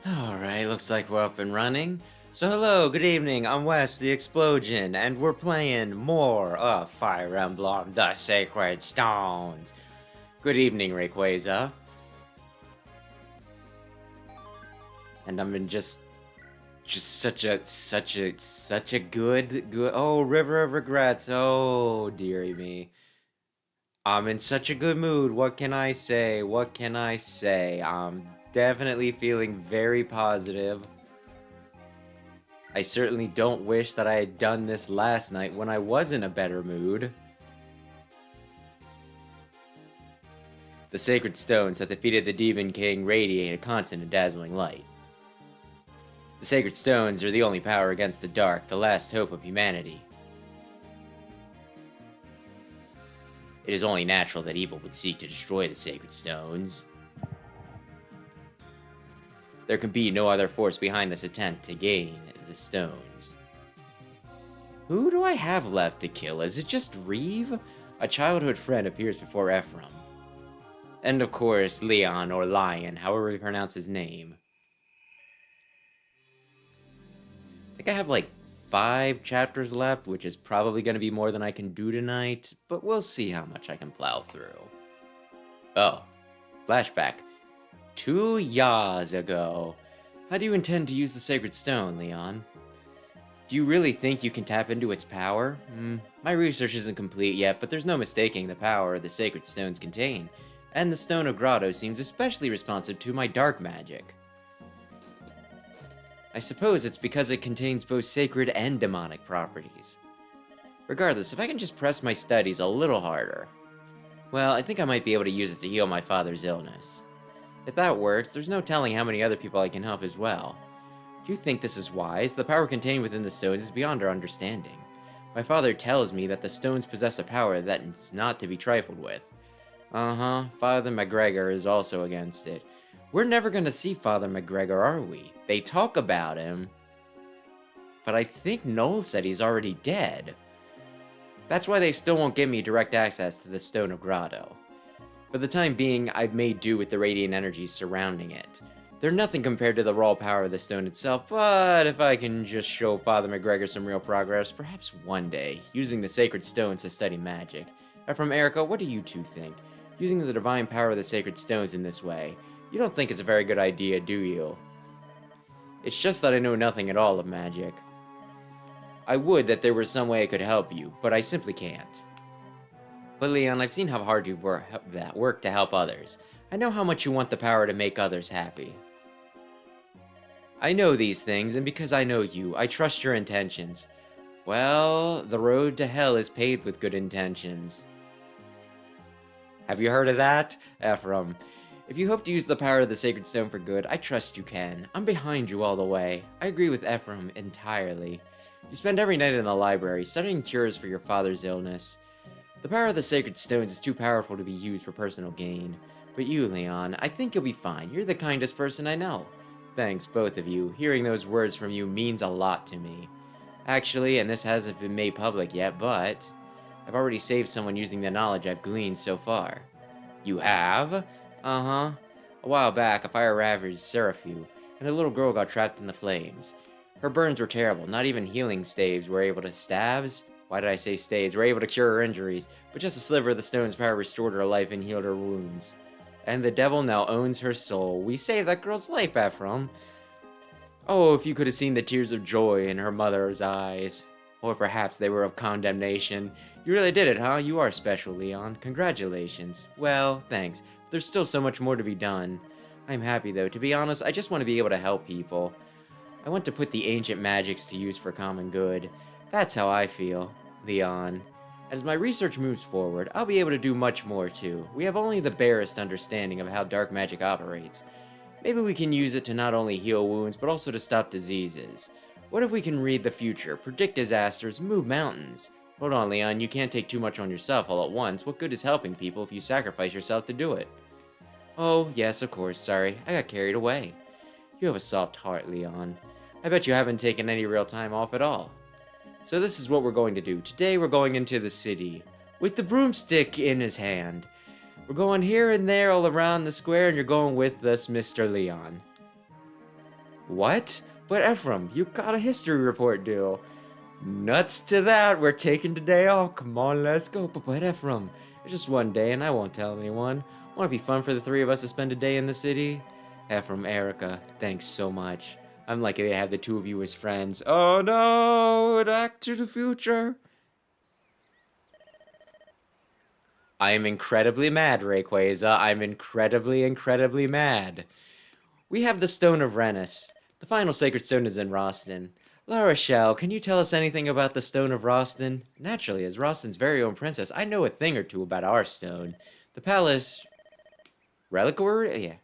Alright, looks like we're up and running. So hello, good evening, I'm Wes the Explosion, and we're playing more of Fire Emblem, the Sacred Stones. Good evening, Rayquaza. And I'm in just such a good, oh, River of Regrets, oh, dearie me. I'm in such a good mood, what can I say, I'm definitely feeling very positive. I certainly don't wish that I had done this last night when I was in a better mood. The sacred stones that defeated the Demon King radiate a constant and dazzling light. The sacred stones are the only power against the dark, the last hope of humanity. It is only natural that evil would seek to destroy the sacred stones. There can be no other force behind this attempt to gain the stones. Who do I have left to kill? Is it just Reeve? A childhood friend appears before Ephraim. And of course, Lyon or Lyon, however you pronounce his name. I think I have like 5 chapters left, which is probably going to be more than I can do tonight, but we'll see how much I can plow through. Oh, flashback. 2 years ago. How do you intend to use the Sacred Stone, Leon? Do you really think you can tap into its power? My research isn't complete yet, but there's no mistaking the power the Sacred Stones contain, and the Stone of Grotto seems especially responsive to my dark magic. I suppose it's because it contains both sacred and demonic properties. Regardless, if I can just press my studies a little harder, well, I think I might be able to use it to heal my father's illness. If that works, there's no telling how many other people I can help as well. Do you think this is wise? The power contained within the stones is beyond our understanding. My father tells me that the stones possess a power that is not to be trifled with. Father McGregor is also against it. We're never gonna see Father McGregor, are we? They talk about him, but I think Noel said he's already dead. That's why they still won't give me direct access to the Stone of Grotto. For the time being, I've made do with the radiant energies surrounding it. They're nothing compared to the raw power of the stone itself, but if I can just show Father McGregor some real progress, perhaps one day, using the sacred stones to study magic. And from Erica, what do you two think? Using the divine power of the sacred stones in this way, you don't think it's a very good idea, do you? It's just that I know nothing at all of magic. I would that there was some way I could help you, but I simply can't. But Leon, I've seen how hard you work to help others. I know how much you want the power to make others happy. I know these things, and because I know you, I trust your intentions. Well, the road to hell is paved with good intentions. Have you heard of that, Ephraim? If you hope to use the power of the Sacred Stone for good, I trust you can. I'm behind you all the way. I agree with Ephraim entirely. You spend every night in the library, studying cures for your father's illness. The power of the Sacred Stones is too powerful to be used for personal gain. But you, Leon, I think you'll be fine. You're the kindest person I know. Thanks, both of you. Hearing those words from you means a lot to me. Actually, and this hasn't been made public yet, but I've already saved someone using the knowledge I've gleaned so far. You have? Uh-huh. A while back, a fire ravaged Seraphu, and a little girl got trapped in the flames. Her burns were terrible. Not even healing staves were able to staves? Why did I say staves? Were able to cure her injuries, but just a sliver of the stone's power restored her life and healed her wounds. And the devil now owns her soul. We saved that girl's life, Ephraim. Oh, if you could have seen the tears of joy in her mother's eyes. Or perhaps they were of condemnation. You really did it, huh? You are special, Leon. Congratulations. Well, thanks. There's still so much more to be done. I'm happy, though. To be honest, I just want to be able to help people. I want to put the ancient magics to use for common good. That's how I feel, Leon. As my research moves forward, I'll be able to do much more, too. We have only the barest understanding of how dark magic operates. Maybe we can use it to not only heal wounds, but also to stop diseases. What if we can read the future, predict disasters, move mountains? Hold on, Leon, you can't take too much on yourself all at once. What good is helping people if you sacrifice yourself to do it? Oh, yes, of course, sorry. I got carried away. You have a soft heart, Leon. I bet you haven't taken any real time off at all. So this is what we're going to do. Today we're going into the city, with the broomstick in his hand. We're going here and there all around the square, and you're going with us, Mr. Leon. What? But Ephraim, you got a history report due. Nuts to that, we're taking today off. Come on, let's go. But Ephraim, it's just one day and I won't tell anyone. Won't it be fun for the three of us to spend a day in the city? Ephraim, Erica, thanks so much. I'm lucky to have the two of you as friends. Oh no, back to the future. I am incredibly mad, Rayquaza. I'm incredibly mad. We have the Stone of Renus. The final sacred stone is in Roston. La Rochelle, can you tell us anything about the Stone of Roston? Naturally, as Roston's very own princess, I know a thing or two about our stone. The palace... Reliquary? Yeah.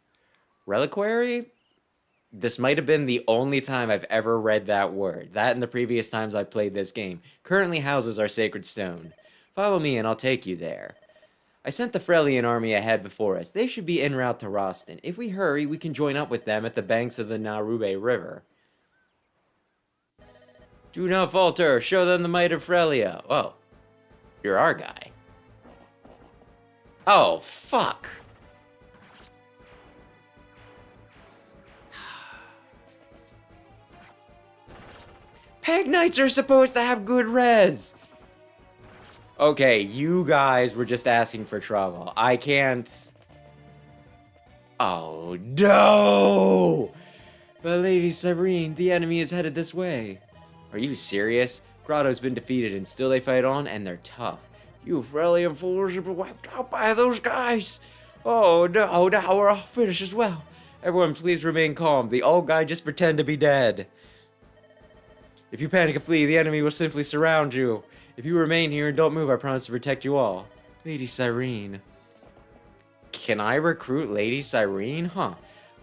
Reliquary? This might have been the only time I've ever read that word. That and the previous times I played this game. Currently houses our sacred stone. Follow me and I'll take you there. I sent the Frelian army ahead before us. They should be en route to Roston. If we hurry, we can join up with them at the banks of the Narube River. Do not falter. Show them the might of Frelia. Oh. You're our guy. Oh, fuck. Peg Knights are supposed to have good res. Okay, you guys were just asking for trouble. I can't... Oh, no! But Lady Cyrene, the enemy is headed this way. Are you serious? Grotto's been defeated and still they fight on, and they're tough. You Frelian fools have been wiped out by those guys. Oh, no, now we're all finished as well. Everyone, please remain calm. The old guy just pretend to be dead. If you panic and flee, the enemy will simply surround you. If you remain here and don't move, I promise to protect you all. Lady Cyrene. Can I recruit Lady Cyrene? Huh.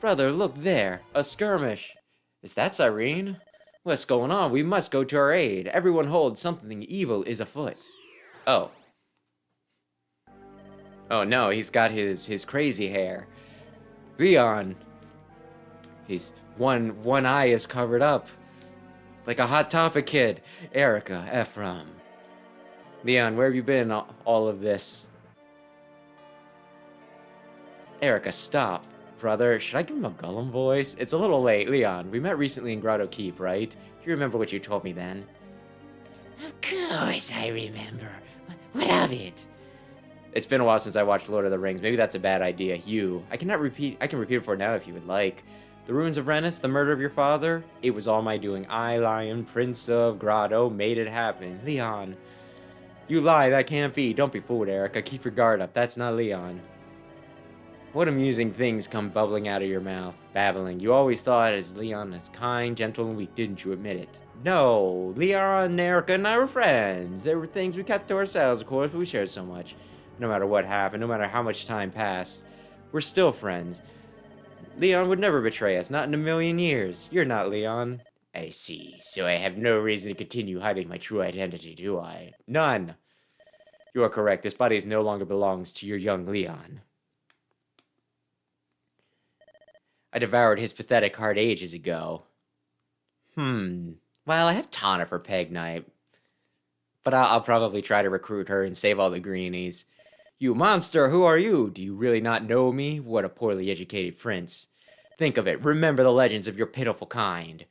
Brother, look there. A skirmish. Is that Cyrene? What's going on? We must go to our aid. Everyone hold. Something evil is afoot. Oh. Oh no, he's got his crazy hair. Leon. He's one eye is covered up. Like a Hot Topic kid. Erica, Ephraim. Leon, where have you been all of this? Erica, stop. Brother, should I give him a Gollum voice? It's a little late. Leon, we met recently in Grotto Keep, right? Do you remember what you told me then? Of course I remember. What of it? It's been a while since I watched Lord of the Rings. Maybe that's a bad idea. I can repeat it for now if you would like. The ruins of Renus, the murder of your father, it was all my doing. I, Lyon, Prince of Grotto, made it happen. Leon. You lie, that can't be. Don't be fooled, Erica. Keep your guard up. That's not Leon. What amusing things come bubbling out of your mouth. Babbling. You always thought as Leon as kind, gentle, and weak, didn't you admit it? No. Leon, Erica, and I were friends. There were things we kept to ourselves, of course, but we shared so much. No matter what happened, no matter how much time passed, we're still friends. Leon would never betray us, not in a million years. You're not Leon. I see. So I have no reason to continue hiding my true identity, do I? None. You are correct. This body no longer belongs to your young Leon. I devoured his pathetic heart ages ago. Well, I have Tana for Peg Knight. But I'll probably try to recruit her and save all the greenies. You monster, who are you? Do you really not know me? What a poorly educated prince. Think of it. Remember the legends of your pitiful kind.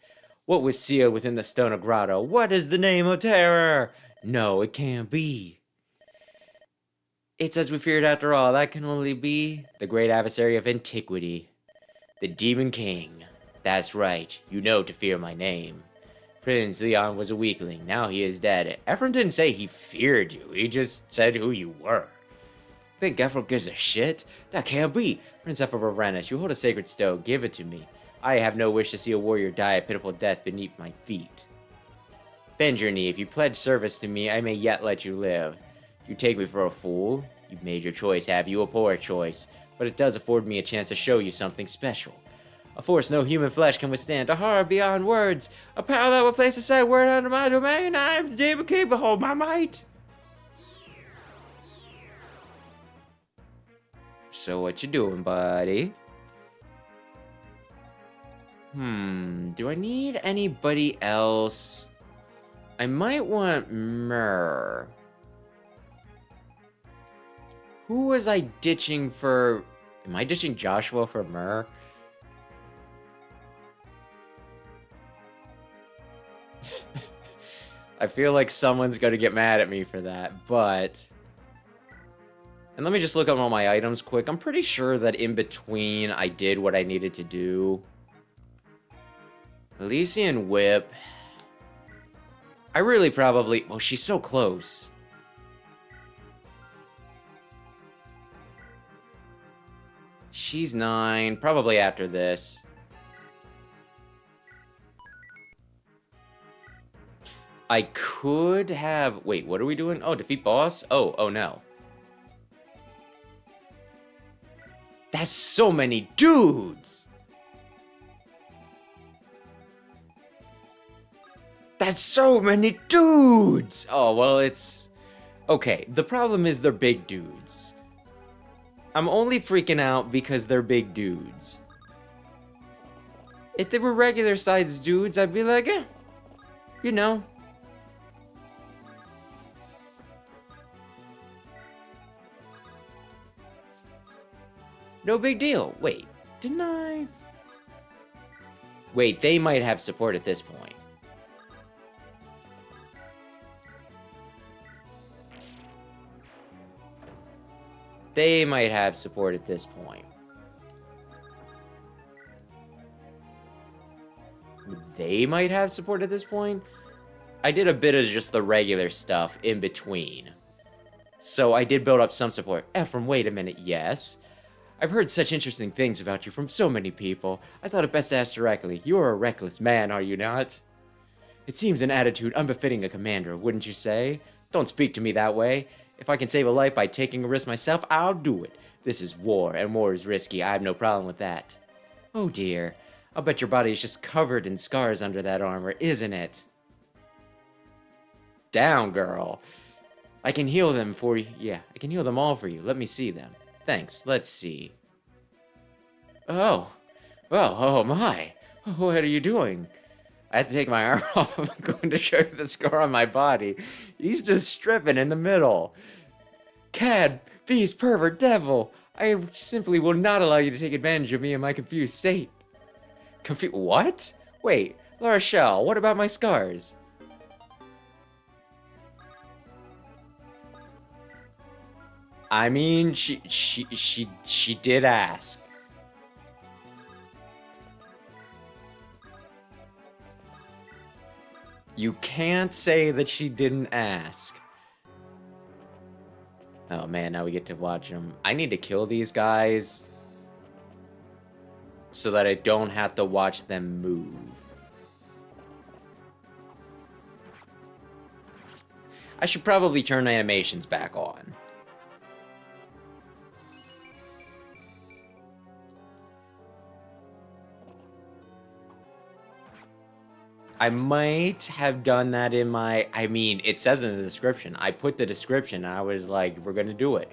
What was sealed within the stone of Grotto? What is the name of terror? No, it can't be. It's as we feared after all. That can only be the great adversary of antiquity. The Demon King. That's right. You know to fear my name. Prince Leon was a weakling. Now he is dead. Ephraim didn't say he feared you. He just said who you were. Think Ephraim gives a shit? That can't be. Prince Ephraim of Renus, you hold a sacred stone. Give it to me. I have no wish to see a warrior die a pitiful death beneath my feet. Bend your knee. If you pledge service to me, I may yet let you live. You take me for a fool? You've made your choice, have you? A poor choice. But it does afford me a chance to show you something special. A force no human flesh can withstand. A horror beyond words. A power that will place a set word under my domain. I am the Demon King. Behold my might. So what you doing, buddy? Do I need anybody else? I might want Myrrh. Who was I ditching for... Am I ditching Joshua for Myrrh? I feel like someone's gonna get mad at me for that, but... And let me just look up all my items quick. I'm pretty sure that in between I did what I needed to do. Elysian Whip. I really probably... Well, she's so close. She's 9. Probably after this. I could have... Wait, what are we doing? Oh, defeat boss? Oh no. That's so many dudes! That's so many dudes! Oh, well, it's... Okay, the problem is they're big dudes. I'm only freaking out because they're big dudes. If they were regular sized dudes, I'd be like, eh, you know. No big deal. Wait, didn't I? Wait, they might have support at this point. They might have support at this point. They might have support at this point? I did a bit of just the regular stuff in between. So I did build up some support. Ephraim, wait a minute, yes? I've heard such interesting things about you from so many people. I thought it best to ask directly. You're a reckless man, are you not? It seems an attitude unbefitting a commander, wouldn't you say? Don't speak to me that way. If I can save a life by taking a risk myself, I'll do it. This is war, and war is risky. I have no problem with that. Oh dear. I'll bet your body is just covered in scars under that armor, isn't it? Down, girl. I can heal them for you. Yeah, I can heal them all for you. Let me see them. Thanks. Let's see. Oh. Well, oh my. What are you doing? I had to take my arm off. I'm going to show you the scar on my body. He's just stripping in the middle. Cad, beast, pervert, devil. I simply will not allow you to take advantage of me in my confused state. What? Wait, La Rochelle, what about my scars? I mean, she did ask. You can't say that she didn't ask. Oh man, now we get to watch them. I need to kill these guys so that I don't have to watch them move. I should probably turn animations back on. I might have done that in my... I mean, it says in the description. I put the description, and I was like, we're gonna do it.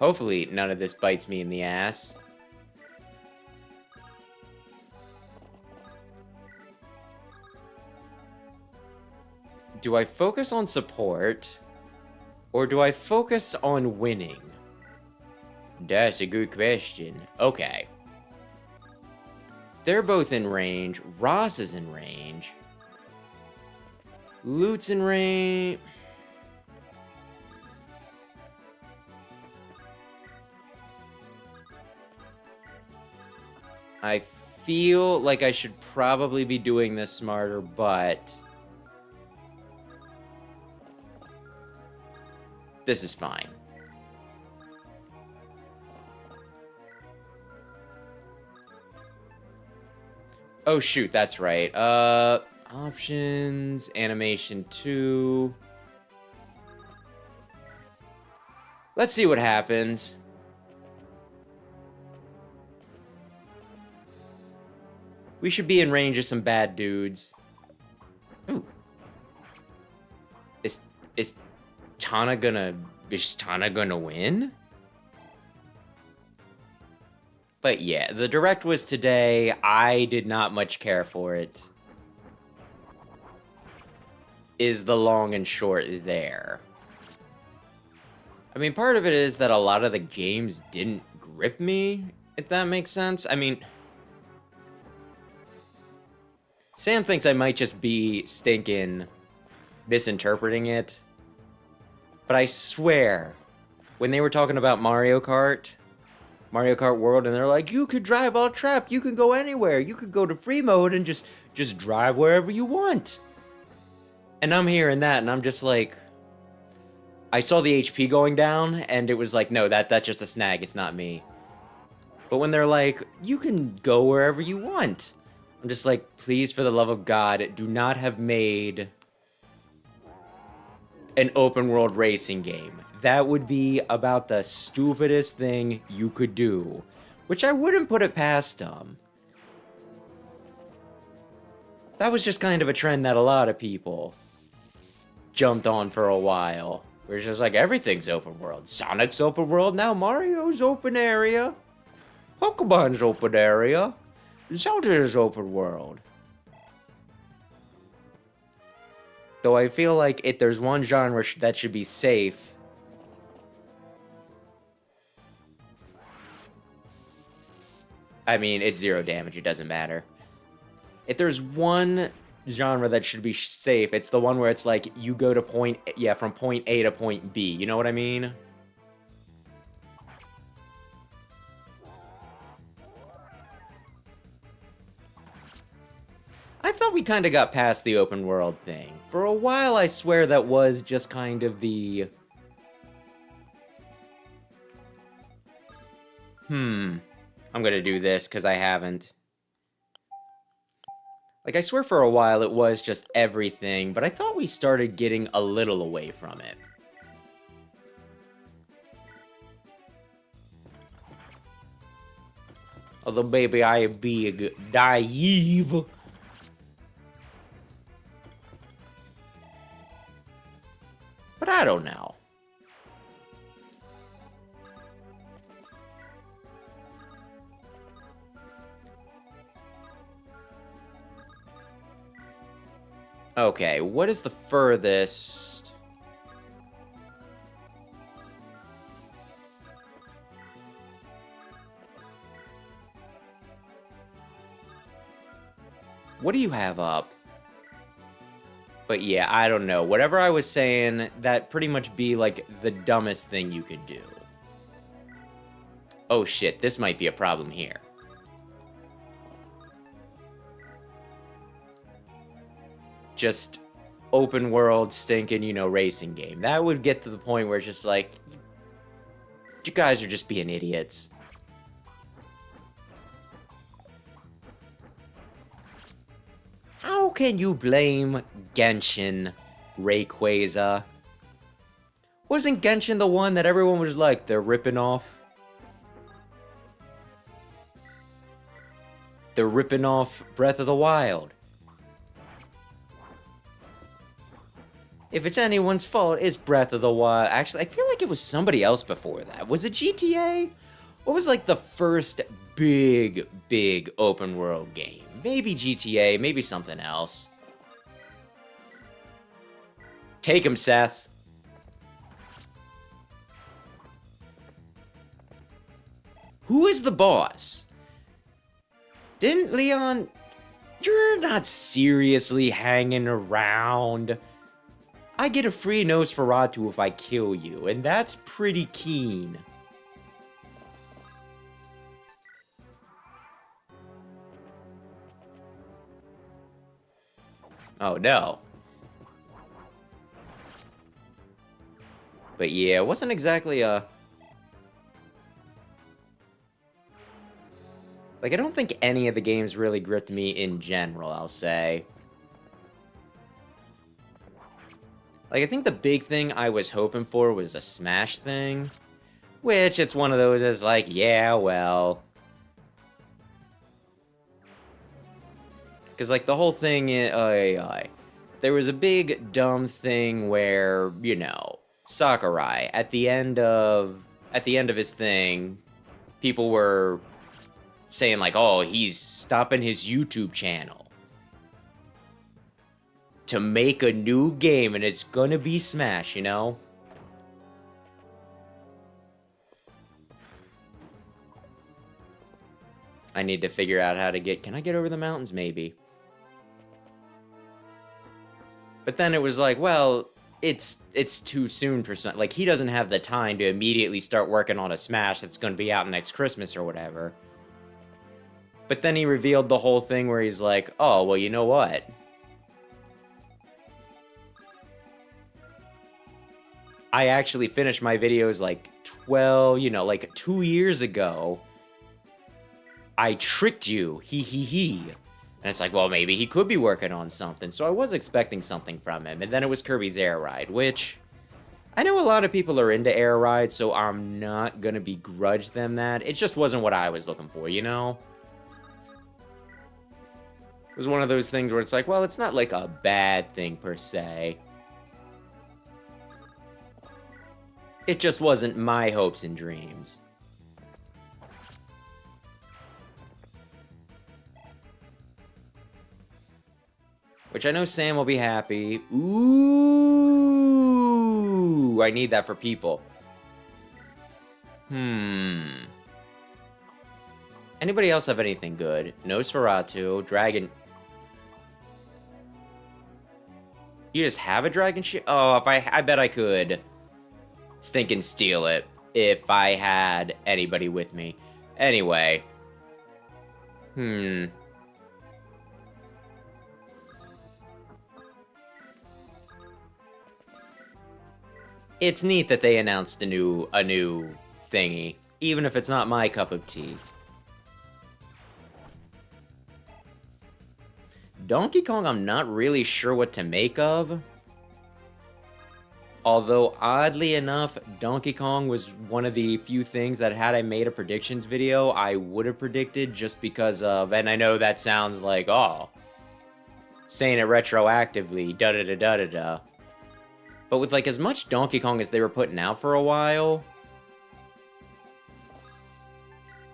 Hopefully, none of this bites me in the ass. Do I focus on support, or do I focus on winning? That's a good question. Okay. They're both in range. Ross is in range. Loot's in range. I feel like I should probably be doing this smarter, but... this is fine. Oh shoot, that's right. Options, animation 2. Let's see what happens. We should be in range of some bad dudes. Ooh. Is Tana gonna win? But yeah, the direct was today. I did not much care for it. is the long and short there. I mean, part of it is that a lot of the games didn't grip me, if that makes sense. I mean, Sam thinks I might just be stinking misinterpreting it, but I swear, when they were talking about Mario Kart World, and they're like, you could drive all trapped, you can go anywhere, you could go to free mode and just drive wherever you want. And I'm hearing that, and I'm just like, I saw the HP going down, and it was like, no, that's just a snag, it's not me. But when they're like, you can go wherever you want, I'm just like, please, for the love of God, do not have made an open world racing game. That would be about the stupidest thing you could do, which I wouldn't put it past them. That was just kind of a trend that a lot of people jumped on for a while. Where it's just like, everything's open world. Sonic's open world, now Mario's open area. Pokemon's open area. Zelda's open world. Though I feel like if there's one genre that should be safe, I mean, it's zero damage, it doesn't matter. If there's one genre that should be safe, it's the one where it's like, you go to from point A to point B, you know what I mean? I thought we kind of got past the open world thing. For a while, I swear that was just kind of the... I'm gonna do this, because I haven't. Like, I swear for a while it was just everything, but I thought we started getting a little away from it. Although, baby, I be naive. But I don't know. Okay, what is the furthest? What do you have up? But yeah, I don't know. Whatever I was saying, that pretty much be like the dumbest thing you could do. Oh shit, this might be a problem here. Just open world stinking, you know, racing game. That would get to the point where it's just like, you guys are just being idiots. How can you blame Genshin, Rayquaza? Wasn't Genshin the one that everyone was like, they're ripping off? They're ripping off Breath of the Wild. If it's anyone's fault, it's Breath of the Wild. Actually, I feel like it was somebody else before that. Was it GTA? What was like the first big open world game? Maybe GTA, maybe something else. Take him, Seth. Who is the boss? Didn't Leon... You're not seriously hanging around. I get a free Nosferatu if I kill you, and that's pretty keen. Oh no. But yeah, it wasn't exactly a... Like, I don't think any of the games really gripped me in general, I'll say. Like, I think the big thing I was hoping for was a Smash thing. Which, it's one of those that's like, yeah, well... Because, like, the whole thing... there was a big, dumb thing where, you know, Sakurai, at the end of his thing, people were saying, like, oh, he's stopping his YouTube channel. to make a new game, and it's gonna be Smash, you know? I need to figure out how to get... Can I get over the mountains? Maybe. But then it was like, well, it's too soon for Smash. Like, he doesn't have the time to immediately start working on a Smash that's going to be out next Christmas or whatever. But then he revealed the whole thing where he's like, oh, well, you know what? I actually finished my videos like 12, you know, like 2 years ago. I tricked you, he. And it's like, well, maybe he could be working on something. So I was expecting something from him. And then it was Kirby's Air Ride, which I know a lot of people are into Air Ride, so I'm not going to begrudge them that. It just wasn't what I was looking for, you know? It was one of those things where it's like, well, it's not like a bad thing per se. It just wasn't my hopes and dreams. Which I know Sam will be happy. Ooh, I need that for people. Anybody else have anything good? Nosferatu, Dragon... You just have a dragon ship? Oh, if I bet I could stinking steal it if I had anybody with me. Anyway. It's neat that they announced a new thingy, even if it's not my cup of tea. Donkey Kong, I'm not really sure what to make of. Although, oddly enough, Donkey Kong was one of the few things that had I made a predictions video, I would have predicted just because of, and I know that sounds like, oh, saying it retroactively, da-da-da-da-da-da. But with, like, as much Donkey Kong as they were putting out for a while,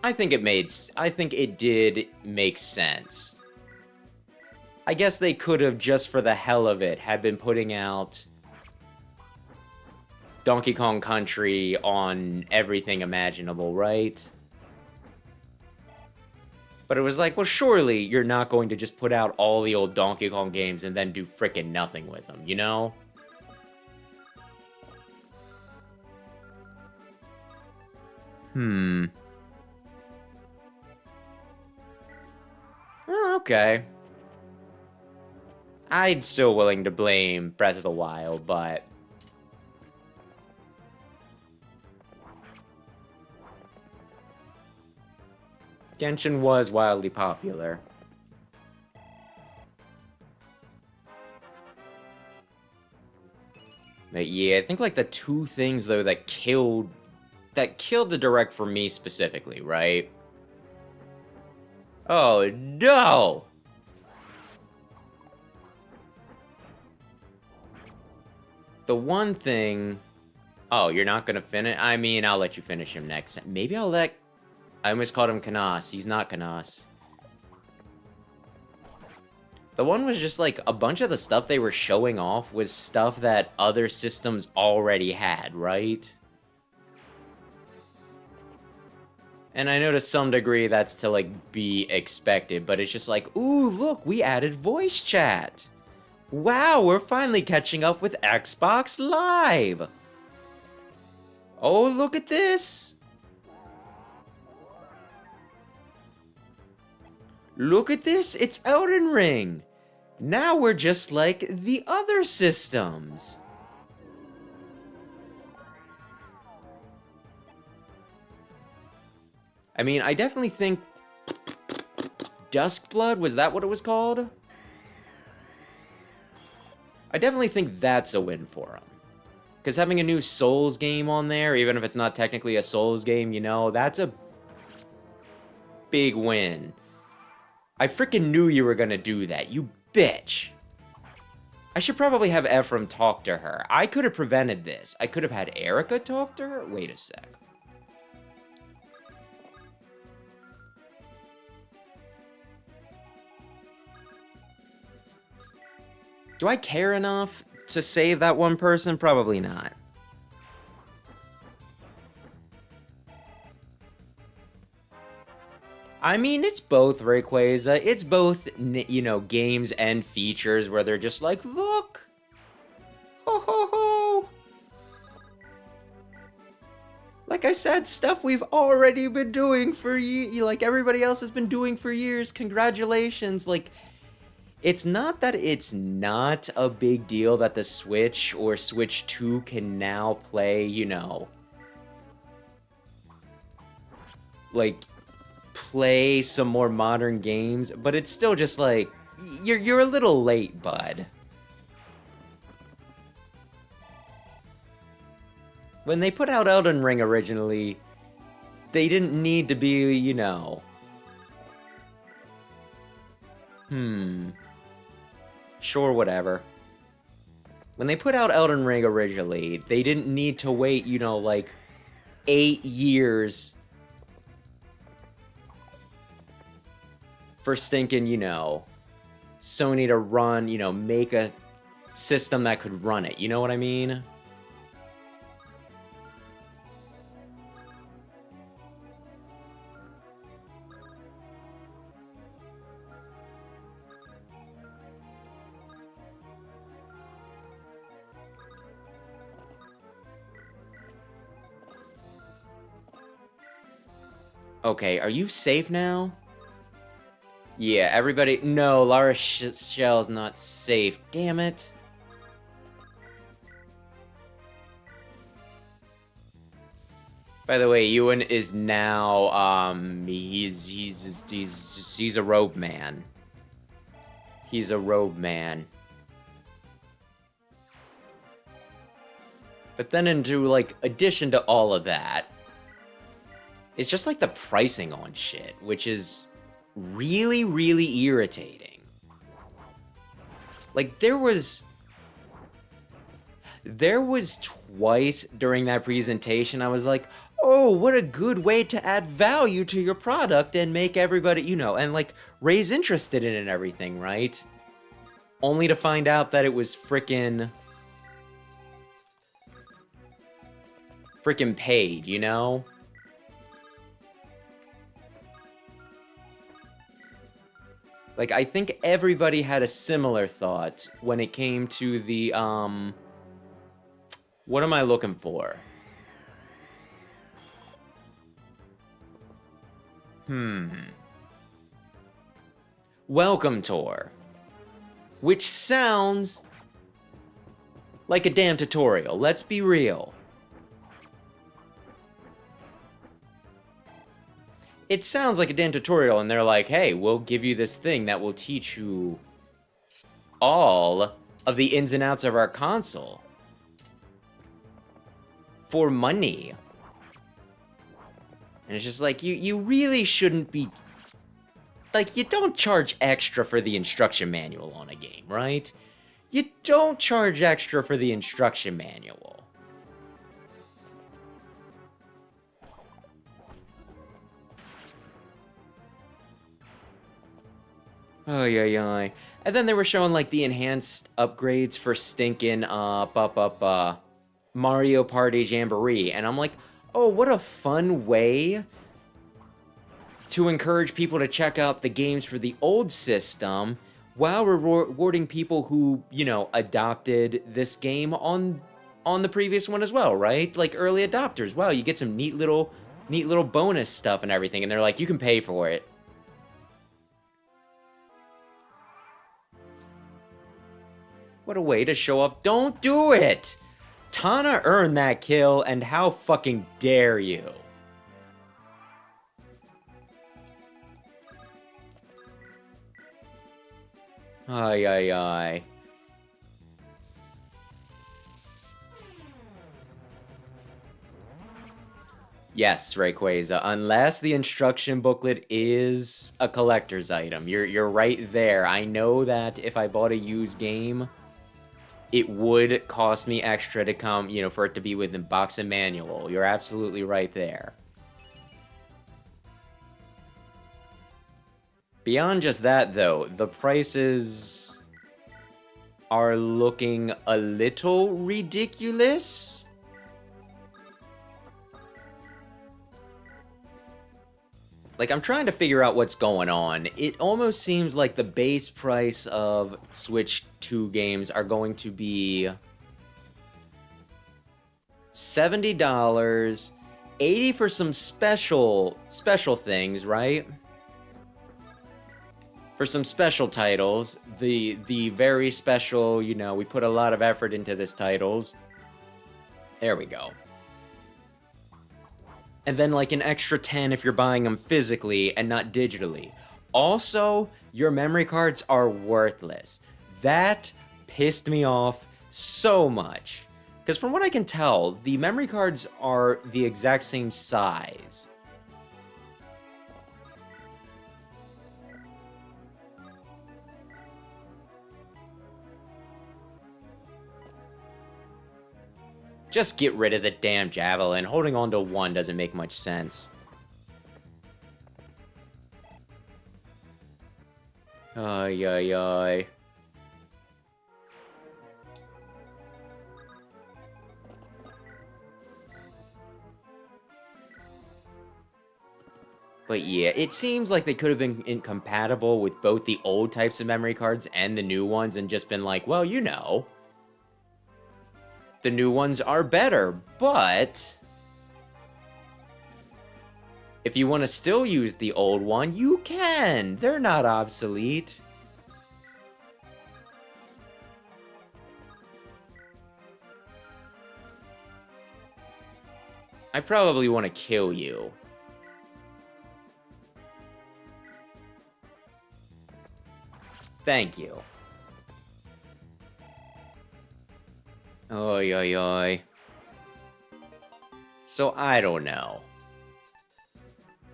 I think it did make sense. I guess they could have, just for the hell of it, had been putting out Donkey Kong Country on everything imaginable, right? But it was like, well, surely you're not going to just put out all the old Donkey Kong games and then do frickin' nothing with them, you know? Oh, okay. I'm still willing to blame Breath of the Wild, but... Genshin was wildly popular. But yeah, I think like the two things though that killed the Direct for me specifically, right? Oh no! The one thing... Oh, you're not gonna finish? I mean, I'll let you finish him next time. Maybe I'll let... I almost called him Kanas. He's not Kanas. The one was just like, a bunch of the stuff they were showing off was stuff that other systems already had, right? And I know to some degree that's to, like, be expected, but it's just like, ooh, look, we added voice chat! Wow, we're finally catching up with Xbox Live! Oh, look at this! Look at this, it's Elden Ring! Now we're just like the other systems! I mean, I definitely think... Duskblood, was that what it was called? I definitely think that's a win for him. Because having a new Souls game on there, even if it's not technically a Souls game, you know, that's a big win. I freaking knew you were gonna do that, you bitch. I should probably have Ephraim talk to her. I could have prevented this. I could have had Erica talk to her? Wait a sec. Do I care enough to save that one person? Probably not. I mean, it's both, Rayquaza. It's both, you know, games and features where they're just like, look! Ho ho ho! Like I said, stuff we've already been doing for like everybody else has been doing for years. Congratulations. Like, it's not that it's not a big deal that the Switch or Switch 2 can now play, you know, like, play some more modern games, but it's still just like, you're a little late, bud. When they put out Elden Ring originally, they didn't need to be, you know... Sure, whatever. When they put out Elden Ring originally, they didn't need to wait, you know, like, 8 years for stinking, you know, Sony to run, you know, make a system that could run it. You know what I mean? Okay, are you safe now? Yeah, everybody... No, Lara Shell's not safe. Damn it. By the way, Ewan is now, he's a robe man. He's a robe man. But then into, like, addition to all of that, it's just like the pricing on shit, which is really, really irritating. Like, there was twice during that presentation I was like, oh, what a good way to add value to your product and make everybody, you know, and like raise interest in it and everything, right? Only to find out that it was frickin' paid, you know? Like, I think everybody had a similar thought when it came to the, what am I looking for? Welcome Tour. Which sounds like a damn tutorial, let's be real. It sounds like a damn tutorial, and they're like, hey, we'll give you this thing that will teach you all of the ins and outs of our console. For money. And it's just like, you really shouldn't be... Like, you don't charge extra for the instruction manual on a game, right? You don't charge extra for the instruction manual. Oh, yeah. And then they were showing, like, the enhanced upgrades for stinking, Mario Party Jamboree. And I'm like, oh, what a fun way to encourage people to check out the games for the old system while rewarding people who, you know, adopted this game on the previous one as well, right? Like, early adopters. Wow, you get some neat little bonus stuff and everything. And they're like, you can pay for it. What a way to show up. Don't do it! Tana earned that kill, and how fucking dare you? Ay. Yes, Rayquaza, unless the instruction booklet is a collector's item. You're right there. I know that if I bought a used game, it would cost me extra to come, you know, for it to be within box and manual. You're absolutely right there. Beyond just that, though, the prices are looking a little ridiculous. Like, I'm trying to figure out what's going on. It almost seems like the base price of Switch 2 games are going to be $70, $80 for some special things, right? For some special titles, the very special, you know, we put a lot of effort into this titles. There we go. And then like an extra 10 if you're buying them physically and not digitally. Also, your memory cards are worthless. That pissed me off so much. Because from what I can tell, the memory cards are the exact same size. Just get rid of the damn javelin. Holding on to one doesn't make much sense. Ay, ay, ay. But yeah, it seems like they could have been incompatible with both the old types of memory cards and the new ones and just been like, well, you know, the new ones are better, but if you want to still use the old one, you can. They're not obsolete. I probably want to kill you. Thank you. Oy, oy, oy. So, I don't know.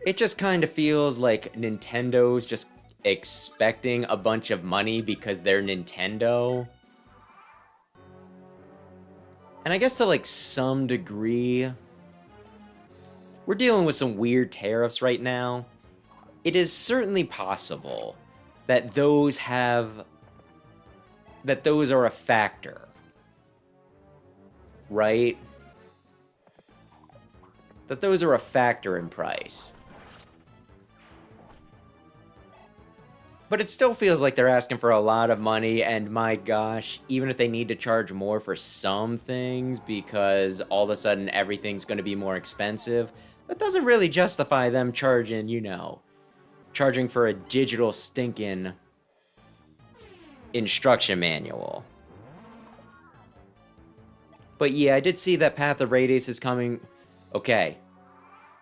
It just kind of feels like Nintendo's just expecting a bunch of money because they're Nintendo. And I guess to like some degree, we're dealing with some weird tariffs right now. It is certainly possible that those are a factor. Right? That those are a factor in price. But it still feels like they're asking for a lot of money, and my gosh, even if they need to charge more for some things because all of a sudden everything's going to be more expensive, that doesn't really justify them charging, you know, charging for a digital stinking instruction manual. But yeah, I did see that Path of Radiance is coming. Okay.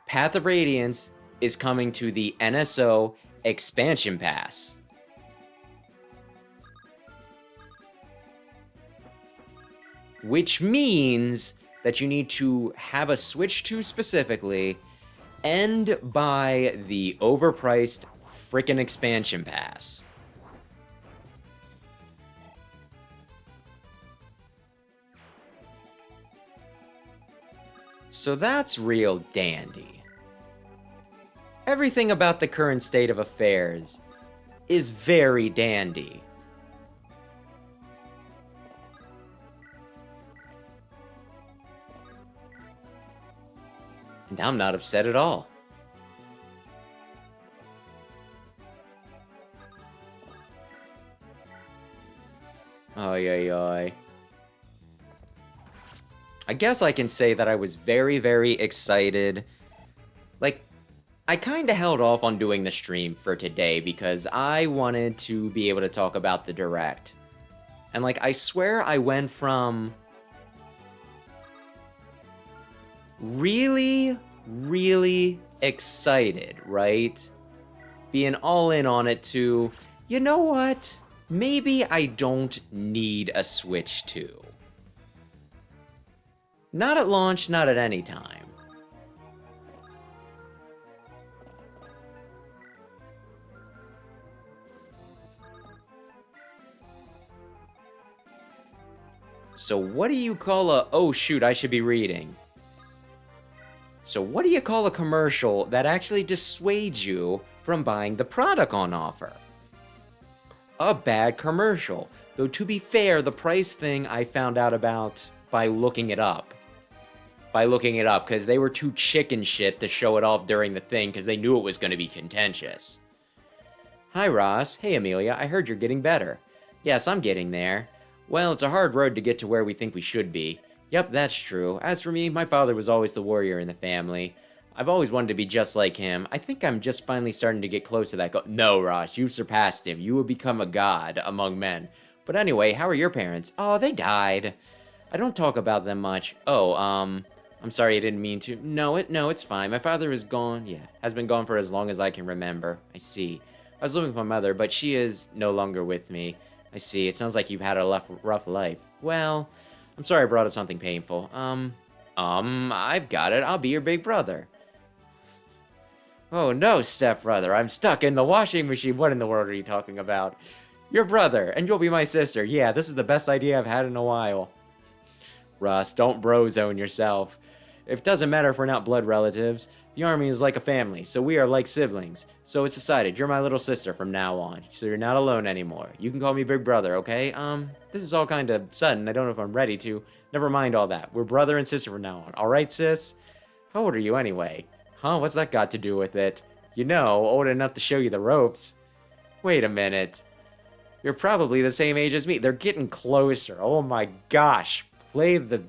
Path of Radiance is coming to the NSO Expansion Pass. Which means that you need to have a Switch 2 specifically and buy the overpriced frickin' Expansion Pass. So that's real dandy. Everything about the current state of affairs is very dandy. And I'm not upset at all. Ay, ay, ay. I guess I can say that I was very, very excited. Like, I kind of held off on doing the stream for today because I wanted to be able to talk about the Direct. And, like, I swear I went from really, really excited, right? Being all in on it to, you know what? Maybe I don't need a Switch 2. Not at launch, not at any time. So what do you call a... Oh shoot, I should be reading. So what do you call a commercial that actually dissuades you from buying the product on offer? A bad commercial. Though, to be fair, the price thing I found out about by looking it up. Because they were too chicken shit to show it off during the thing, because they knew it was going to be contentious. Hi, Ross. Hey, Amelia. I heard you're getting better. Yes, I'm getting there. Well, it's a hard road to get to where we think we should be. Yep, that's true. As for me, my father was always the warrior in the family. I've always wanted to be just like him. I think I'm just finally starting to get close to that goal. No, Ross, you've surpassed him. You will become a god among men. But anyway, how are your parents? Oh, they died. I don't talk about them much. Oh, I'm sorry, I didn't mean to. No, it's fine. My father is gone. Yeah, has been gone for as long as I can remember. I see. I was living with my mother, but she is no longer with me. I see. It sounds like you've had a rough life. Well, I'm sorry I brought up something painful. I've got it. I'll be your big brother. Oh no, stepbrother. I'm stuck in the washing machine. What in the world are you talking about? Your brother, and you'll be my sister. Yeah, this is the best idea I've had in a while. Russ, don't bro zone yourself. It doesn't matter if we're not blood relatives. The army is like a family, so we are like siblings. So it's decided, you're my little sister from now on, so you're not alone anymore. You can call me Big Brother, okay? This is all kind of sudden. I don't know if I'm ready to. Never mind all that. We're brother and sister from now on, alright, sis? How old are you anyway? Huh, what's that got to do with it? You know, old enough to show you the ropes. Wait a minute. You're probably the same age as me. They're getting closer. Oh my gosh. Play the...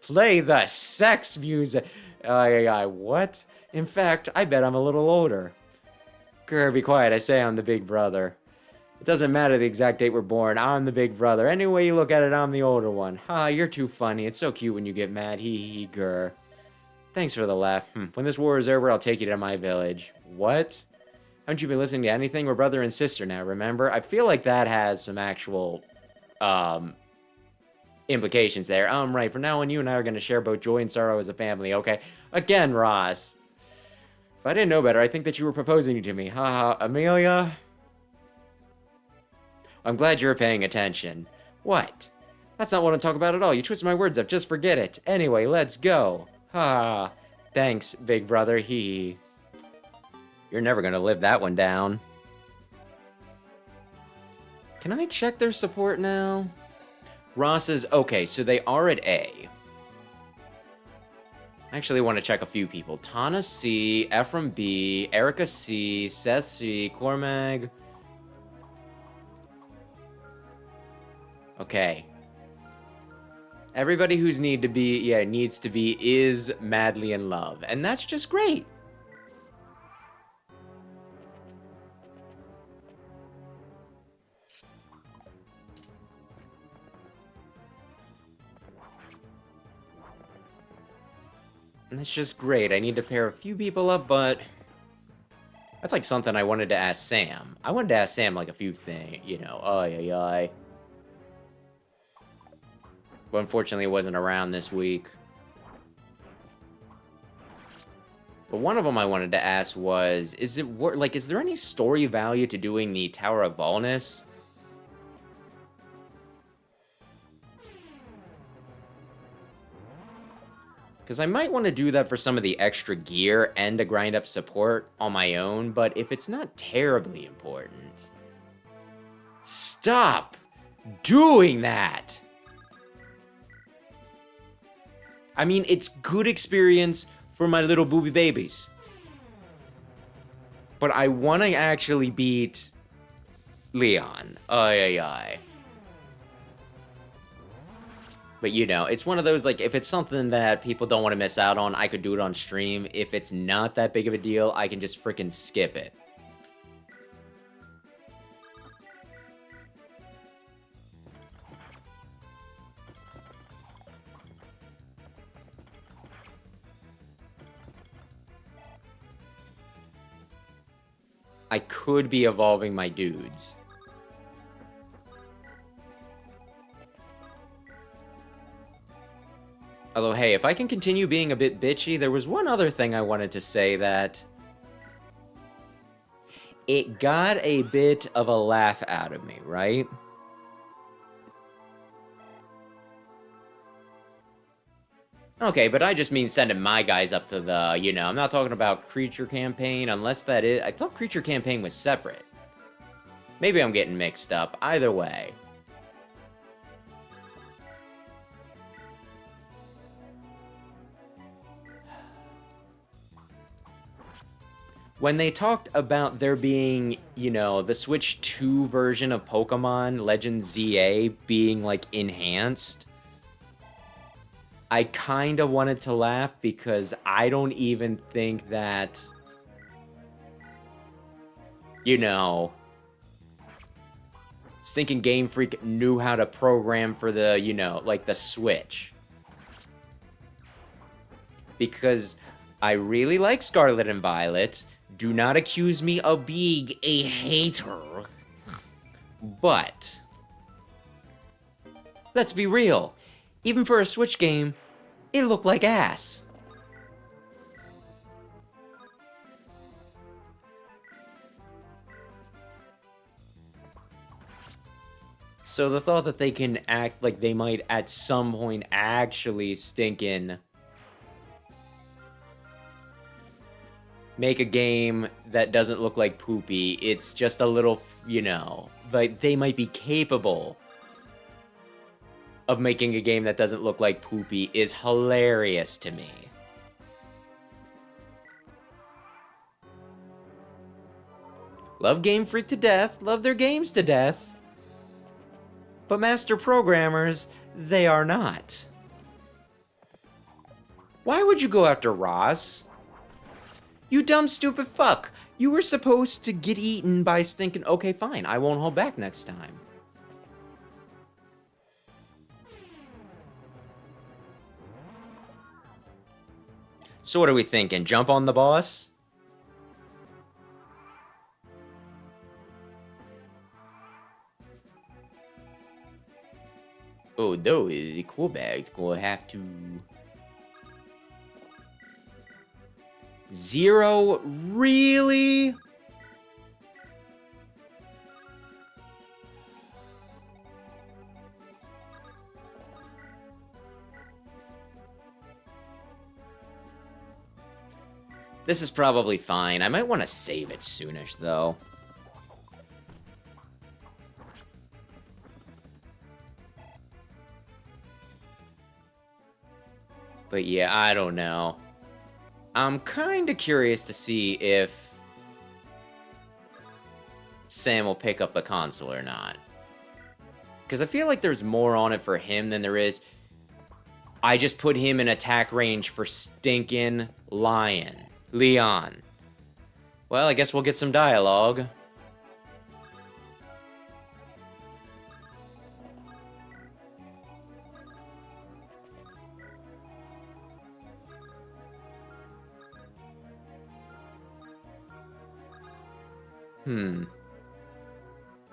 play the sex music. What? In fact, I bet I'm a little older. Grr, be quiet. I say I'm the big brother. It doesn't matter the exact date we're born. I'm the big brother. Any way you look at it, I'm the older one. Ha, you're too funny. It's so cute when you get mad. Hee hee, grr. Thanks for the laugh. When this war is over, I'll take you to my village. What? Haven't you been listening to anything? We're brother and sister now, remember? I feel like that has some actual, implications there. Right. From now on, you and I are going to share both joy and sorrow as a family, okay? Again, Ross. If I didn't know better, I think that you were proposing to me. Haha, Amelia? I'm glad you're paying attention. What? That's not what I'm talking about at all. You twisted my words up. Just forget it. Anyway, let's go. Ha. Thanks, big brother. Hee. You're never going to live that one down. Can I check their support now? Ross is... Okay, so they are at A. I actually want to check a few people. Tana C, Ephraim B, Erica C, Seth C, Cormag. Okay. Everybody who's needs to be is madly in love. And that's just great. And that's just great. I need to pair a few people up, but... That's like something I wanted to ask Sam. I wanted to ask Sam like a few things, you know. But unfortunately, it wasn't around this week. But one of them I wanted to ask was, is there any story value to doing the Tower of Volnus? Because I might want to do that for some of the extra gear and to grind up support on my own, but if it's not terribly important... Stop doing that! I mean, it's good experience for my little booby babies. But I want to actually beat Lyon. But, you know, it's one of those, like, if it's something that people don't want to miss out on, I could do it on stream. If it's not that big of a deal, I can just freaking skip it. I could be evolving my dudes. Although, hey, if I can continue being a bit bitchy, there was one other thing I wanted to say that... It got a bit of a laugh out of me, right? Okay, but I just mean sending my guys up to the, you know, I'm not talking about Creature Campaign, unless that is... I thought Creature Campaign was separate. Maybe I'm getting mixed up. Either way. When they talked about there being, you know, the Switch 2 version of Pokemon Legends ZA being, like, enhanced, I kind of wanted to laugh because I don't even think that, you know, stinking Game Freak knew how to program for the, you know, like, the Switch. Because I really like Scarlet and Violet. Do not accuse me of being a hater. But let's be real. Even for a Switch game, it looked like ass. So the thought that they can act like they might at some point actually stinking make a game that doesn't look like poopy, it's just a little, you know, like they might be capable of making a game that doesn't look like poopy is hilarious to me. Love Game Freak to death, love their games to death. But master programmers, they are not. Why would you go after Ross? You dumb stupid fuck. You were supposed to get eaten by stinking... Okay, fine. I won't hold back next time. So what are we thinking? Jump on the boss? Oh no, the cool bag's gonna have to... Zero? Really? This is probably fine. I might want to save it soonish, though. But yeah, I don't know. I'm kind of curious to see if Sam will pick up the console or not. Because I feel like there's more on it for him than there is. I just put him in attack range for stinking Lyon. Well, I guess we'll get some dialogue.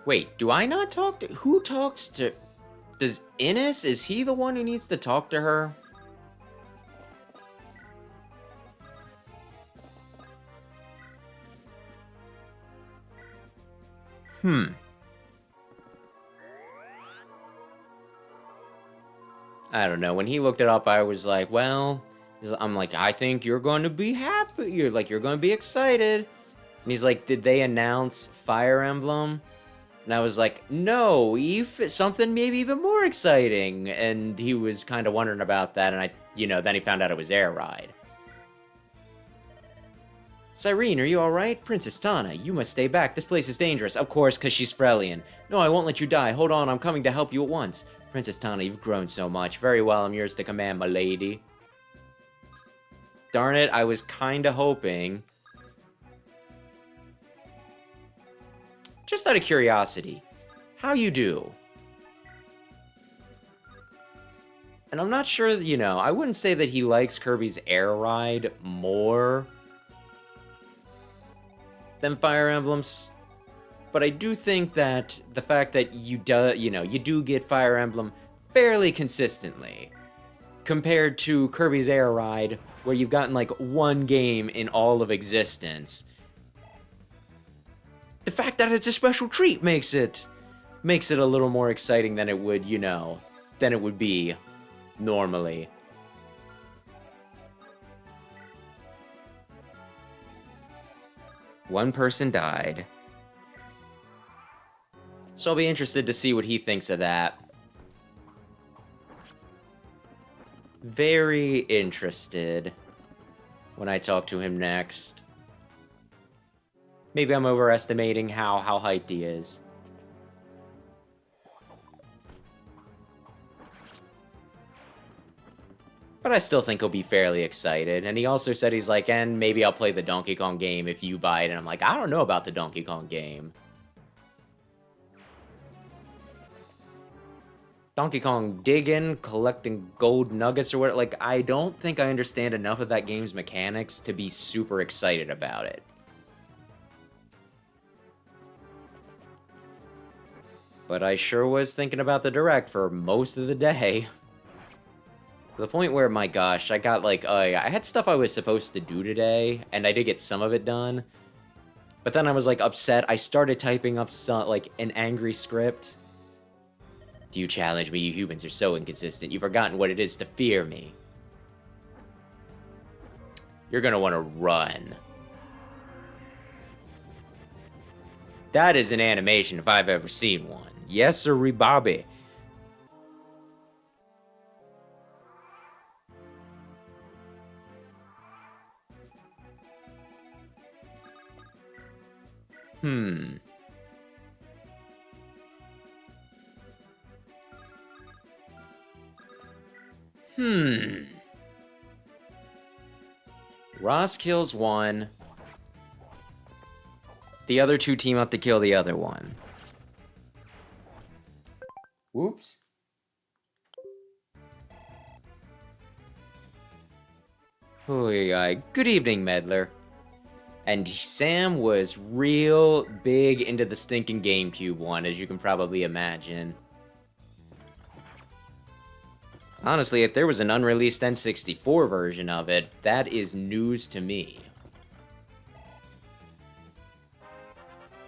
Wait, do I not talk to... Who talks to... Does Innes... Is he the one who needs to talk to her? I don't know. When he looked it up, I was like, well... I'm like, I think you're going to be happy. You're going to be excited. And he's like, did they announce Fire Emblem? And I was like, no, something maybe even more exciting. And he was kind of wondering about that, and then he found out it was Air Ride. Cyrene, are you alright? Princess Tana, you must stay back. This place is dangerous. Of course, because she's Frelian. No, I won't let you die. Hold on, I'm coming to help you at once. Princess Tana, you've grown so much. Very well, I'm yours to command, my lady. Darn it, I was kind of hoping... Just out of curiosity, how you do? And I'm not sure, I wouldn't say that he likes Kirby's Air Ride more than Fire Emblems, but I do think that the fact that you do get Fire Emblem fairly consistently compared to Kirby's Air Ride, where you've gotten like one game in all of existence. The fact that it's a special treat makes it a little more exciting than it would, than it would be normally. One person died. So I'll be interested to see what he thinks of that. Very interested when I talk to him next. Maybe I'm overestimating how hyped he is. But I still think he'll be fairly excited. And he also said he's like, and maybe I'll play the Donkey Kong game if you buy it. And I'm like, I don't know about the Donkey Kong game. Donkey Kong digging, collecting gold nuggets or what. Like, I don't think I understand enough of that game's mechanics to be super excited about it. But I sure was thinking about the Direct for most of the day. To the point where, my gosh, I got like, I had stuff I was supposed to do today, and I did get some of it done. But then I was like upset. I started typing up some, like, an angry script. Do you challenge me? You humans are so inconsistent. You've forgotten what it is to fear me. You're gonna want to run. That is an animation if I've ever seen one. Yes, sir, Bobby. Ross kills one. The other two team up to kill the other one. Whoops. Oh, yeah. Good evening, Meddler. And Sam was real big into the stinking GameCube one, as you can probably imagine. Honestly, if there was an unreleased N64 version of it, that is news to me.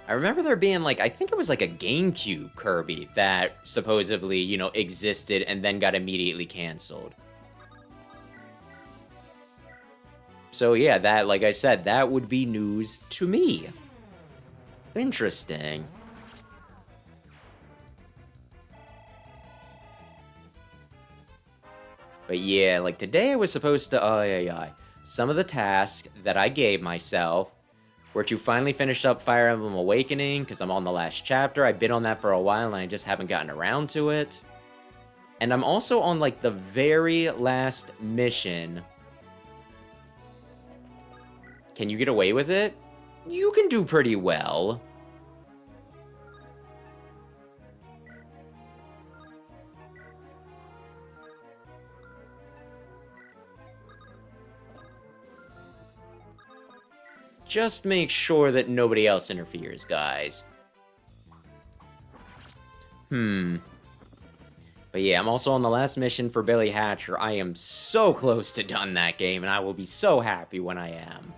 I remember there being, like, I think it was like a GameCube Kirby that supposedly, you know, existed and then got immediately canceled. So yeah, that, like I said, that would be news to me. Interesting. But yeah, like today I was supposed to, some of the tasks that I gave myself were to finally finish up Fire Emblem Awakening, because I'm on the last chapter. I've been on that for a while and I just haven't gotten around to it. And I'm also on, like, the very last mission. Can you get away with it? You can do pretty well. Just make sure that nobody else interferes, guys. But yeah, I'm also on the last mission for Billy Hatcher. I am so close to done that game, and I will be so happy when I am.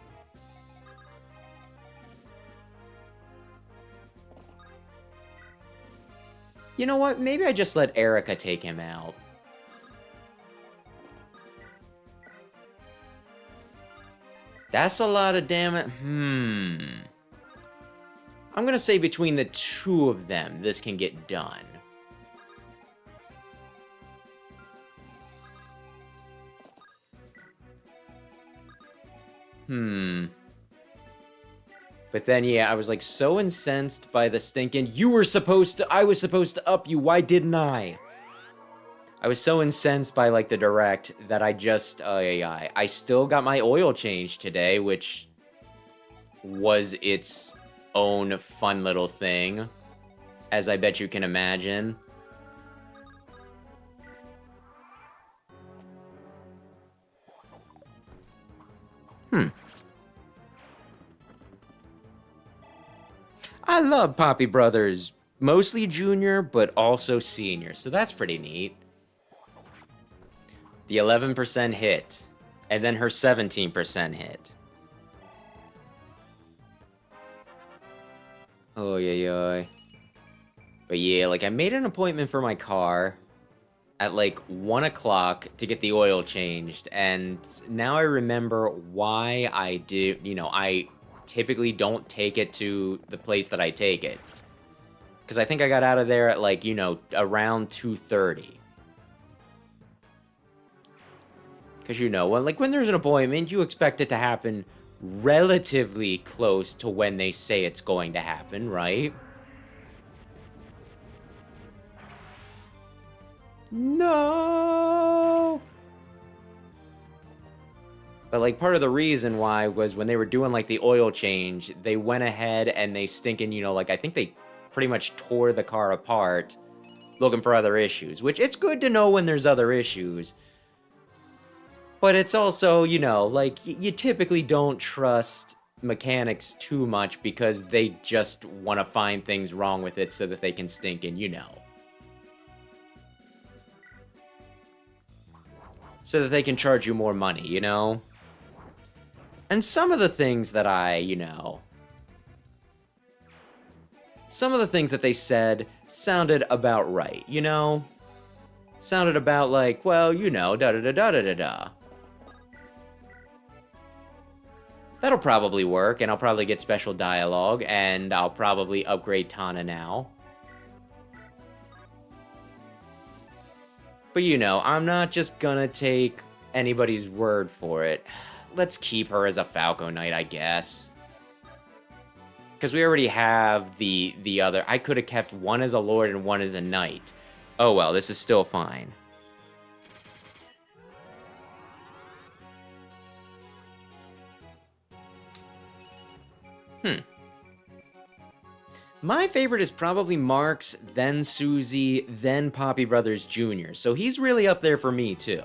You know what? Maybe I just let Erica take him out. That's a lot of damage. I'm gonna say between the two of them, this can get done. But then, yeah, I was, like, so incensed by the stinking, I was supposed to up you, why didn't I? I was so incensed by, like, the Direct that I just, I still got my oil changed today, which was its own fun little thing, as I bet you can imagine. I love Poppy Brothers, mostly junior, but also senior, so that's pretty neat. The 11% hit, and then her 17% hit. Oh, yeah. But yeah, like, I made an appointment for my car at, like, 1 o'clock to get the oil changed, and now I remember why I do, you know, I typically don't take it to the place that I take it. Because I think I got out of there at, like, you know, around 2:30. Because, you know, when there's an appointment, you expect it to happen relatively close to when they say it's going to happen, right? No! But, like, part of the reason why was when they were doing, like, the oil change, they went ahead and they stinking, you know, like, I think they pretty much tore the car apart looking for other issues, which it's good to know when there's other issues. But it's also, you know, like, you typically don't trust mechanics too much because they just want to find things wrong with it so that they can stink in, you know. So that they can charge you more money, you know? And some of the things that some of the things that they said sounded about right, you know? Sounded about like, well, you know, da-da-da-da-da-da-da. That'll probably work, and I'll probably get special dialogue, and I'll probably upgrade Tana now. But you know, I'm not just gonna take anybody's word for it. Let's keep her as a Falco Knight, I guess. Because we already have the other. I could have kept one as a Lord and one as a Knight. Oh well, this is still fine. My favorite is probably Mark's, then Susie, then Poppy Brothers Jr., so he's really up there for me, too.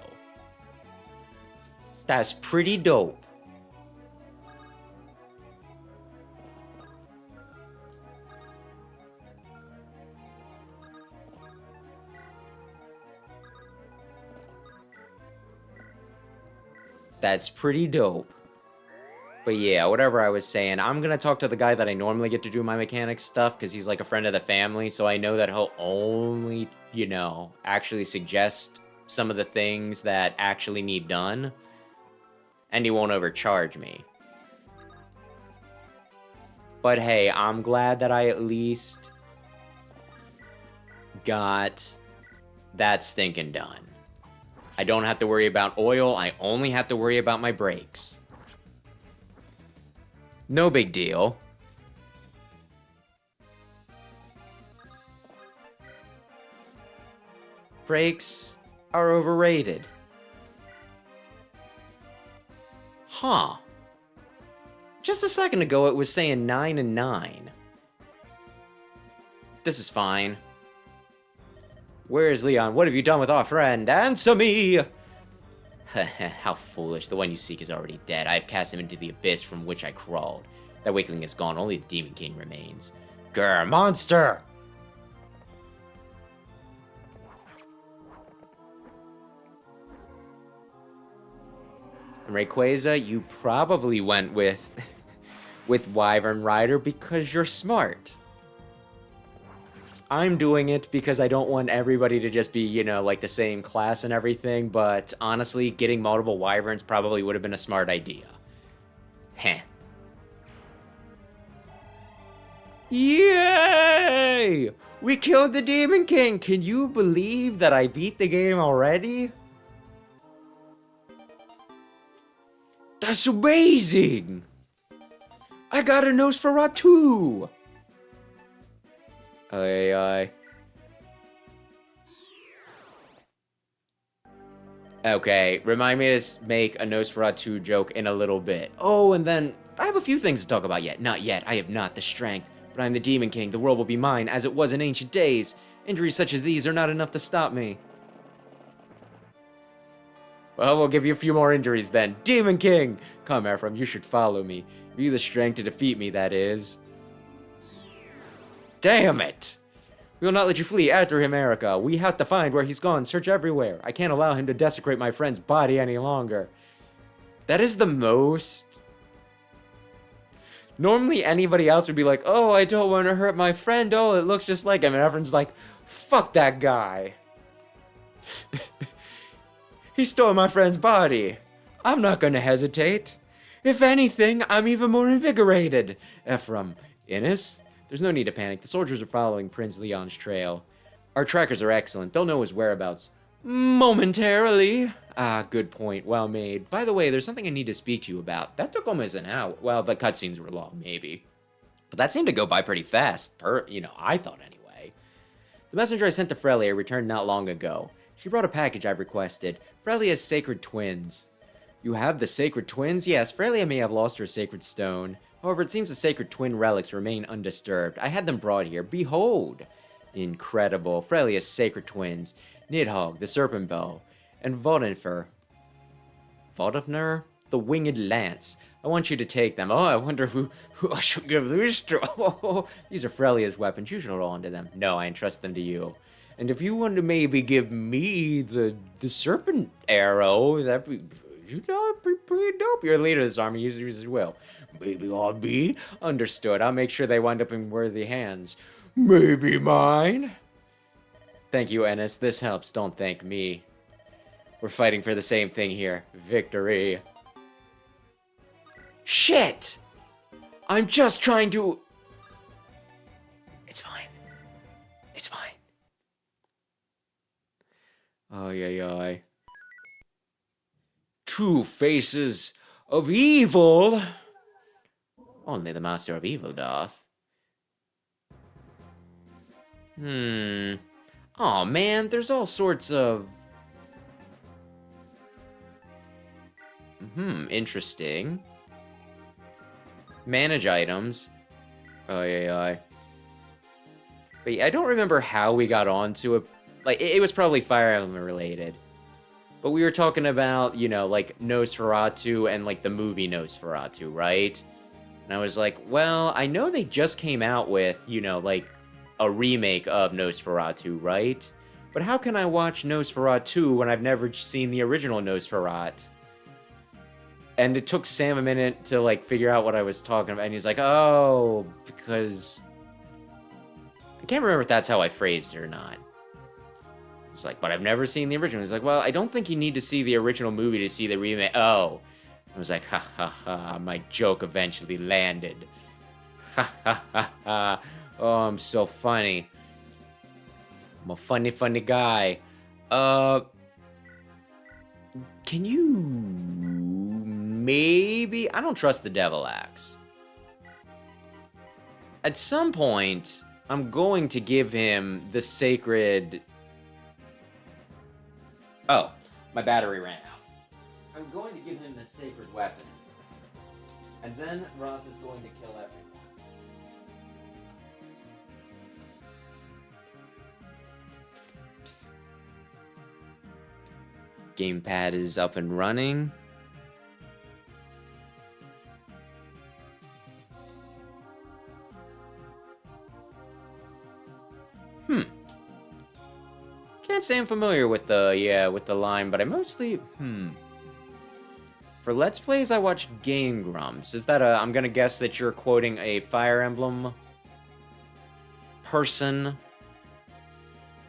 That's pretty dope. That's pretty dope. But yeah, whatever I was saying, I'm gonna talk to the guy that I normally get to do my mechanics stuff, because he's like a friend of the family, so I know that he'll only, you know, actually suggest some of the things that actually need done, and he won't overcharge me. But hey, I'm glad that I at least got that stinking done. I don't have to worry about oil, I only have to worry about my brakes. No big deal. Brakes are overrated. Huh. Just a second ago it was saying 9 and 9. This is fine. Where is Lyon? What have you done with our friend? Answer me! How foolish. The one you seek is already dead. I have cast him into the abyss from which I crawled. That weakling is gone. Only the Demon King remains. Grr, monster! And Rayquaza, you probably went with Wyvern Rider because you're smart. I'm doing it because I don't want everybody to just be, you know, like the same class and everything, but honestly, getting multiple Wyverns probably would have been a smart idea. Heh. Yay! We killed the Demon King! Can you believe that I beat the game already? That's amazing! I got a Nosferatu! Okay, remind me to make a Nosferatu joke in a little bit. Oh, and then, I have a few things to talk about yet. Not yet, I have not the strength. But I am the Demon King, the world will be mine, as it was in ancient days. Injuries such as these are not enough to stop me. Well, we'll give you a few more injuries then. Demon King! Come, Ephraim, you should follow me. Give you the strength to defeat me, that is. Damn it! We will not let you flee after him, Erica. We have to find where he's gone. Search everywhere. I can't allow him to desecrate my friend's body any longer. That is the most... Normally anybody else would be like, oh, I don't want to hurt my friend. Oh, it looks just like him. And everyone's like, fuck that guy. He stole my friend's body. I'm not going to hesitate. If anything, I'm even more invigorated. Ephraim, Innes? There's no need to panic. The soldiers are following Prince Leon's trail. Our trackers are excellent. They'll know his whereabouts Momentarily. Ah, good point. Well made. By the way, there's something I need to speak to you about. That took almost an hour. Well, the cutscenes were long, maybe. But that seemed to go by pretty fast, I thought anyway. The messenger I sent to Frelia returned not long ago. She brought a package I've requested. Frelia's sacred twins. You have the sacred twins? Yes, Frelia may have lost her sacred stone. However, it seems the sacred twin relics remain undisturbed. I had them brought here. Behold! Incredible. Frelia's sacred twins. Nidhogg, the serpent bow, and Vodenfer. The winged lance. I want you to take them. Oh, I wonder who I should give these to. Oh, these are Frelia's weapons. You should hold on to them. No, I entrust them to you. And if you want to maybe give me the serpent arrow, that'd be pretty dope. You're the leader of this army. Use it as well. Maybe I'll be. Understood. I'll make sure they wind up in worthy hands. Maybe mine. Thank you, Ennis. This helps. Don't thank me. We're fighting for the same thing here. Victory. Shit! I'm just trying to... It's fine. It's fine. Oh, yeah. Two faces of evil. Only the master of evil doth. Oh man, there's all sorts of... Interesting. Manage items. Oh, yeah. But yeah, I don't remember how we got onto it. Like, it was probably Fire Emblem related. But we were talking about, like, Nosferatu and, like, the movie Nosferatu, right? And I was like, well, I know they just came out with, like, a remake of Nosferatu, right? But how can I watch Nosferatu when I've never seen the original Nosferatu? And it took Sam a minute to, like, figure out what I was talking about. And he's like, oh, because... I can't remember if that's how I phrased it or not. It's like, but I've never seen the original. He's like, well, I don't think you need to see the original movie to see the remake. Oh. I was like, ha ha ha, my joke eventually landed. Ha ha ha ha. Oh, I'm so funny. I'm a funny guy. Can you... maybe... I don't trust the Devil Axe. At some point, I'm going to give him the sacred... Oh, my battery ran out. I'm going to give him the sacred weapon. And then Ross is going to kill everyone. Gamepad is up and running. Can't say I'm familiar with the line, but I mostly, For Let's Plays, I watch Game Grumps. Is that I'm gonna guess that you're quoting a Fire Emblem person?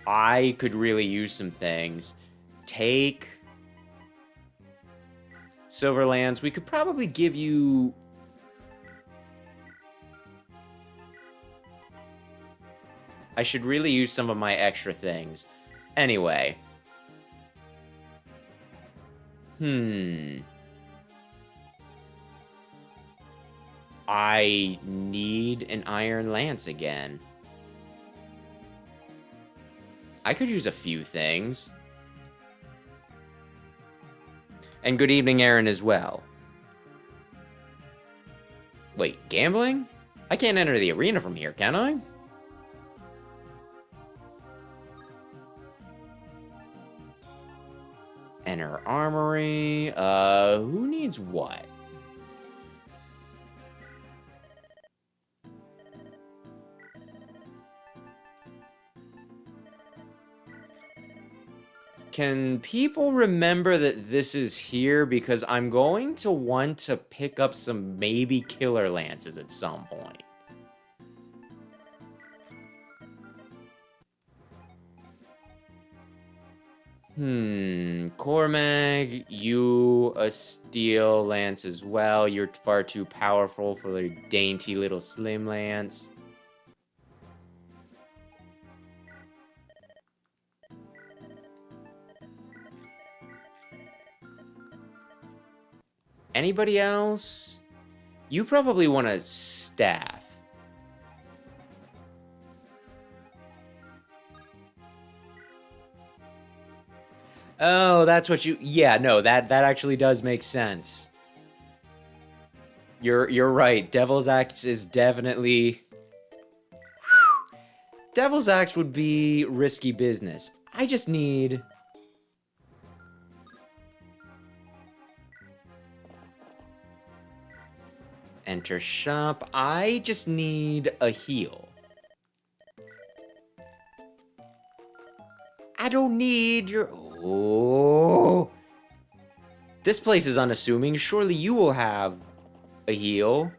I could really use some things. Take Silverlands. We could probably give you... I should really use some of my extra things. Anyway. I need an Iron Lance again. I could use a few things. And good evening, Aaron, as well. Wait, gambling? I can't enter the arena from here, can I? Enter armory. Who needs what? Can people remember that this is here? Because I'm going to want to pick up some maybe killer lances at some point. Cormag, you a steel lance as well. You're far too powerful for the dainty little slim lance. Anybody else? You probably want a staff. Oh, that's what you... Yeah, no, that actually does make sense. You're right. Devil's Axe is definitely... Devil's Axe would be risky business. I just need... Enter shop. I just need a heal. I don't need your... Oh. This place is unassuming. Surely you will have a heal.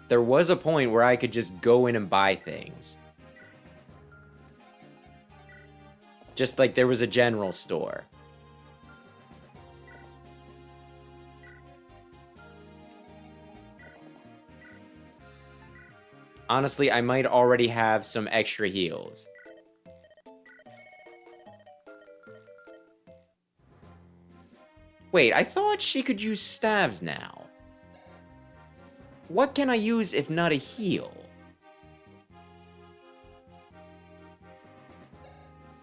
There was a point where I could just go in and buy things. Just like there was a general store. Honestly, I might already have some extra heals. Wait, I thought she could use staves now. What can I use if not a heal?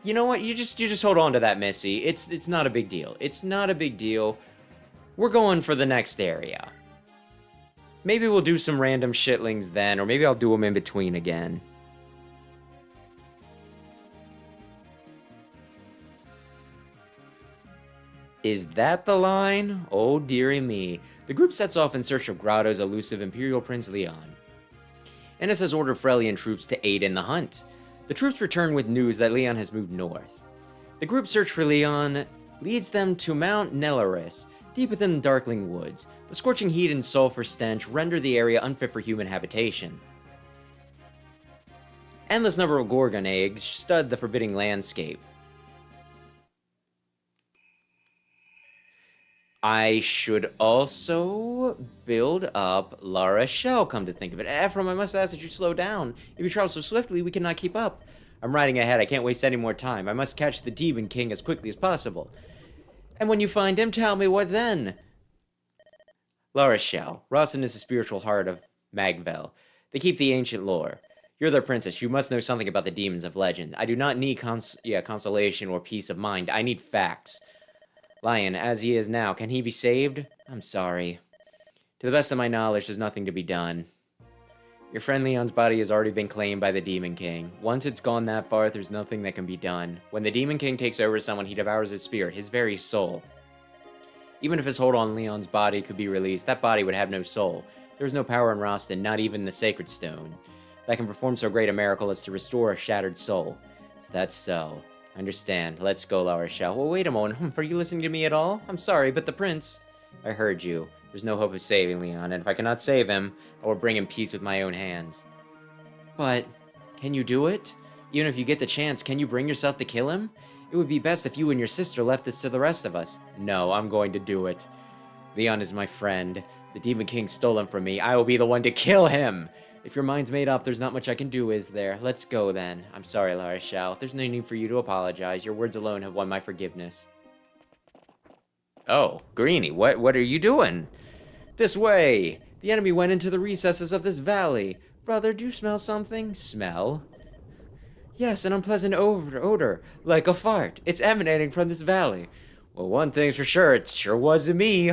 You know what? You just hold on to that, Missy. It's not a big deal. It's not a big deal. We're going for the next area. Maybe we'll do some random shitlings then, or maybe I'll do them in between again. Is that the line? Oh, dearie me. The group sets off in search of Grotto's elusive Imperial Prince Lyon. Ennis has ordered Freljord troops to aid in the hunt. The troops return with news that Lyon has moved north. The group search for Lyon leads them to Mount Nelaris, deep within the darkling woods. The scorching heat and sulfur stench render the area unfit for human habitation. Endless number of Gorgon eggs stud the forbidding landscape. I should also build up La Rochelle, come to think of it. Ephraim, I must ask that you slow down. If you travel so swiftly, we cannot keep up. I'm riding ahead. I can't waste any more time. I must catch the Demon King as quickly as possible. And when you find him, tell me what then? La Rochelle. Rawson is the spiritual heart of Magvel. They keep the ancient lore. You're their princess. You must know something about the demons of legend. I do not need consolation or peace of mind. I need facts. Lyon, as he is now, can he be saved? I'm sorry. To the best of my knowledge, there's nothing to be done. Your friend Leon's body has already been claimed by the Demon King. Once it's gone that far, there's nothing that can be done. When the Demon King takes over someone, he devours his spirit, his very soul. Even if his hold on Leon's body could be released, that body would have no soul. There is no power in Roston, not even the Sacred Stone, that can perform so great a miracle as to restore a shattered soul. Is that so? I understand. Let's go, La Rochelle. Well, wait a moment. Are you listening to me at all? I'm sorry, but the prince... I heard you. There's no hope of saving Lyon, and if I cannot save him, I will bring him peace with my own hands. But, can you do it? Even if you get the chance, can you bring yourself to kill him? It would be best if you and your sister left this to the rest of us. No, I'm going to do it. Lyon is my friend. The Demon King stole him from me. I will be the one to kill him! If your mind's made up, there's not much I can do, is there? Let's go, then. I'm sorry, La Rochelle. There's no need for you to apologize. Your words alone have won my forgiveness. Oh, Greenie, what are you doing? This way! The enemy went into the recesses of this valley. Brother, do you smell something? Smell? Yes, an unpleasant odor, like a fart. It's emanating from this valley. Well, one thing's for sure, it sure wasn't me.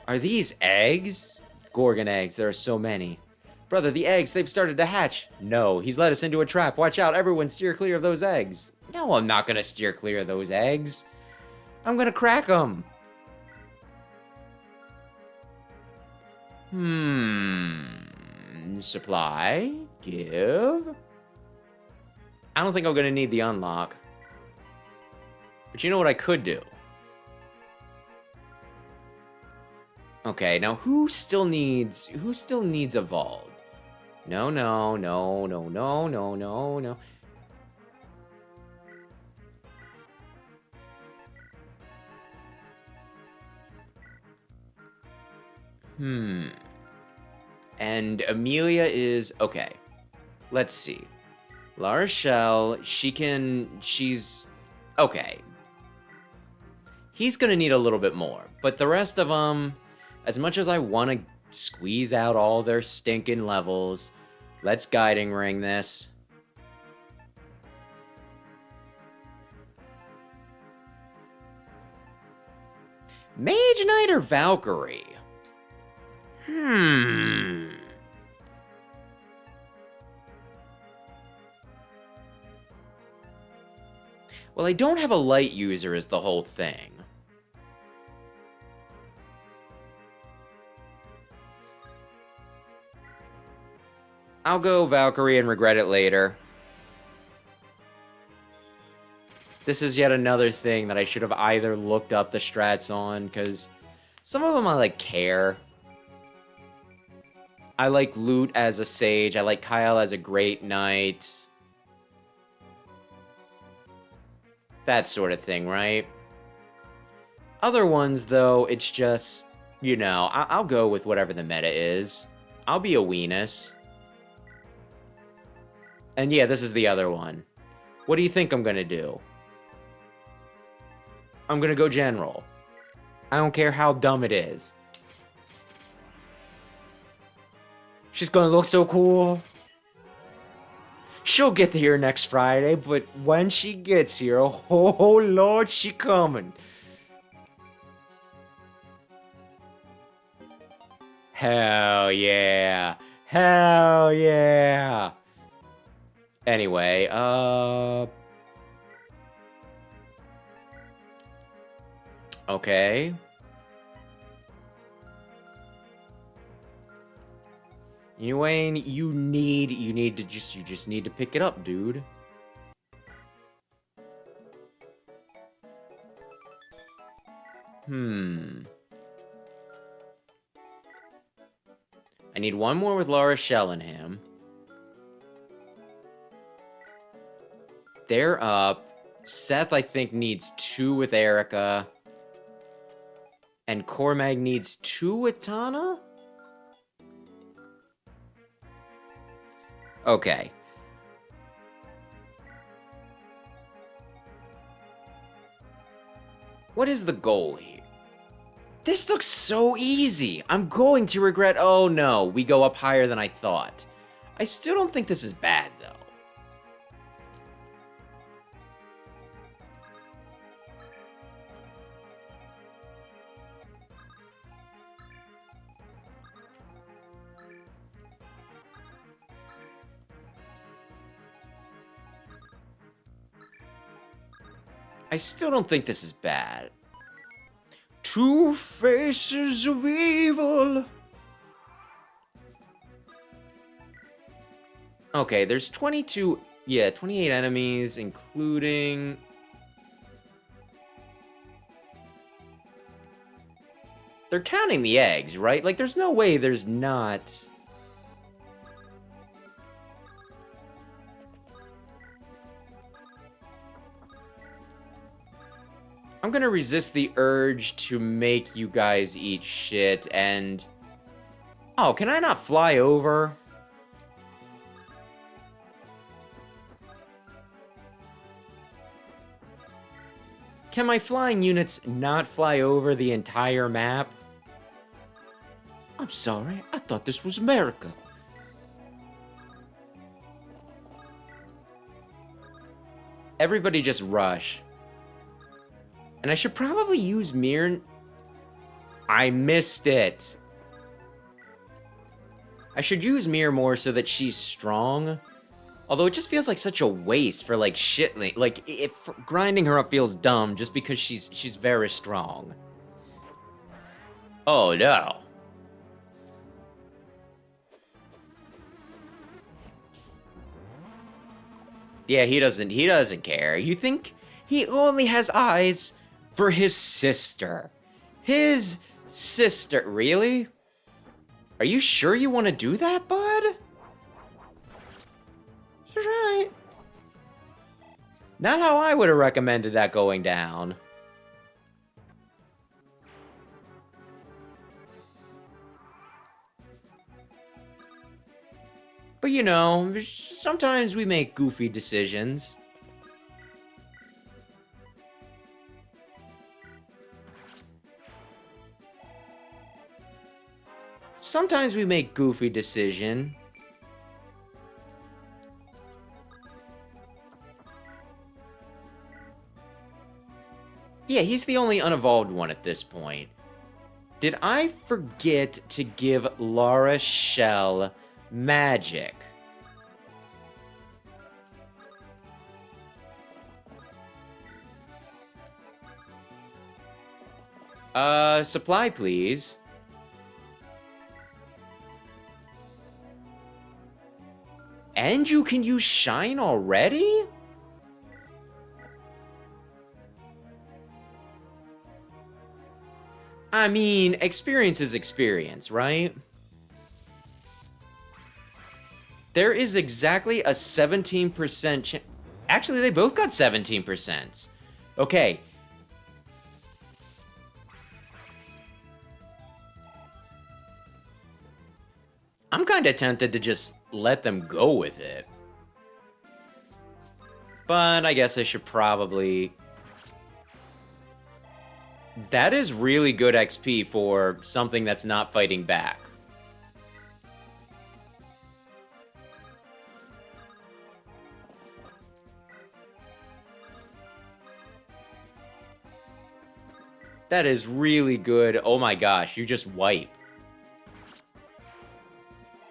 Are these eggs? Gorgon eggs, there are so many. Brother, the eggs, they've started to hatch. No, he's led us into a trap. Watch out, everyone steer clear of those eggs. No, I'm not gonna steer clear of those eggs. I'm gonna crack them. Supply. Give. I don't think I'm gonna need the unlock. But you know what I could do? Okay, now who still needs evolved? No. And Amelia is okay. Let's see. La Rochelle, she's... Okay. He's gonna need a little bit more, but the rest of them, as much as I want to squeeze out all their stinking levels, let's guiding ring this. Mage Knight or Valkyrie? Well, I don't have a light user is the whole thing. I'll go Valkyrie and regret it later. This is yet another thing that I should have either looked up the strats on, because some of them I, like, care. I like Lute as a Sage. I like Kyle as a Great Knight. That sort of thing, right? Other ones, though, it's just, you know, I'll go with whatever the meta is. I'll be a Weenus. And yeah, this is the other one. What do you think I'm gonna do? I'm gonna go General. I don't care how dumb it is. She's gonna look so cool. She'll get here next Friday, but when she gets here, oh Lord, she coming. Hell yeah. Hell yeah. Anyway, okay. Wayne, you just need to pick it up, dude. I need one more with La Rochelle and him. They're up. Seth, I think, needs 2 with Erica. And Cormag needs 2 with Tana? Okay. What is the goal here? This looks so easy. I'm going to regret... Oh, no. We go up higher than I thought. I still don't think this is bad, though. I still don't think this is bad. 2 faces of evil. Okay, there's 28 enemies, including... They're counting the eggs, right? Like, there's no way there's not... I'm gonna resist the urge to make you guys eat shit, and... Oh, can I not fly over? Can my flying units not fly over the entire map? I'm sorry, I thought this was America. Everybody just rush. And I should probably use Mirn. I missed it. I should use Mir more so that she's strong. Although it just feels like such a waste for like shit. Like if grinding her up feels dumb just because she's very strong. Oh no. Yeah, he doesn't care. You think he only has eyes for his sister? His sister, really? Are you sure you want to do that, bud? That's right. Not how I would have recommended that going down. But But you know, sometimes we make goofy decisions. Sometimes we make goofy decisions. Yeah, he's the only unevolved one at this point. Did I forget to give Lara Shell magic? Supply, please. And you can use Shine already? I mean, experience is experience, right? There is exactly a 17% chance. Actually, they both got 17%. Okay. I'm kind of tempted to just let them go with it. But I guess I should probably... That is really good XP for something that's not fighting back. That is really good. Oh my gosh, you just wipe.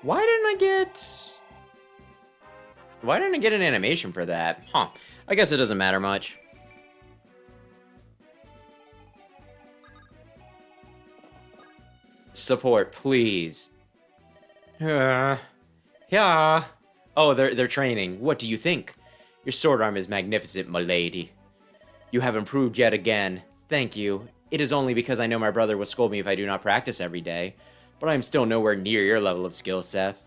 Why didn't I get an animation for that? Huh. I guess it doesn't matter much. Support, please. Yeah. Oh, they're training. What do you think? Your sword arm is magnificent, my lady. You have improved yet again. Thank you. It is only because I know my brother will scold me if I do not practice every day. But I am still nowhere near your level of skill, Seth.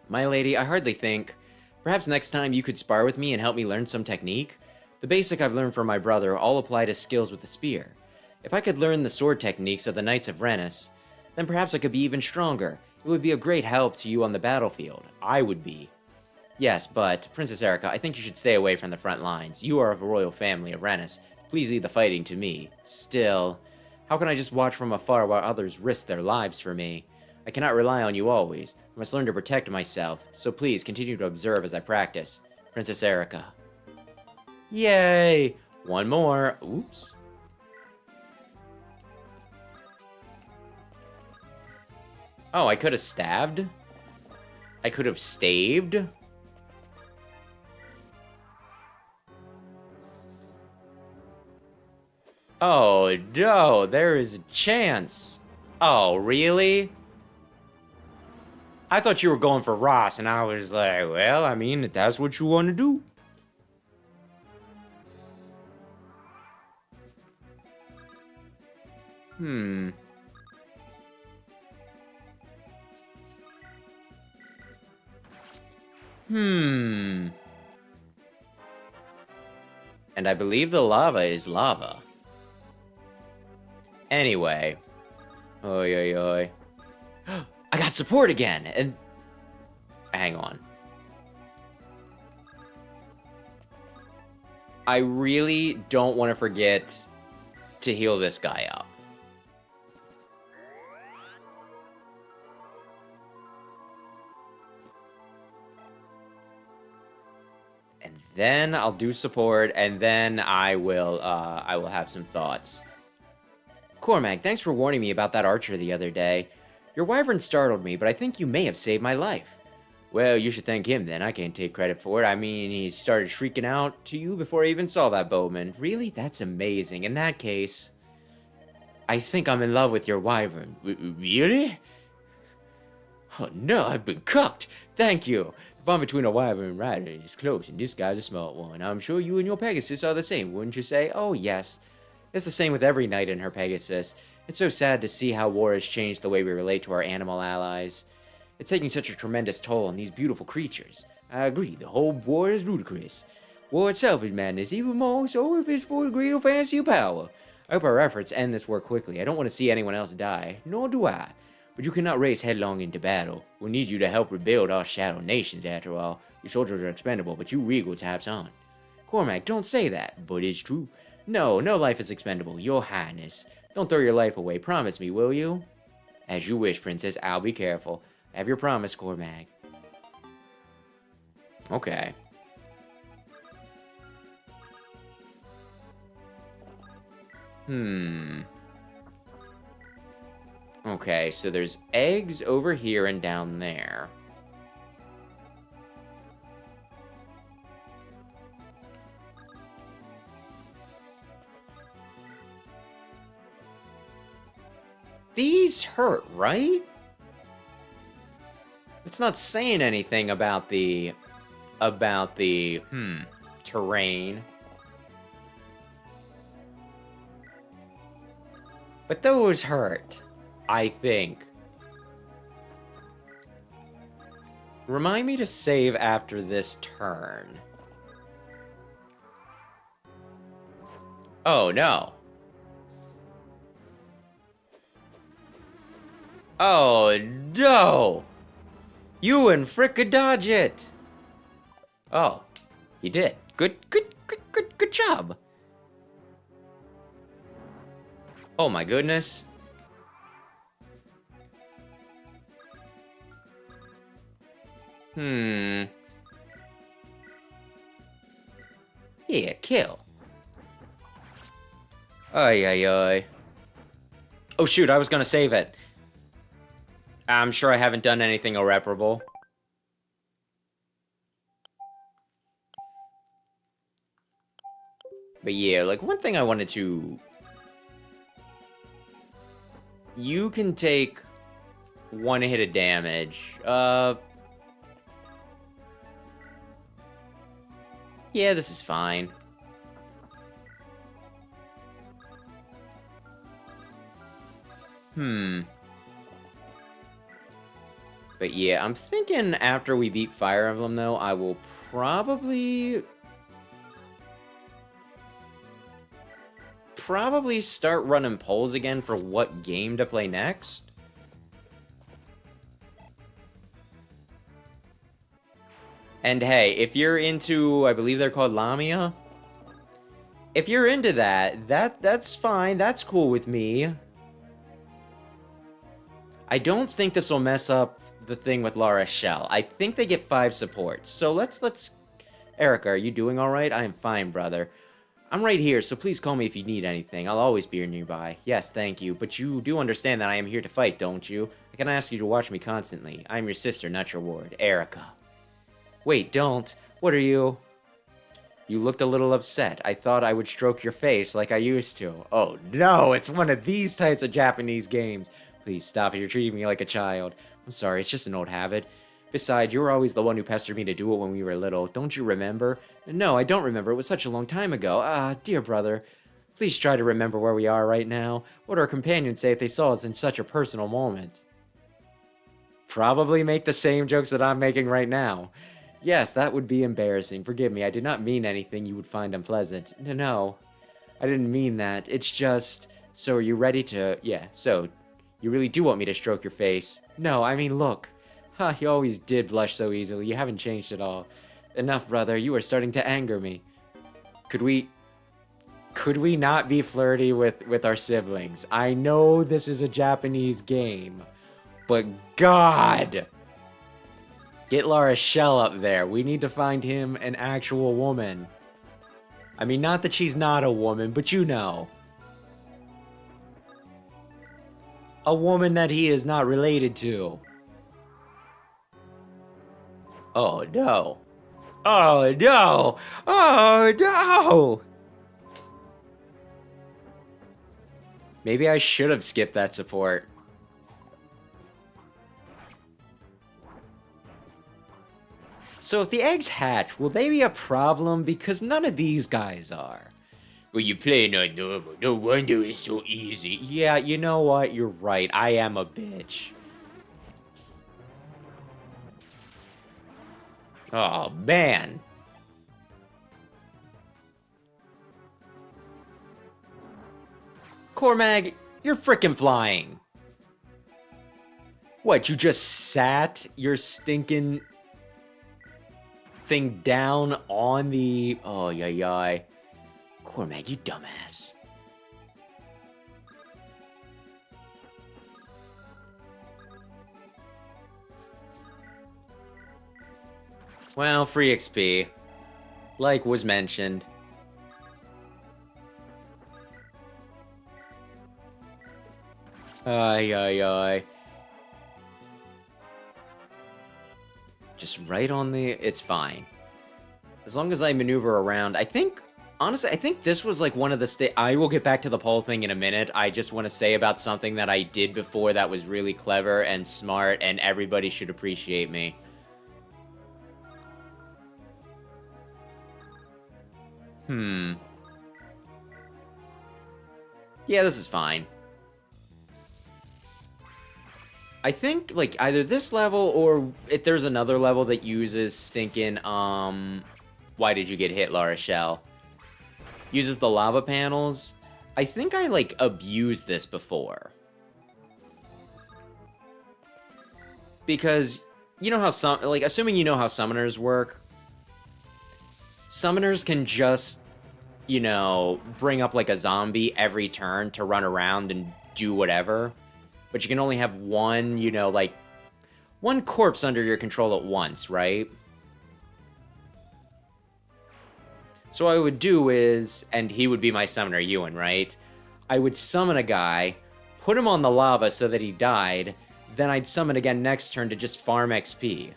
My lady, I hardly think. Perhaps next time you could spar with me and help me learn some technique? The basic I've learned from my brother all apply to skills with the spear. If I could learn the sword techniques of the Knights of Rennes, then perhaps I could be even stronger. It would be a great help to you on the battlefield. I would be. Yes, but, Princess Erica, I think you should stay away from the front lines. You are of a royal family of Rennes. Please leave the fighting to me. Still, how can I just watch from afar while others risk their lives for me? I cannot rely on you always. I must learn to protect myself. So please, continue to observe as I practice. Princess Erica. Yay! One more. Oops. Oh, I could have stabbed? I could have staved? Oh, no, there is a chance. Oh, really? I thought you were going for Ross, and I was like, well, I mean, if that's what you want to do. And I believe the lava is lava. Anyway. Oi, oi, oi. I got support again, and... Hang on. I really don't want to forget to heal this guy up. And then I'll do support, and then I will have some thoughts. Cormac, thanks for warning me about that archer the other day. Your wyvern startled me, but I think you may have saved my life. Well, you should thank him then. I can't take credit for it. I mean, he started shrieking out to you before I even saw that bowman. Really? That's amazing. In that case, I think I'm in love with your wyvern. Really? Oh no, I've been cooked. Thank you. The bond between a wyvern and rider is close, and this guy's a small one. I'm sure you and your Pegasus are the same, wouldn't you say? Oh, yes. It's the same with every knight and her Pegasus. It's so sad to see how war has changed the way we relate to our animal allies. It's taking such a tremendous toll on these beautiful creatures. I agree, the whole war is ludicrous. War itself is madness, even more so if it's for the greed or fancy of power. I hope our efforts end this war quickly. I don't want to see anyone else die, nor do I. but you cannot race headlong into battle. We'll need you to help rebuild our Shadow Nations after all. Your soldiers are expendable, but you regal taps on. Cormac, don't say that, but it's true. No, no life is expendable, your highness. Don't throw your life away, promise me, will you? As you wish, princess, I'll be careful. Have your promise, Cormac. Okay. Okay, so there's eggs over here and down there. These hurt, right? It's not saying anything about the terrain. But those hurt, I think. Remind me to save after this turn. Oh, no. Oh, no! You and fricka dodge it! Oh, you did. Good job. Oh my goodness. Yeah, kill. Ay, ay, ay. Oh shoot, I was gonna save it. I'm sure I haven't done anything irreparable. But yeah, like one thing I wanted to... You can take one hit of damage. Yeah, this is fine. But yeah, I'm thinking after we beat Fire Emblem, though, I will probably start running polls again for what game to play next. And hey, if you're into, I believe they're called Lamia. If you're into that's fine. That's cool with me. I don't think this will mess up the thing with La Rochelle. I think they get 5 supports. So let's... Erica, are you doing alright? I am fine, brother. I'm right here, so please call me if you need anything. I'll always be nearby. Yes, thank you. But you do understand that I am here to fight, don't you? I can ask you to watch me constantly. I'm your sister, not your ward. Erica. Wait, don't. What are you? You looked a little upset. I thought I would stroke your face like I used to. Oh no, it's one of these types of Japanese games. Please stop it, you're treating me like a child. I'm sorry, it's just an old habit. Besides, you were always the one who pestered me to do it when we were little. Don't you remember? No, I don't remember. It was such a long time ago. Ah, dear brother. Please try to remember where we are right now. What would our companions say if they saw us in such a personal moment? Probably make the same jokes that I'm making right now. Yes, that would be embarrassing. Forgive me, I did not mean anything you would find unpleasant. No, I didn't mean that. It's just... So are you ready to... Yeah, so... You really do want me to stroke your face? No, I mean, look. Huh, you always did blush so easily. You haven't changed at all. Enough, brother. You are starting to anger me. Could we not be flirty with our siblings? I know this is a Japanese game, but God! Get La Rochelle up there. We need to find him an actual woman. I mean, not that she's not a woman, but you know. A woman that he is not related to. Oh no. Oh no! Oh no! Maybe I should have skipped that support. So if the eggs hatch, will they be a problem? Because none of these guys are. Well, you play on normal. No wonder it's so easy. Yeah, you know what? You're right. I am a bitch. Oh, man. Cormag, you're frickin' flying. What, you just sat your stinking thing down on the... Oh, yay. Cormag, you dumbass. Well, free XP. Like was mentioned. Ay. Just right on the... It's fine. As long as I maneuver around. I think... Honestly, I think this was like one of the... I will get back to the pole thing in a minute. I just want to say about something that I did before that was really clever and smart, and everybody should appreciate me. Yeah, this is fine. I think, like, either this level or if there's another level that uses stinking, why did you get hit, La Rochelle? Uses the lava panels. I think I, like, abused this before. Because, you know how assuming you know how summoners work, summoners can just, you know, bring up, like, a zombie every turn to run around and do whatever. But you can only have one, you know, like, one corpse under your control at once, right? So what I would do is, and he would be my summoner, Ewan, right? I would summon a guy, put him on the lava so that he died, then I'd summon again next turn to just farm XP.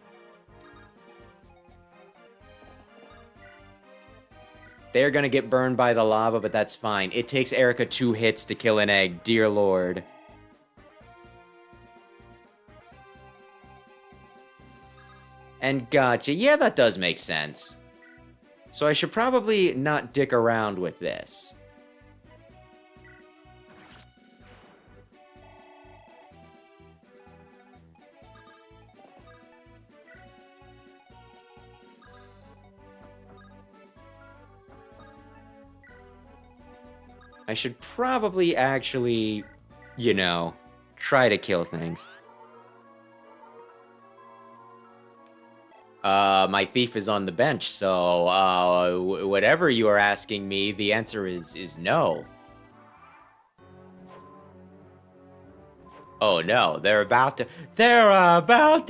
They're gonna get burned by the lava, but that's fine. It takes Erica 2 hits to kill an egg, dear lord. And gotcha. Yeah, that does make sense. So I should probably not dick around with this. I should probably actually, you know, try to kill things. My thief is on the bench, so, whatever you are asking me, the answer is no. Oh no, they're about to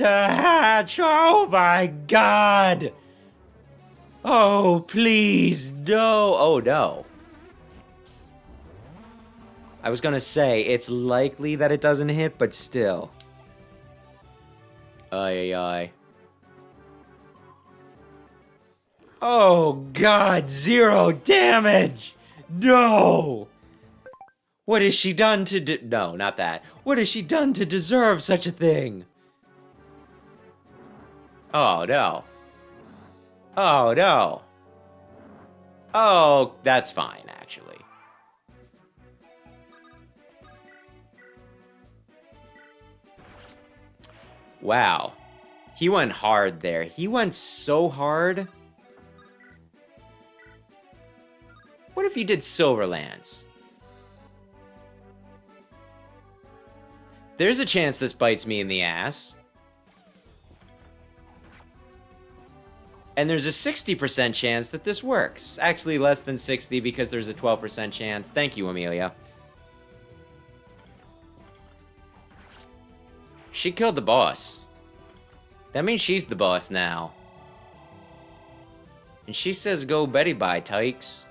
hatch! Oh my god! Oh, please, no! Oh no. I was gonna say, it's likely that it doesn't hit, but still. Ay. Oh god, 0 damage! No! What has she done to no, not that. What has she done to deserve such a thing? Oh no. Oh no. Oh, that's fine, actually. Wow. He went hard there. He went so hard. What if he did Silverlands? There's a chance this bites me in the ass. And there's a 60% chance that this works. Actually, less than 60 because there's a 12% chance. Thank you, Amelia. She killed the boss. That means she's the boss now. And she says go Betty bye, tykes.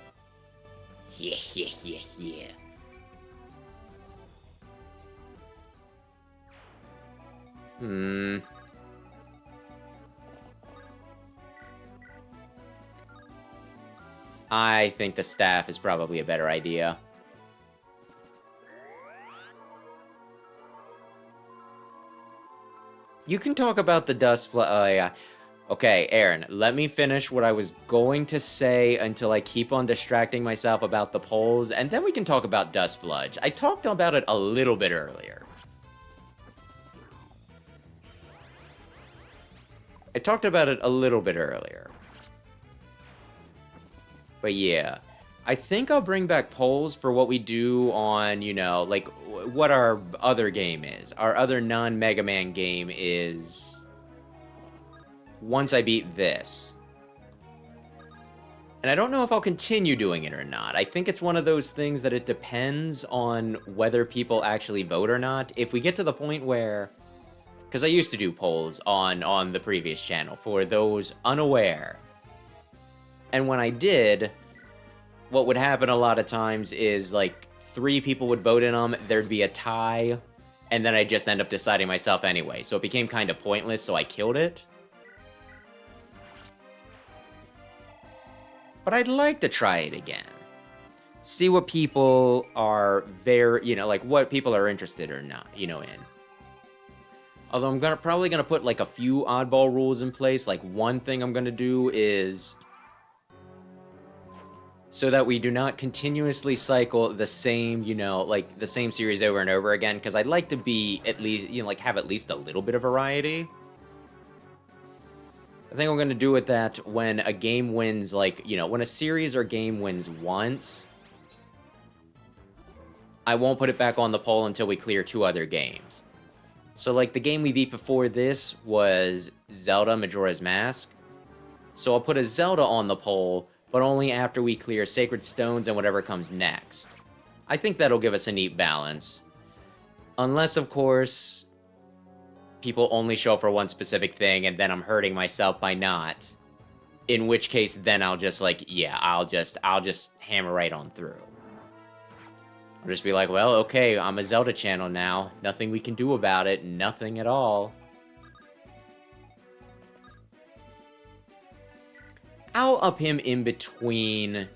Yeah. I think the staff is probably a better idea. You can talk about the dust yeah. Okay, Aaron, let me finish what I was going to say until I keep on distracting myself about the polls, and then we can talk about Dust Bludge. I talked about it a little bit earlier. But yeah, I think I'll bring back polls for what we do on, you know, like, what our other game is. Our other non-Mega Man game is... once I beat this. And I don't know if I'll continue doing it or not. I think it's one of those things that it depends on whether people actually vote or not. If we get to the point where... because I used to do polls on the previous channel for those unaware. And when I did, what would happen a lot of times is, like, 3 people would vote in them, there'd be a tie, and then I'd just end up deciding myself anyway. So it became kind of pointless, so I killed it. But I'd like to try it again. See what people are like, what people are interested or not, in. Although I'm probably gonna put, like, a few oddball rules in place. Like, one thing I'm gonna do is... so that we do not continuously cycle the same, like, the same series over and over again. Because I'd like to be at least, like, have at least a little bit of variety. I think I'm gonna do with that when a game wins, like, when a series or game wins once, I won't put it back on the poll until we clear 2 other games. So, like, the game we beat before this was Zelda Majora's Mask. So I'll put a Zelda on the poll, but only after we clear Sacred Stones and whatever comes next. I think that'll give us a neat balance. Unless, of course, people only show up for one specific thing, and then I'm hurting myself by not. In which case, then I'll just, like, yeah, I'll just hammer right on through. I'll just be like, well, okay, I'm a Zelda channel now. Nothing we can do about it. Nothing at all. I'll up him in between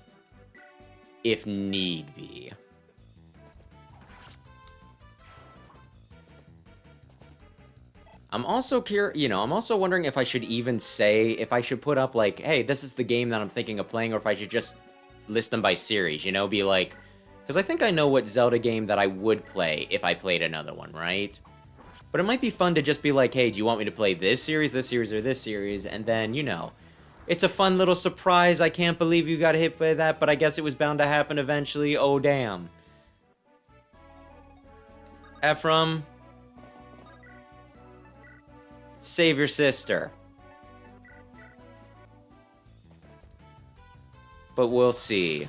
if need be. I'm also I'm also wondering if I should even say, if I should put up, like, hey, this is the game that I'm thinking of playing, or if I should just list them by series, be like... because I think I know what Zelda game that I would play if I played another one, right? But it might be fun to just be like, hey, do you want me to play this series, or this series? And then, it's a fun little surprise. I can't believe you got hit by that, but I guess it was bound to happen eventually. Oh, damn. Ephraim, save your sister. But we'll see.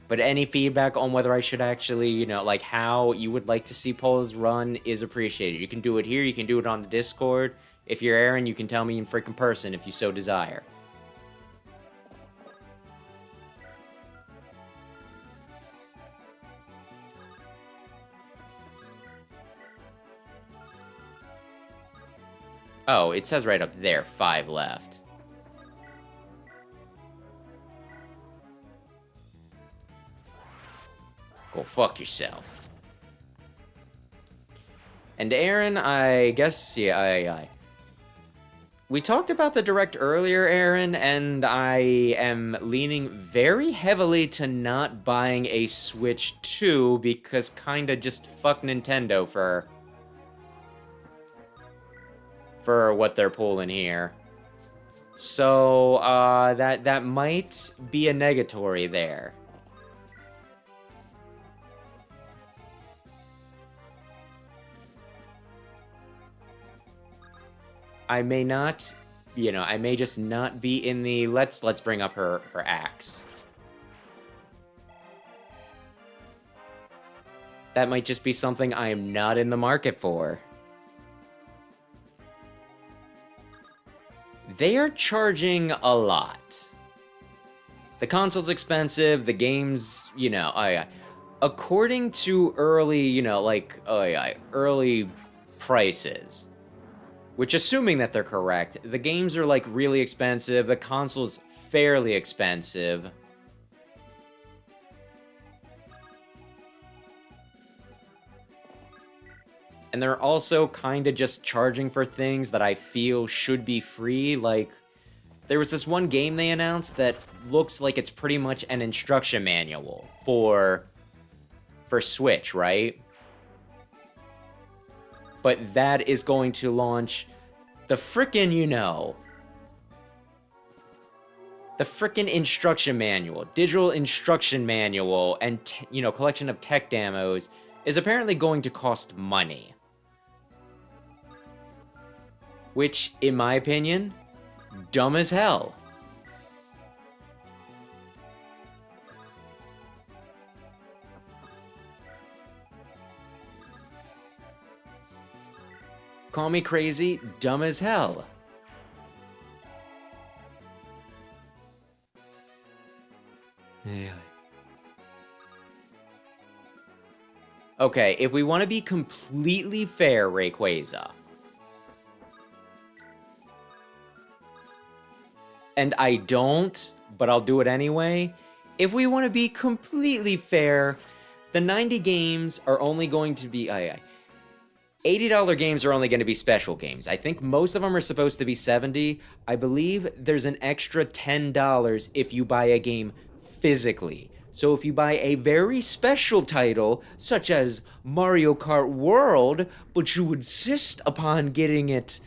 But any feedback on whether I should actually, like, how you would like to see polls run is appreciated. You can do it here, you can do it on the Discord. If you're Aaron, you can tell me in freaking person if you so desire. Oh, it says right up there, 5 left. Go fuck yourself. And Aaron, I guess, yeah, we talked about the Direct earlier, Aaron, and I am leaning very heavily to not buying a Switch 2 because kinda just fuck Nintendo for what they're pulling here. So, that might be a negatory there. I may not, I may just not be in the, let's bring up her axe. That might just be something I am not in the market for. They are charging a lot. The console's expensive, the game's, according to early, early prices, which, assuming that they're correct, the games are, like, really expensive, the console's fairly expensive. And they're also kind of just charging for things that I feel should be free. Like, there was this one game they announced that looks like it's pretty much an instruction manual for Switch, right? But that is going to launch the frickin', The frickin' instruction manual, digital instruction manual, and, collection of tech demos is apparently going to cost money. Which, in my opinion, dumb as hell. Call me crazy, dumb as hell. Yeah. Okay, if we want to be completely fair, Rayquaza. And I don't, but I'll do it anyway. If we want to be completely fair, the 90 games are only going to be... $80 games are only going to be special games. I think most of them are supposed to be $70. I believe there's an extra $10 if you buy a game physically. So if you buy a very special title, such as Mario Kart World, but you insist upon getting it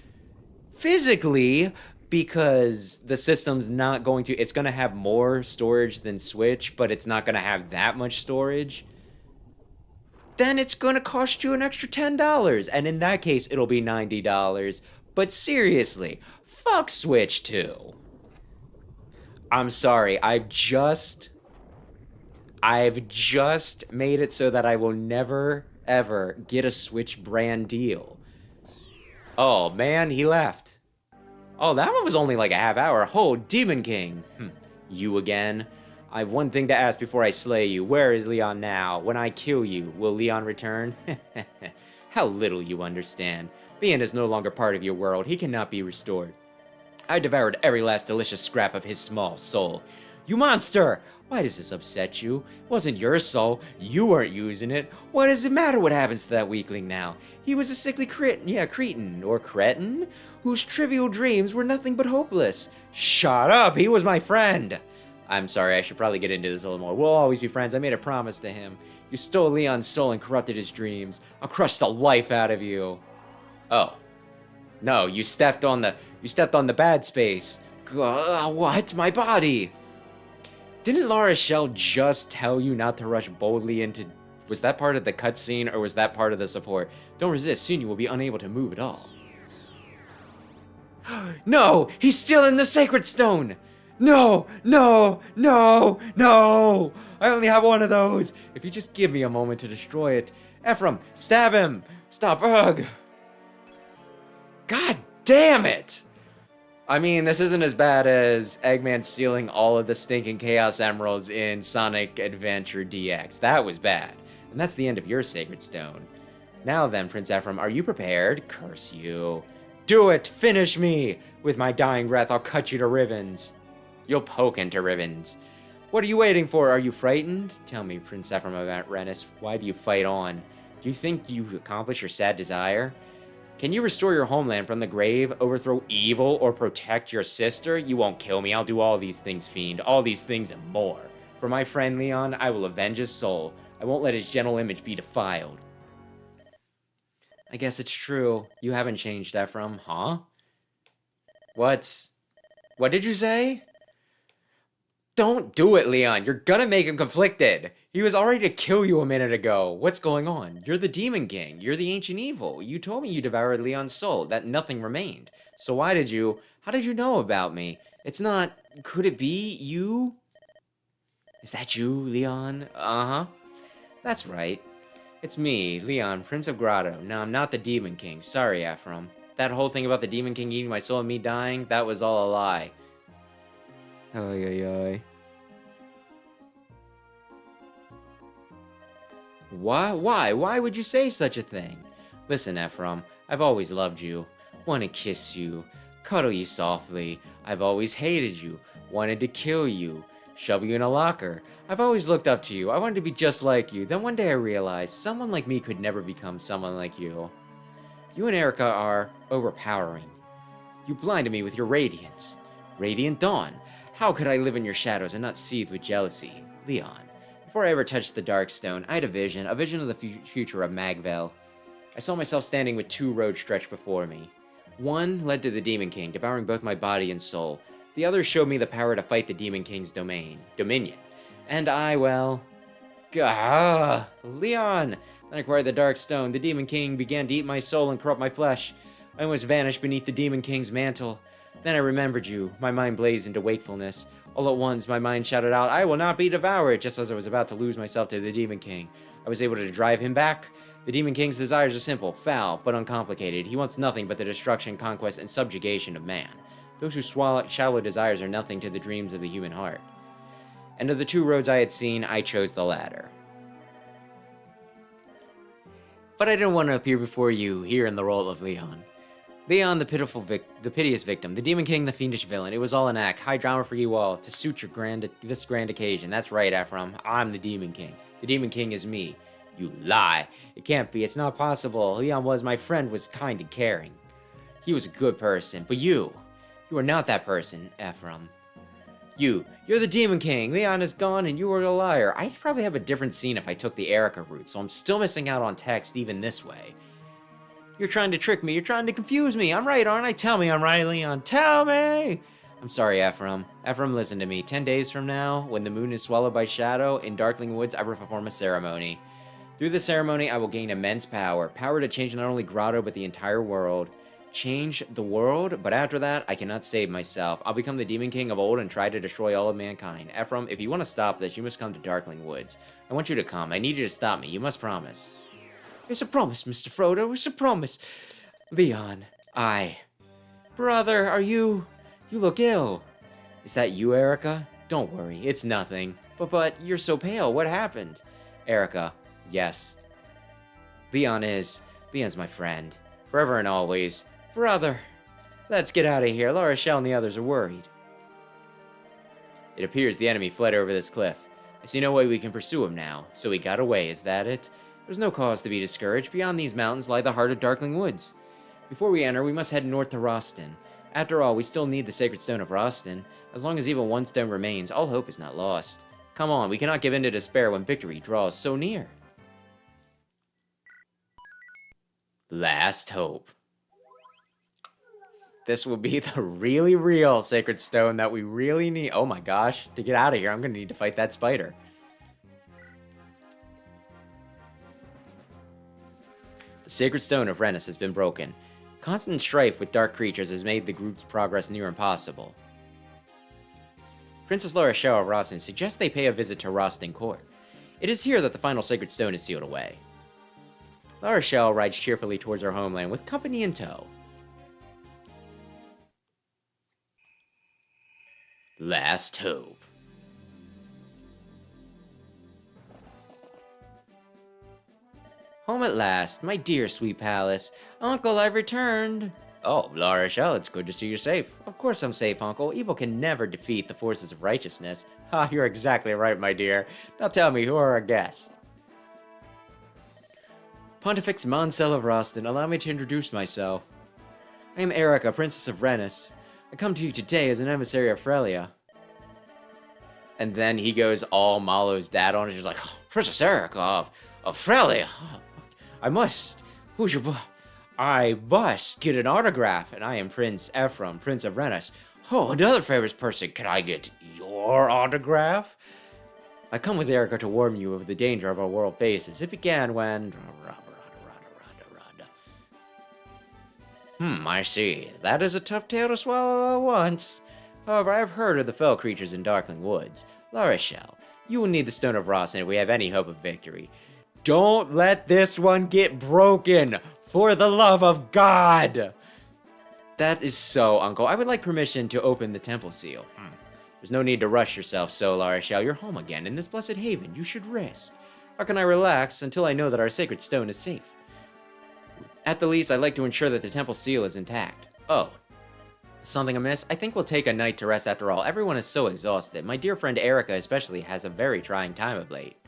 physically because the system's not going to... It's going to have more storage than Switch, but it's not going to have that much storage, then it's going to cost you an extra $10. And in that case, it'll be $90. But seriously, fuck Switch 2. I'm sorry, I've just made it so that I will never, ever get a Switch brand deal. Oh, man, he left. Oh, that one was only like a half hour. Oh, Demon King. You again? I have one thing to ask before I slay you. Where is Lyon now? When I kill you, will Lyon return? How little you understand. Lyon is no longer part of your world. He cannot be restored. I devoured every last delicious scrap of his small soul. You monster! Why does this upset you? It wasn't your soul. You weren't using it. What does it matter what happens to that weakling now? He was a sickly cretin, or cretin, whose trivial dreams were nothing but hopeless. Shut up! He was my friend! I'm sorry, I should probably get into this a little more. We'll always be friends. I made a promise to him. You stole Leon's soul and corrupted his dreams. I'll crush the life out of you. Oh. No, you stepped on the bad space. What? My body! Didn't Lara Shell just tell you not to rush boldly into... Was that part of the cutscene, or was that part of the support? Don't resist, soon you will be unable to move at all. No! He's still in the Sacred Stone! No! No! No! No! I only have one of those! If you just give me a moment to destroy it. Ephraim, stab him! Stop, ugh! God damn it! I mean, this isn't as bad as Eggman stealing all of the stinking Chaos Emeralds in Sonic Adventure DX. That was bad. And that's the end of your Sacred Stone. Now then, Prince Ephraim, are you prepared? Curse you. Do it! Finish me! With my dying breath, I'll cut you to ribbons. You'll poke into ribbons. What are you waiting for? Are you frightened? Tell me, Prince Ephraim of Rennis, why do you fight on? Do you think you've accomplished your sad desire? Can you restore your homeland from the grave, overthrow evil, or protect your sister? You won't kill me. I'll do all these things, fiend. All these things and more. For my friend Lyon, I will avenge his soul. I won't let his gentle image be defiled. I guess it's true. You haven't changed, Ephraim, huh? What did you say? Don't do it, Lyon. You're gonna make him conflicted. He was already to kill you a minute ago. What's going on? You're the Demon King. You're the ancient evil. You told me you devoured Leon's soul, that nothing remained. So how did you know about me? It's not... Could it be you? Is that you, Lyon? Uh-huh. That's right. It's me, Lyon, Prince of Grotto. No, I'm not the Demon King. Sorry, Ephraim. That whole thing about the Demon King eating my soul and me dying, that was all a lie. Ay, ay, ay. Why would you say such a thing? Listen, Ephraim, I've always loved you. Want to kiss you. Cuddle you softly. I've always hated you. Wanted to kill you. Shove you in a locker. I've always looked up to you. I wanted to be just like you. Then one day I realized someone like me could never become someone like you. You and Erica are overpowering. You blinded me with your radiance. Radiant dawn. How could I live in your shadows and not seethe with jealousy? Lyon. Before I ever touched the Darkstone, I had a vision of the future of Magvale. I saw myself standing with two roads stretched before me. One led to the Demon King, devouring both my body and soul. The others showed me the power to fight the Demon King's dominion. And I, well... Lyon! Then I acquired the Dark Stone. The Demon King began to eat my soul and corrupt my flesh. I almost vanished beneath the Demon King's mantle. Then I remembered you. My mind blazed into wakefulness. All at once, my mind shouted out, "I will not be devoured!" Just as I was about to lose myself to the Demon King. I was able to drive him back. The Demon King's desires are simple, foul, but uncomplicated. He wants nothing but the destruction, conquest, and subjugation of man. Those who swallow shallow desires are nothing to the dreams of the human heart. And of the two roads I had seen, I chose the latter. But I didn't want to appear before you here in the role of Lyon. Lyon, the piteous victim, the Demon King, the fiendish villain. It was all an act, high drama for you all, to suit your this grand occasion. That's right, Ephraim. I'm the Demon King. The Demon King is me. You lie. It can't be. It's not possible. Lyon was my friend, was kind and caring. He was a good person. But you are not that person, Ephraim. You're the Demon King. Lyon is gone and you are a liar. I'd probably have a different scene if I took the Erica route, so I'm still missing out on text even this way. You're trying to trick me. You're trying to confuse me. I'm right, aren't I? Tell me I'm right, Lyon. Tell me! I'm sorry, Ephraim. Ephraim, listen to me. 10 days from now, when the moon is swallowed by shadow, in Darkling Woods, I will perform a ceremony. Through the ceremony, I will gain immense power. Power to change not only Grotto, but the entire world. Change the world? But after that, I cannot save myself. I'll become the Demon King of old and try to destroy all of mankind. Ephraim, if you want to stop this, you must come to Darkling Woods. I want you to come. I need you to stop me. You must promise. It's a promise, Mr. Frodo. It's a promise. Lyon, Brother, are you... You look ill. Is that you, Erica? Don't worry, it's nothing. But you're so pale. What happened? Erica, yes. Lyon's my friend. Forever and always. Brother, let's get out of here. La Rochelle and the others are worried. It appears the enemy fled over this cliff. I see no way we can pursue him now. So he got away, is that it? There's no cause to be discouraged. Beyond these mountains lie the heart of Darkling Woods. Before we enter, we must head north to Roston. After all, we still need the Sacred Stone of Roston. As long as even one stone remains, all hope is not lost. Come on, we cannot give in to despair when victory draws so near. Last hope. This will be the really real Sacred Stone that we really need. Oh my gosh, to get out of here, I'm going to need to fight that spider. The Sacred Stone of Renus has been broken. Constant strife with dark creatures has made the group's progress near impossible. Princess La Rochelle of Roston suggests they pay a visit to Roston Court. It is here that the final Sacred Stone is sealed away. La Rochelle rides cheerfully towards her homeland with company in tow. Last hope. Home at last, my dear sweet palace. Uncle, I've returned. Oh, La Rochelle, it's good to see you safe. Of course I'm safe, Uncle. Evil can never defeat the forces of righteousness. Ha, you're exactly right, my dear. Now tell me, who are our guests? Pontifex Moncel of Roston, allow me to introduce myself. I am Erica, Princess of Renus. I come to you today as an emissary of Frelia. And then he goes all Malo's dad on, and he's like, oh, Princess Erica of Frelia. I must get an autograph, and I am Prince Ephraim, Prince of Renus. Oh, another famous person, can I get your autograph? I come with Erica to warn you of the danger of our world faces. It began when... I see. That is a tough tale to swallow at once. However, I have heard of the fell creatures in Darkling Woods. La Rochelle, you will need the Stone of Roston if we have any hope of victory. Don't let this one get broken! For the love of God! That is so, Uncle. I would like permission to open the temple seal. There's no need to rush yourself so, La Rochelle. You're home again, in this blessed haven. You should rest. How can I relax until I know that our sacred stone is safe? At the least, I'd like to ensure that the temple seal is intact. Oh. Something amiss? I think we'll take a night to rest after all. Everyone is so exhausted. My dear friend Erica especially has a very trying time of late.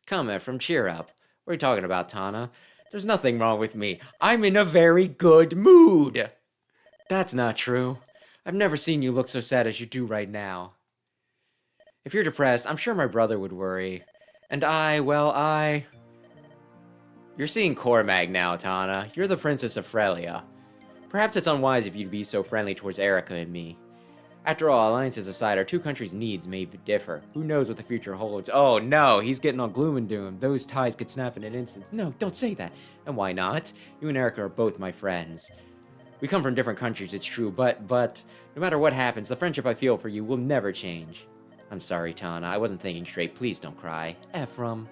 Come, Ephraim, cheer up. What are you talking about, Tana? There's nothing wrong with me. I'm in a very good mood. That's not true. I've never seen you look so sad as you do right now. If you're depressed, I'm sure my brother would worry. And You're seeing Cormag now, Tana. You're the Princess of Frelia. Perhaps it's unwise of you to be so friendly towards Erica and me. After all, alliances aside, our two countries' needs may differ. Who knows what the future holds? Oh no, he's getting all gloom and doom. Those ties could snap in an instant. No, don't say that. And why not? You and Erica are both my friends. We come from different countries, it's true, but no matter what happens, the friendship I feel for you will never change. I'm sorry, Tana. I wasn't thinking straight. Please don't cry. Ephraim.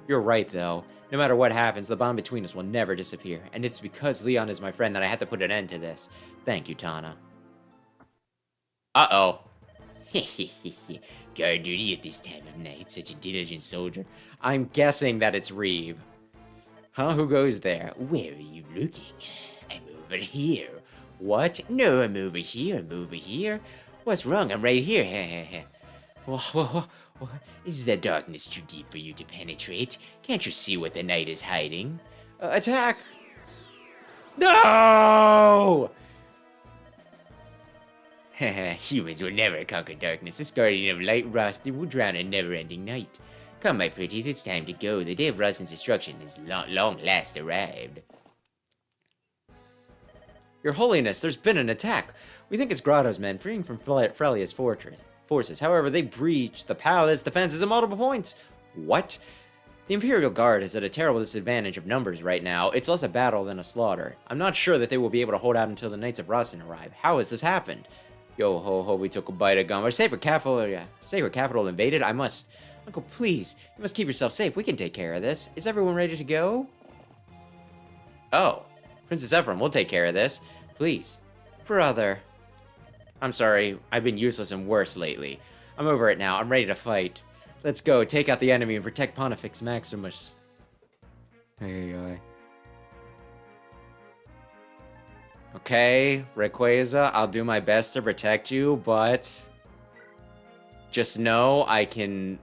You're right, though. No matter what happens, the bond between us will never disappear. And it's because Lyon is my friend that I had to put an end to this. Thank you, Tana. Uh-oh. Guard duty at this time of night. Such a diligent soldier. I'm guessing that it's Reeve. Huh? Who goes there? Where are you looking? I'm over here. What? No, I'm over here. I'm over here. What's wrong? I'm right here. Is the darkness too deep for you to penetrate? Can't you see what the night is hiding? Attack! No! Humans will never conquer darkness. This guardian of light, Rostin, will drown in a never-ending night. Come, my pretties, it's time to go. The day of Rostin's destruction has long last arrived. Your Holiness, there's been an attack. We think it's Grotto's men freeing from Frelia's forces. However, they breached the palace defenses at multiple points. What? The Imperial Guard is at a terrible disadvantage of numbers right now. It's less a battle than a slaughter. I'm not sure that they will be able to hold out until the Knights of Rostin arrive. How has this happened? Yo ho ho, we took a bite of gum. Our sacred capital invaded? I must... Uncle, please. You must keep yourself safe. We can take care of this. Is everyone ready to go? Oh. Princess Ephraim, we'll take care of this. Please. Brother. I'm sorry. I've been useless and worse lately. I'm over it now. I'm ready to fight. Let's go. Take out the enemy and protect Pontifex Maximus. Hey. Okay, Rayquaza, I'll do my best to protect you, but just know I can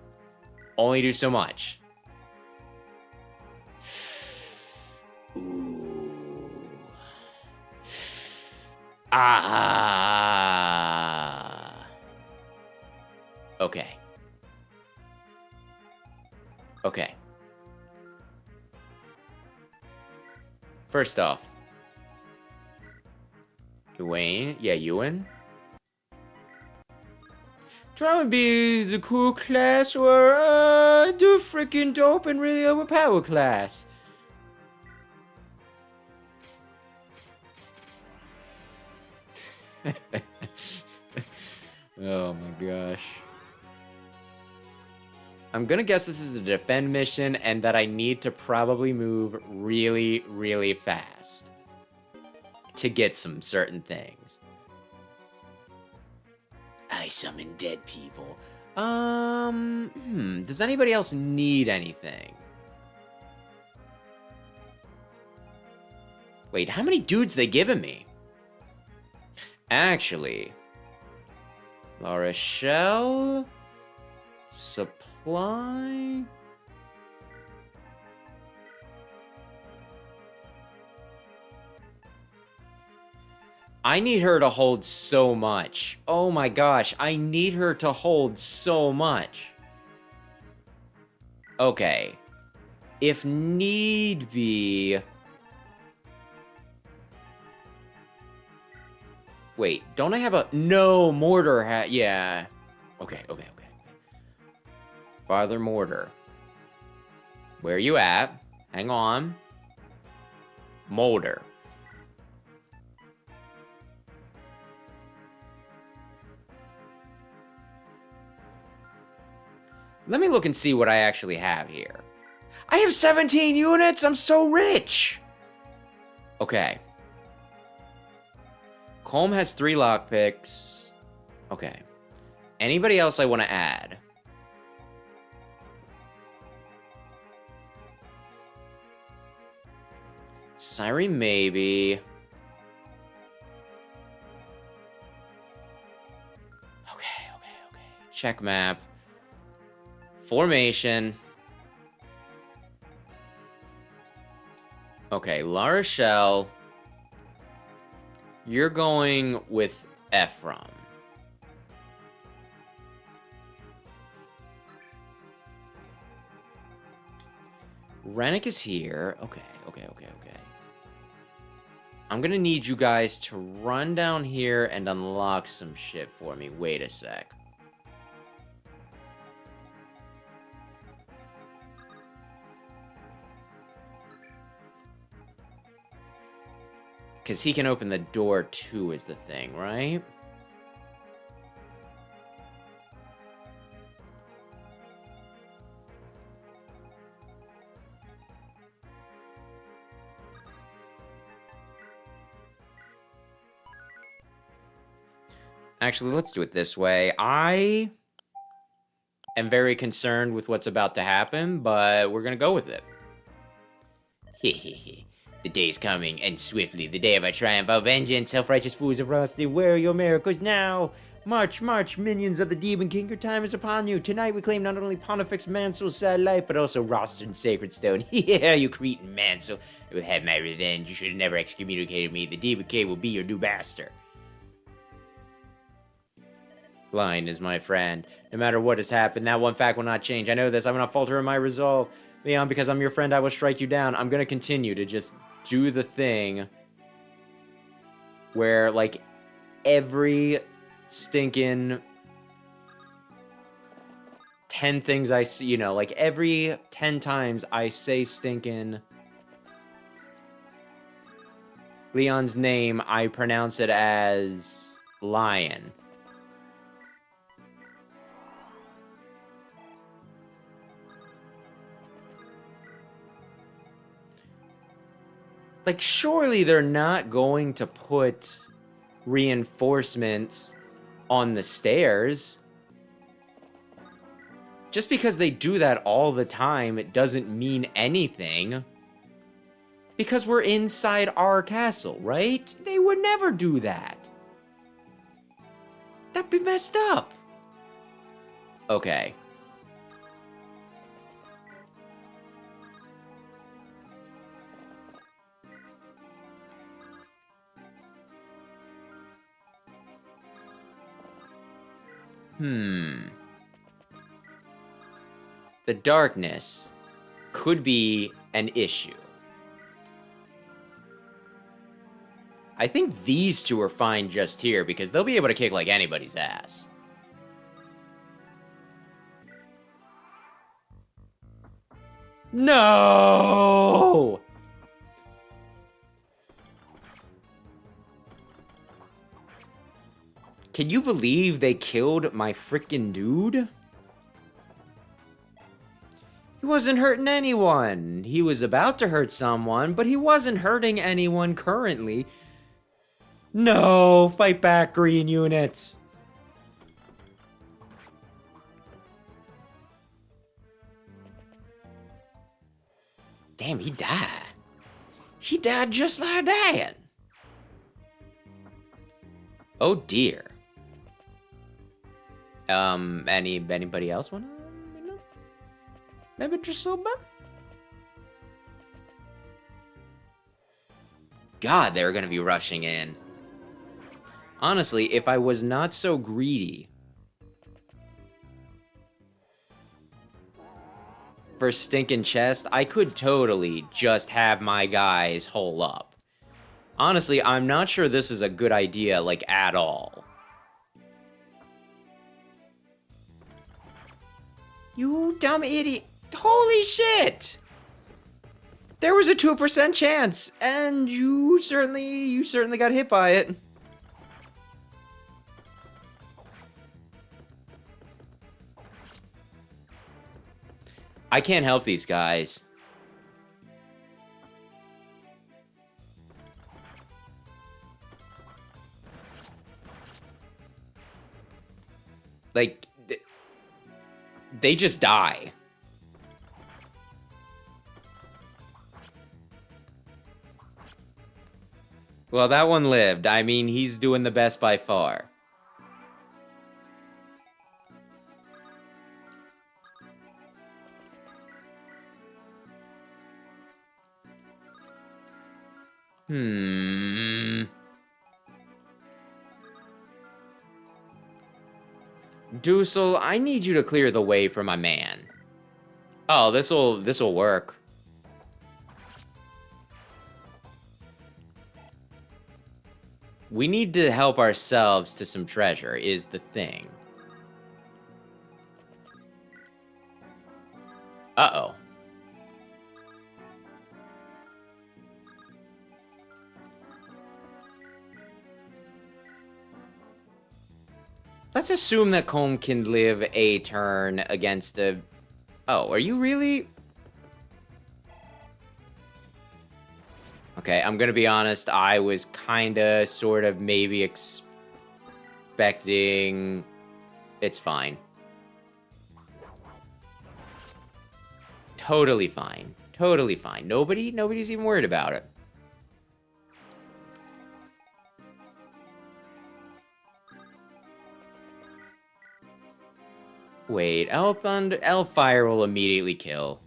only do so much. Ooh. Ah. Okay. First off, Wayne? Yeah, Ewan? Try and be the cool class or the freaking dope and really overpower class. Oh my gosh. I'm gonna guess this is a defend mission and that I need to probably move really, really fast to get some certain things. I summon dead people. Does anybody else need anything? Wait, how many dudes they giving me? Actually, La Rochelle, supply. I need her to hold so much. Oh my gosh, I need her to hold so much. Okay. If need be... Wait, don't I have a... No, mortar yeah. Okay. Father Mortar. Where are you at? Hang on. Molder. Let me look and see what I actually have here. I have 17 units! I'm so rich! Okay. Colm has 3 lockpicks. Okay. Anybody else I want to add? Siri, maybe. Okay. Check map. Formation. Okay, La Rochelle. You're going with Ephraim. Rennick is here. Okay. I'm gonna need you guys to run down here and unlock some shit for me. Wait a sec. Because he can open the door too is the thing, right? Actually, let's do it this way. I am very concerned with what's about to happen, but we're gonna go with it. Hehehe. The day's coming, and swiftly, the day of our triumph, our vengeance, self-righteous fools of Rusty, where are your miracles now? March, march, minions of the Demon King, your time is upon you. Tonight we claim not only Pontifex Mansel's sad life, but also Roston's sacred stone. Yeah, you Cretan Mansell. I will have my revenge. You should have never excommunicated me. The Demon King will be your new master. Lyon is my friend. No matter what has happened, that one fact will not change. I know this. I will not falter in my resolve. Leon, because I'm your friend, I will strike you down. I'm gonna continue to just do the thing where, like, every stinking 10 things I see, you know, like, every 10 times I say stinking Leon's name, I pronounce it as Lion. Like, surely they're not going to put reinforcements on the stairs. Just because they do that all the time, it doesn't mean anything. Because we're inside our castle, right? They would never do that. That'd be messed up. Okay. The darkness could be an issue. I think these two are fine just here because they'll be able to kick like anybody's ass. No! Can you believe they killed my frickin' dude? He wasn't hurting anyone. He was about to hurt someone, but he wasn't hurting anyone currently. No! Fight back, green units! Damn, he died. He died just like that. Oh dear. Anybody else wanna, you know? Maybe just a little bit? God, they're gonna be rushing in. Honestly, if I was not so greedy for stinking chest, I could totally just have my guys hole up. Honestly, I'm not sure this is a good idea, like, at all. You dumb idiot. Holy shit! There was a 2% chance, and you certainly got hit by it. I can't help these guys. Like, they just die. Well, that one lived. I mean, he's doing the best by far. Dusel, I need you to clear the way for my man. Oh, this'll work. We need to help ourselves to some treasure, is the thing. Uh-oh. Let's assume that Comb can live a turn against a... Oh, are you really... Okay, I'm gonna be honest, I was kinda, sort of, maybe expecting... It's fine. Totally fine. Totally fine. Nobody's even worried about it. Wait, Elfire will immediately kill.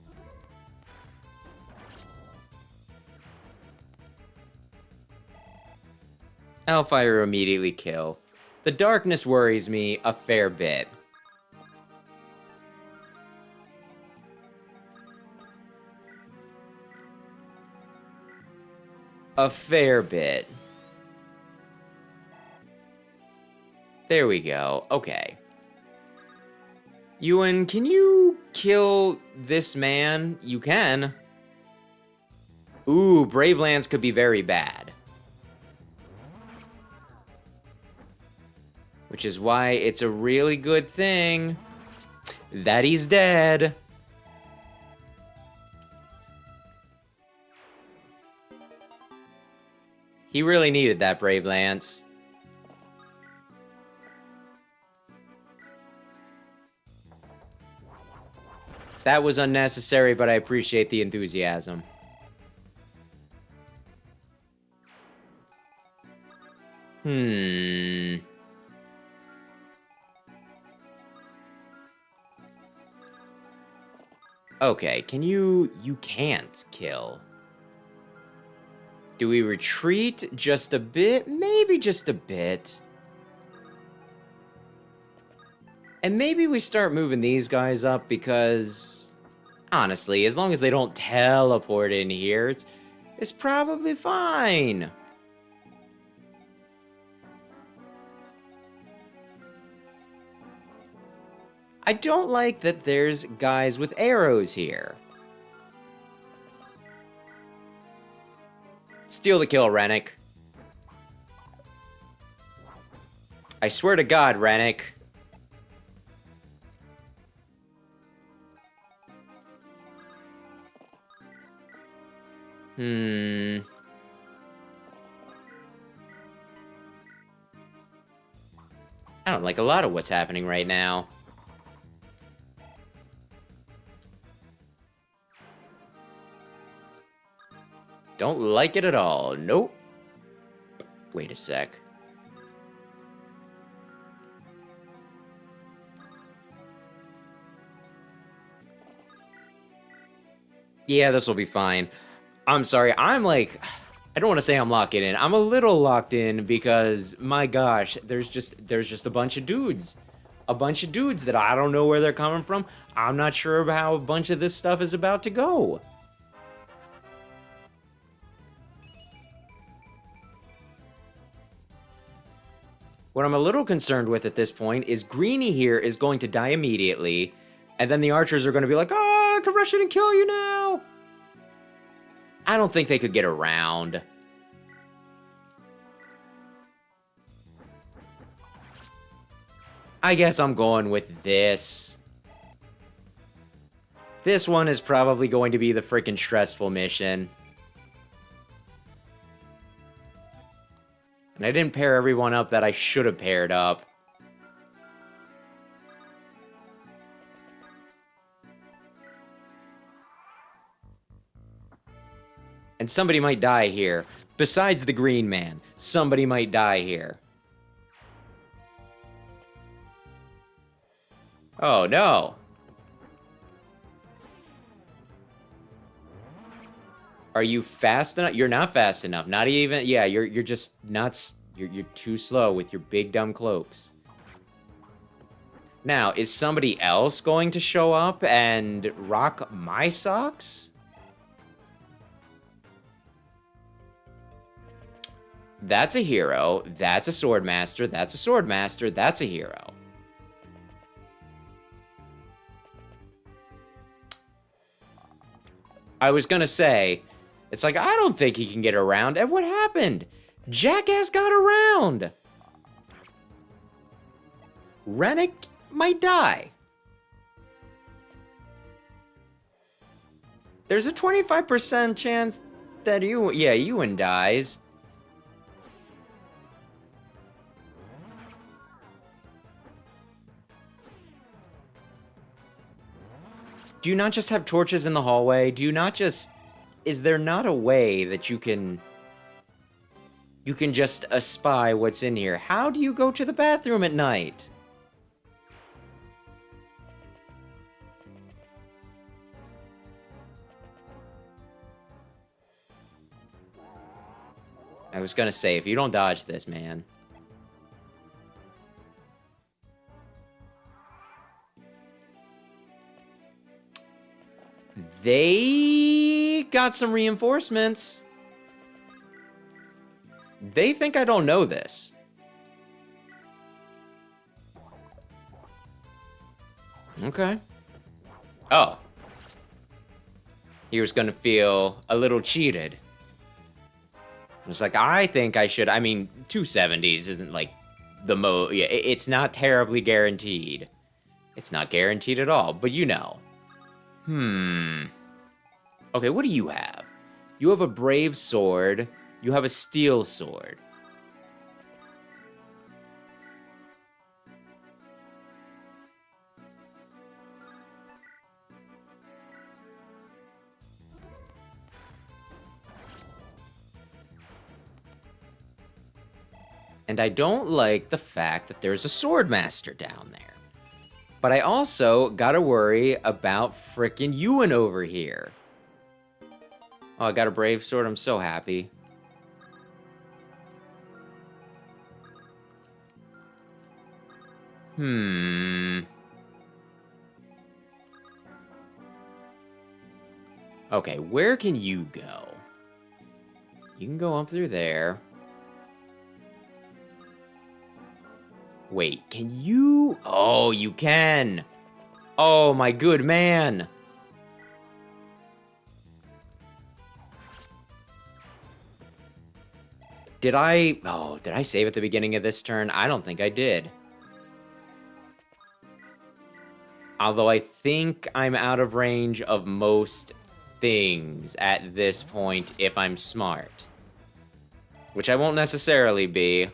Elfire will immediately kill. The darkness worries me a fair bit. A fair bit. There we go. Okay. Ewan, can you kill this man? You can. Ooh, Brave Lance could be very bad. Which is why it's a really good thing that he's dead. He really needed that, Brave Lance. That was unnecessary, but I appreciate the enthusiasm. Okay, can you... You can't kill. Do we retreat just a bit? Maybe just a bit. And maybe we start moving these guys up because... Honestly, as long as they don't teleport in here, it's probably fine. I don't like that there's guys with arrows here. Steal the kill, Rennick. I swear to God, Rennick. I don't like a lot of what's happening right now. Don't like it at all. Nope. Wait a sec. Yeah, this will be fine. I'm sorry, I'm like... I don't want to say I'm locking in. I'm a little locked in because, my gosh, there's just a bunch of dudes. A bunch of dudes that I don't know where they're coming from. I'm not sure about how a bunch of this stuff is about to go. What I'm a little concerned with at this point is Greenie here is going to die immediately, and then the archers are going to be like, oh, I can rush in and kill you now. I don't think they could get around. I guess I'm going with this. This one is probably going to be the freaking stressful mission. And I didn't pair everyone up that I should have paired up. And somebody might die here. Besides the green man, somebody might die here. Oh, no. Are you fast enough? You're not fast enough. Not even... Yeah, you're just not... You're too slow with your big dumb cloaks. Now, is somebody else going to show up and rock my socks? That's a hero. That's a sword master. That's a sword master. That's a hero. I was gonna say, it's like, I don't think he can get around. And what happened? Jackass got around. Rennick might die. There's a 25% chance that Ewan dies. Do you not just have torches in the hallway? Do you not just... Is there not a way that you can just espy what's in here? How do you go to the bathroom at night? I was gonna say, if you don't dodge this, man. They got some reinforcements. They think I don't know this. Okay. Oh. He was gonna feel a little cheated. It's like, I think I should... I mean, 270s isn't like the Yeah, it's not terribly guaranteed. It's not guaranteed at all, but you know. Okay, what do you have? You have a brave sword. You have a steel sword. And I don't like the fact that there's a sword master down there. But I also gotta worry about frickin' Ewan over here. Oh, I got a brave sword. I'm so happy. Okay, where can you go? You can go up through there. Wait, can you? Oh, you can. Oh, my good man. Did I... Oh, did I save at the beginning of this turn? I don't think I did. Although I think I'm out of range of most things at this point if I'm smart. Which I won't necessarily be.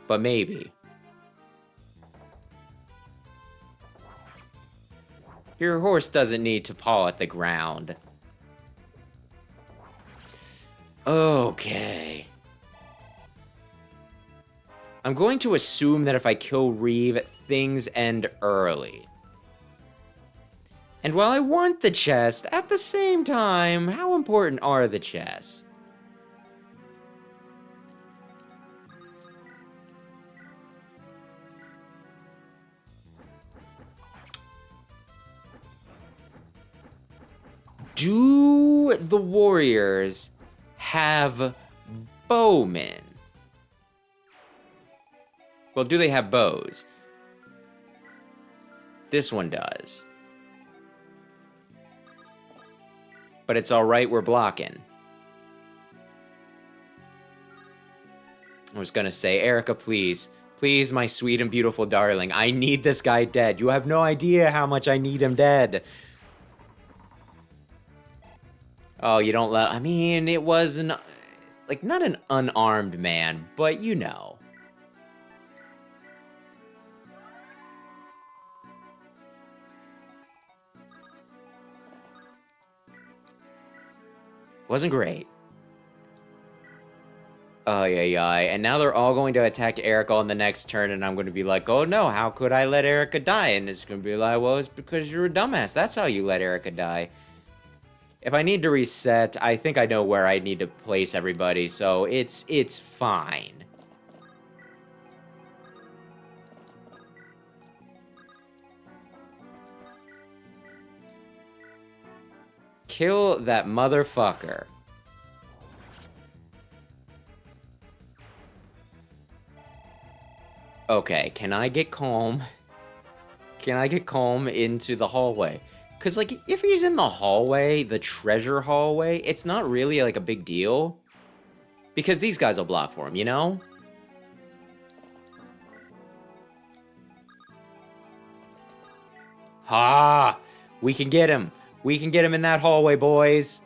But maybe. Your horse doesn't need to paw at the ground. Okay. I'm going to assume that if I kill Reeve, things end early. And while I want the chest, at the same time, how important are the chests? Do the warriors have bowmen? Well, do they have bows? This one does. But it's alright, we're blocking. I was gonna say, Erica, please. Please, my sweet and beautiful darling. I need this guy dead. You have no idea how much I need him dead. Oh, you don't let... I mean, it was an... Like, not an unarmed man, but you know. Wasn't great. Oh, yeah. And now they're all going to attack Erica on the next turn, and I'm going to be like, oh no, how could I let Erica die? And it's going to be like, well, it's because you're a dumbass. That's how you let Erica die. If I need to reset, I think I know where I need to place everybody, so it's fine. Kill that motherfucker. Okay, can I get calm? Can I get calm into the hallway? Because, like, if he's in the hallway, the treasure hallway, it's not really, like, a big deal. Because these guys will block for him, you know? Ha! We can get him. We can get him in that hallway, boys.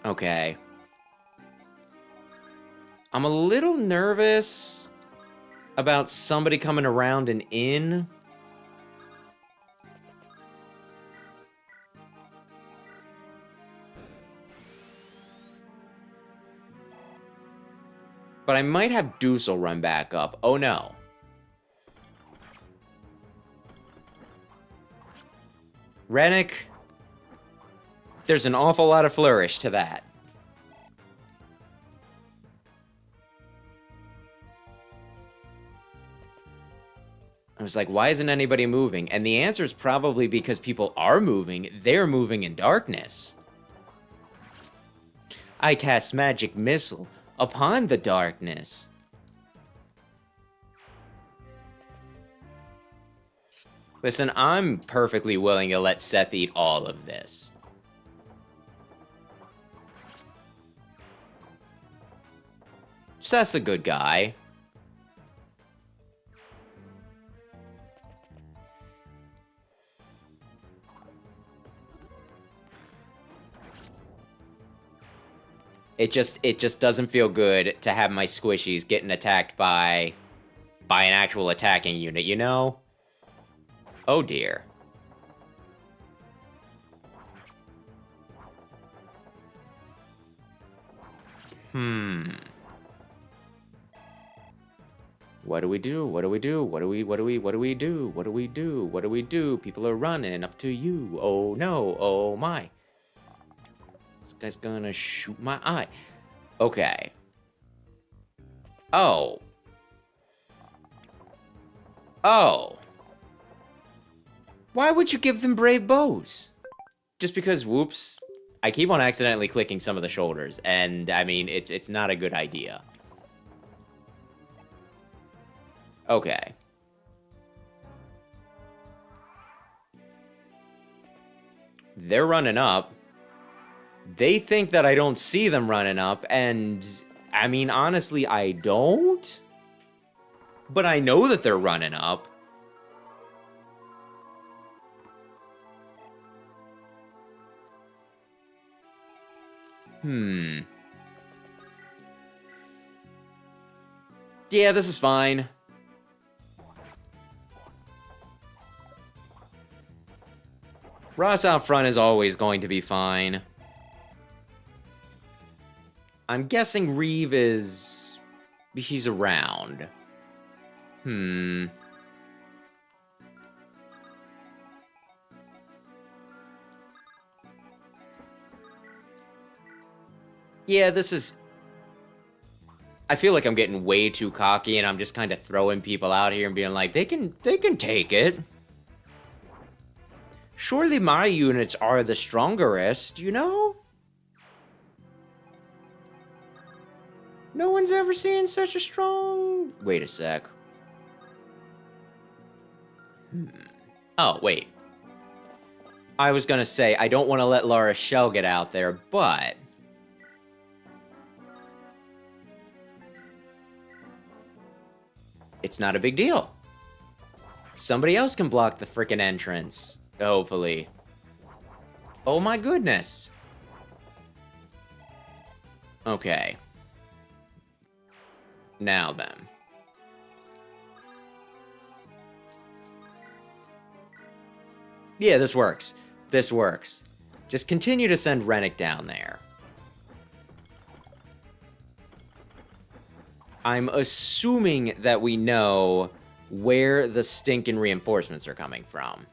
Okay. I'm a little nervous about somebody coming around and in. But I might have Deucel run back up. Oh no. Rennick. There's an awful lot of flourish to that. I was like, why isn't anybody moving? And the answer is probably because people are moving. They're moving in darkness. I cast Magic Missile upon the darkness. Listen, I'm perfectly willing to let Seth eat all of this. Seth's a good guy. It just doesn't feel good to have my squishies getting attacked by an actual attacking unit, you know? Oh dear. What do we do? What do we do? What do we do? What do we do? What do we do? People are running up to you. Oh no. Oh my. This guy's gonna shoot my eye. Okay. Oh. Oh. Why would you give them brave bows? Just because, whoops, I keep on accidentally clicking some of the shoulders, and I mean, it's not a good idea. Okay. They're running up. They think that I don't see them running up, and I mean, honestly, I don't. But I know that they're running up. Yeah, this is fine. Ross out front is always going to be fine. I'm guessing Reeve is... he's around. Yeah, this is... I feel like I'm getting way too cocky and I'm just kind of throwing people out here and being like, they can take it. Surely my units are the strongest, you know? No one's ever seen such a strong... Wait a sec. Oh, wait. I was gonna say, I don't want to let Lara Shell get out there, but... it's not a big deal. Somebody else can block the frickin' entrance. Hopefully. Oh my goodness. Okay. Now then. Yeah, this works. This works. Just continue to send Rennick down there. I'm assuming that we know where the stinking reinforcements are coming from.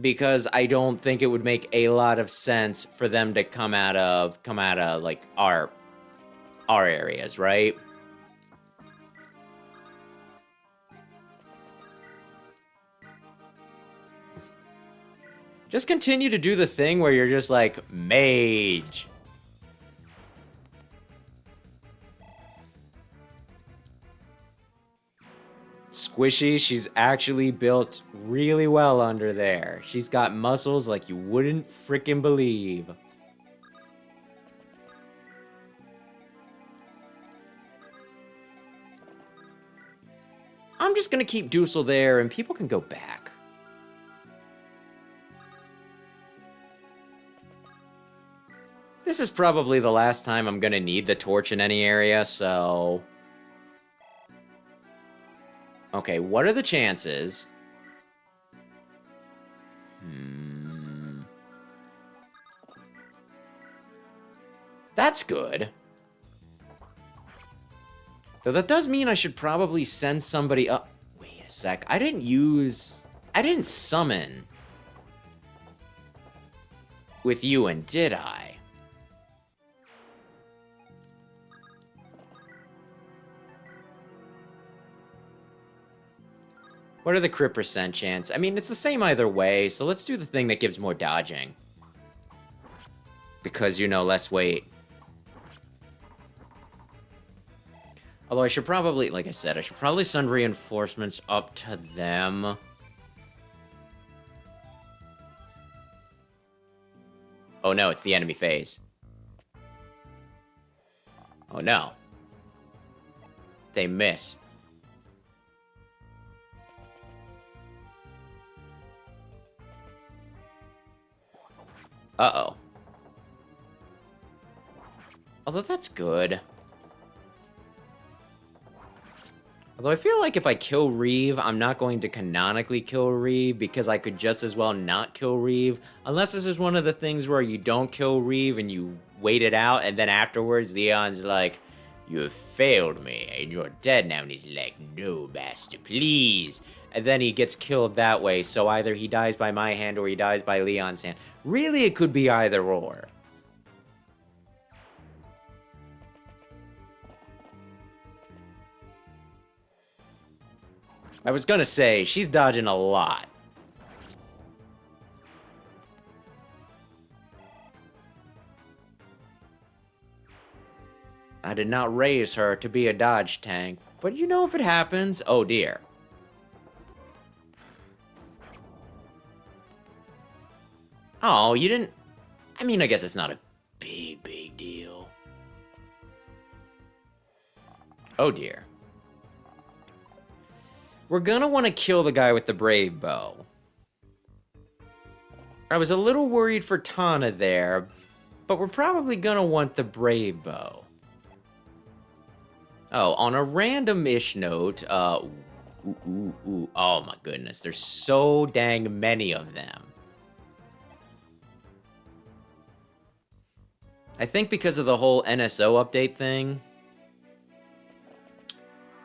Because I don't think it would make a lot of sense for them to come out of like our areas, right? Just continue to do the thing where you're just like, mage. Squishy, she's actually built really well under there. She's got muscles like you wouldn't frickin' believe. I'm just gonna keep Doosel there and people can go back. This is probably the last time I'm gonna need the torch in any area, so... Okay, what are the chances? That's good. Though that does mean I should probably send somebody up. Wait a sec. I didn't summon with Ewan, did I? What are the crit percent chance? I mean, it's the same either way, so let's do the thing that gives more dodging. Because, you know, less weight. Although I should probably, like I said, I should probably send reinforcements up to them. Oh no, it's the enemy phase. Oh no. They missed. Uh-oh. Although that's good. Although I feel like if I kill Reeve, I'm not going to canonically kill Reeve because I could just as well not kill Reeve. Unless this is one of the things where you don't kill Reeve and you wait it out and then afterwards Leon's like, you have failed me and you're dead now. And he's like, no, master, please. And then he gets killed that way. So either he dies by my hand or he dies by Leon's hand. Really, it could be either or. I was gonna say, she's dodging a lot. I did not raise her to be a dodge tank, but you know if it happens, oh dear. Oh, you didn't... I mean, I guess it's not a big deal. Oh dear. We're gonna want to kill the guy with the brave bow. I was a little worried for Tana there, but we're probably gonna want the brave bow. Oh, on a random-ish note, oh my goodness, there's so dang many of them. I think because of the whole NSO update thing,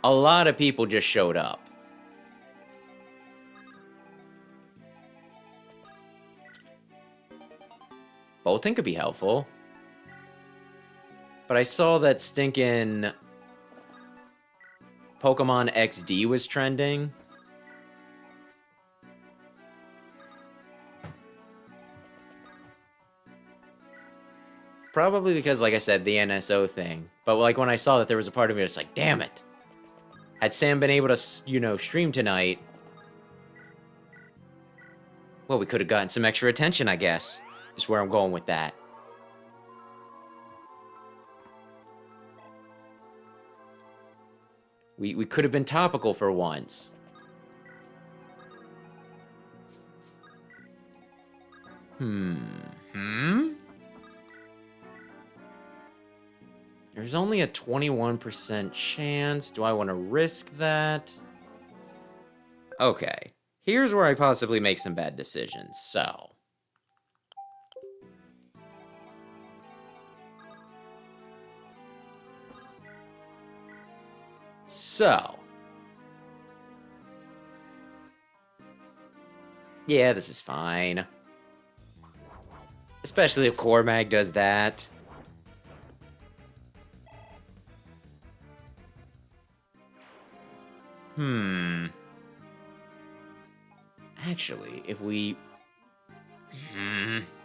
a lot of people just showed up. Bolting could be helpful. But I saw that stinking Pokemon XD was trending. Probably because, like I said, the NSO thing. But like when I saw that, there was a part of me that's like, damn it. Had Sam been able to, you know, stream tonight, well, we could have gotten some extra attention, I guess. Is where I'm going with that. We could have been topical for once. There's only a 21% chance. Do I want to risk that? Okay. Here's where I possibly make some bad decisions. So. Yeah, this is fine. Especially if Cormag does that. Actually, if we...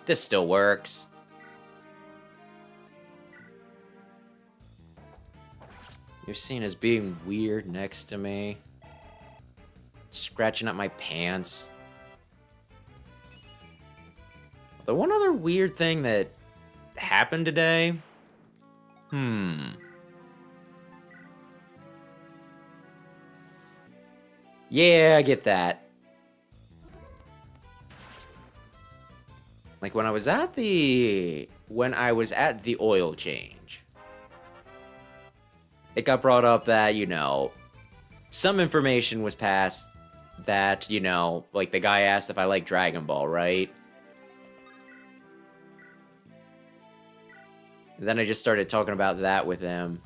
This still works. You're seen as being weird next to me. Scratching up my pants. The one other weird thing that happened today... Yeah, I get that. Like when I was at the oil change, it got brought up that, you know, some information was passed that, you know, like the guy asked if I like Dragon Ball, right? And then I just started talking about that with him.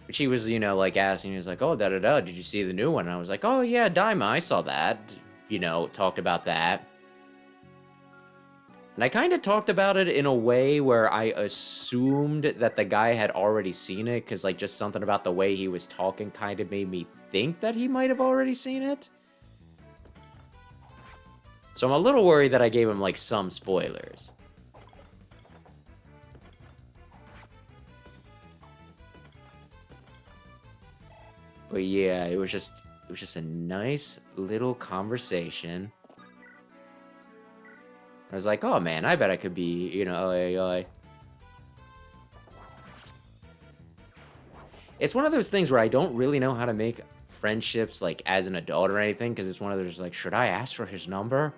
Which he was, you know, like asking, he was like, oh, da-da-da, did you see the new one? And I was like, oh, yeah, Daima, I saw that. You know, talked about that. And I kind of talked about it in a way where I assumed that the guy had already seen it, because, like, just something about the way he was talking kind of made me think that he might have already seen it. So I'm a little worried that I gave him, like, some spoilers. But yeah, it was just a nice little conversation. I was like, oh man, I bet I could be, you know, It's one of those things where I don't really know how to make friendships, like, as an adult or anything, because it's one of those, like, should I ask for his number?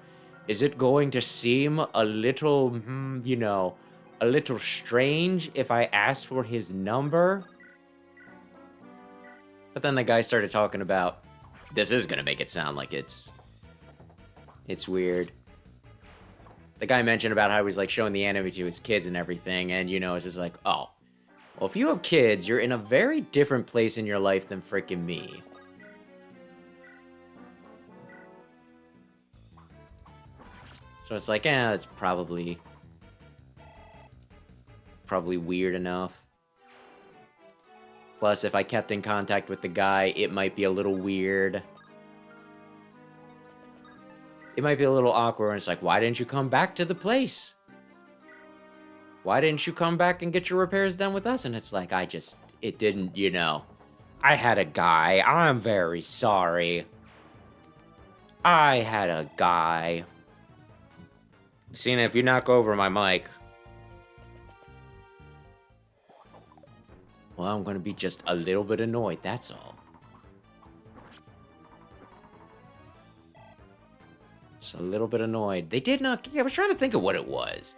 Is it going to seem a little, you know, a little strange if I ask for his number? But then the guy started talking about, this is going to make it sound like it's weird. The guy mentioned about how he was, like, showing the anime to his kids and everything, and, you know, it's just like, oh. Well, if you have kids, you're in a very different place in your life than frickin' me. So it's like, that's probably weird enough. Plus, if I kept in contact with the guy, it might be a little weird. It might be a little awkward, and it's like, why didn't you come back to the place? Why didn't you come back and get your repairs done with us? And it's like, it didn't, you know. I had a guy. I'm very sorry. I had a guy. Cena, if you knock over my mic... Well, I'm gonna be just a little bit annoyed, that's all. Just a little bit annoyed. They did knock... I was trying to think of what it was.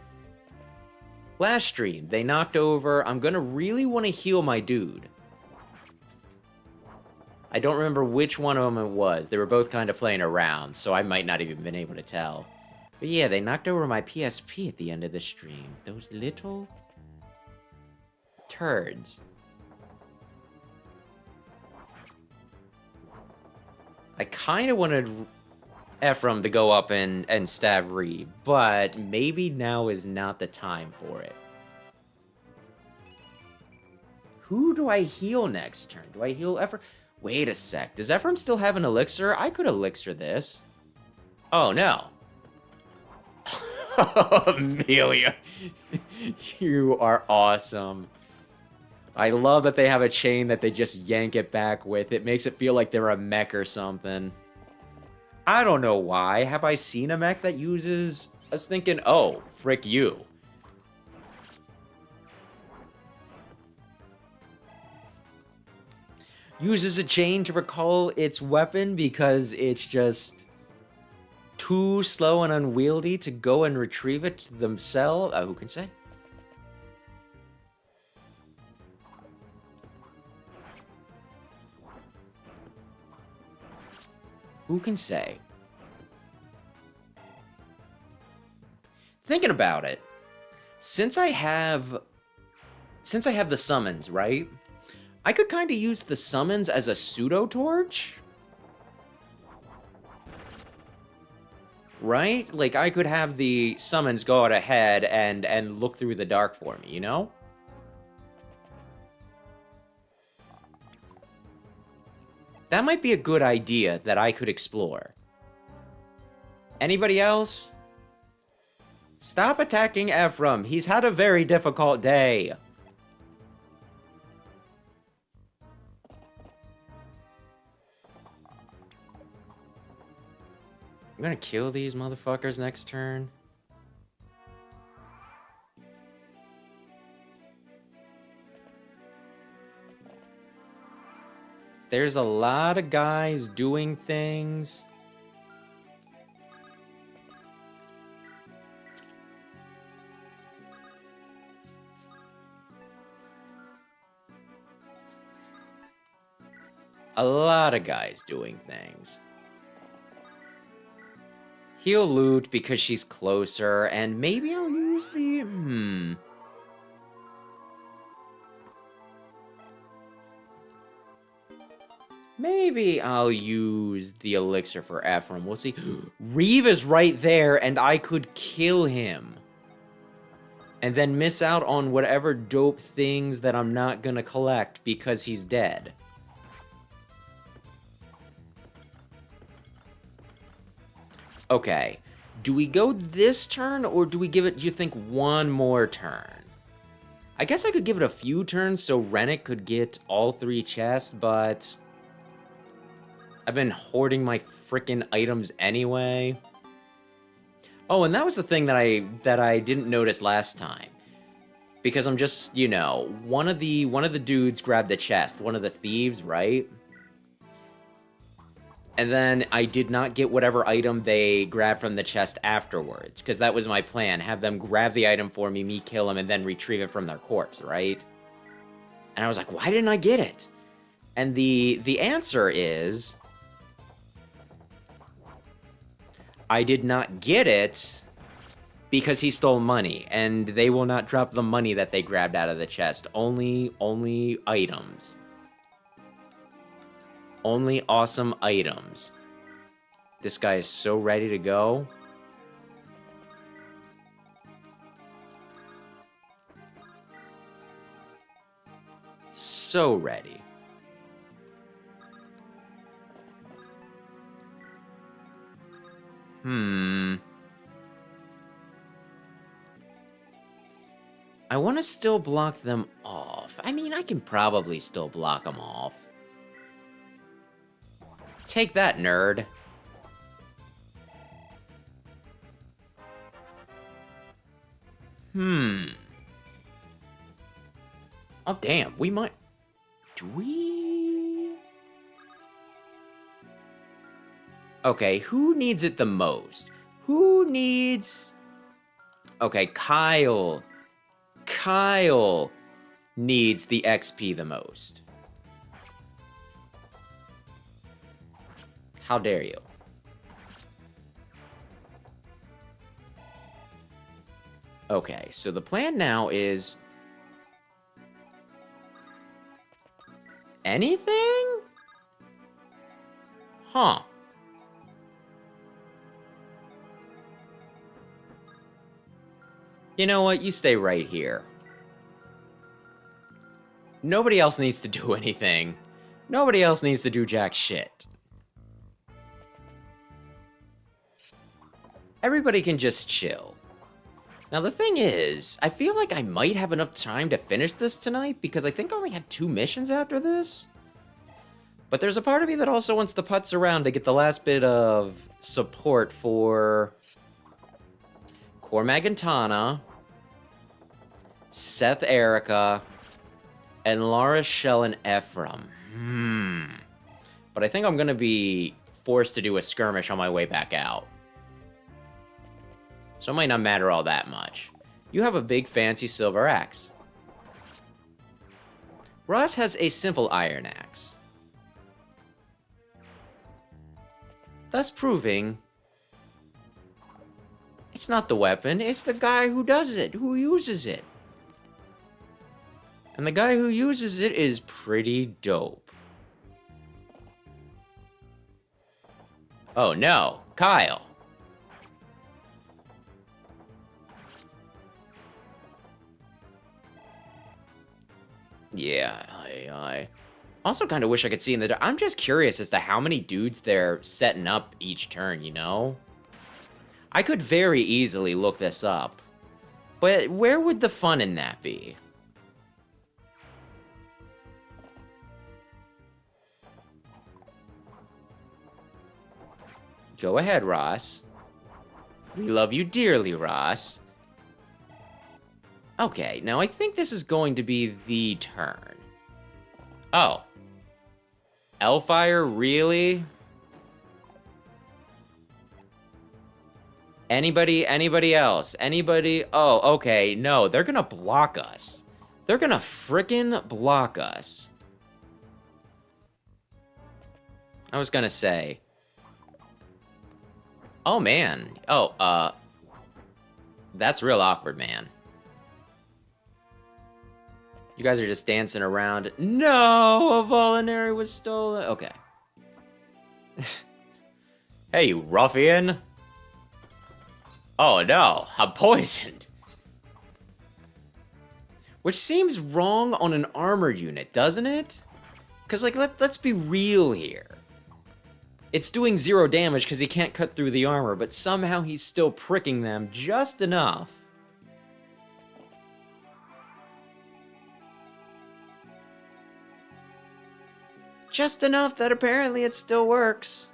Last stream, they knocked over... I'm gonna really want to heal my dude. I don't remember which one of them it was. They were both kind of playing around, so I might not even been able to tell. But yeah, they knocked over my PSP at the end of the stream. Those little... turds. I kind of wanted Ephraim to go up and stab Reed, but maybe now is not the time for it. Who do I heal next turn? Do I heal Ephraim? Wait a sec. Does Ephraim still have an elixir? I could elixir this. Oh, no. Amelia. You are awesome. I love that they have a chain that they just yank it back with. It makes it feel like they're a mech or something. I don't know why. Have I seen a mech that uses... I was thinking, oh, frick you. Uses a chain to recall its weapon because it's just too slow and unwieldy to go and retrieve it themselves. Who can say? Who can say? Thinking about it, since I have the summons, right? I could kind of use the summons as a pseudo torch. Right? Like I could have the summons go out ahead and look through the dark for me, you know? That might be a good idea that I could explore. Anybody else? Stop attacking Ephraim. He's had a very difficult day. I'm gonna kill these motherfuckers next turn. There's a lot of guys doing things. A lot of guys doing things. He'll loot because she's closer, and maybe I'll use the... Maybe I'll use the elixir for Ephraim. We'll see. Reeve is right there, and I could kill him. And then miss out on whatever dope things that I'm not gonna collect because he's dead. Okay. Do we go this turn, or do we give it, do you think, one more turn? I guess I could give it a few turns so Rennick could get all 3 chests, but... I've been hoarding my frickin' items anyway. Oh, and that was the thing that I didn't notice last time. Because I'm just, you know, one of the dudes grabbed the chest, one of the thieves, right? And then I did not get whatever item they grabbed from the chest afterwards, because that was my plan. Have them grab the item for me kill them, and then retrieve it from their corpse, right? And I was like, why didn't I get it? And the answer is... I did not get it because he stole money, and they will not drop the money that they grabbed out of the chest. Only items. Only awesome items. This guy is so ready to go. So ready. I want to still block them off. I mean, I can probably still block them off. Take that, nerd. Oh, damn. We might... Do we... Okay, who needs it the most? Who needs... Okay, Kyle. Kyle needs the XP the most. How dare you? Okay, so the plan now is... Anything? Huh. You know what? You stay right here. Nobody else needs to do anything. Nobody else needs to do jack shit. Everybody can just chill. Now the thing is, I feel like I might have enough time to finish this tonight because I think I only have 2 missions after this. But there's a part of me that also wants to putz around to get the last bit of support for Cormag and Tana, Seth Erica, and Lara Shell and Ephraim. But I think I'm gonna be forced to do a skirmish on my way back out. So it might not matter all that much. You have a big fancy silver axe. Ross has a simple iron axe. Thus proving it's not the weapon, it's the guy who does it, who uses it. And the guy who uses it is pretty dope. Oh no, Kyle. Yeah, I also kind of wish I could see in the... I'm just curious as to how many dudes they're setting up each turn, you know? I could very easily look this up. But where would the fun in that be? Go ahead, Ross. We love you dearly, Ross. Okay, now I think this is going to be the turn. Oh. Hellfire, really? Anybody else? Anybody? Oh, okay, no, they're gonna block us. They're gonna frickin' block us. I was gonna say. Oh, man. Oh, that's real awkward, man. You guys are just dancing around. No, a voluntary was stolen. Okay. Hey, you ruffian. Oh, no, I'm poisoned. Which seems wrong on an armored unit, doesn't it? Because, like, let's be real here. It's doing 0 damage because he can't cut through the armor, but somehow he's still pricking them just enough. Just enough that apparently it still works.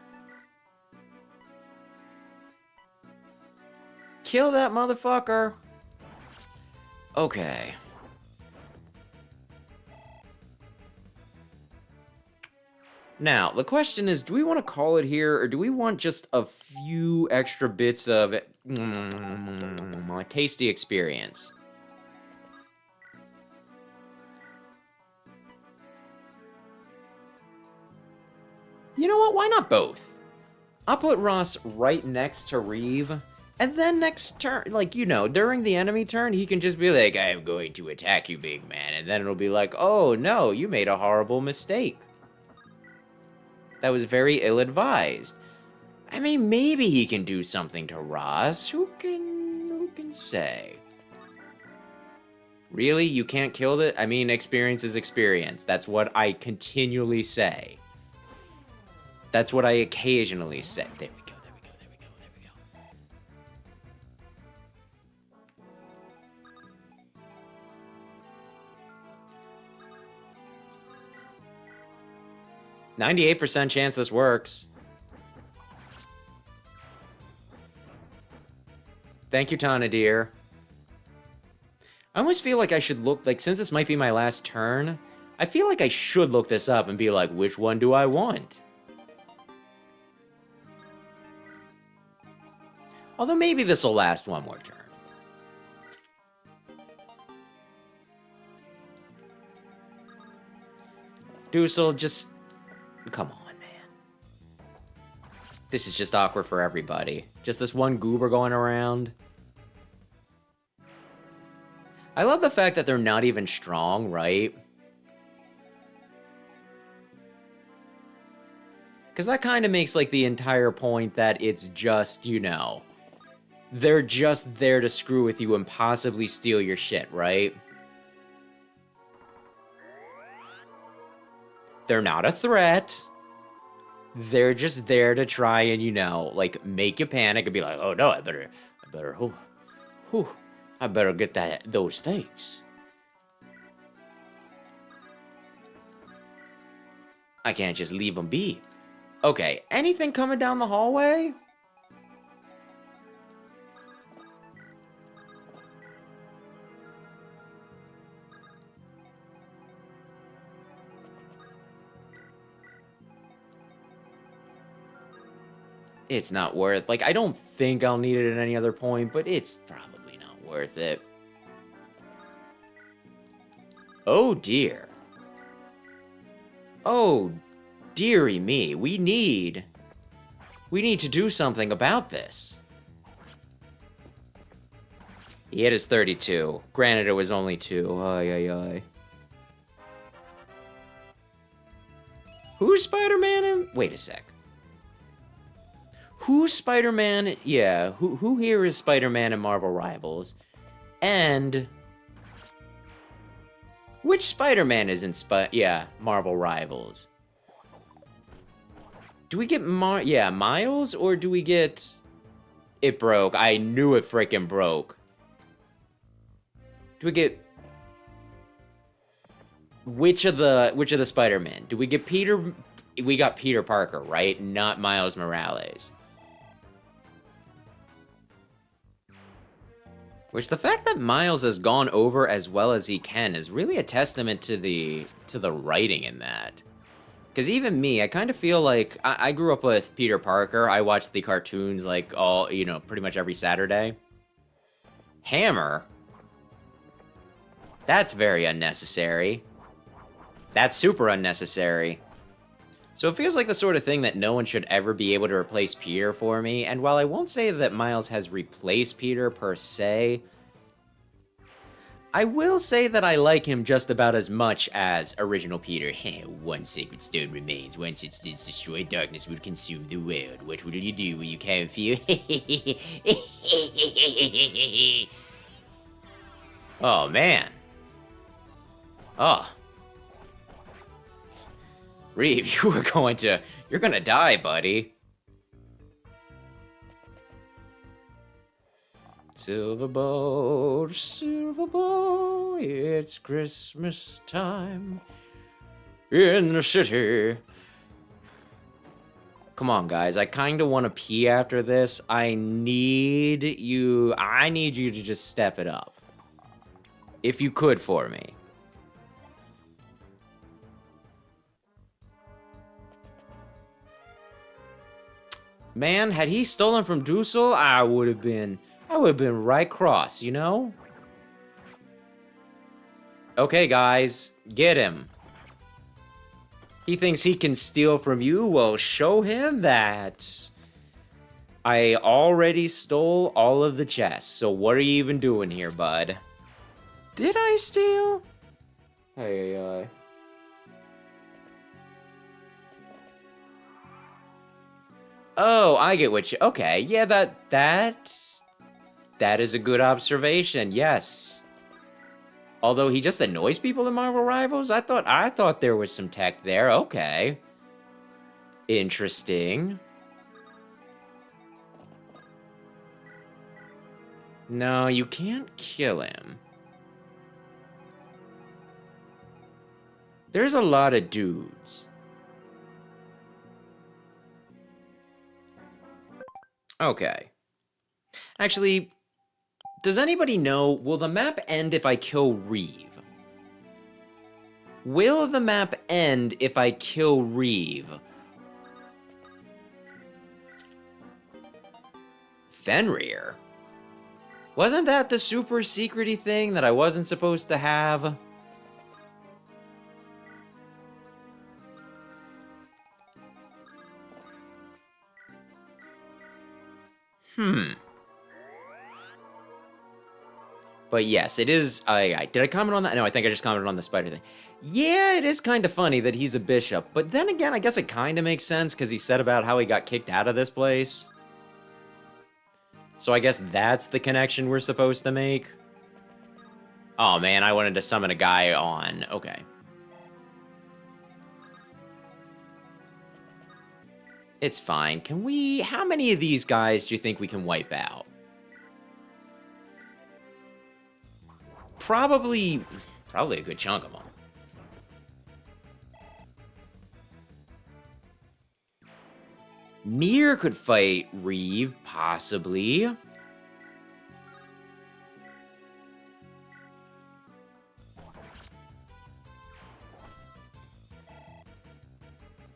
Kill that motherfucker. Okay. Now, the question is, do we want to call it here, or do we want just a few extra bits of tasty experience? You know what? Why not both? I'll put Ross right next to Reeve, and then next turn, like, you know, during the enemy turn, he can just be like, I am going to attack you, big man, and then it'll be like, oh, no, you made a horrible mistake. That was very ill-advised. I mean, maybe he can do something to Ross. Who can say? Really? You can't kill it? I mean, experience is experience. That's what I continually say. That's what I occasionally say. There we go, there we go, there we go, there we go. 98% chance this works. Thank you, Tana, dear. I almost feel like I should look, like, since this might be my last turn, I feel like I should look this up and be like, which one do I want? Although maybe this will last one more turn. Dusel, just... Come on, man. This is just awkward for everybody. Just this one goober going around. I love the fact that they're not even strong, right? Because that kind of makes, like, the entire point that it's just, you know... They're just there to screw with you and possibly steal your shit, right? They're not a threat. They're just there to try and, you know, like, make you panic and be like, oh no, I better, I better get those steaks. I can't just leave them be. Okay, anything coming down the hallway? It's not worth, like, I don't think I'll need it at any other point, but it's probably not worth it. Oh dear. Oh, dearie me, we need to do something about this. He hit his 32. Granted, it was only 2. Ay, ay, ay. Who's Spider-Man? Wait a sec. Who's Spider-Man? Yeah, who here is Spider-Man in Marvel Rivals? And... which Spider-Man is in Marvel Rivals? Do we get Miles, or do we get It broke. I knew it freaking broke. Do we get... Which of the Spider-Men? Do we get Peter... We got Peter Parker, right? Not Miles Morales. Which, the fact that Miles has gone over as well as he can is really a testament to the writing in that. Because even me, I kind of feel like... I grew up with Peter Parker. I watched the cartoons, like, all, you know, pretty much every Saturday. Hammer? That's very unnecessary. That's super unnecessary. So it feels like the sort of thing that no one should ever be able to replace Peter for me, and while I won't say that Miles has replaced Peter per se, I will say that I like him just about as much as original Peter. One sacred stone remains. Once it is destroyed, darkness will consume the world. What will you do when you can't feel? Oh, man. Oh. Reeve, you're gonna die, buddy. Silver bow, it's Christmas time in the city. Come on, guys, I kinda wanna pee after this. I need you to just step it up. If you could for me. Man, had he stolen from Dusel, I would have been right cross, you know? Okay, guys, get him. He thinks he can steal from you? Well, show him that. I already stole all of the chests, so what are you even doing here, bud? Did I steal? Hey, Oh, I get what you... Okay, yeah, that is a good observation, yes. Although he just annoys people in Marvel Rivals? I thought there was some tech there. Okay. Interesting. No, you can't kill him. There's a lot of dudes. Okay. Actually, does anybody know, will the map end if I kill Reeve? Will the map end if I kill Reeve? Fenrir? Wasn't that the super secret-y thing that I wasn't supposed to have? But yes, it is... did I comment on that? No, I think I just commented on the spider thing. Yeah, it is kind of funny that he's a bishop. But then again, I guess it kind of makes sense because he said about how he got kicked out of this place. So I guess that's the connection we're supposed to make. Oh man, I wanted to summon a guy on... Okay. It's fine. Can we... How many of these guys do you think we can wipe out? Probably a good chunk of them. Mir could fight Reeve, possibly.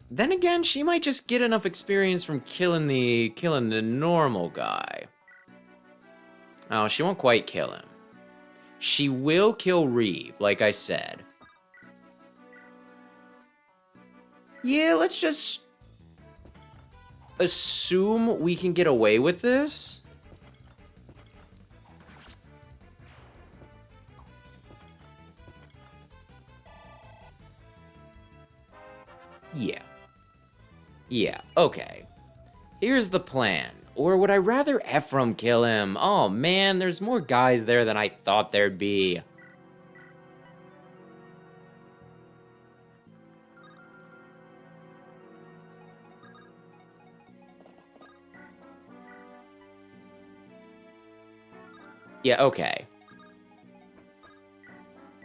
Then again, she might just get enough experience from killing the normal guy. Oh, she won't quite kill him. She will kill Reeve, like I said. Yeah, let's just assume we can get away with this. Yeah. Yeah, okay. Here's the plan. Or would I rather Ephraim kill him? Oh man, there's more guys there than I thought there'd be. Yeah, okay.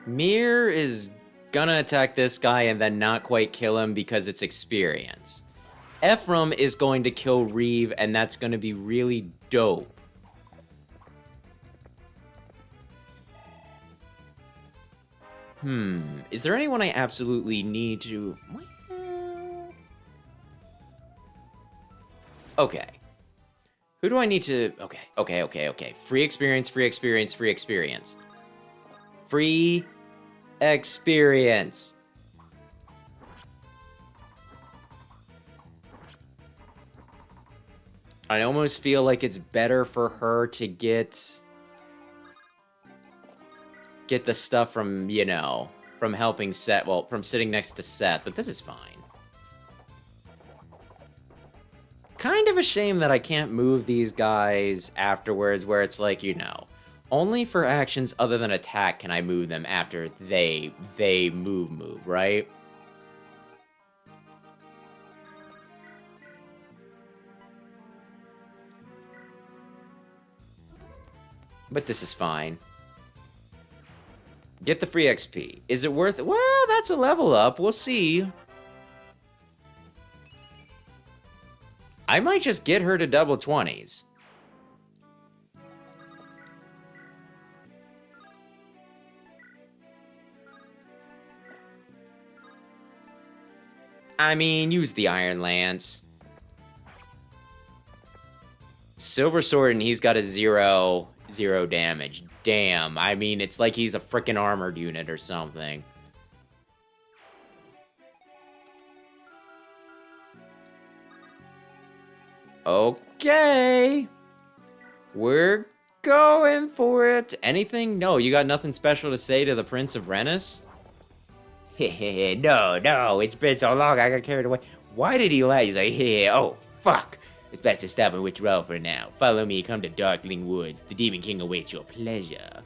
Mir is gonna attack this guy and then not quite kill him because it's experience. Ephraim is going to kill Reeve, and that's gonna be really dope. Is there anyone I absolutely need to... Okay. Who do I need to... Okay. Free experience, free experience, free experience. Free experience. I almost feel like it's better for her to get the stuff from, you know, from helping Seth, well, from sitting next to Seth, but this is fine. Kind of a shame that I can't move these guys afterwards, where it's like, you know, only for actions other than attack can I move them after they move, right? But this is fine. Get the free XP. Is it worth it? Well, that's a level up. We'll see. I might just get her to double 20s. I mean, use the Iron Lance. Silver Sword, and he's got a 0 damage. Damn, I mean, it's like he's a frickin' armored unit or something. Okay. We're going for it. Anything? No, you got nothing special to say to the Prince of Renus? No, it's been so long I got carried away. Why did he lie? He's like, oh, fuck. It's best to stop and withdraw for now. Follow me, come to Darkling Woods. The Demon King awaits your pleasure.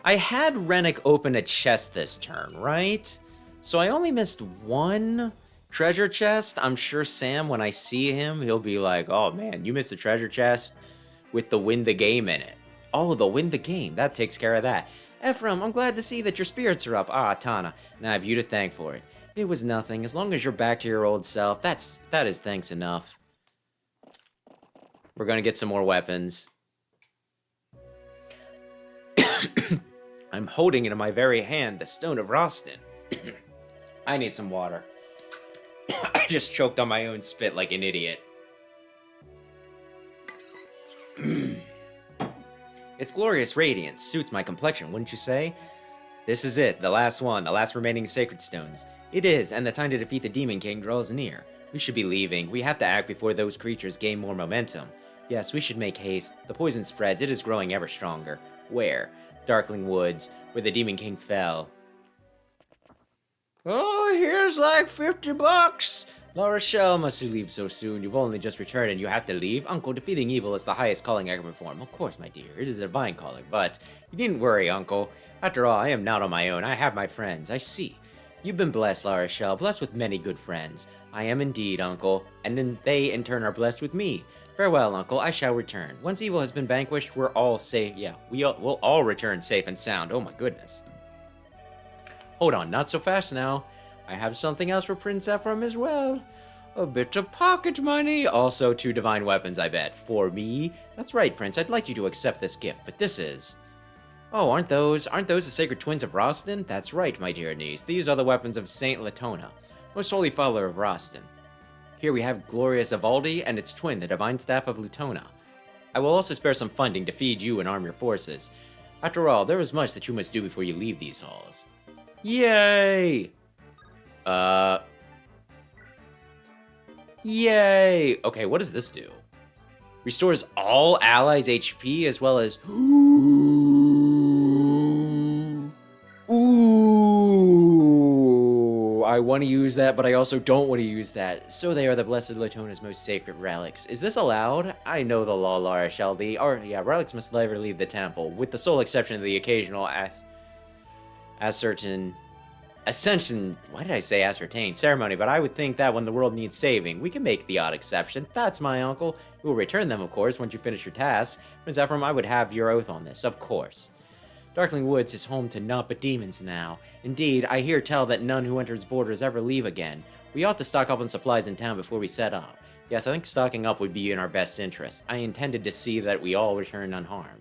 I had Rennick open a chest this turn, right? So I only missed one treasure chest. I'm sure Sam, when I see him, he'll be like, oh man, you missed a treasure chest with the win the game in it. Oh, the win the game. That takes care of that. Ephraim, I'm glad to see that your spirits are up. Ah, Tana, and I have you to thank for it. It was nothing. As long as you're back to your old self, that is thanks enough. We're gonna get some more weapons. I'm holding it in my very hand, the Stone of Rostin. I need some water. I just choked on my own spit like an idiot. Its glorious radiance suits my complexion, wouldn't you say? This is it, the last one, the last remaining sacred stones. It is, and the time to defeat the Demon King draws near. We should be leaving. We have to act before those creatures gain more momentum. Yes, we should make haste. The poison spreads. It is growing ever stronger. Where? Darkling Woods, where the Demon King fell. Oh, here's like $50. La Rochelle, must you leave so soon? You've only just returned and you have to leave? Uncle, defeating evil is the highest calling I can perform. Of course, my dear, it is a divine calling, but you needn't worry, Uncle. After all, I am not on my own. I have my friends. I see. You've been blessed, La Rochelle, blessed with many good friends. I am indeed, Uncle, and then they in turn are blessed with me. Farewell, Uncle, I shall return. Once evil has been vanquished, we're all safe. Yeah, we'll all return safe and sound. Oh my goodness. Hold on, not so fast now. I have something else for Prince Ephraim as well. A bit of pocket money. Also 2 divine weapons, I bet. For me? That's right, Prince. I'd like you to accept this gift, but this is... Oh, aren't those the sacred twins of Rostin? That's right, my dear niece. These are the weapons of Saint Latona, most holy follower of Rostin. Here we have Glorious Evaldi and its twin, the divine staff of Lutona. I will also spare some funding to feed you and arm your forces. After all, there is much that you must do before you leave these halls. Yay! Yay! Okay, what does this do? Restores all allies' HP as well as... Ooh! I want to use that, but I also don't want to use that. So they are the Blessed Latona's most sacred relics. Is this allowed? I know the law, Lara Shelby. Or, yeah, relics must never leave the temple, with the sole exception of the occasional ascertain Ascension, why did I say ascertain? Ceremony, but I would think that when the world needs saving, we can make the odd exception. That's my uncle. We will return them, of course, once you finish your tasks. Prince Ephraim, I would have your oath on this, of course. Darkling Woods is home to naught but demons now. Indeed, I hear tell that none who enters borders ever leave again. We ought to stock up on supplies in town before we set off. Yes, I think stocking up would be in our best interest. I intended to see that we all return unharmed.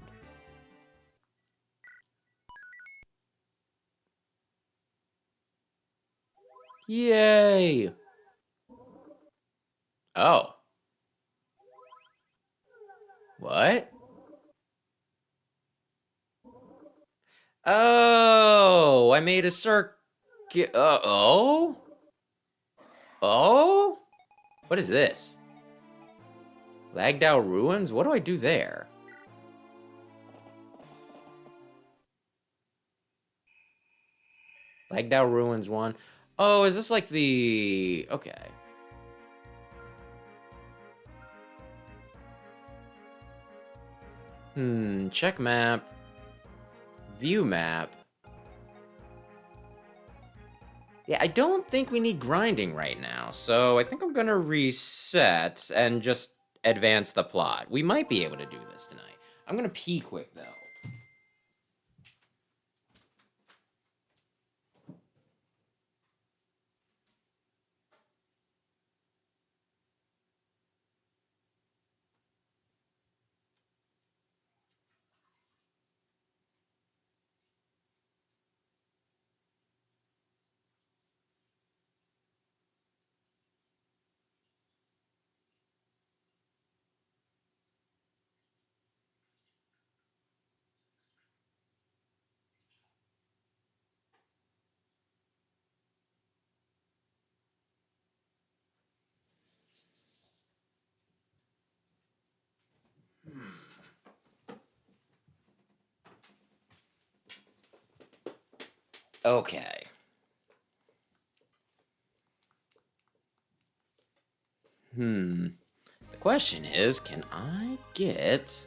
Yay! Oh. What? Oh, I made a circuit. Oh? Oh? What is this? Lagdow Ruins? What do I do there? Lagdow Ruins 1. Oh, is this like the... Okay. Check map. View map. Yeah, I don't think we need grinding right now, so I think I'm gonna reset and just advance the plot. We might be able to do this tonight. I'm gonna pee quick, though. Okay. The question is, can I get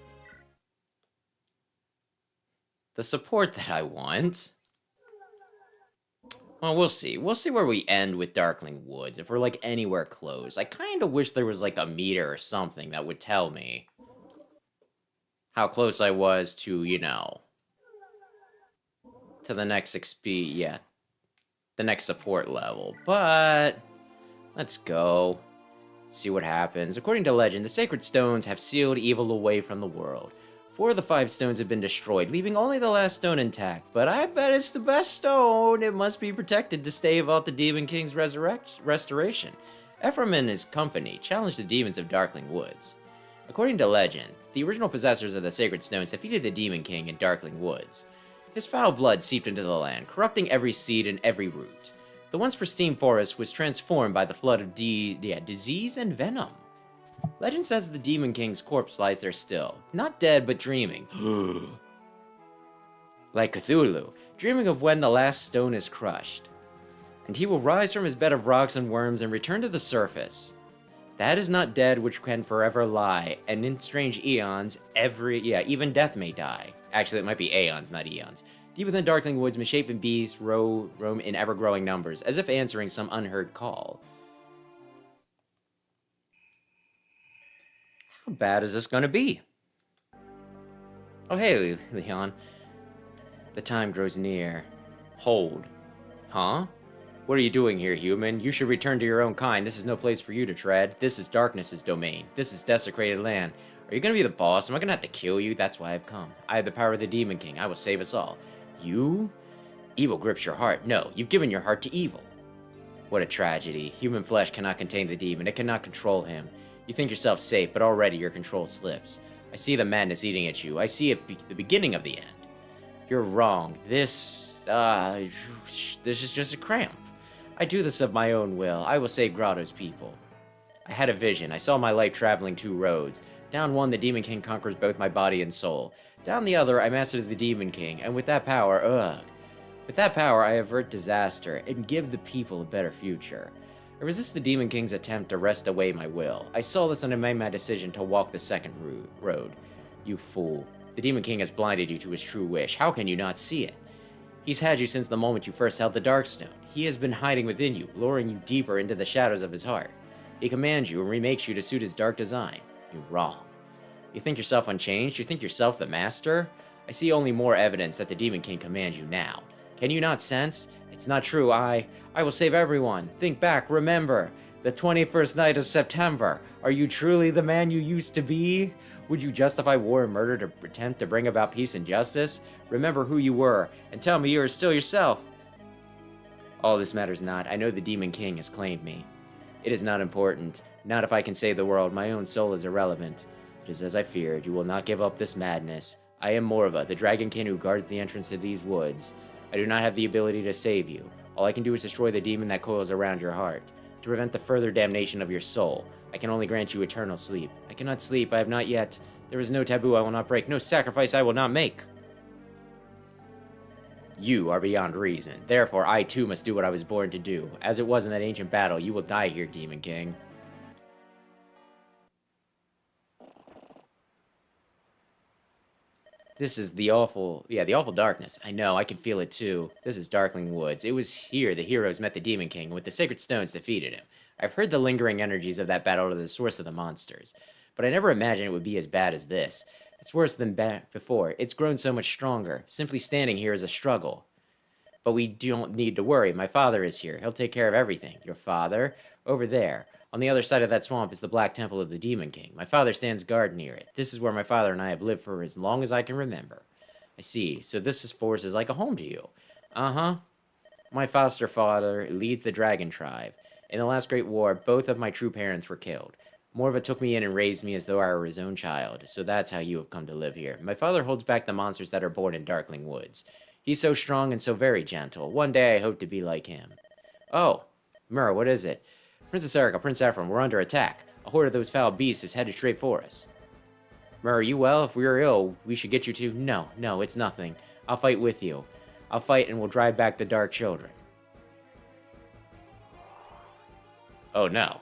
the support that I want? Well, we'll see. We'll see where we end with Darkling Woods, if we're, like, anywhere close. I kind of wish there was, like, a meter or something that would tell me how close I was to, you know, to the next XP, yeah, the next support level. But let's go. See what happens. According to legend, the sacred stones have sealed evil away from the world. 4 of the 5 stones have been destroyed, leaving only the last stone intact. But I bet it's the best stone. It must be protected to stave off the Demon King's restoration. Ephraim and his company challenged the demons of Darkling Woods. According to legend, the original possessors of the sacred stones defeated the Demon King in Darkling Woods. His foul blood seeped into the land, corrupting every seed and every root. The once pristine forest was transformed by the flood of disease and venom. Legend says the Demon King's corpse lies there still, not dead but dreaming. Like Cthulhu, dreaming of when the last stone is crushed. And he will rise from his bed of rocks and worms and return to the surface. That is not dead which can forever lie, and in strange eons, even death may die. Actually, it might be aeons, not eons. Deep within Darkling Woods, misshapen beasts roam in ever-growing numbers, as if answering some unheard call. How bad is this gonna be? Oh hey, Lyon. The time grows near. Hold. Huh? What are you doing here, human? You should return to your own kind. This is no place for you to tread. This is darkness's domain. This is desecrated land. Are you gonna be the boss? Am I gonna have to kill you? That's why I've come. I have the power of the Demon King. I will save us all. You? Evil grips your heart. No, you've given your heart to evil. What a tragedy. Human flesh cannot contain the demon. It cannot control him. You think yourself safe, but already your control slips. I see the madness eating at you. I see the beginning of the end. You're wrong. This is just a cramp. I do this of my own will. I will save Grotto's people. I had a vision. I saw my life traveling 2 roads. Down one, the Demon King conquers both my body and soul. Down the other, I master the Demon King, and with that power, I avert disaster and give the people a better future. I resist the Demon King's attempt to wrest away my will. I saw this and I made my decision to walk the second road. You fool. The Demon King has blinded you to his true wish. How can you not see it? He's had you since the moment you first held the Darkstone. He has been hiding within you, luring you deeper into the shadows of his heart. He commands you and remakes you to suit his dark design. You're wrong. You think yourself unchanged? You think yourself the master? I see only more evidence that the Demon King commands you now. Can you not sense? It's not true. I will save everyone. Think back, remember. The 21st night of September. Are you truly the man you used to be? Would you justify war and murder to attempt to bring about peace and justice? Remember who you were, and tell me you are still yourself. All this matters not. I know the Demon King has claimed me. It is not important. Not if I can save the world. My own soul is irrelevant. Just as I feared, you will not give up this madness. I am Morva, the Dragon King who guards the entrance to these woods. I do not have the ability to save you. All I can do is destroy the demon that coils around your heart. To prevent the further damnation of your soul, I can only grant you eternal sleep. I cannot sleep, I have not yet. There is no taboo I will not break, no sacrifice I will not make. You are beyond reason. Therefore, I too must do what I was born to do. As it was in that ancient battle, you will die here, Demon King. This is the awful darkness. I know, I can feel it too. This is Darkling Woods. It was here the heroes met the Demon King, and with the Sacred Stones defeated him. I've heard the lingering energies of that battle are the source of the monsters, but I never imagined it would be as bad as this. It's worse than before. It's grown so much stronger. Simply standing here is a struggle. But we don't need to worry. My father is here. He'll take care of everything. Your father? Over there. On the other side of that swamp is the Black Temple of the Demon King. My father stands guard near it. This is where my father and I have lived for as long as I can remember. I see. So this forest is like a home to you. Uh-huh. My foster father leads the Dragon Tribe. In the last Great War, both of my true parents were killed. Morva took me in and raised me as though I were his own child. So that's how you have come to live here. My father holds back the monsters that are born in Darkling Woods. He's so strong and so very gentle. One day I hope to be like him. Oh, Myrrh, what is it? Princess Erica, Prince Ephraim, we're under attack. A horde of those foul beasts is headed straight for us. Myrrh, are you well? If we are ill, we should get you to... No, it's nothing. I'll fight with you. I'll fight and we'll drive back the Dark Children. Oh, no.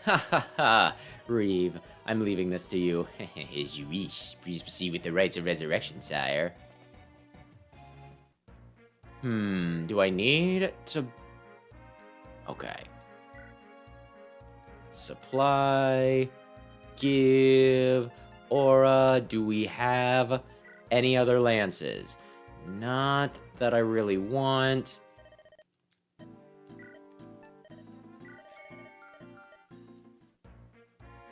Ha ha ha, Reeve. I'm leaving this to you. As you wish. Please proceed with the rites of resurrection, sire. Do I need to... Okay. Supply. Give. Aura. Do we have any other lances? Not that I really want.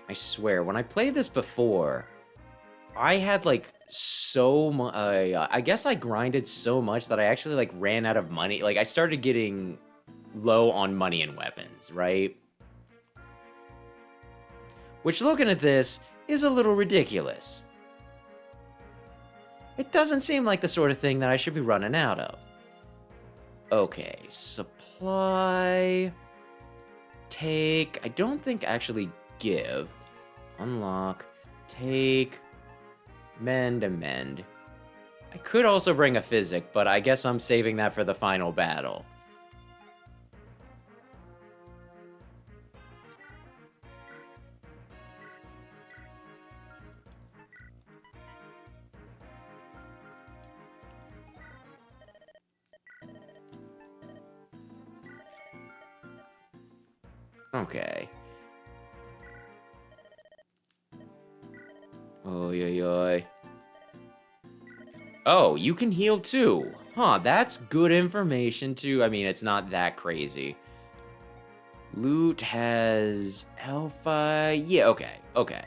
I swear, when I played this before, I had, like, so much... I guess I grinded so much that I actually, like, ran out of money. Like, I started getting low on money and weapons, right? Which, looking at this, is a little ridiculous. It doesn't seem like the sort of thing that I should be running out of. Okay, supply... Take... I don't think actually give... Unlock, take, mend, amend. I could also bring a physic, but I guess I'm saving that for the final battle. Okay. Oy, oy, oy. Oh, you can heal too. Huh, that's good information too. I mean, it's not that crazy. Loot has alpha. Yeah, okay.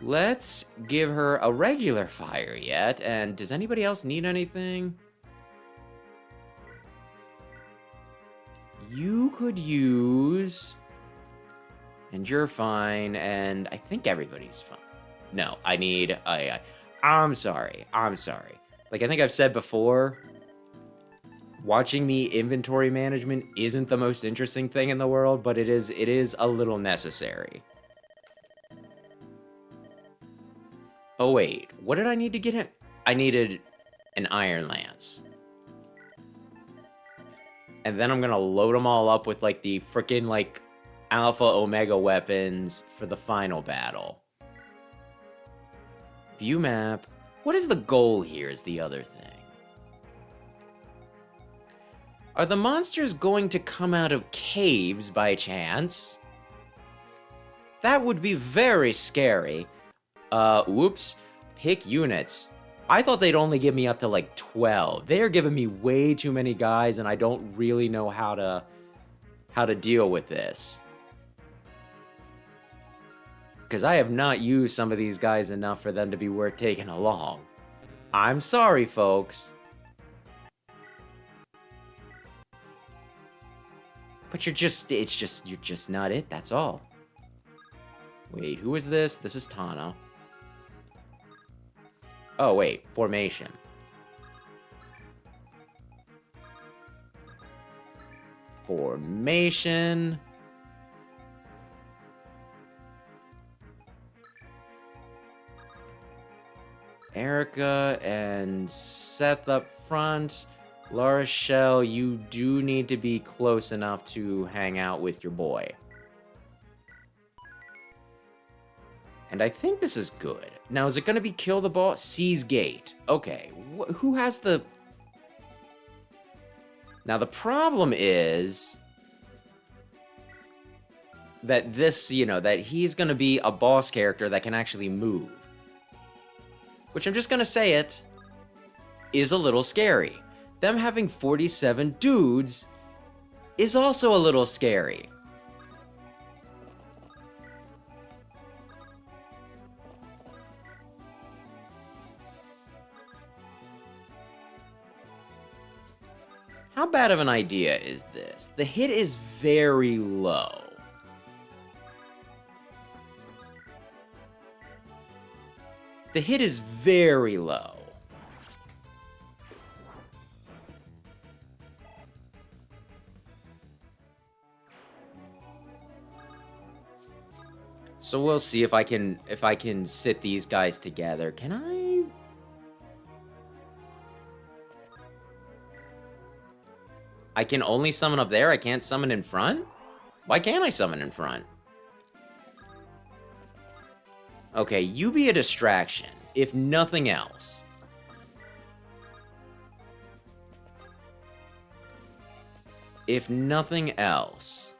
Let's give her a regular fire yet. And does anybody else need anything? You could use... And you're fine, and I think everybody's fine. No, I need... I'm sorry. Like, I think I've said before, watching me inventory management isn't the most interesting thing in the world, but it is a little necessary. Oh, wait. What did I need to get him? I needed an Iron Lance. And then I'm gonna load them all up with, like, the frickin', like... Alpha Omega weapons for the final battle. View map. What is the goal here is the other thing. Are the monsters going to come out of caves by chance? That would be very scary. Whoops. Pick units. I thought they'd only give me up to like 12. They are giving me way too many guys, and I don't really know how to deal with this. Because I have not used some of these guys enough for them to be worth taking along. I'm sorry, folks. But you're just not it, that's all. Wait, who is this? This is Tana. Oh, wait, formation. Formation. Erica and Seth up front. La Rochelle, you do need to be close enough to hang out with your boy. And I think this is good. Now, is it going to be kill the boss? Seize gate. Okay. Who has the... Now, the problem is that this, that he's going to be a boss character that can actually move. Which, I'm just going to say it, is a little scary. Them having 47 dudes is also a little scary. How bad of an idea is this? The hit is very low. The hit is very low. So we'll see if I can sit these guys together. Can I? I can only summon up there, I can't summon in front? Why can't I summon in front? Okay, you be a distraction, if nothing else. If nothing else.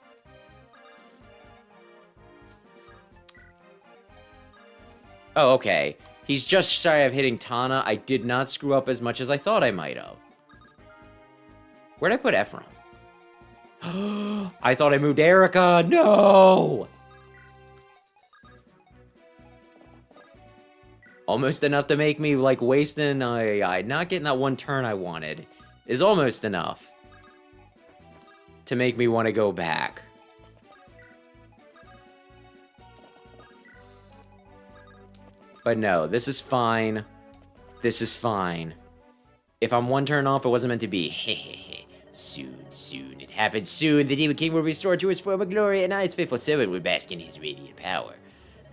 Oh, okay. He's just shy of hitting Tana. I did not screw up as much as I thought I might have. Where'd I put Ephraim? I thought I moved Erica. No! Almost enough to make me, like, wasting... not getting that one turn I wanted is almost enough to make me want to go back. But no, this is fine. This is fine. If I'm one turn off, it wasn't meant to be. Hehehe. Soon. It happens soon. The Demon King will restore to his former glory, and I, its faithful servant, will bask in his radiant power.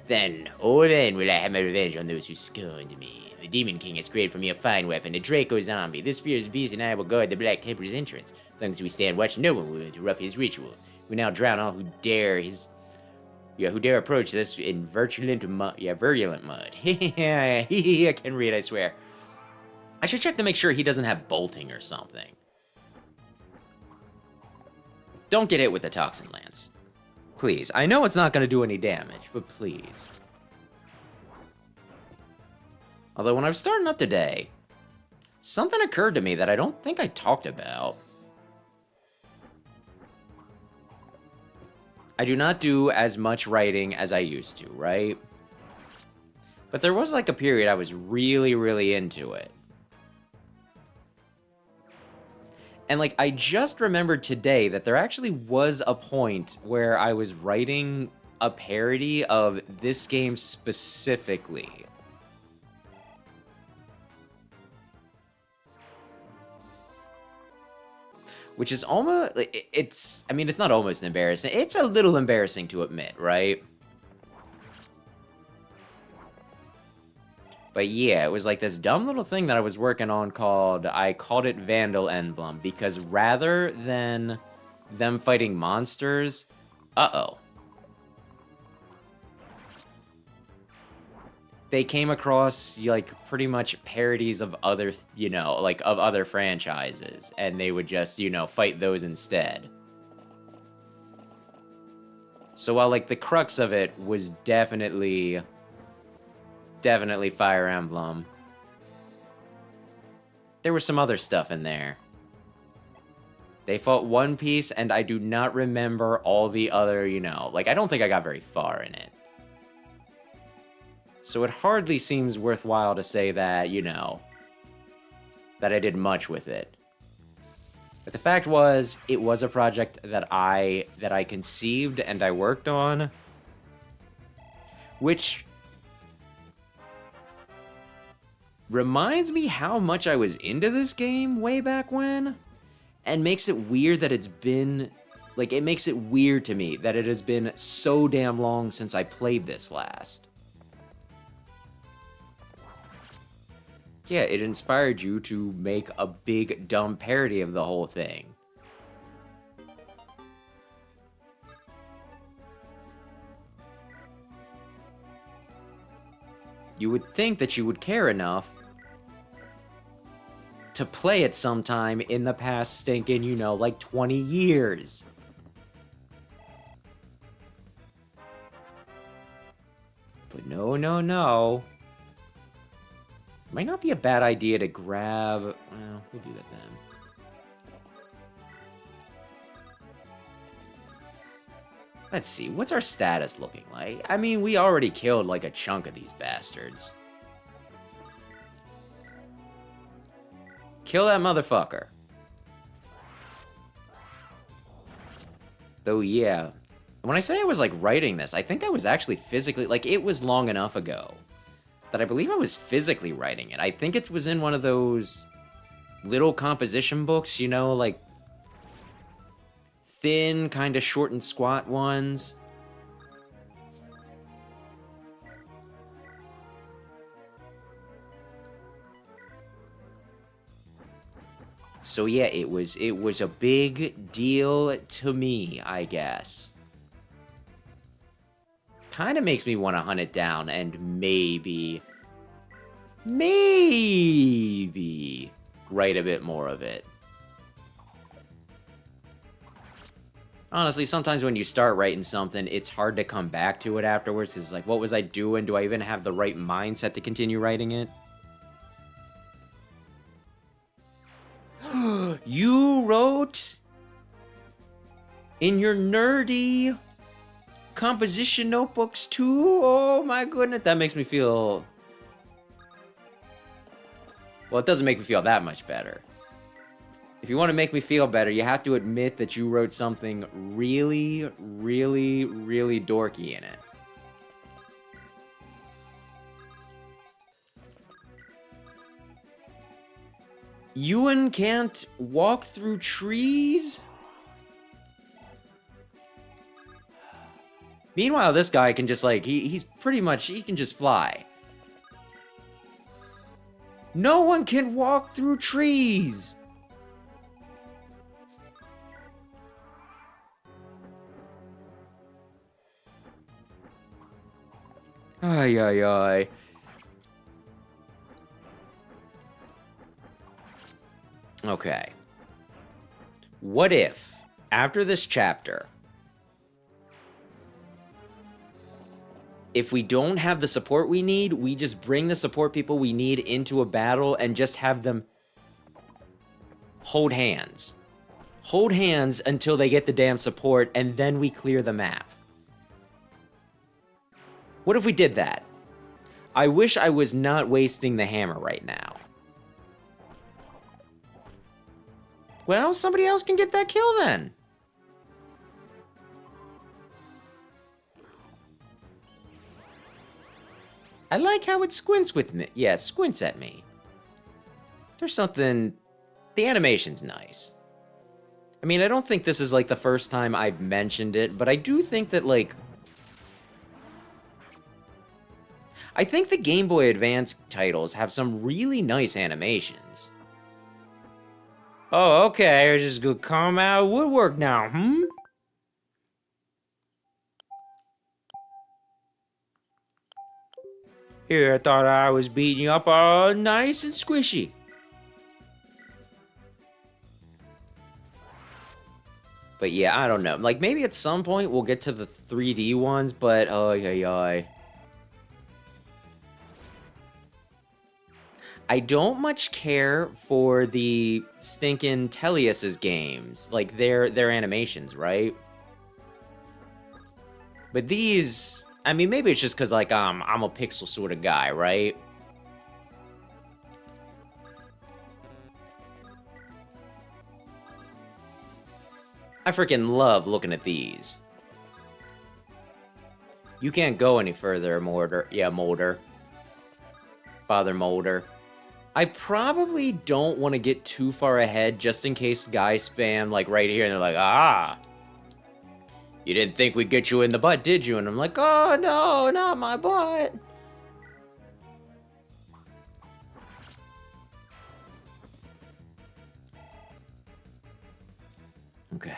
Then, oh then, will I have my revenge on those who scorned me. The Demon King has created for me a fine weapon, a Draco zombie. This fierce beast and I will guard the Black Temper's entrance. As long as we stand watch, no one will interrupt his rituals. We now drown all who dare approach this in virulent mud. I can read, I swear. I should check to make sure he doesn't have bolting or something. Don't get hit with the Toxin Lance. Please. I know it's not going to do any damage, but please. Although when I was starting up today, something occurred to me that I don't think I talked about. I do not do as much writing as I used to, right? But there was like a period I was really, really into it. And, like, I just remembered today that there actually was a point where I was writing a parody of this game specifically. Which is almost, it's not almost embarrassing. It's a little embarrassing to admit, right? But yeah, it was like this dumb little thing that I was working on I called it Vandal Emblem, because rather than them fighting monsters, they came across, like, pretty much parodies of other, you know, like, of other franchises, and they would just, you know, fight those instead. So while, like, the crux of it was definitely Fire Emblem, there was some other stuff in there. They fought One Piece, and I do not remember all the other, you know, like, I don't think I got very far in it. So it hardly seems worthwhile to say that, you know, that I did much with it. But the fact was, it was a project that I conceived and I worked on, which reminds me how much I was into this game way back when, and makes it weird that it's been, like, it makes it weird to me that it has been so damn long since I played this last. Yeah, it inspired you to make a big, dumb parody of the whole thing. You would think that you would care enough to play it sometime in the past stinking, you know, like 20 years. But no, no, no. Might not be a bad idea to grab... Well, we'll do that then. Let's see, what's our status looking like? I mean, we already killed like a chunk of these bastards. Kill that motherfucker. Though, yeah. When I say I was like writing this, I think I was actually physically... Like, it was long enough ago that I believe I was physically writing it. I think it was in one of those little composition books, you know, like thin, kind of short and squat ones. So yeah, it was a big deal to me, I guess. Kind of makes me want to hunt it down and maybe write a bit more of it. Honestly, sometimes when you start writing something, it's hard to come back to it afterwards. It's like, what was I doing? Do I even have the right mindset to continue writing it? You wrote in your nerdy composition notebooks too? Oh my goodness, that makes me feel... Well, it doesn't make me feel that much better. If you want to make me feel better, you have to admit that you wrote something really, really, really dorky in it. Ewan can't walk through trees? Meanwhile, this guy can just, like, he's pretty much, he can just fly. No one can walk through trees! Ay, ay, ay. Okay. What if, after this chapter, if we don't have the support we need, we just bring the support people we need into a battle and just have them hold hands. Hold hands until they get the damn support, and then we clear the map. What if we did that? I wish I was not wasting the hammer right now. Well, somebody else can get that kill then. I like how it squints with me. Yeah, it squints at me. There's something... The animation's nice. I mean, I don't think this is, like, the first time I've mentioned it, but I do think that, like... I think the Game Boy Advance titles have some really nice animations. Oh, okay, I just gonna come out of woodwork now, hmm? Here, I thought I was beating you up all nice and squishy. But yeah, I don't know. Like, maybe at some point we'll get to the 3D ones, but oh, yeah. I don't much care for the stinking Tellius's games, like their animations, right? But these, I mean, maybe it's just because like I'm a pixel sort of guy, right? I freaking love looking at these. You can't go any further, Molder. Yeah, Molder. Father Molder. I probably don't want to get too far ahead just in case guys spam like right here and they're like, ah, you didn't think we'd get you in the butt, did you? And I'm like, oh no, not my butt. Okay.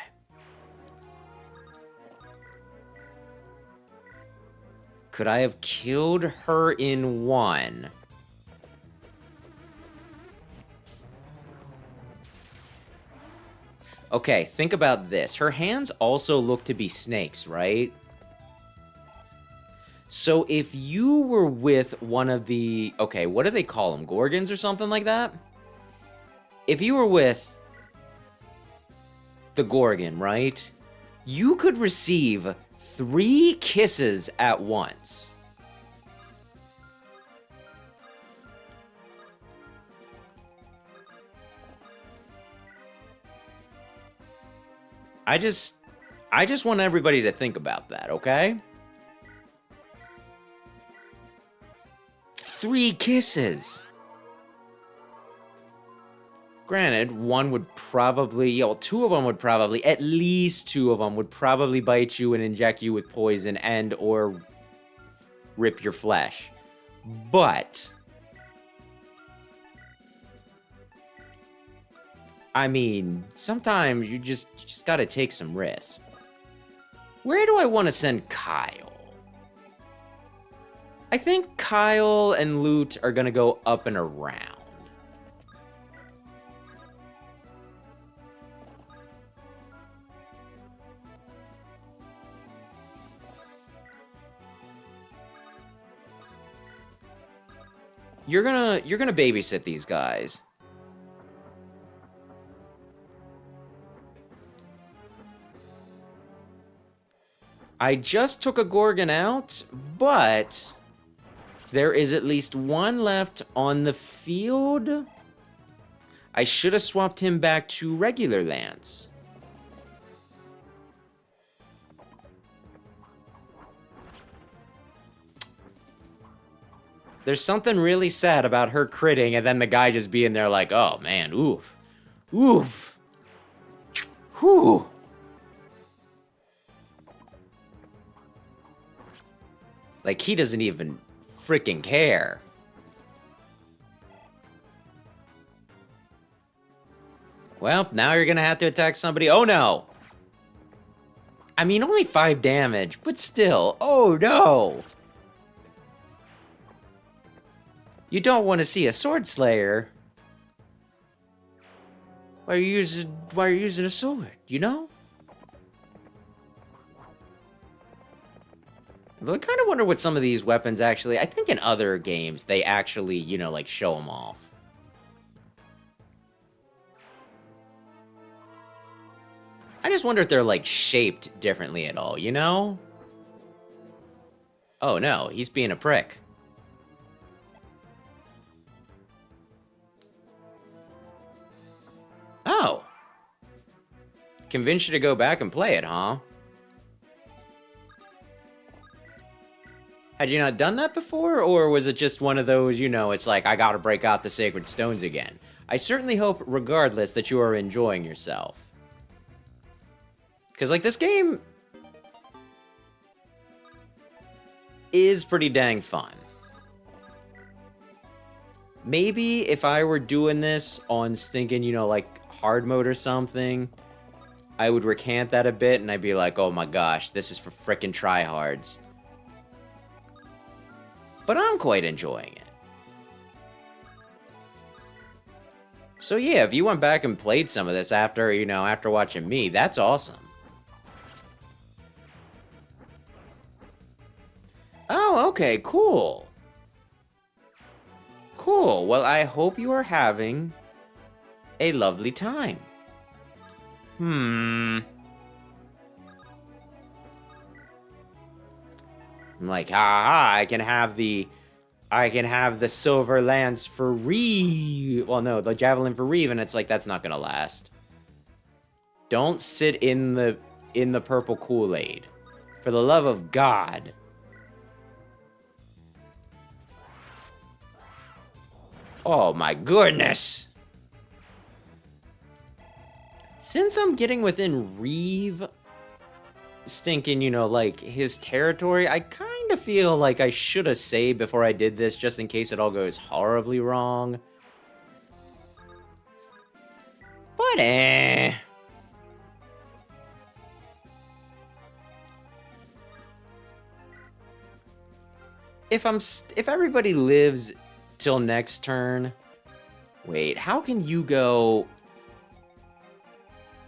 Could I have killed her in one? Okay, think about this. Her hands also look to be snakes, right? So if you were with one of the... Okay, what do they call them? Gorgons or something like that? If you were with the Gorgon, right? You could receive 3 kisses at once. I just want everybody to think about that, okay? 3 kisses. Granted, one would probably, well, 2 of them would probably, at least 2 of them would probably bite you and inject you with poison and or rip your flesh. But I mean, sometimes you just gotta take some risks. Where do I want to send Kyle? I think Kyle and Loot are gonna go up and around. You're gonna babysit these guys. I just took a Gorgon out, but there is at least one left on the field. I should have swapped him back to regular Lance. There's something really sad about her critting and then the guy just being there like, oh man, oof. Oof. Whew. Like, he doesn't even freaking care. Well, now you're gonna have to attack somebody. Oh no! I mean, only 5 damage, but still. Oh no! You don't want to see a sword slayer. Why are you using a sword, you know? I kind of wonder what some of these weapons actually... I think in other games, they actually, you know, like, show them off. I just wonder if they're, like, shaped differently at all, you know? Oh, no, he's being a prick. Oh. Convinced you to go back and play it, huh? Had you not done that before, or was it just one of those, you know, it's like, I gotta break out the sacred stones again? I certainly hope, regardless, that you are enjoying yourself. Because, like, this game is pretty dang fun. Maybe if I were doing this on stinking, you know, like, hard mode or something, I would recant that a bit, and I'd be like, oh my gosh, this is for frickin' tryhards. but I'm quite enjoying it. So yeah, if you went back and played some of this after, you know, after watching me, that's awesome. Oh, okay, cool. Cool. Well, I hope you are having a lovely time. I'm like, haha, I can have the silver lance for Reeve. Well, no, the javelin for Reeve, and it's like, that's not gonna last. Don't sit in the purple Kool-Aid. For the love of God. Oh my goodness. Since I'm getting within Reeve stinking, you know, like, his territory, I kind of feel like I should have saved before I did this, just in case it all goes horribly wrong. But if everybody lives till next turn... Wait, how can you go...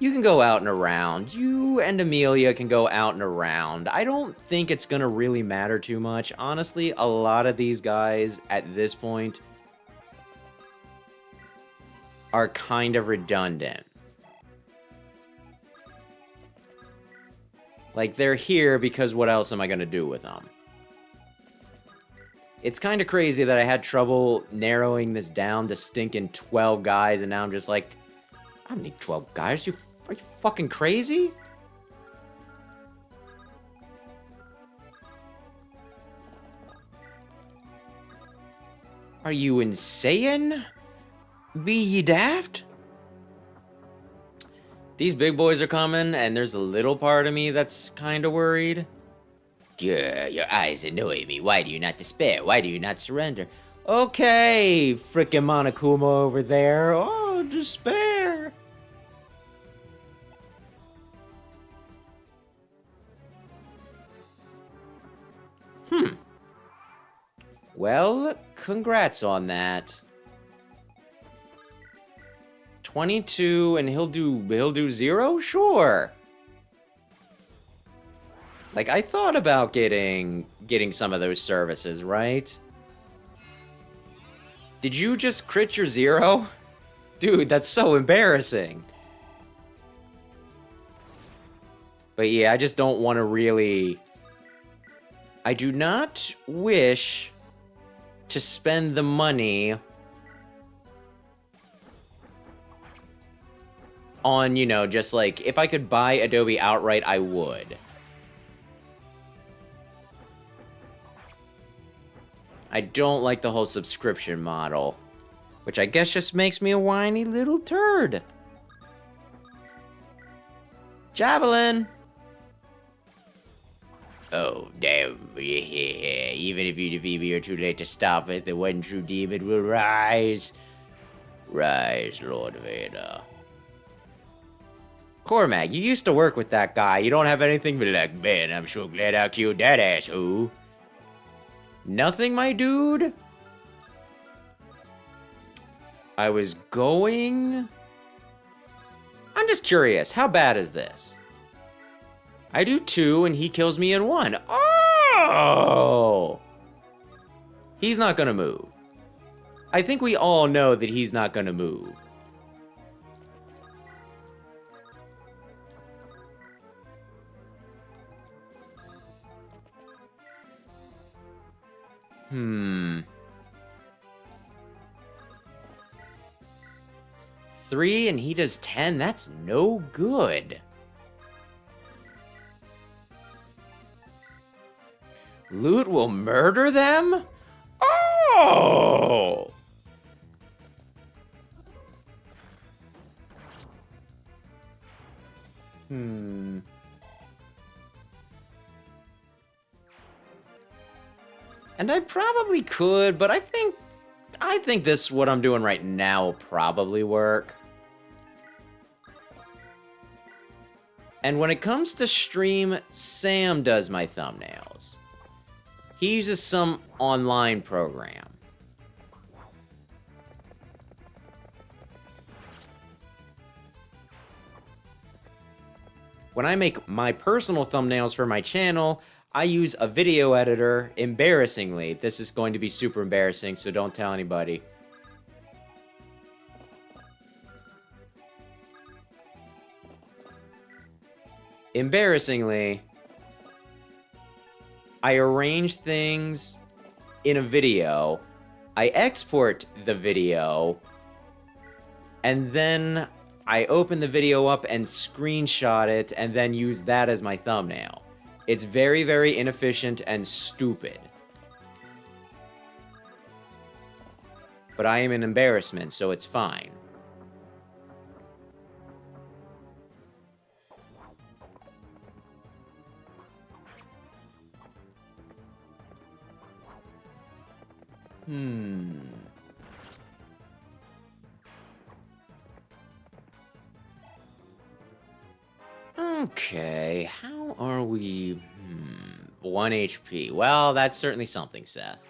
You can go out and around. You and Amelia can go out and around. I don't think it's gonna really matter too much. Honestly, a lot of these guys at this point are kind of redundant. Like, they're here because what else am I gonna do with them? It's kind of crazy that I had trouble narrowing this down to stinking 12 guys, and now I'm just like, I don't need 12 guys. Are you fucking crazy? Are you insane? Be ye daft? These big boys are coming, and there's a little part of me that's kind of worried. Grr, your eyes annoy me. Why do you not despair? Why do you not surrender? Okay, frickin' Monokuma over there. Oh, despair. Well, congrats on that. 22, and he'll do 0? Sure. Like, I thought about getting some of those services, right? Did you just crit your 0? Dude, that's so embarrassing. But yeah, I just don't want to really... I do not wish to spend the money on, you know, just like, if I could buy Adobe outright, I would. I don't like the whole subscription model, which I guess just makes me a whiny little turd. Javelin! Oh, damn. Even if you defeat me, you're too late to stop it. The one true demon will rise. Rise, Lord Vader. Cormac, you used to work with that guy. You don't have anything but like, man, I'm sure glad I killed that asshole. Nothing, my dude? I was going... I'm just curious, how bad is this? I do 2, and he kills me in 1. Oh! He's not gonna move. I think we all know that he's not gonna move. Hmm. 3 and he does 10? That's no good. Loot will murder them? Oh! Hmm. And I probably could, but I think this, what I'm doing right now, will probably work. And when it comes to stream, Sam does my thumbnails. He uses some online program. When I make my personal thumbnails for my channel, I use a video editor. Embarrassingly, this is going to be super embarrassing, so don't tell anybody. Embarrassingly, I arrange things in a video, I export the video, and then I open the video up and screenshot it, and then use that as my thumbnail. It's very, very inefficient and stupid. But I am an embarrassment, so it's fine. Okay, how are we? 1 HP. Well, that's certainly something, Seth.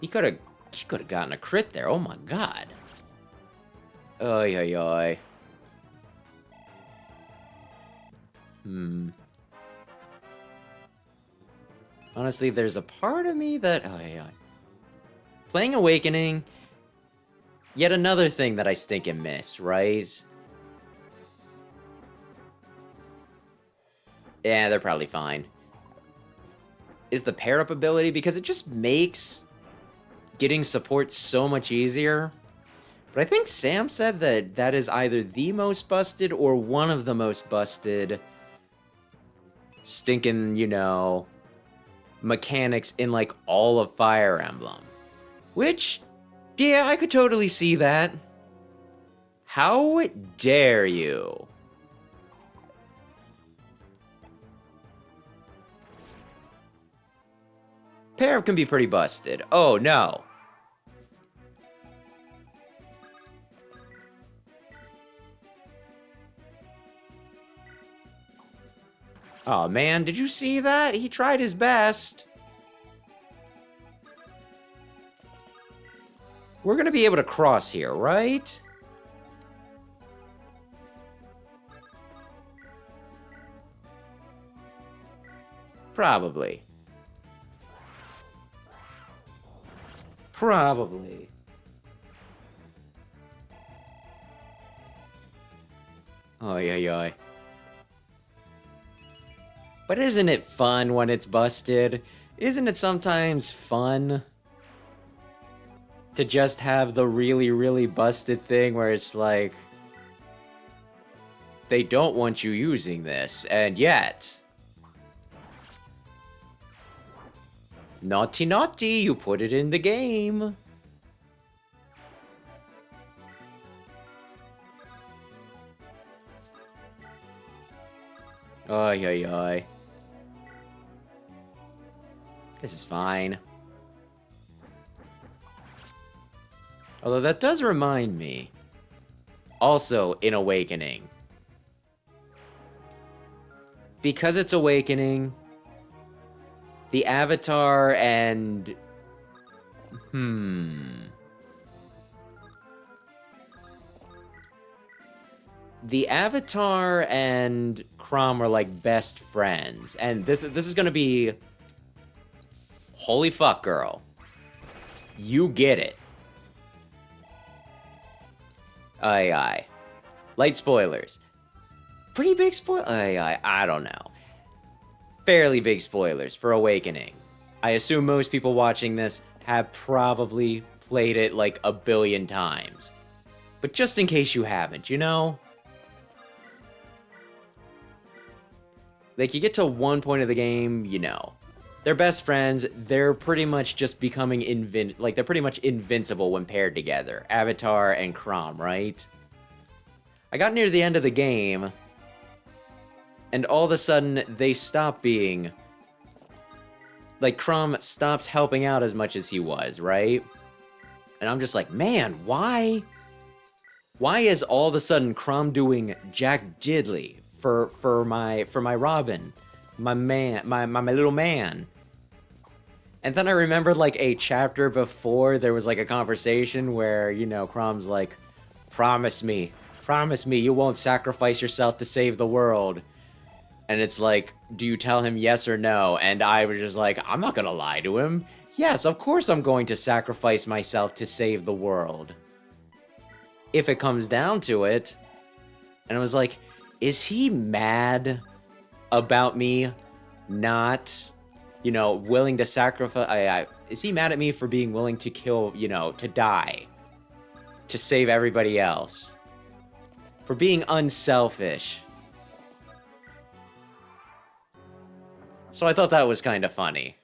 He could have gotten a crit there. Oh my god. Oy, oy, oy. Honestly, there's a part of me that... Oh, yeah. Playing Awakening, yet another thing that I stinking miss, right? Yeah, they're probably fine. Is the pair-up ability, because it just makes getting support so much easier. But I think Sam said that that is either the most busted or one of the most busted stinking, you know, mechanics in, like, all of Fire Emblem. Which, yeah, I could totally see that. How dare you? Pair-up can be pretty busted. Oh, no. Oh, man, did you see that? He tried his best. We're gonna be able to cross here, right? Probably. Probably. Oy, oy, oy. But isn't it fun when it's busted? Isn't it sometimes fun to just have the really, really busted thing where it's like, they don't want you using this, and yet... Naughty, naughty, you put it in the game. Oy, oy, oy. This is fine. Although that does remind me, also in Awakening, because it's Awakening, the Avatar and... The Avatar and Chrom are like best friends, and this is gonna be... Holy fuck, girl. You get it. Aye, aye. Light spoilers. Pretty big spoil... Aye, aye, I don't know. Fairly big spoilers for Awakening. I assume most people watching this have probably played it like a billion times. But just in case you haven't, you know? Like, you get to one point of the game, you know. They're best friends, they're pretty much just becoming they're pretty much invincible when paired together. Avatar and Chrom, right? I got near the end of the game, and all of a sudden, they stop being... Like, Chrom stops helping out as much as he was, right? And I'm just like, man, why Why is all of a sudden Crom doing Jack Diddley for my Robin, my man, my little man? And then I remembered like a chapter before there was like a conversation where, you know, Crom's like, promise me you won't sacrifice yourself to save the world. And it's like, do you tell him yes or no? And I was just like, I'm not gonna lie to him. Yes, of course I'm going to sacrifice myself to save the world. If it comes down to it. And I was like, is he mad about me not, you know, willing to sacrifice? Is he mad at me for being willing to kill, you know, to die? To save everybody else? For being unselfish? So I thought that was kind of funny.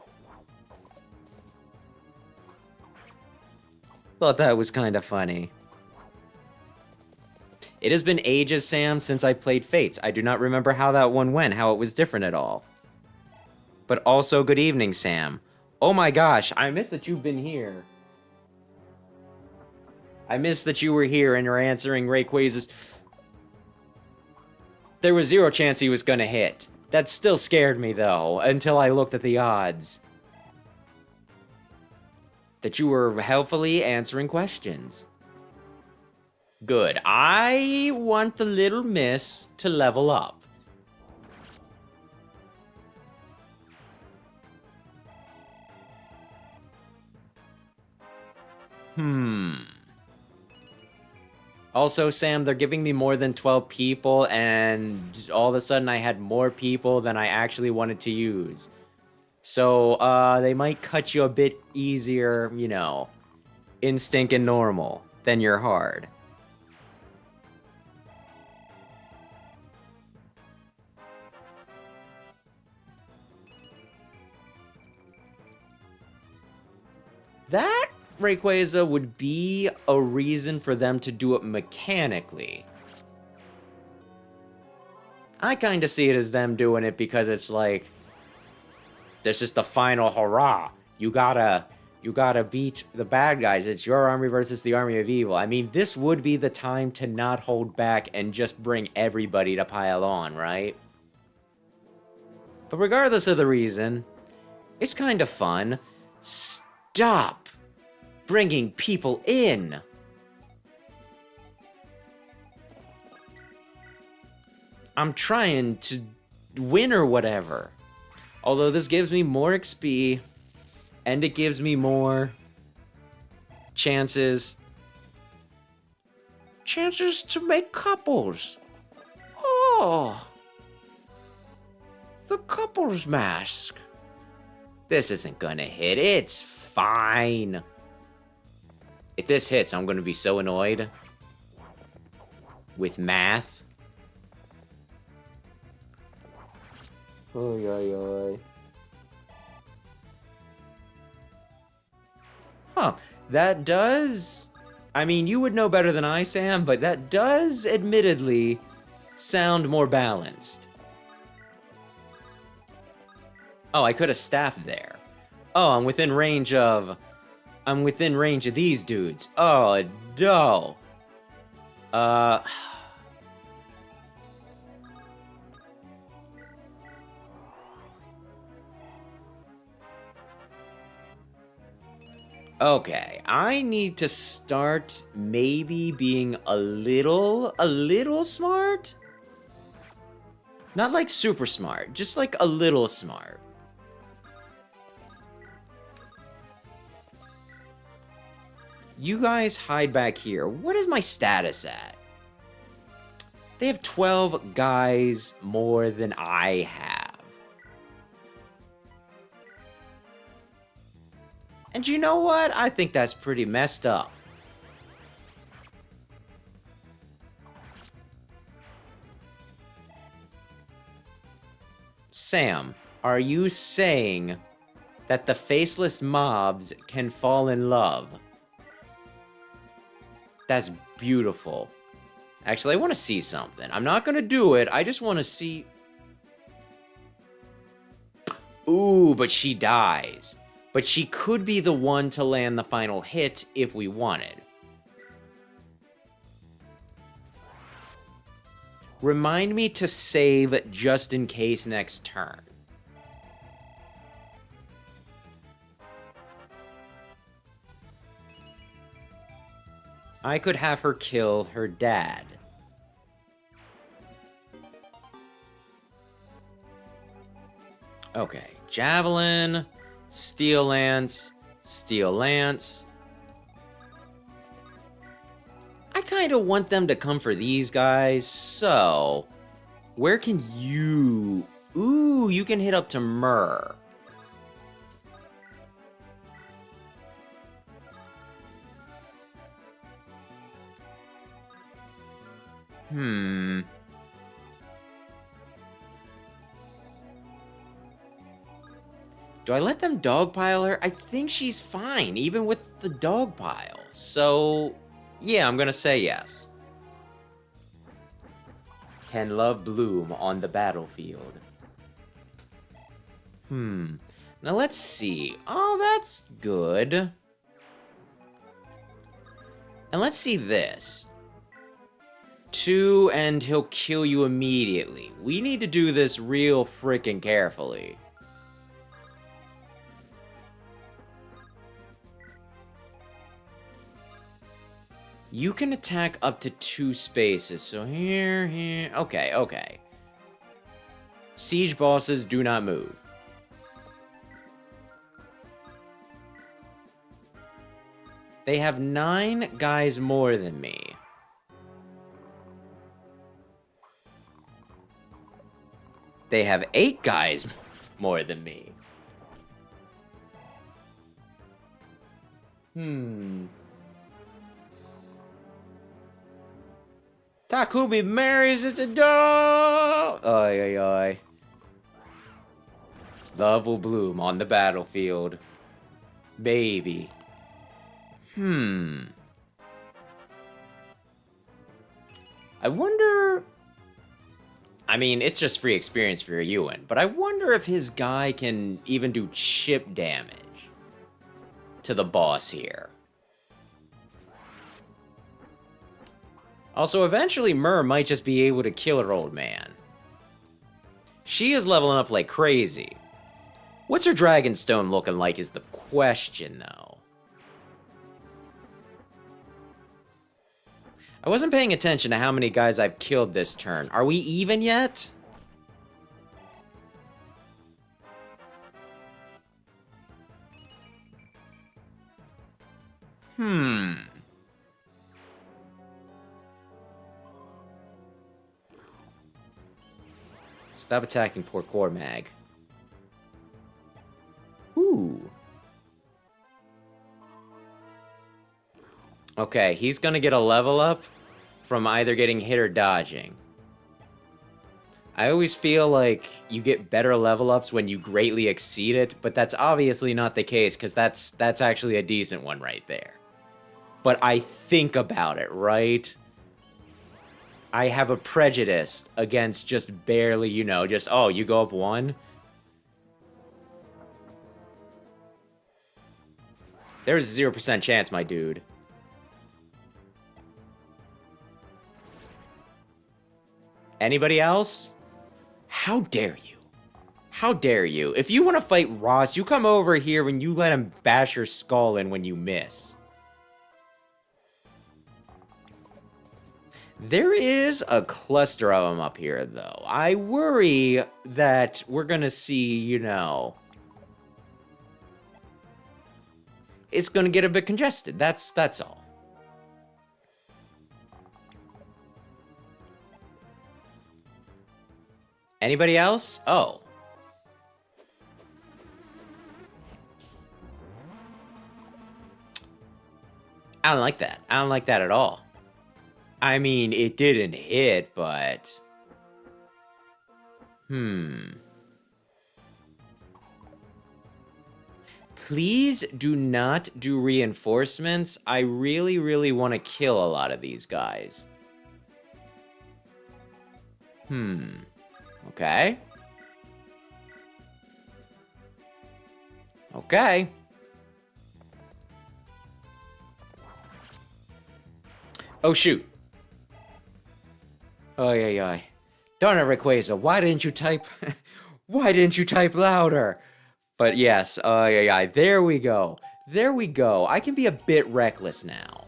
Thought that was kind of funny. It has been ages, Sam, since I played Fates. I do not remember how that one went, how it was different at all. But also, good evening, Sam. Oh my gosh, I miss that you've been here. I miss that you were here and you're answering Rayquaz's... There was zero chance he was gonna hit. That still scared me, though, until I looked at the odds. That you were helpfully answering questions. Good. I want the little miss to level up. Also, Sam, they're giving me more than 12 people, and all of a sudden I had more people than I actually wanted to use. So, they might cut you a bit easier, you know, instinct and normal than your hard. That, Rayquaza, would be a reason for them to do it mechanically. I kind of see it as them doing it because it's like, this is the final hurrah. You gotta beat the bad guys. It's your army versus the army of evil. I mean, this would be the time to not hold back and just bring everybody to pile on, right? But regardless of the reason, it's kind of fun. Stop bringing people in. I'm trying to win or whatever. Although this gives me more XP, and it gives me more chances to make couples. Oh, the couples mask. This isn't gonna hit. It's fine. If this hits, I'm gonna be so annoyed with math. Oy, oy, oy. Huh. That does... I mean, you would know better than I, Sam, but that does, admittedly, sound more balanced. Oh, I could have staffed there. Oh, I'm within range of these dudes. Oh, no. Okay, I need to start maybe being a little smart? Not like super smart, just like a little smart. You guys hide back here. What is my status at? They have 12 guys more than I have. And you know what? I think that's pretty messed up. Sam, are you saying that the faceless mobs can fall in love? That's beautiful. Actually, I want to see something. I'm not going to do it. I just want to see... Ooh, but she dies. But she could be the one to land the final hit if we wanted. Remind me to save just in case next turn. I could have her kill her dad. Okay, Javelin, Steel Lance, Steel Lance. I kind of want them to come for these guys, so... Where can you... Ooh, you can hit up to Myrrh. Do I let them dogpile her? I think she's fine, even with the dogpile. So, yeah, I'm gonna say yes. Can love bloom on the battlefield? Now let's see. Oh, that's good. And let's see this. 2, and he'll kill you immediately. We need to do this real freaking carefully. You can attack up to 2 spaces, so here. Okay, okay. Siege bosses do not move. They have 9 guys more than me. They have 8 guys more than me. Takumi marries his dog! Oi, oi, oi. Love will bloom on the battlefield. Baby. I wonder... I mean, it's just free experience for Ewan, but I wonder if his guy can even do chip damage to the boss here. Also, eventually Myrrh might just be able to kill her old man. She is leveling up like crazy. What's her Dragonstone looking like is the question, though. I wasn't paying attention to how many guys I've killed this turn. Are we even yet? Stop attacking poor Cormag. Ooh. Okay, he's gonna get a level up from either getting hit or dodging. I always feel like you get better level ups when you greatly exceed it, but that's obviously not the case, because that's actually a decent one right there. But I think about it, right? I have a prejudice against just barely, you know, just, oh, you go up 1? There's a 0% chance, my dude. Anybody else? How dare you? How dare you? If you want to fight Ross, you come over here when you let him bash your skull in when you miss. There is a cluster of them up here, though. I worry that we're gonna see, you know... It's gonna get a bit congested. That's all. Anybody else? Oh. I don't like that. I don't like that at all. I mean, it didn't hit, but... Please do not do reinforcements. I really, really want to kill a lot of these guys. Okay. Okay. Oh, shoot. Oh, yeah. Darn it, Rayquaza, why didn't you type... why didn't you type louder? But yes, yeah, there we go. There we go. I can be a bit reckless now.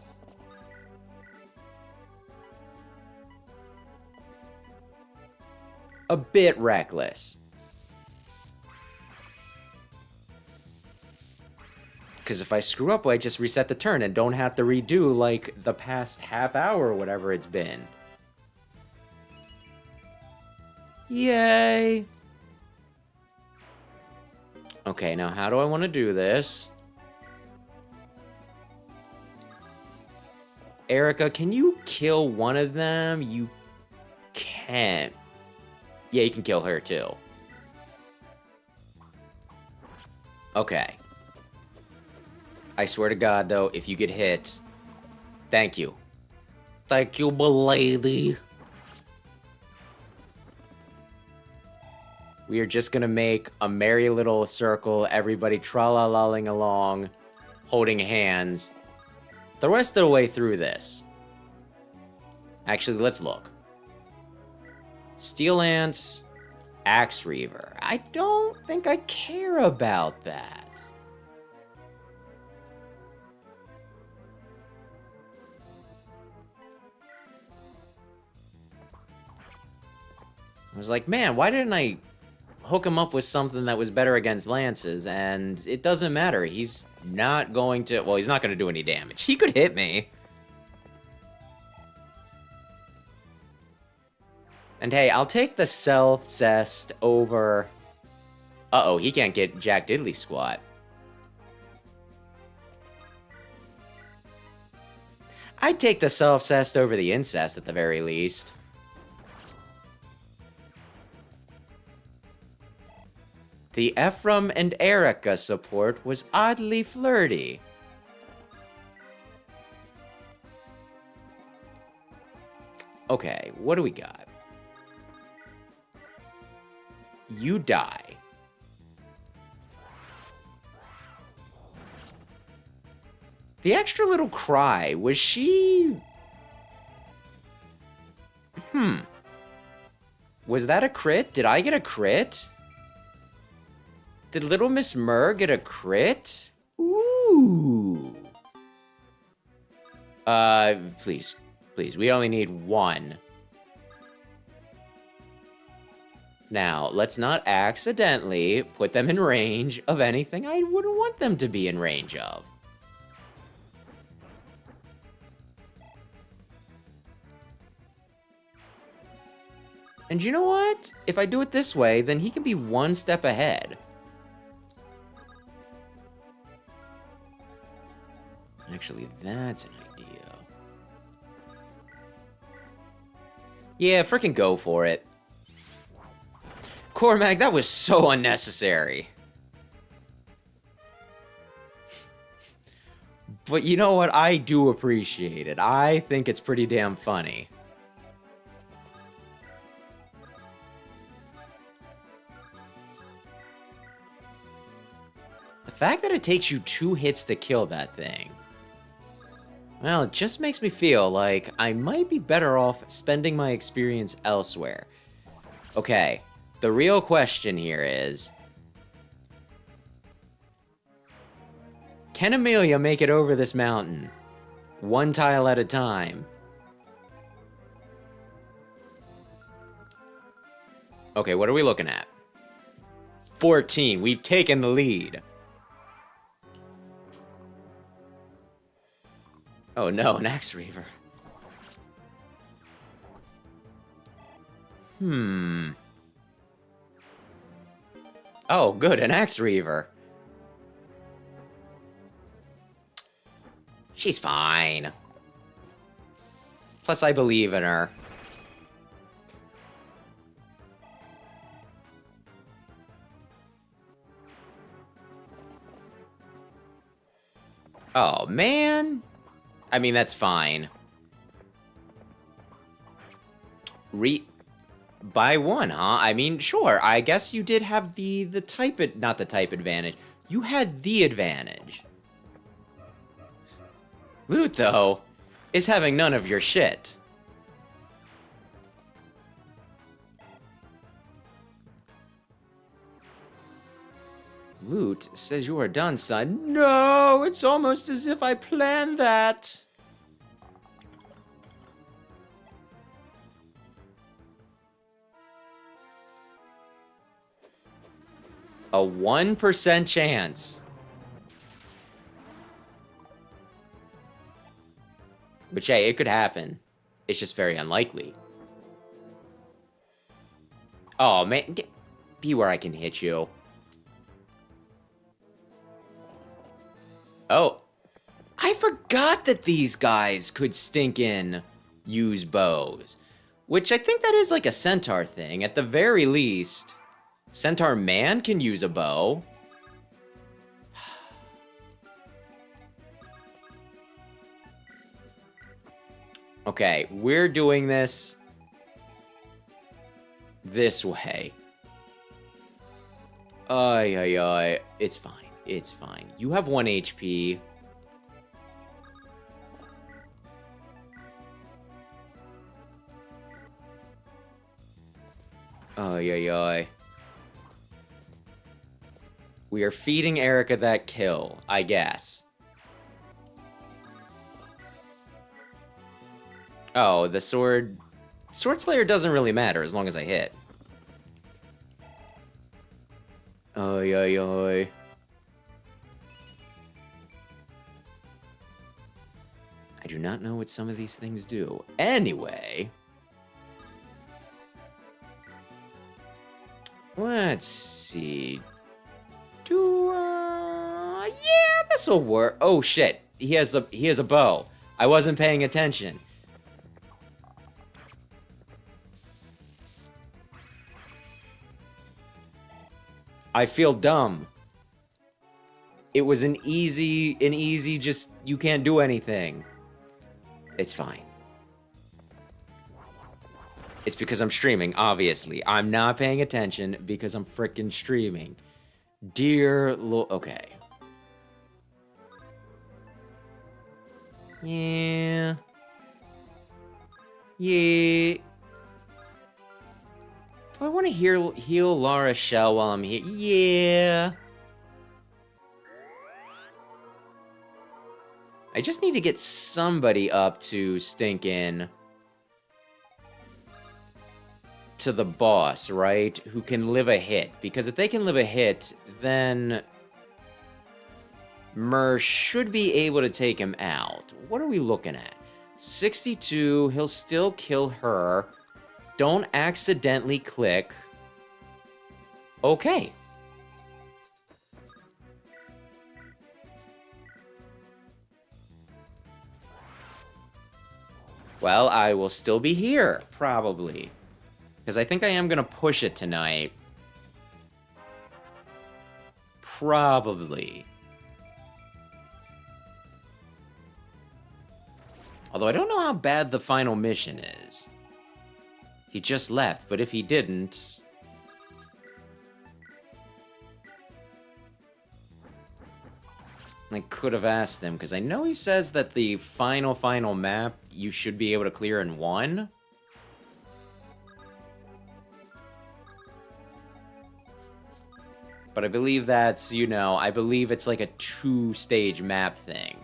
A bit reckless. Because if I screw up, I just reset the turn and don't have to redo, like, the past half hour or whatever it's been. Yay! Okay, now how do I want to do this? Erica, can you kill one of them? You can't. Yeah, you can kill her too. Okay. I swear to God, though, if you get hit... Thank you. Thank you, milady. We are just gonna make a merry little circle, everybody tra-la-la-ling along, holding hands, the rest of the way through this. Actually, let's look. Steel Ants, Axe Reaver. I don't think I care about that. I was like, man, why didn't I hook him up with something that was better against lances? And it doesn't matter. He's not going to... Well, he's not going to do any damage. He could hit me. And hey, I'll take the Stealth Cest over... Uh-oh, he can't get Jack Diddley Squat. I'd take the Self-Cest over the Incest at the very least. The Ephraim and Erica support was oddly flirty. Okay, what do we got? You die. The extra little cry, was she... Was that a crit? Did I get a crit? Did Little Miss Mur get a crit? Ooh. Please. Please, we only need one. Now, let's not accidentally put them in range of anything I wouldn't want them to be in range of. And you know what? If I do it this way, then he can be one step ahead. Actually, that's an idea. Yeah, frickin' go for it. Cormac, that was so unnecessary. But you know what? I do appreciate it. I think it's pretty damn funny. The fact that it takes you 2 hits to kill that thing. Well, it just makes me feel like I might be better off spending my experience elsewhere. Okay, the real question here is... Can Amelia make it over this mountain? One tile at a time. Okay, what are we looking at? 14, we've taken the lead. Oh no, an Axe Reaver. Oh, good, an Axe Reaver. She's fine. Plus, I believe in her. Oh, man. I mean, that's fine. By 1, huh? I mean, sure. I guess you did have the type... Not the type advantage. You had the advantage. Loot, though, is having none of your shit. Loot says you are done, son. No, it's almost as if I planned that. A 1% chance. But yeah, it could happen. It's just very unlikely. Oh, man. Be where I can hit you. Oh. I forgot that these guys could stinkin' use bows. Which I think that is like a centaur thing. At the very least, Centaur Man can use a bow. Okay, we're doing this way. Ay, ay, ay. It's fine. It's fine. You have 1 HP. Ay, ay, ay. We are feeding Erica that kill, I guess. Oh, the sword... Sword Slayer doesn't really matter as long as I hit. Oy, oy, oy. I do not know what some of these things do. Anyway... Let's see... yeah, this'll work. Oh, shit. He has a bow. I wasn't paying attention. I feel dumb. It was an easy just, you can't do anything. It's fine. It's because I'm streaming, obviously. I'm not paying attention because I'm frickin' streaming. Dear Lord, okay. Yeah. Yeah. Do I want to heal Lara Shell while I'm here? Yeah. I just need to get somebody up to stinkin' to the boss, right? Who can live a hit. Because if they can live a hit, then Mer should be able to take him out. What are we looking at? 62, he'll still kill her. Don't accidentally click. Okay. Well, I will still be here, probably. Because I think I am going to push it tonight. Probably. Although I don't know how bad the final mission is. He just left, but if he didn't... I could have asked him, because I know he says that the final map you should be able to clear in 1. But I believe that's, you know, I believe it's like a 2-stage map thing.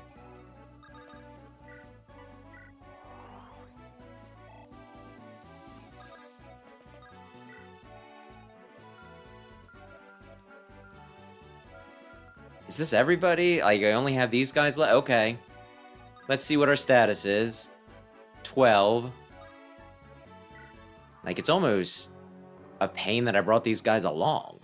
Is this everybody? Like, I only have these guys left? Okay. Let's see what our status is. 12. Like, it's almost a pain that I brought these guys along.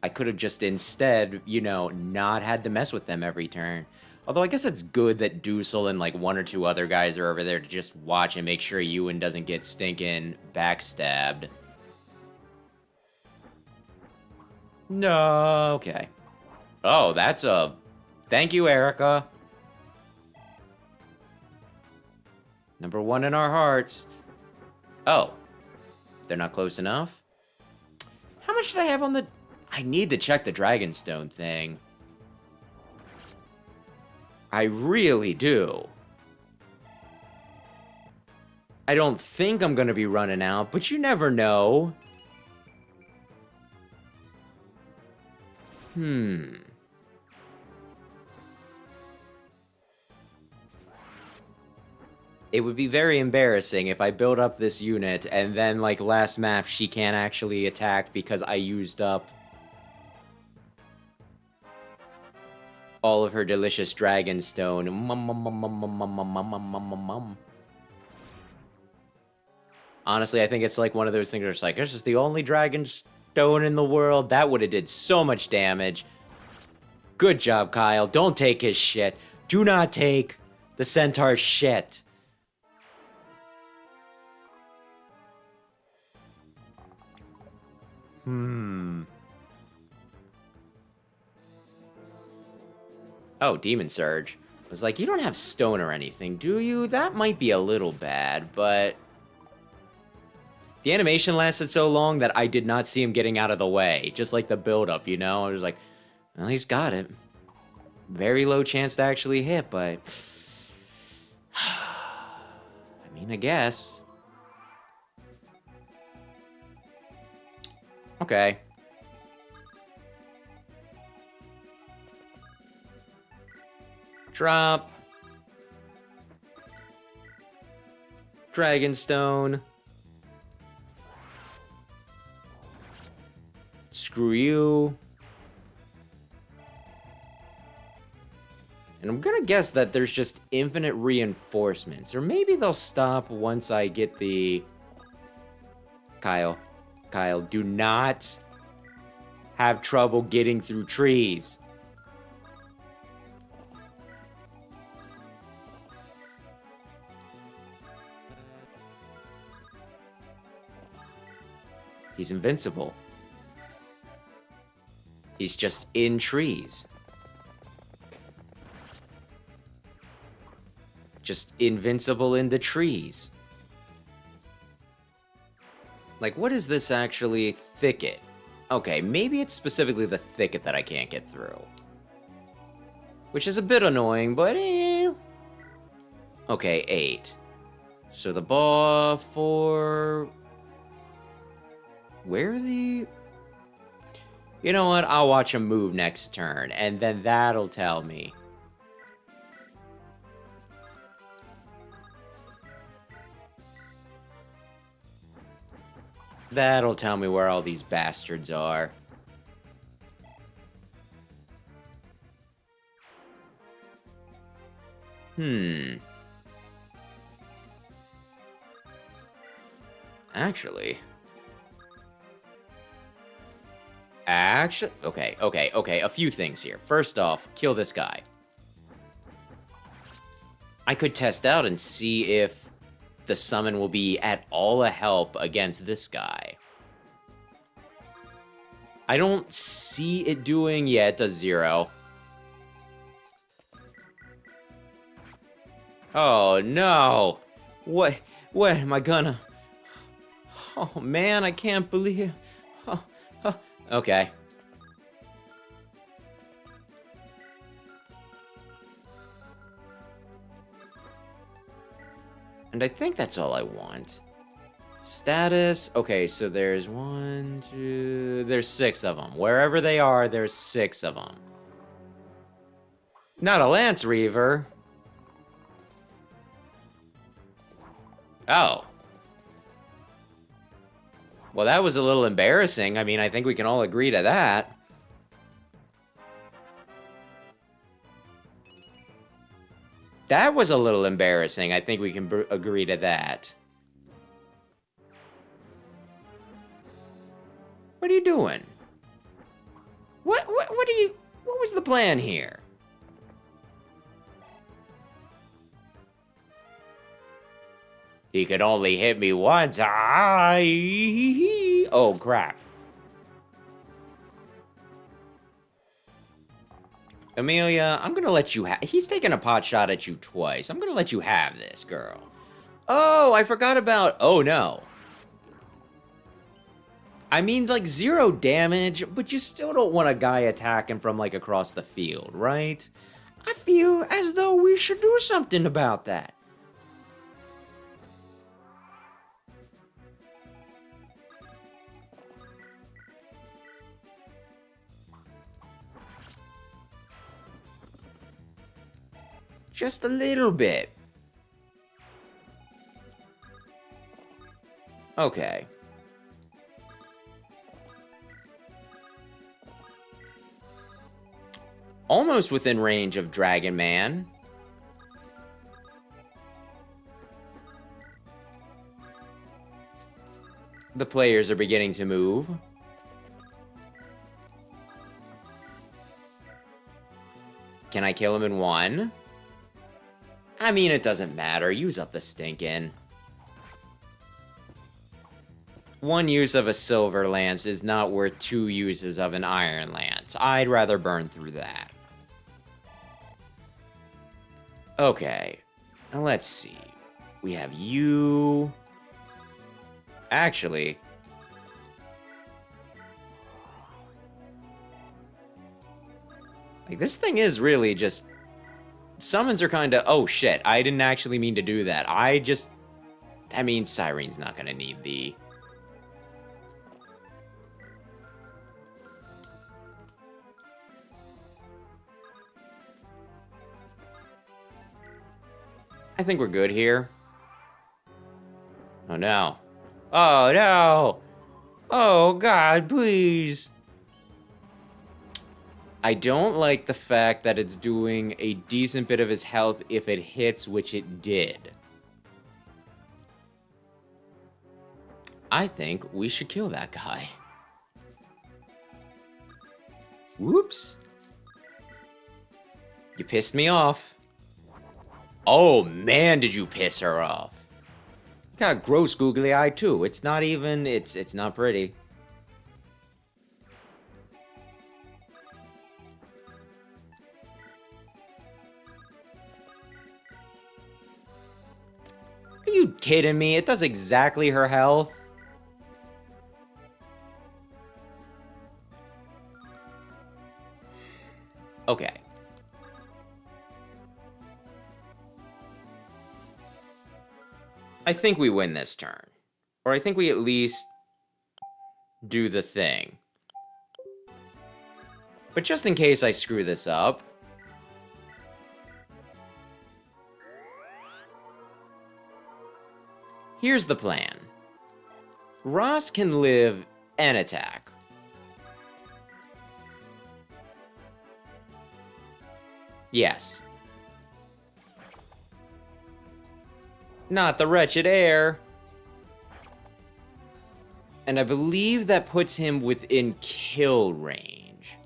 I could have just instead, you know, not had to mess with them every turn. Although I guess it's good that Dusel and like 1 or 2 other guys are over there to just watch and make sure Ewan doesn't get stinking backstabbed. No, okay. Oh, that's a... Thank you, Erica. Number 1 in our hearts. Oh. They're not close enough? How much did I have on the... I need to check the Dragonstone thing. I really do. I don't think I'm gonna be running out, but you never know. It would be very embarrassing if I build up this unit and then, like, last map, she can't actually attack because I used up all of her delicious dragon stone. Honestly, I think it's like one of those things where it's like, this is the only dragon stone in the world. That would have did so much damage. Good job, Kyle. Don't take his shit. Do not take the centaur's shit. Oh, Demon Surge. I was like, you don't have stone or anything, do you? That might be a little bad, but... The animation lasted so long that I did not see him getting out of the way. Just like the build-up, you know? I was like, well, he's got it. Very low chance to actually hit, but... I mean, I guess. Okay. Drop. Dragonstone. Screw you. And I'm gonna guess that there's just infinite reinforcements. Or maybe they'll stop once I get the... Kyle, do not have trouble getting through trees. He's invincible. He's just in trees. Just invincible in the trees. Like, what is this actually? Thicket. Okay, maybe it's specifically the thicket that I can't get through. Which is a bit annoying, but Okay, 8. So the ball for... Where are the... You know what? I'll watch him move next turn, and then that'll tell me. That'll tell me where all these bastards are. Actually, okay, a few things here. First off, kill this guy. I could test out and see if the summon will be at all a help against this guy. I don't see it doing... Yeah, it does 0. Oh, no! What am I gonna... Oh, man, I can't believe... Okay. And I think that's all I want. Status. Okay, so there's 1, 2... There's 6 of them. Wherever they are, there's 6 of them. Not a Lance Reaver. Oh. Well, that was a little embarrassing. I mean, I think we can all agree to that. That was a little embarrassing. I think we can agree to that. What are you doing? What was the plan here? He could only hit me once. Oh, crap. Amelia, I'm gonna let you have... He's taking a pot shot at you twice. I'm gonna let you have this, girl. Oh, I forgot about... Oh, no. I mean, like, 0 damage, but you still don't want a guy attacking from, like, across the field, right? I feel as though we should do something about that. Just a little bit. Okay. Almost within range of Dragon Man. The players are beginning to move. Can I kill him in one? I mean, it doesn't matter. Use up the stinkin'. One use of a silver lance is not worth 2 uses of an iron lance. I'd rather burn through that. Okay. Now let's see. We have you. Actually, like, this thing is really just... Summons are kind of... Oh, shit. I didn't actually mean to do that. I mean, Cyrene's not going to need the... I think we're good here. Oh, no. Oh, no! Oh, God, please! I don't like the fact that it's doing a decent bit of his health if it hits, which it did. I think we should kill that guy. Whoops. You pissed me off. Oh, man, did you piss her off. Got gross googly eye, too. It's not even... It's not pretty. Are you kidding me? It does exactly her health. Okay. I think we win this turn. Or I think we at least do the thing. But just in case I screw this up... Here's the plan. Ross can live and attack. Yes. Not the wretched heir. And I believe that puts him within kill range.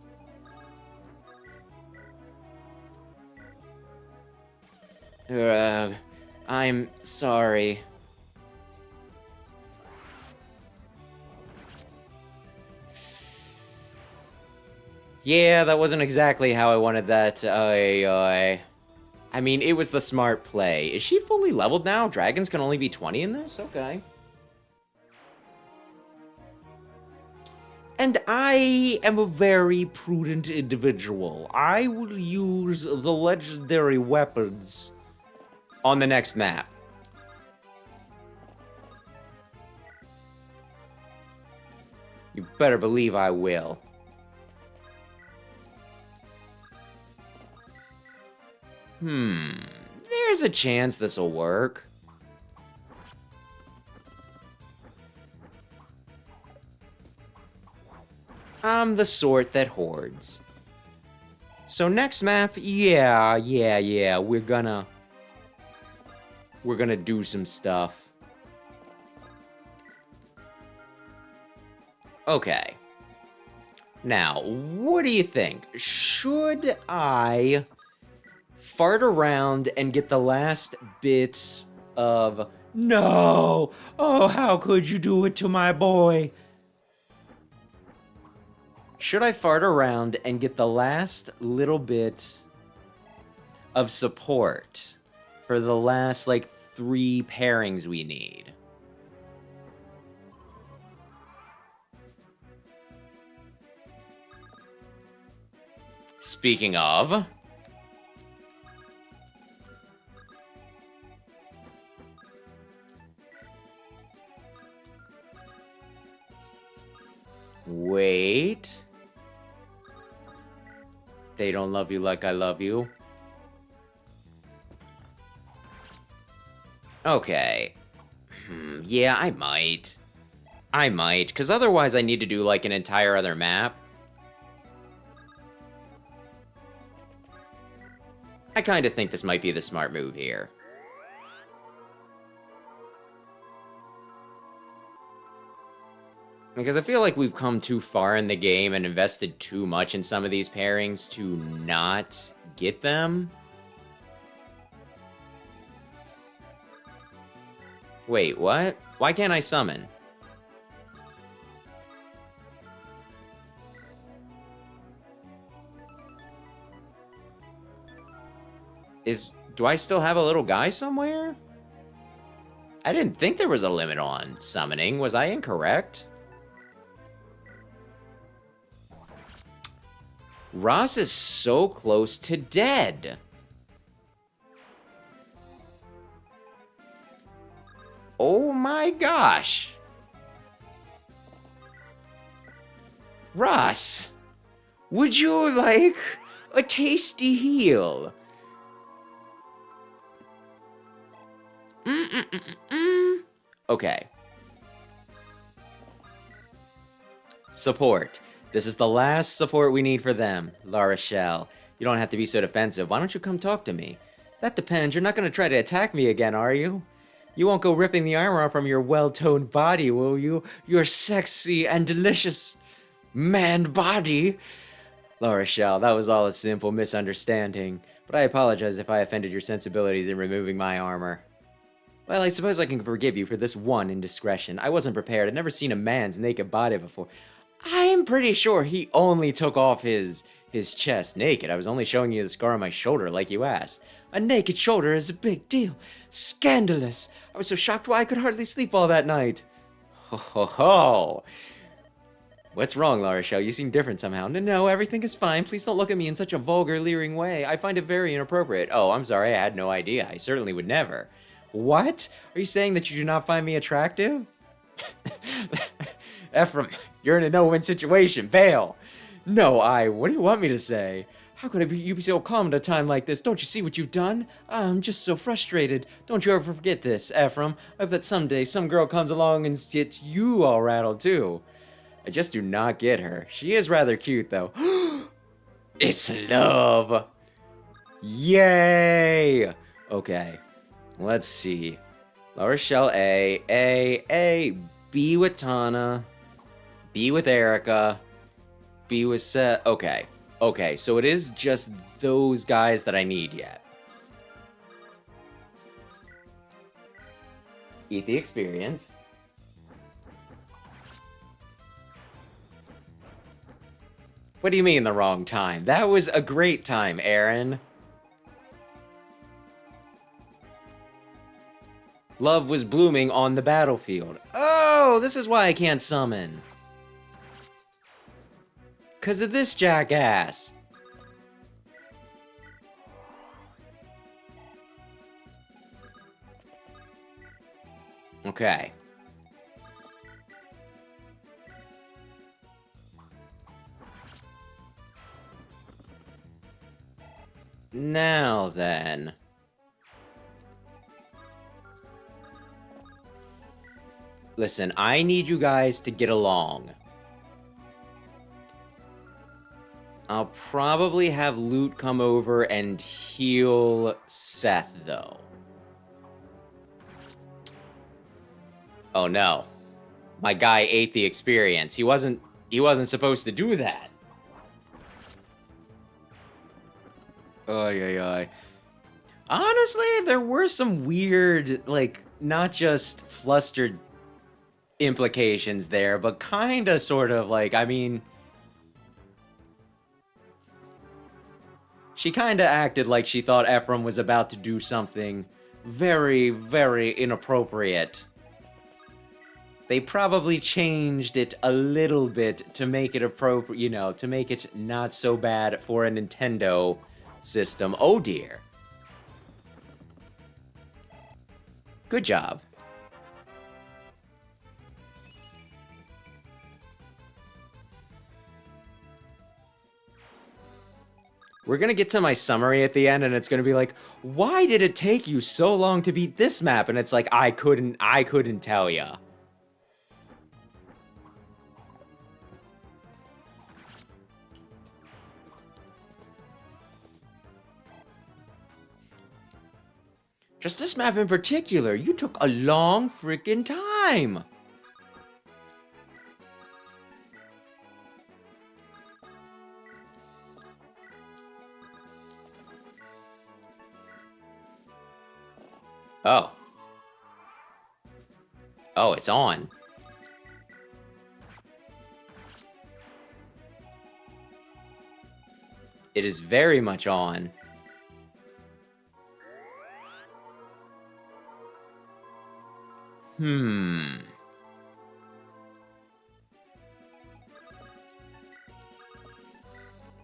I'm sorry. Yeah, that wasn't exactly how I wanted that. I mean, it was the smart play. Is she fully leveled now? Dragons can only be 20 in this? Okay. And I am a very prudent individual. I will use the legendary weapons on the next map. You better believe I will. There's a chance this'll work. I'm the sort that hoards. So next map, yeah, we're gonna do some stuff. Okay. Now, what do you think? Should I fart around and get the last bits of... No! Oh, how could you do it to my boy? Should I fart around and get the last little bit of support for the last, like, 3 pairings we need? Speaking of... Wait. They don't love you like I love you. Okay. Yeah, I might. Because otherwise I need to do, like, an entire other map. I kind of think this might be the smart move here. Because I feel like we've come too far in the game and invested too much in some of these pairings to not get them. Wait, what? Why can't I summon? Do I still have a little guy somewhere? I didn't think there was a limit on summoning. Was I incorrect? Ross is so close to dead. Oh my gosh. Ross, would you like a tasty heal? Okay. Support. This is the last support we need for them, La Rochelle. You don't have to be so defensive. Why don't you come talk to me? That depends. You're not going to try to attack me again, are you? You won't go ripping the armor off from your well-toned body, will you? Your sexy and delicious man body. La Rochelle, that was all a simple misunderstanding. But I apologize if I offended your sensibilities in removing my armor. Well, I suppose I can forgive you for this one indiscretion. I wasn't prepared. I'd never seen a man's naked body before. I am pretty sure he only took off his chest naked. I was only showing you the scar on my shoulder like you asked. A naked shoulder is a big deal. Scandalous. I was so shocked why I could hardly sleep all that night. Ho ho ho. What's wrong, La Rochelle? You seem different somehow. No, everything is fine. Please don't look at me in such a vulgar, leering way. I find it very inappropriate. Oh, I'm sorry. I had no idea. I certainly would never. What? Are you saying that you do not find me attractive? Ephraim, you're in a no-win situation. Bail. No, what do you want me to say? How could you be so calm at a time like this? Don't you see what you've done? I'm just so frustrated. Don't you ever forget this, Ephraim. I hope that someday some girl comes along and gets you all rattled too. I just do not get her. She is rather cute though. It's love. Yay. Okay. Let's see. La Rochelle A, B with Tana, B with Erica, B with Seth. Okay, so it is just those guys that I need yet. Eat the experience. What do you mean the wrong time? That was a great time, Aaron. Love was blooming on the battlefield. Oh, this is why I can't summon. 'Cause of this jackass. Okay. Now then. Listen, I need you guys to get along. I'll probably have Loot come over and heal Seth, though. Oh no. My guy ate the experience. He wasn't supposed to do that. Ay. Honestly, there were some weird, like, not just flustered implications there, but kinda sort of like, I mean, she kinda acted like she thought Ephraim was about to do something very, very inappropriate. They probably changed it a little bit to make it appropriate, you know, to make it not so bad for a Nintendo system. Oh dear. Good job. We're gonna get to my summary at the end, and it's gonna be like, why did it take you so long to beat this map? And it's like, I couldn't tell ya. Just this map in particular, you took a long freaking time. Oh. Oh, it's on. It is very much on.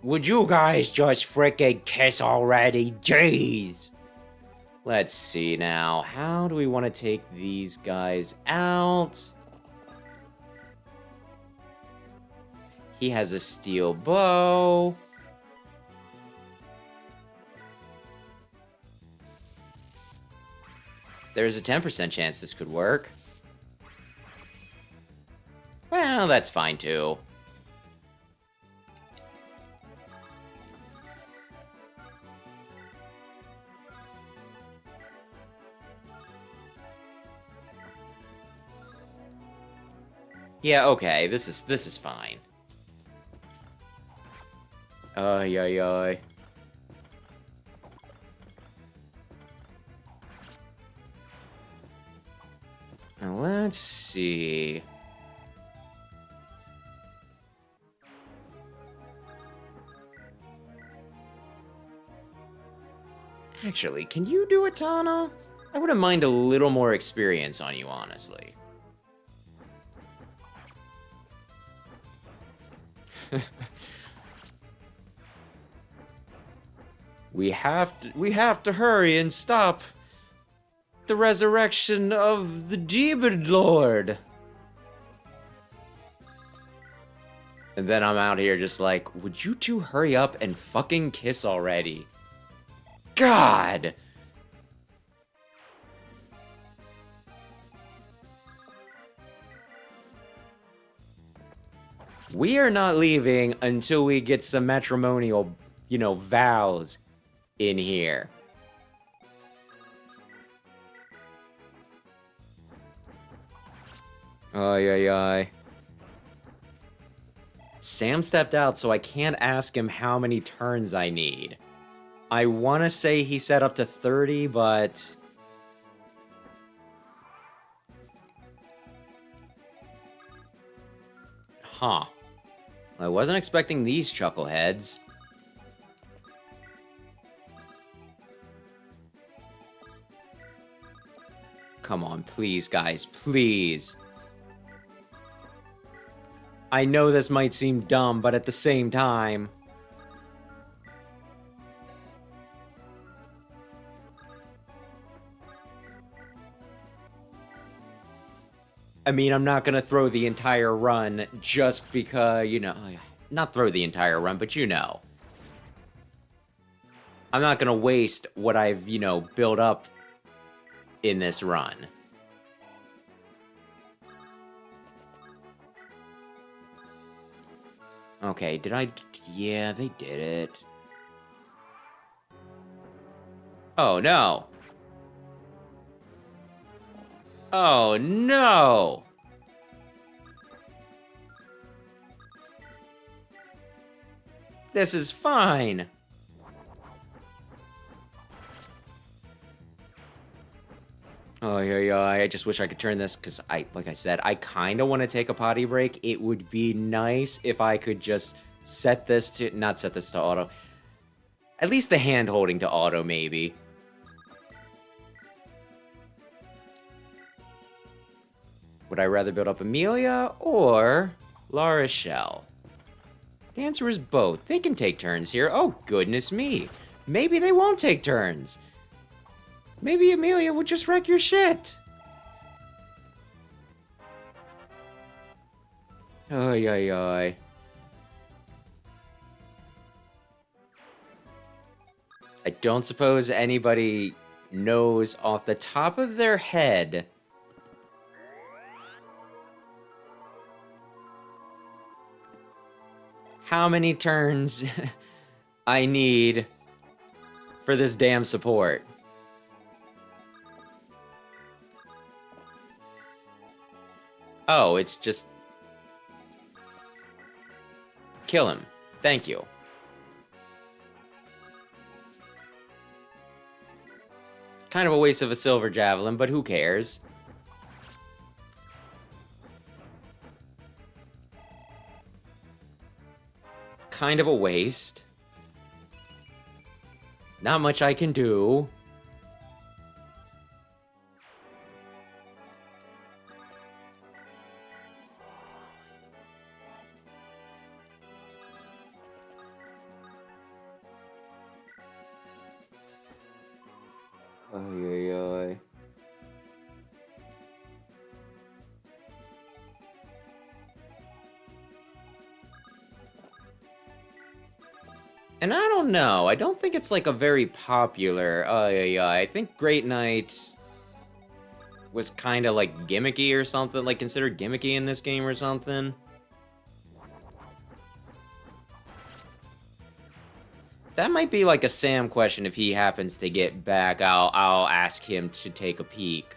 Would you guys just frickin' kiss already? Jeez! Let's see now. How do we want to take these guys out? He has a steel bow. There's a 10% chance this could work. Well, that's fine too. Yeah, okay, this is fine. Ay, ay, ay. Now let's see. Actually, can you do it, Tana? I wouldn't mind a little more experience on you, honestly. We have to hurry and stop the resurrection of the Demon Lord. And then I'm out here just like, would you two hurry up and fucking kiss already? God! We are not leaving until we get some matrimonial, you know, vows in here. Ay, ay, ay. Sam stepped out, so I can't ask him how many turns I need. I want to say he said up to 30, but... Huh. I wasn't expecting these chuckleheads. Come on, please, guys, please. I know this might seem dumb, but at the same time... I mean, I'm not gonna throw the entire run just because, you know... Not throw the entire run, but you know. I'm not gonna waste what I've, you know, built up in this run. Okay, did I... Yeah, they did it. Oh, no. Oh, no! This is fine. Oh, yeah, I just wish I could turn this, because like I said, I kind of want to take a potty break. It would be nice if I could just set this to... Not set this to auto. At least the hand holding to auto, maybe. Would I rather build up Amelia or La Rochelle? The answer is both. They can take turns here. Oh, goodness me. Maybe they won't take turns. Maybe Amelia would just wreck your shit. Ay, ay, ay. I don't suppose anybody knows off the top of their head how many turns I need for this damn support. Oh, it's just... kill him. Thank you. Kind of a waste of a silver javelin, but who cares? Kind of a waste. Not much I can do. Ay, ay, ay. And I don't know. I don't think it's like a very popular. I think Great Knight was kind of like gimmicky or something, like considered gimmicky in this game or something. That might be like a Sam question. If he happens to get back, I'll ask him to take a peek.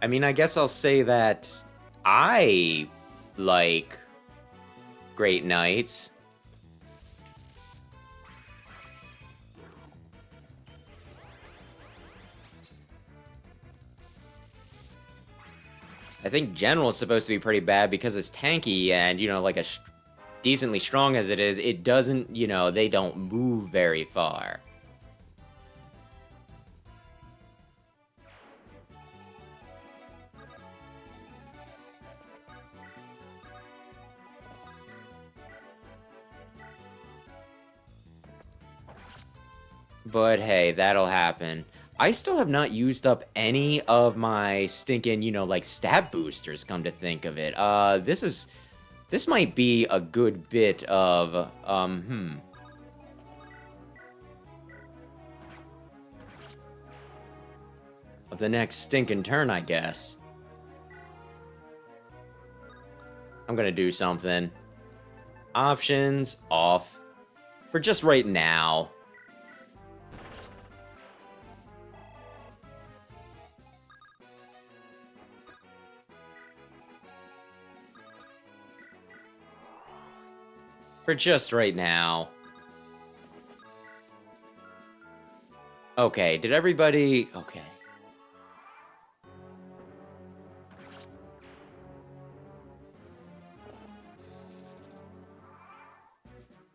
I mean, I guess I'll say that I like Great Knights. I think General's supposed to be pretty bad because it's tanky and, you know, like decently strong as it is, it doesn't, you know, they don't move very far. But hey, that'll happen. I still have not used up any of my stinking, you know, like, stab boosters, come to think of it. This might be a good bit of, of the next stinking turn, I guess. I'm gonna do something. Options off. For just right now. For just right now. Okay, did everybody... Okay.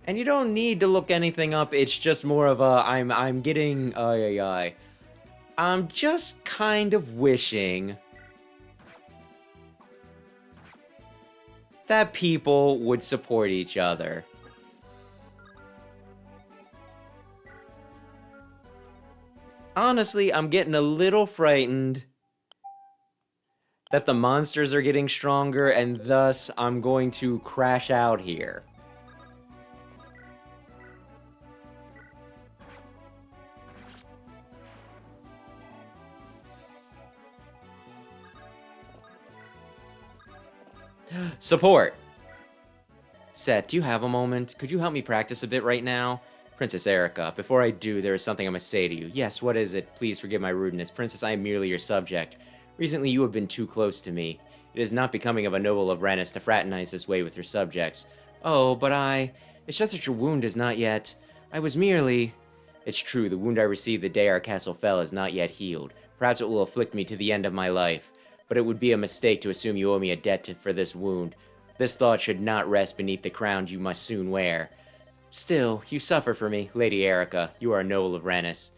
And you don't need to look anything up, it's just more of a... I'm getting... I'm just kind of wishing that people would support each other. Honestly, I'm getting a little frightened that the monsters are getting stronger, and thus I'm going to crash out here. Support! Seth, do you have a moment? Could you help me practice a bit right now? Princess Erica, before I do, there is something I must say to you. Yes, what is it? Please forgive my rudeness. Princess, I am merely your subject. Recently, you have been too close to me. It is not becoming of a noble of Rennis to fraternize this way with your subjects. Oh, but it's just that your wound is not yet... I was merely... It's true, the wound I received the day our castle fell is not yet healed. Perhaps it will afflict me to the end of my life. But it would be a mistake to assume you owe me a debt for this wound. This thought should not rest beneath the crown you must soon wear. Still, you suffer for me, Lady Erica. You are a noble of Rennis.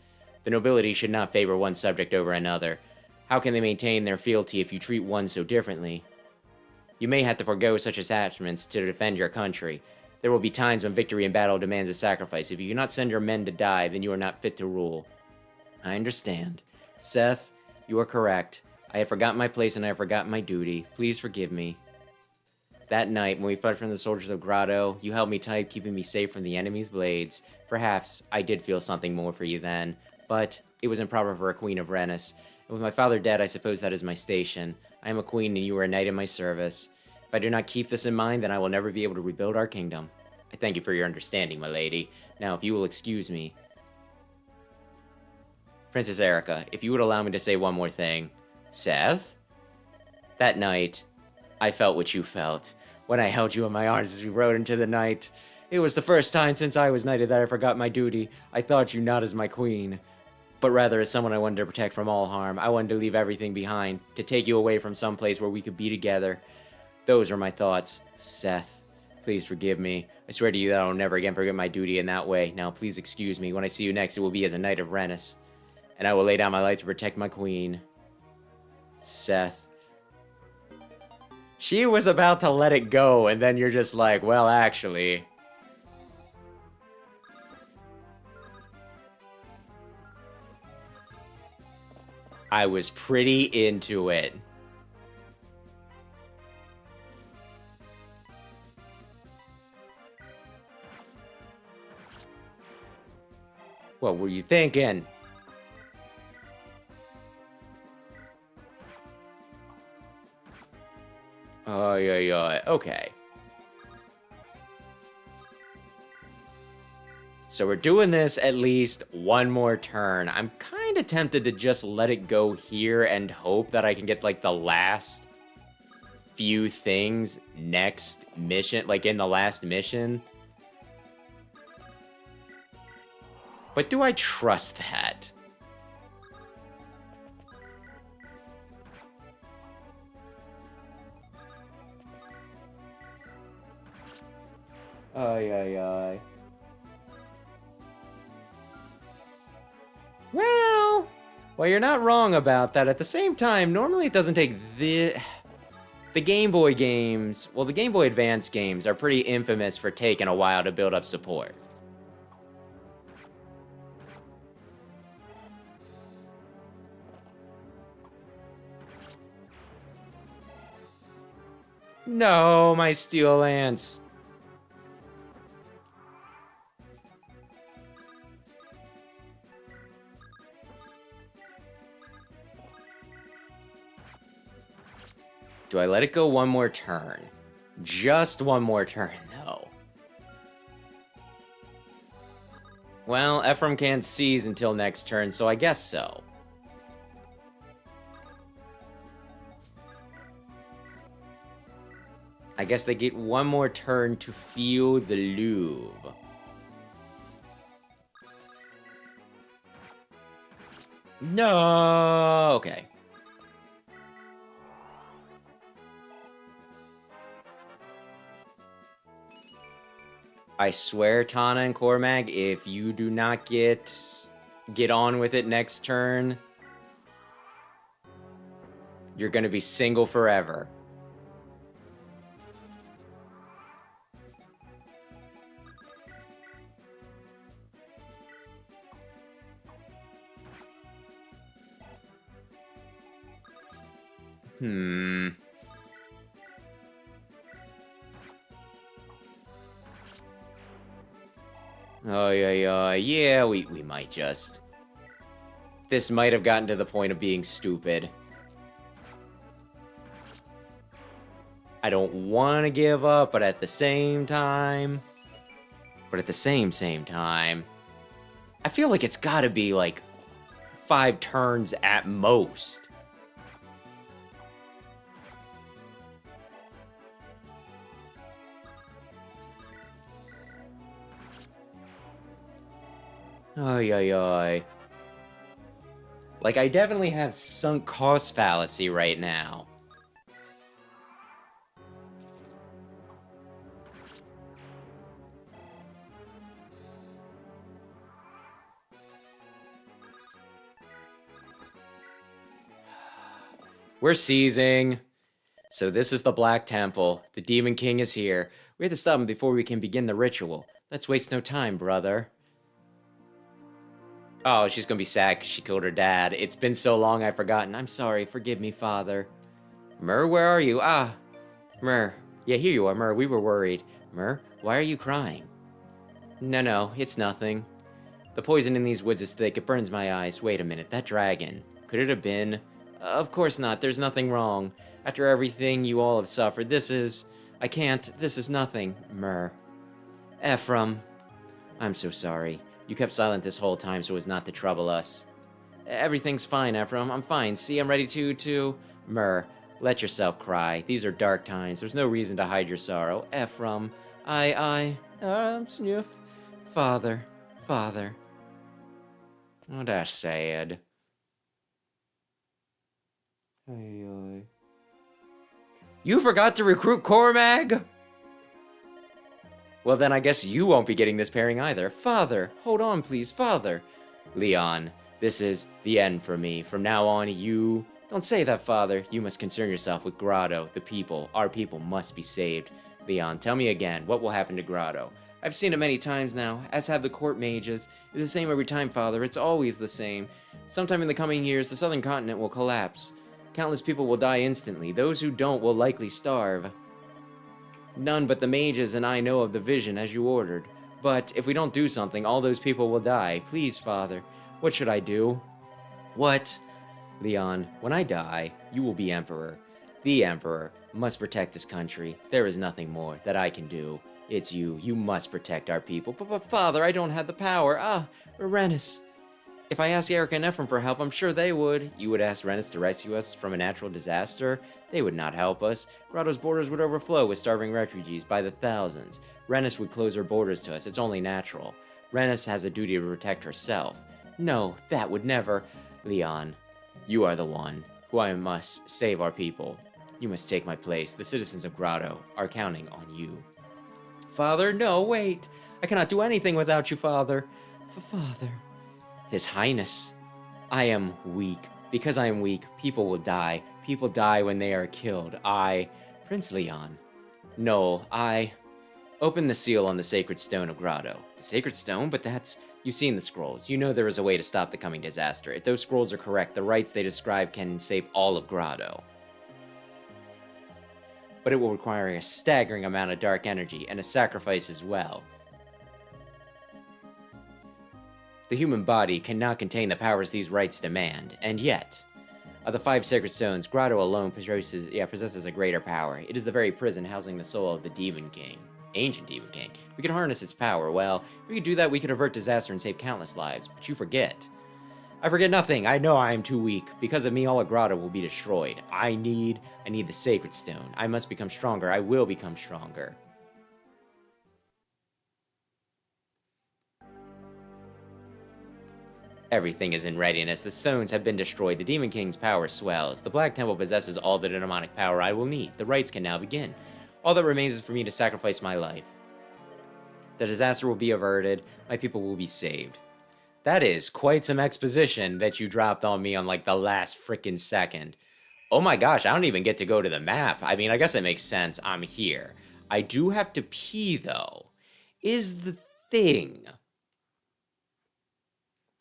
The nobility should not favor one subject over another. How can they maintain their fealty if you treat one so differently? You may have to forego such attachments to defend your country. There will be times when victory in battle demands a sacrifice. If you cannot send your men to die, then you are not fit to rule. I understand. Seth, you are correct. I have forgotten my place and I have forgotten my duty. Please forgive me. That night, when we fled from the soldiers of Grotto, you held me tight, keeping me safe from the enemy's blades. Perhaps I did feel something more for you then, but it was improper for a queen of Rennes. And with my father dead, I suppose that is my station. I am a queen, and you are a knight in my service. If I do not keep this in mind, then I will never be able to rebuild our kingdom. I thank you for your understanding, my lady. Now, if you will excuse me... Princess Erica, if you would allow me to say one more thing. Seth? That night, I felt what you felt. When I held you in my arms as we rode into the night. It was the first time since I was knighted that I forgot my duty. I thought you not as my queen, but rather as someone I wanted to protect from all harm. I wanted to leave everything behind, to take you away from some place where we could be together. Those were my thoughts. Seth, please forgive me. I swear to you that I will never again forget my duty in that way. Now please excuse me. When I see you next, it will be as a knight of Rennes, and I will lay down my life to protect my queen. Seth. She was about to let it go, and then you're just like, well, actually. I was pretty into it. What were you thinking? Oh, yeah. Okay. So we're doing this at least one more turn. I'm kind of tempted to just let it go here and hope that I can get, like, the last few things next mission, like in the last mission. But do I trust that? Ay. Well, you're not wrong about that. At the same time, normally it doesn't take the Game Boy games, well, the Game Boy Advance games are pretty infamous for taking a while to build up support. No, my Steel Lance. Do I let it go one more turn? Just one more turn, though. Well, Ephraim can't seize until next turn, so I guess so. I guess they get one more turn to feel the Louvre. No! Okay. I swear, Tana and Cormag, if you do not get on with it next turn, you're gonna be single forever. Oh, yeah, we might just. This might have gotten to the point of being stupid. I don't want to give up, but at the same time... I feel like it's gotta be, like, 5 turns at most. Ay. Like, I definitely have sunk cost fallacy right now. We're seizing. So this is the Black Temple. The Demon King is here. We have to stop him before we can begin the ritual. Let's waste no time, brother. Oh, she's gonna be sad 'cause she killed her dad. It's been so long I've forgotten. I'm sorry, forgive me, father. Myr, where are you? Ah, Myr, Yeah, here you are, Mer. We were worried. Mer, why are you crying? No, it's nothing. The poison in these woods is thick. It burns my eyes. Wait a minute, that dragon. Could it have been? Of course not. There's nothing wrong. After everything you all have suffered, this is... I can't. This is nothing. Mer. Ephraim. I'm so sorry. You kept silent this whole time so as not to trouble us. Everything's fine, Ephraim. I'm fine. See, I'm ready to... Mer, let yourself cry. These are dark times. There's no reason to hide your sorrow. Ephraim. Sniff. Father. Oh, that's sad. You forgot to recruit Cormag? Well, then I guess you won't be getting this pairing either. Father, hold on, please, Father. Leon, this is the end for me. From now on, you... Don't say that, Father. You must concern yourself with Grotto, the people. Our people must be saved. Leon, tell me again, what will happen to Grotto? I've seen it many times now, as have the court mages. It's the same every time, Father. It's always the same. Sometime in the coming years, the southern continent will collapse. Countless people will die instantly. Those who don't will likely starve. None but the mages and I know of the vision as you ordered. But if we don't do something, all those people will die. Please, Father. What should I do? What? Leon, when I die, you will be Emperor. The Emperor must protect this country. There is nothing more that I can do. It's you. You must protect our people. But Father, I don't have the power. Renus. If I ask Erica and Ephraim for help, I'm sure they would. You would ask Renus to rescue us from a natural disaster? They would not help us. Grotto's borders would overflow with starving refugees by the thousands. Renus would close her borders to us. It's only natural. Renus has a duty to protect herself. No, that would never... Leon, you are the one who I must save our people. You must take my place. The citizens of Grotto are counting on you. Father, no, wait. I cannot do anything without you, Father. Father. His Highness. I am weak. Because I am weak, people will die. People die when they are killed. Prince Leon. No, Open the seal on the sacred stone of Grotto. The sacred stone? But that's... You've seen the scrolls. You know there is a way to stop the coming disaster. If those scrolls are correct, the rites they describe can save all of Grotto. But it will require a staggering amount of dark energy, and a sacrifice as well. The human body cannot contain the powers these rites demand, and yet, of the 5 sacred stones, Grotto alone possesses a greater power. It is the very prison housing the soul of the Demon King. Ancient Demon King. We can harness its power. Well, if we could do that, we could avert disaster and save countless lives. But you forget. I forget nothing. I know I am too weak. Because of me, all of Grotto will be destroyed. I need the sacred stone. I must become stronger. I will become stronger. Everything is in readiness. The stones have been destroyed. The Demon King's power swells. The Black Temple possesses all the demonic power I will need. The rites can now begin. All that remains is for me to sacrifice my life. The disaster will be averted. My people will be saved. That is quite some exposition that you dropped on me on like the last frickin' second. Oh my gosh, I don't even get to go to the map. I mean, I guess it makes sense. I'm here. I do have to pee, though. Is the thing.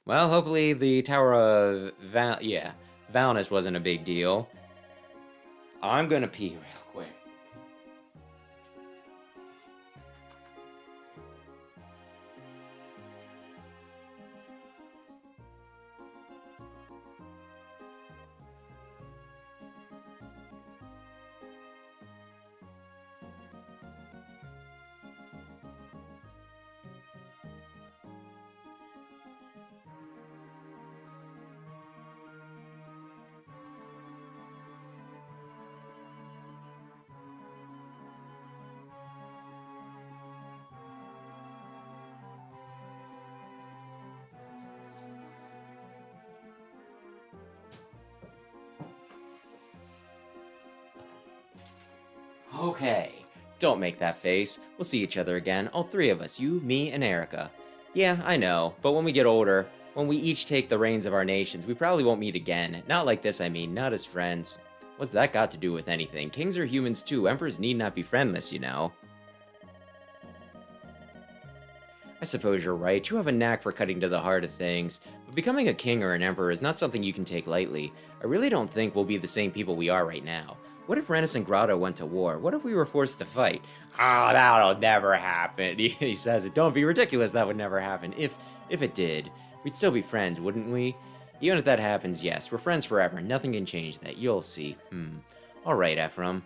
Well, hopefully the Tower of Valnus wasn't a big deal. I'm gonna pee real quick. Okay, don't make that face. We'll see each other again, all 3 of us, you, me, and Erica. Yeah, I know, but when we get older, when we each take the reins of our nations, we probably won't meet again. Not like this, I mean, not as friends. What's that got to do with anything? Kings are humans too. Emperors need not be friendless, you know. I suppose you're right. You have a knack for cutting to the heart of things. But becoming a king or an emperor is not something you can take lightly. I really don't think we'll be the same people we are right now. What if Rennis and Grotto went to war? What if we were forced to fight? Oh, that'll never happen. He says it. Don't be ridiculous. That would never happen. If it did, we'd still be friends, wouldn't we? Even if that happens, yes, we're friends forever. Nothing can change that. You'll see. All right, Ephraim.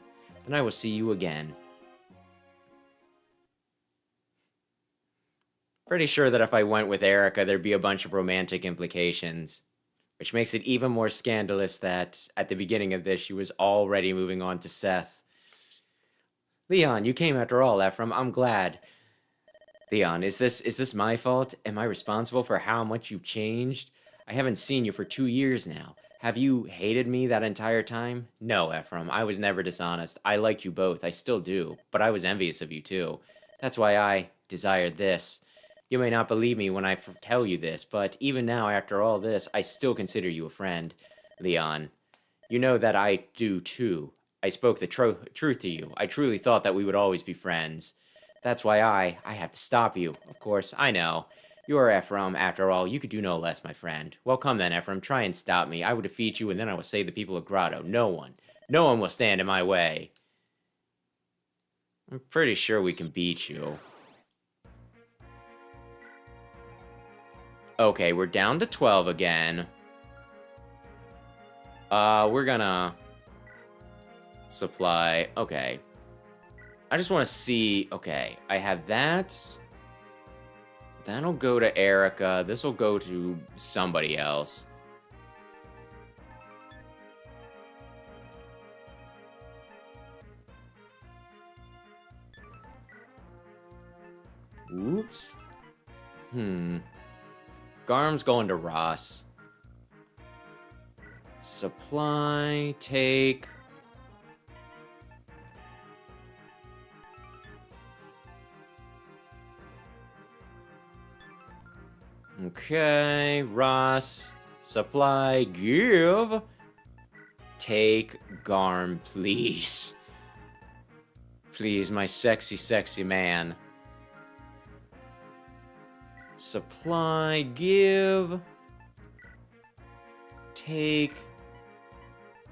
Then I will see you again. Pretty sure that if I went with Erica, there'd be a bunch of romantic implications. Which makes it even more scandalous that at the beginning of this, she was already moving on to Seth. Leon, you came after all, Ephraim. I'm glad. Leon, is this my fault? Am I responsible for how much you've changed? I haven't seen you for 2 years now. Have you hated me that entire time? No, Ephraim, I was never dishonest. I liked you both, I still do, but I was envious of you too. That's why I desired this. You may not believe me when I tell you this, but even now, after all this, I still consider you a friend. Leon, you know that I do too. I spoke the truth to you. I truly thought that we would always be friends. That's why I have to stop you. Of course, I know. You are Ephraim, after all. You could do no less, my friend. Well, come then, Ephraim. Try and stop me. I will defeat you, and then I will save the people of Grotto. No one will stand in my way. I'm pretty sure we can beat you. Okay, we're down to 12 again. We're gonna... supply... Okay. I just want to see... Okay, I have that. That'll go to Erica. This will go to somebody else. Oops. Garm's going to Ross. Supply, take... Okay, Ross, supply, give, take, Garm, please. Please, my sexy, sexy man. Supply, give, take.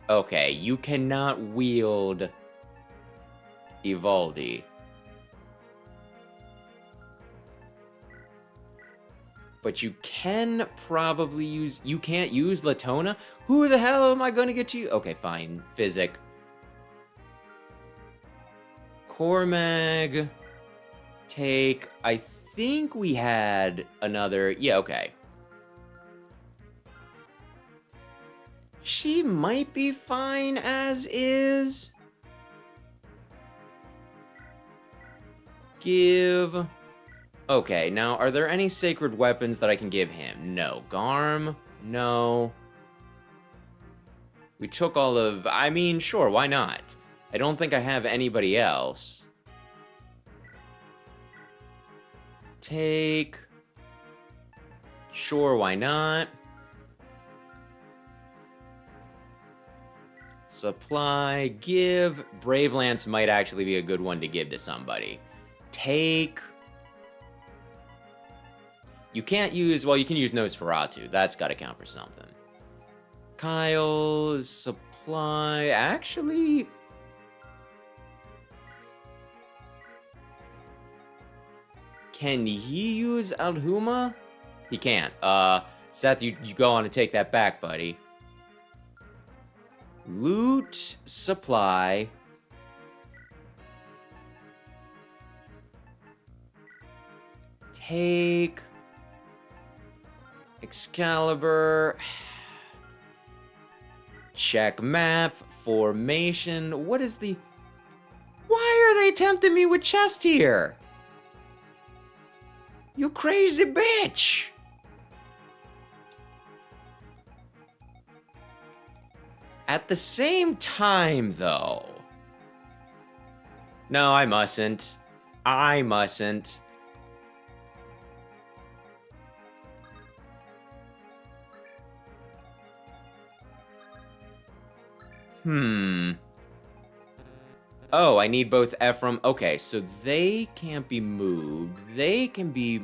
Okay, you cannot wield Evaldi. But you can probably use... You can't use Latona? Who the hell am I going to get to? Okay, fine. Physic. Cormag. Take... I think we had another... Yeah, okay. She might be fine as is. Give... Okay, now, are there any sacred weapons that I can give him? No. Garm? No. We took all of... I mean, sure, why not? I don't think I have anybody else. Take... Sure, why not? Supply, give... Brave Lance might actually be a good one to give to somebody. Take... You can't use... Well, you can use Nosferatu. That's got to count for something. Kyle... Supply... Actually... Can he use Alhuma? He can't. Seth, you go on and take that back, buddy. Loot... Supply... Take... Excalibur. Check map. Formation. What is the... Why are they tempting me with chest here? You crazy bitch! At the same time, though... No, I mustn't. I mustn't. Oh, I need both Ephraim. Okay, so they can't be moved. They can be...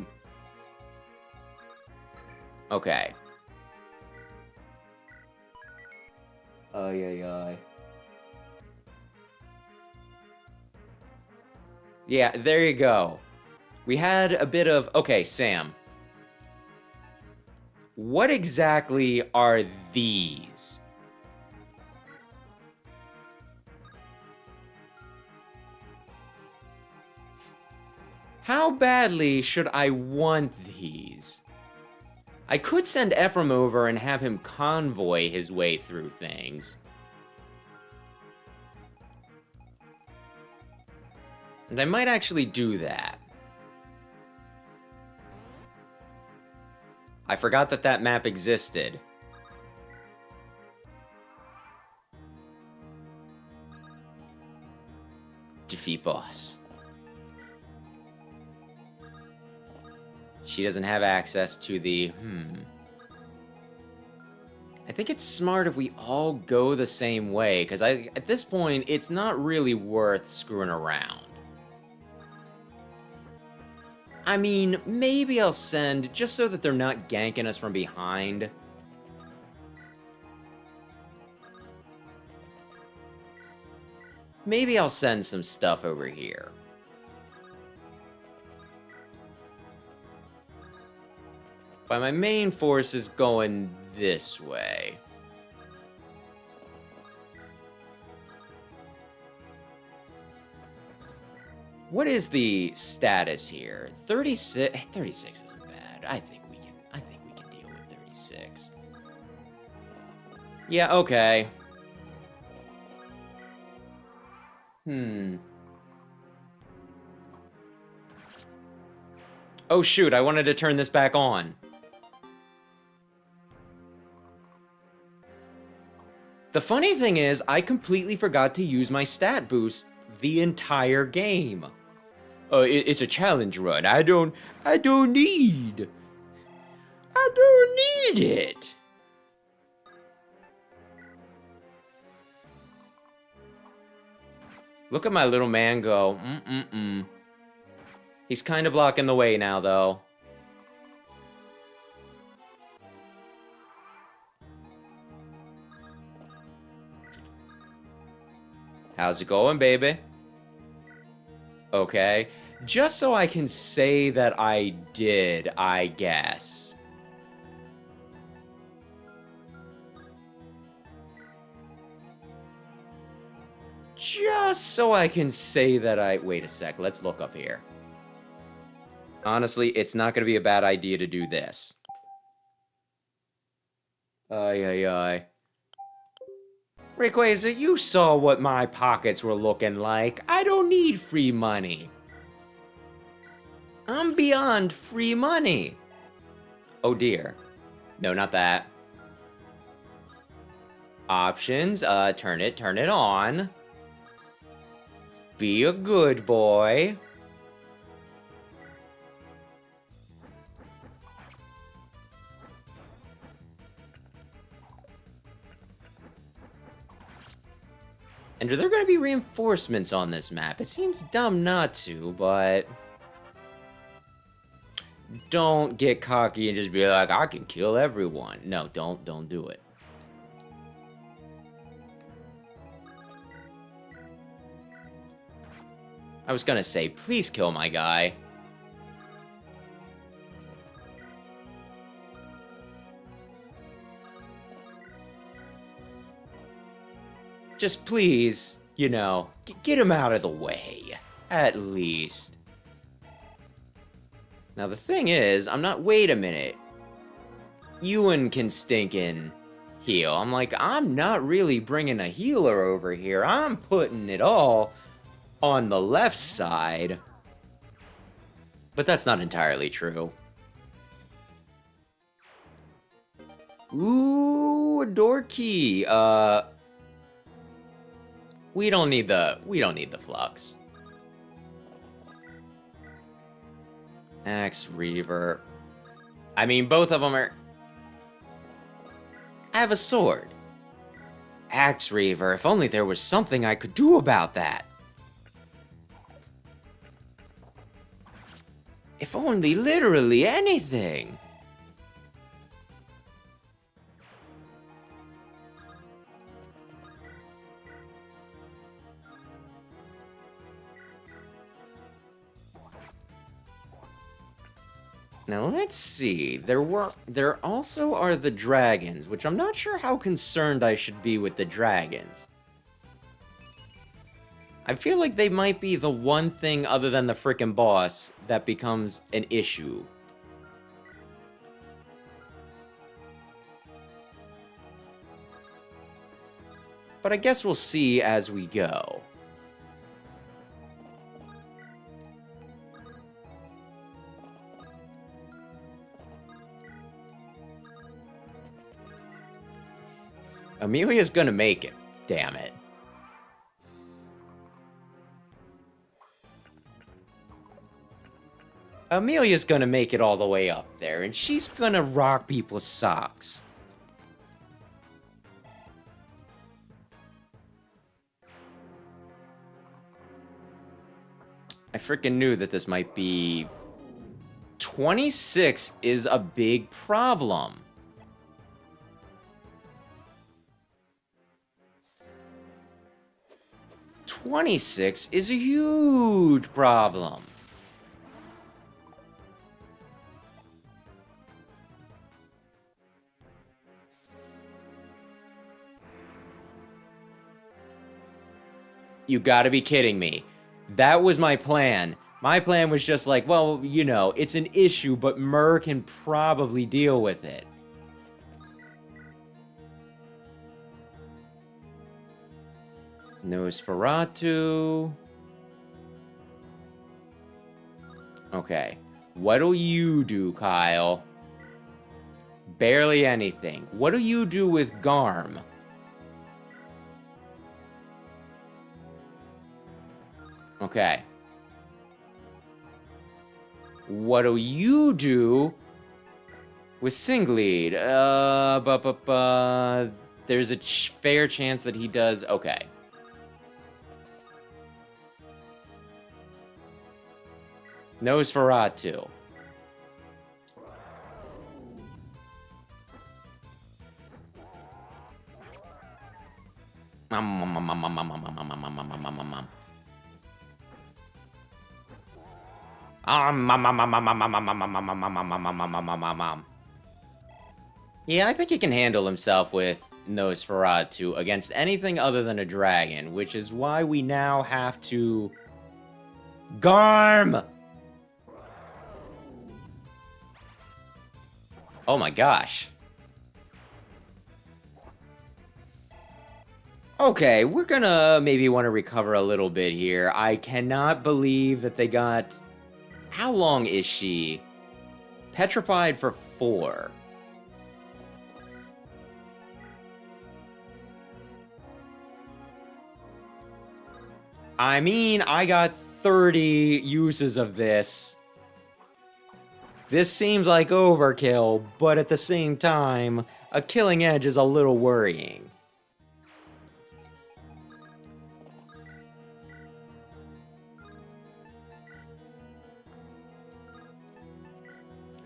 Okay. Ay, ay, ay. Yeah, there you go. We had a bit of... Okay, Sam. What exactly are these? How badly should I want these? I could send Ephraim over and have him convoy his way through things. And I might actually do that. I forgot that that map existed. Defeat boss. She doesn't have access to the... I think it's smart if we all go the same way, because at this point, it's not really worth screwing around. I mean, maybe I'll send, just so that they're not ganking us from behind. Maybe I'll send some stuff over here. But my main force is going this way. What is the status here? 36. 36 isn't bad. I think we can deal with 36. Yeah, okay. Oh shoot, I wanted to turn this back on. The funny thing is, I completely forgot to use my stat boost the entire game. It's a challenge run. I don't need it. Look at my little man go. He's kind of blocking the way now, though. How's it going, baby? Okay. Just so I can say that I did, I guess. Just so I can say that I... Wait a sec, let's look up here. Honestly, it's not going to be a bad idea to do this. Ay. Rayquaza, you saw what my pockets were looking like. I don't need free money. I'm beyond free money. Oh dear. No, not that. Options, turn it on. Be a good boy. And are there going to be reinforcements on this map? It seems dumb not to, but... Don't get cocky and just be like, I can kill everyone. No, don't do it. I was gonna say, please kill my guy. Just please, you know, get him out of the way. At least. Now the thing is, I'm not... Wait a minute. Ewan can stinkin' heal. I'm like, I'm not really bringing a healer over here. I'm putting it all on the left side. But that's not entirely true. Ooh, a door key. We don't need the flux. Axe Reaver. I mean, both of them are... I have a sword. Axe Reaver, if only there was something I could do about that. If only literally anything. Now let's see. There also are the dragons, which I'm not sure how concerned I should be with the dragons. I feel like they might be the one thing other than the frickin' boss that becomes an issue. But I guess we'll see as we go. Amelia's gonna make it, damn it. Amelia's gonna make it all the way up there, and she's gonna rock people's socks. I freaking knew that this might be... 26 is a big problem. $26 is a huge problem. You gotta be kidding me. That was my plan. My plan was just like, well, you know, it's an issue, but Myrrh can probably deal with it. Nosferatu. Okay. What'll you do, Kyle? Barely anything. What'll you do with Garm? Okay. What'll you do with Singlead? There's a fair chance that he does. Okay. Nosferatu. Yeah, I think he can handle himself with Nosferatu against anything other than a dragon, which is why we now have to... Garm! Oh my gosh. Okay, we're gonna maybe want to recover a little bit here. I cannot believe that they got... How long is she? Petrified for 4. I mean, I got 30 uses of this. This seems like overkill, but at the same time, a killing edge is a little worrying.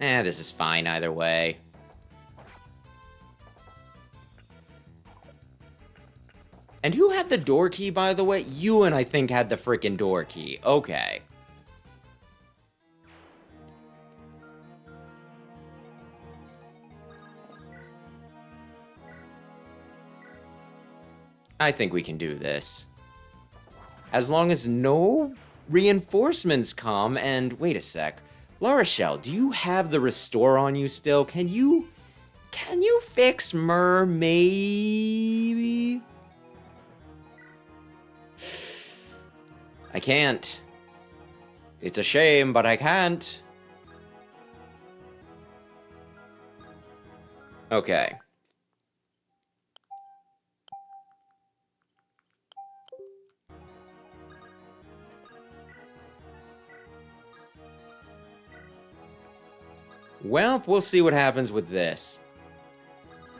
This is fine either way. And who had the door key, by the way? Ewan, I think, had the frickin' door key. Okay. I think we can do this. As long as no reinforcements come, and wait a sec. La Rochelle, do you have the restore on you still? Can you fix Myrrh, maybe? I can't. It's a shame, but I can't. Okay. Well, we'll see what happens with this.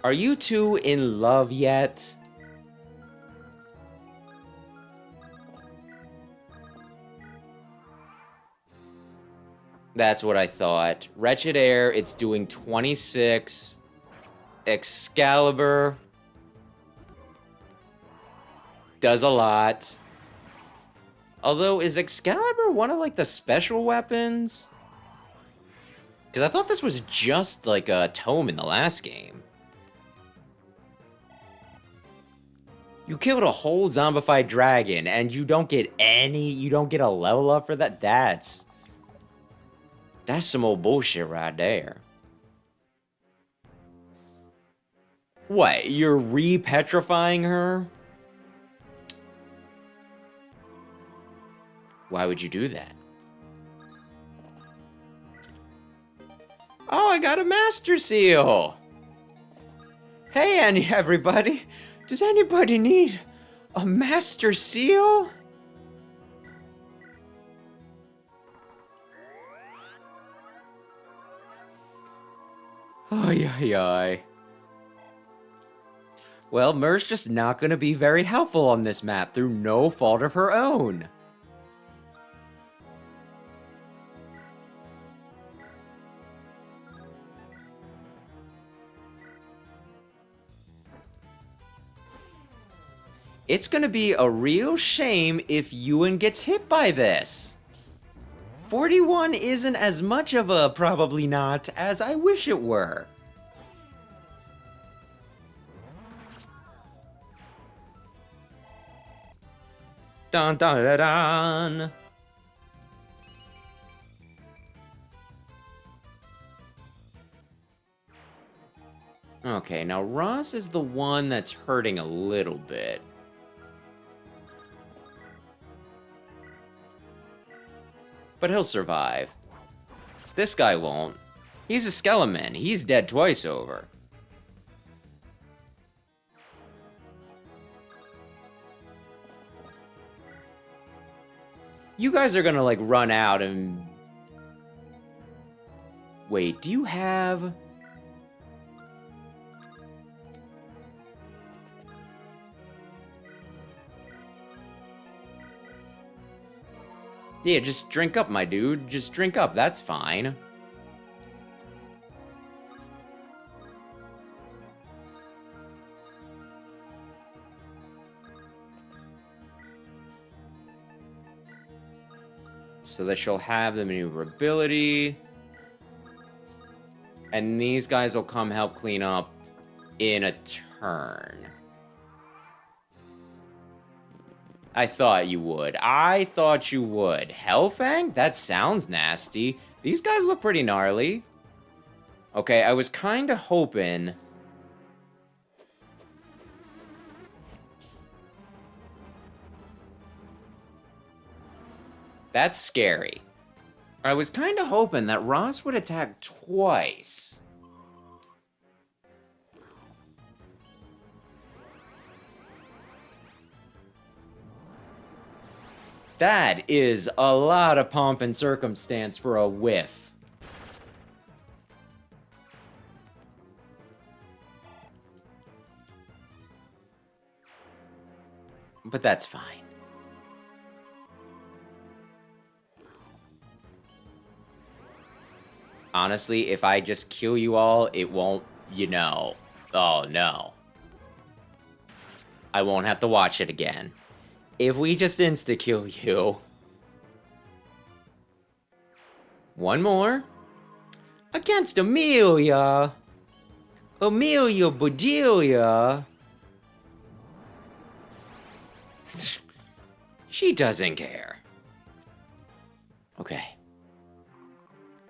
Are you two in love yet? That's what I thought. Wretched Air, it's doing 26. Excalibur does a lot. Although, is Excalibur one of, like, the special weapons? Because I thought this was just like a tome in the last game. You killed a whole zombified dragon and you don't get a level up for that? That's some old bullshit right there. What, you're re-petrifying her? Why would you do that? Oh, I got a master seal! Hey, everybody! Does anybody need a master seal? Ay, ay, ay. Well, Mer's just not going to be very helpful on this map through no fault of her own. It's gonna be a real shame if Ewan gets hit by this. 41 isn't as much of a probably not as I wish it were. Dun dun dun dun. Okay, now Ross is the one that's hurting a little bit. But he'll survive. This guy won't. He's a skeleton. He's dead twice over. You guys are gonna, like, run out and... Wait, do you have... Yeah, just drink up, my dude. Just drink up, that's fine. So that she'll have the maneuverability. And these guys will come help clean up in a turn. I thought you would. I thought you would. Hellfang? That sounds nasty. These guys look pretty gnarly. Okay, I was kind of hoping... That's scary. I was kind of hoping that Ross would attack twice. That is a lot of pomp and circumstance for a whiff. But that's fine. Honestly, if I just kill you all, it won't, you know. Oh, no. I won't have to watch it again. If we just insta-kill you. One more. Against Amelia. Amelia Bedelia. She doesn't care. Okay.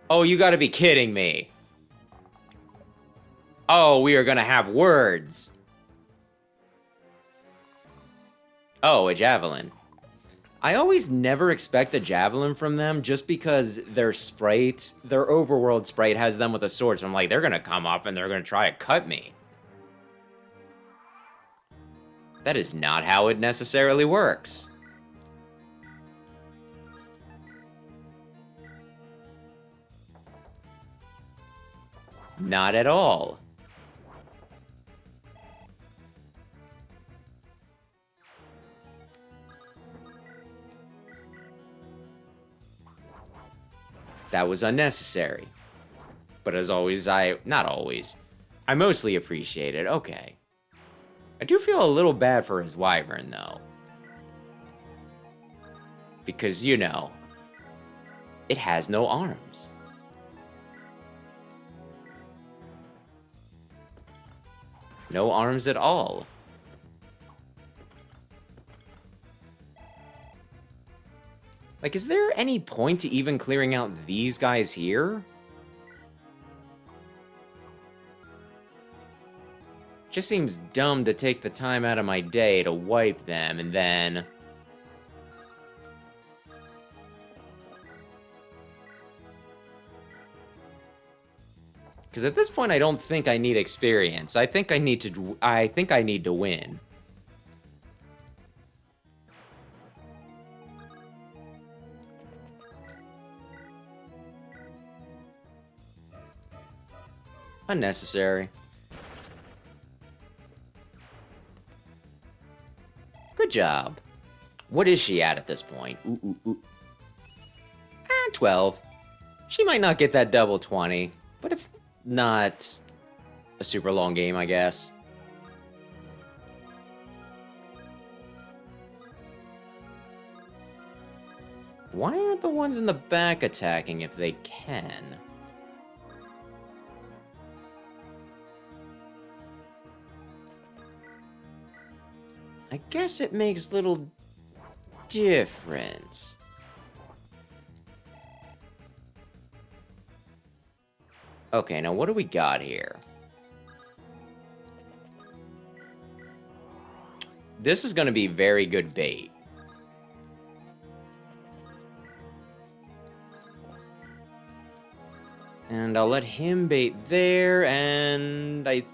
Oh, you gotta be kidding me. Oh, we are gonna have words. Oh, a javelin. I always never expect a javelin from them just because their sprite, their overworld sprite has them with a sword. So I'm like, they're gonna come up and they're gonna try to cut me. That is not how it necessarily works. Not at all. That was unnecessary. But as always, not always. I mostly appreciate it. Okay. I do feel a little bad for his wyvern, though. Because, you know, it has no arms. No arms at all. Like, is there any point to even clearing out these guys here? Just seems dumb to take the time out of my day to wipe them and then... Because at this point, I don't think I need experience. I think I need to win. Unnecessary. Good job. What is she at this point? Ooh. 12. She might not get that double 20, but it's not a super long game, I guess. Why aren't the ones in the back attacking if they can? I guess it makes little difference. Okay, now what do we got here? This is going to be very good bait. And I'll let him bait there, and I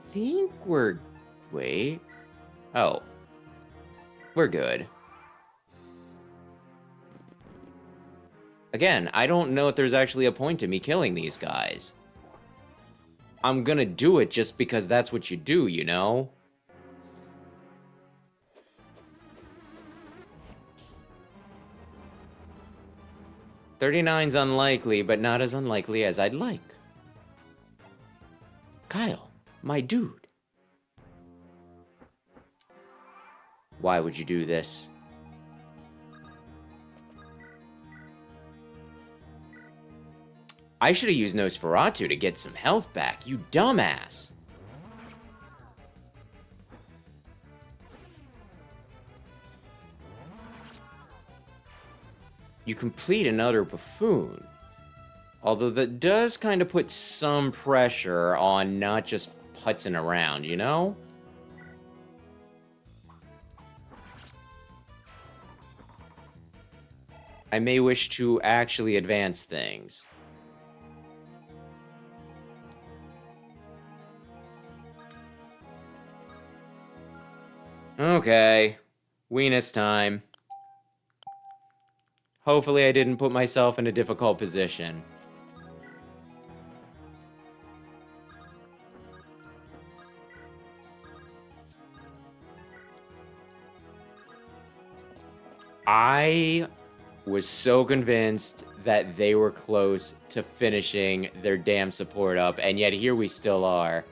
think we're... Wait. Oh. We're good. Again, I don't know if there's actually a point to me killing these guys. I'm gonna do it just because that's what you do, you know? $39's unlikely, but not as unlikely as I'd like. Kyle, my dude. Why would you do this? I should have used Nosferatu to get some health back, you dumbass. You complete another buffoon. Although that does kind of put some pressure on not just putzing around, you know? I may wish to actually advance things. Okay. Weenus time. Hopefully I didn't put myself in a difficult position. I was so convinced that they were close to finishing their damn support up, and yet here we still are.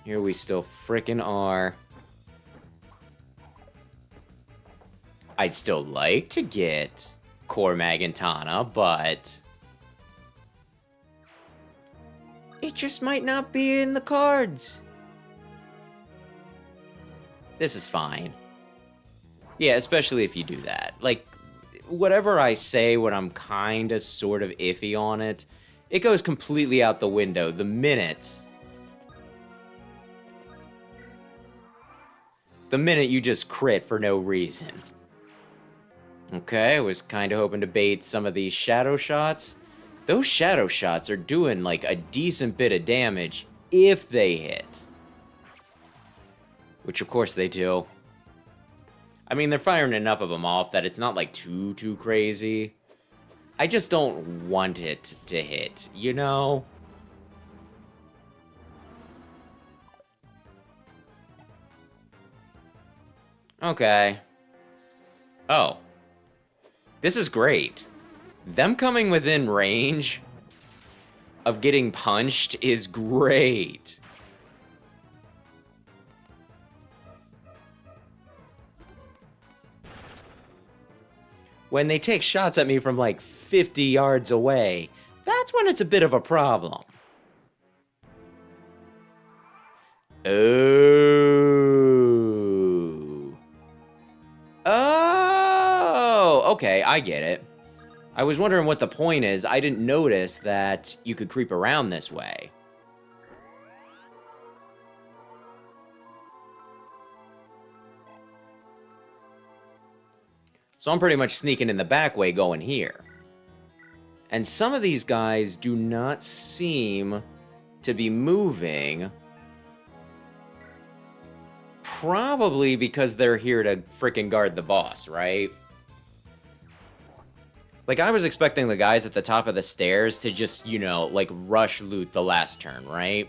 Here we still frickin' are. I'd still like to get Cormag and Tana, but it just might not be in the cards. This is fine. Yeah, especially if you do that. Like, whatever I say when I'm kinda sort of iffy on it, it goes completely out the window the minute you just crit for no reason. Okay, I was kind of hoping to bait some of these shadow shots. Those shadow shots are doing like a decent bit of damage if they hit. Which of course they do. I mean, they're firing enough of them off that it's not like too crazy. I just don't want it to hit, you know? Okay. Oh. This is great. Them coming within range of getting punched is great. When they take shots at me from like 50 yards away, that's when it's a bit of a problem. Oh. Oh, okay, I get it. I was wondering what the point is. I didn't notice that you could creep around this way. So I'm pretty much sneaking in the back way going here. And some of these guys do not seem to be moving. Probably because they're here to freaking guard the boss, right? Like, I was expecting the guys at the top of the stairs to just, you know, like, rush loot the last turn, right?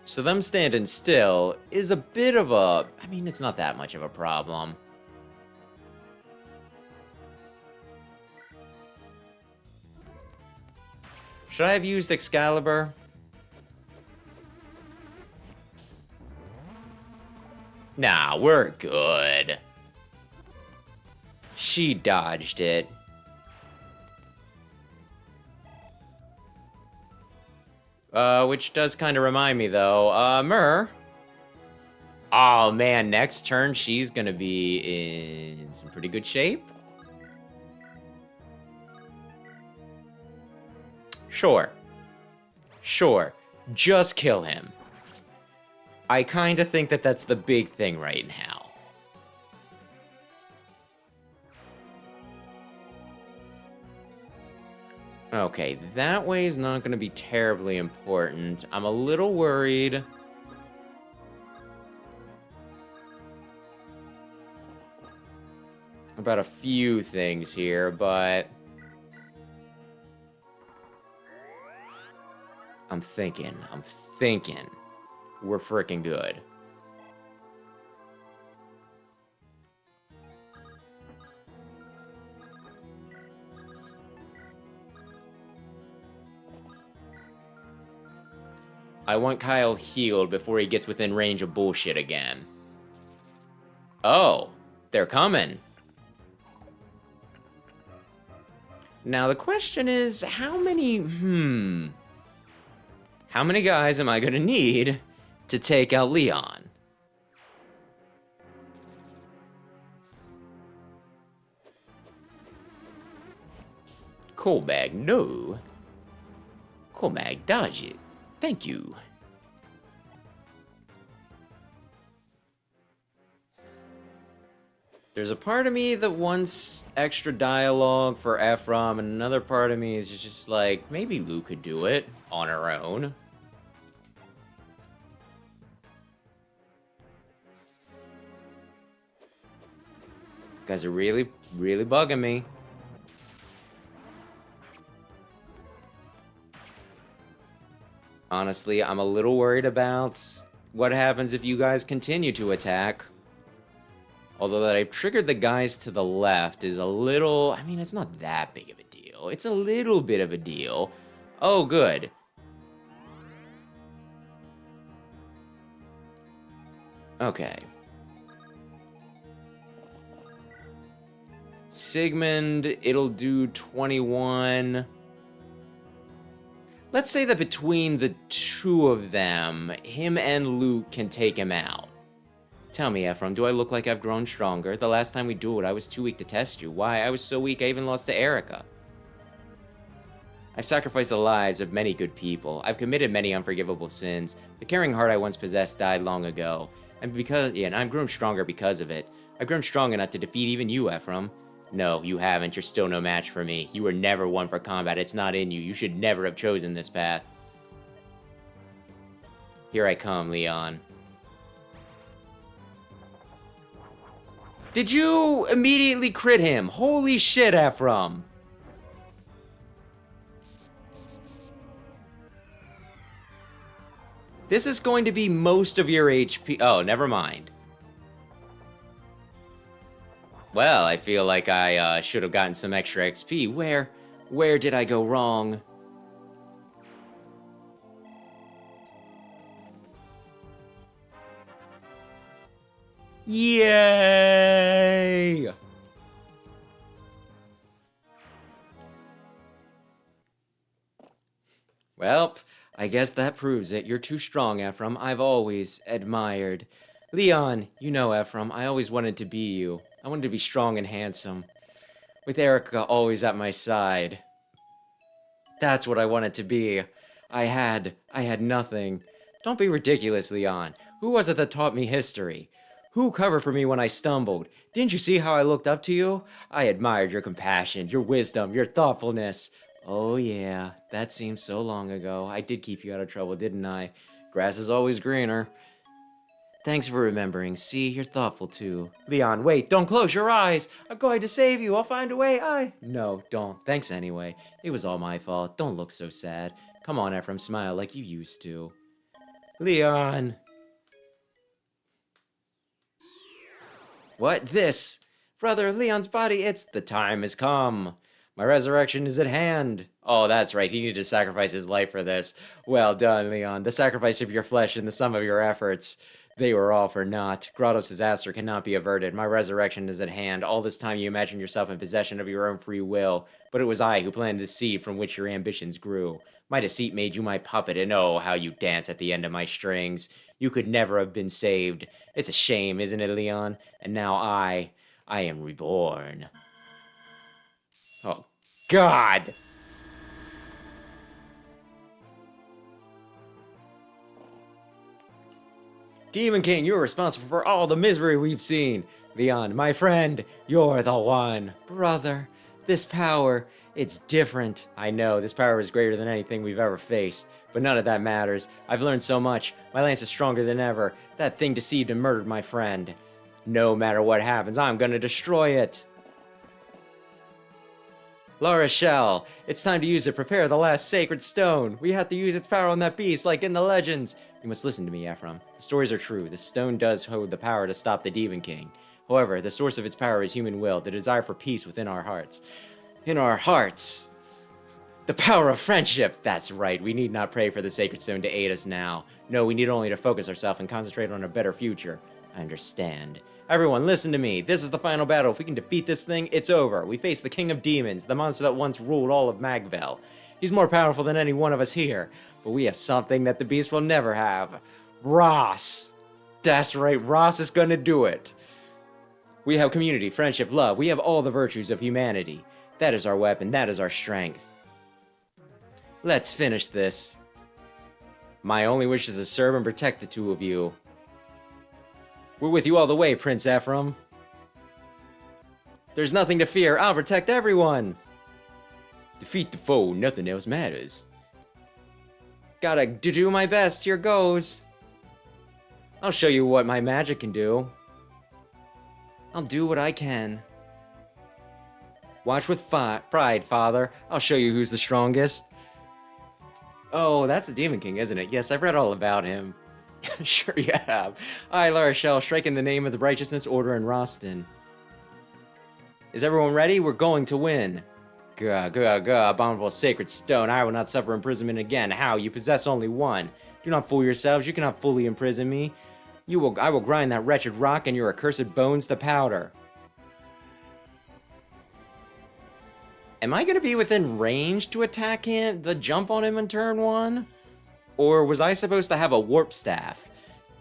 So them standing still is a bit of a... I mean, it's not that much of a problem. Should I have used Excalibur? Nah, we're good. She dodged it. Which does kind of remind me, though. Myrrh. Oh, man, next turn she's gonna be in some pretty good shape. Sure. Sure. Just kill him. I kind of think that that's the big thing right now. Okay, that way is not going to be terribly important. I'm a little worried. About a few things here, but... I'm thinking. We're freaking good. I want Kyle healed before he gets within range of bullshit again. Oh, they're coming. Now the question is, how many guys am I gonna need to take out Lyon? Coal bag, no. Coal bag, dodge it. Thank you. There's a part of me that wants extra dialogue for Ephraim, and another part of me is just like, maybe Lou could do it on her own. You guys are really, really bugging me. Honestly, I'm a little worried about what happens if you guys continue to attack. Although that I've triggered the guys to the left is a little... I mean, it's not that big of a deal. It's a little bit of a deal. Oh, good. Okay. Sigmund, it'll do 21... Let's say that between the two of them, him and Luke can take him out. Tell me, Ephraim, do I look like I've grown stronger? The last time we dueled, I was too weak to test you. Why? I was so weak I even lost to Erica. I've sacrificed the lives of many good people. I've committed many unforgivable sins. The caring heart I once possessed died long ago. And I've grown stronger because of it. I've grown strong enough to defeat even you, Ephraim. No, you haven't. You're still no match for me. You were never one for combat. It's not in you. You should never have chosen this path. Here I come, Lyon. Did you immediately crit him? Holy shit, Ephraim. This is going to be most of your HP. Oh, never mind. Well, I feel like I should have gotten some extra XP. Where did I go wrong? Yay! Well, I guess that proves it. You're too strong, Ephraim. I've always admired. Leon, you know, Ephraim, I always wanted to be you. I wanted to be strong and handsome, with Erica always at my side. That's what I wanted to be. I had nothing. Don't be ridiculous, Leon. Who was it that taught me history? Who covered for me when I stumbled? Didn't you see how I looked up to you? I admired your compassion, your wisdom, your thoughtfulness. Oh yeah, that seems so long ago. I did keep you out of trouble, didn't I? Grass is always greener. Thanks for remembering. See, you're thoughtful too. Leon, wait, don't close your eyes. I'm going to save you. I'll find a way. No, don't. Thanks anyway. It was all my fault. Don't look so sad. Come on, Ephraim, smile like you used to. Leon! What? This? Brother, Leon's body, the time has come. My resurrection is at hand. Oh, that's right, he needed to sacrifice his life for this. Well done, Leon. The sacrifice of your flesh and the sum of your efforts. They were all for naught. Grotto's disaster cannot be averted. My resurrection is at hand. All this time you imagined yourself in possession of your own free will, but it was I who planted the seed from which your ambitions grew. My deceit made you my puppet, and oh, how you dance at the end of my strings. You could never have been saved. It's a shame, isn't it, Leon? And now I am reborn. Oh, God! Demon King, you're responsible for all the misery we've seen. Leon, my friend, you're the one. Brother, this power, it's different. I know, this power is greater than anything we've ever faced, but none of that matters. I've learned so much. My lance is stronger than ever. That thing deceived and murdered my friend. No matter what happens, I'm gonna destroy it. La Rochelle, it's time to use it. Prepare the last sacred stone. We have to use its power on that beast, like in the legends. You must listen to me, Ephraim. The stories are true. The stone does hold the power to stop the Demon King. However, the source of its power is human will, the desire for peace within our hearts. In our hearts! The power of friendship! That's right, we need not pray for the sacred stone to aid us now. No, we need only to focus ourselves and concentrate on a better future. I understand. Everyone, listen to me. This is the final battle. If we can defeat this thing, it's over. We face the King of Demons, the monster that once ruled all of Magville. He's more powerful than any one of us here, but we have something that the beast will never have. Ross! That's right, Ross is gonna do it. We have community, friendship, love. We have all the virtues of humanity. That is our weapon. That is our strength. Let's finish this. My only wish is to serve and protect the two of you. We're with you all the way, Prince Ephraim. There's nothing to fear. I'll protect everyone. Defeat the foe. Nothing else matters. Gotta do my best. Here goes. I'll show you what my magic can do. I'll do what I can. Watch with pride, Father. I'll show you who's the strongest. Oh, that's the Demon King, isn't it? Yes, I've read all about him. Sure you have. I, La Rochelle, strike in the name of the Righteousness Order in Roston. Is everyone ready? We're going to win. Gah, gah, gah, abominable sacred stone. I will not suffer imprisonment again. How? You possess only one. Do not fool yourselves. You cannot fully imprison me. I will grind that wretched rock and your accursed bones to powder. Am I going to be within range to attack him, the jump on him in turn one? Or was I supposed to have a warp staff?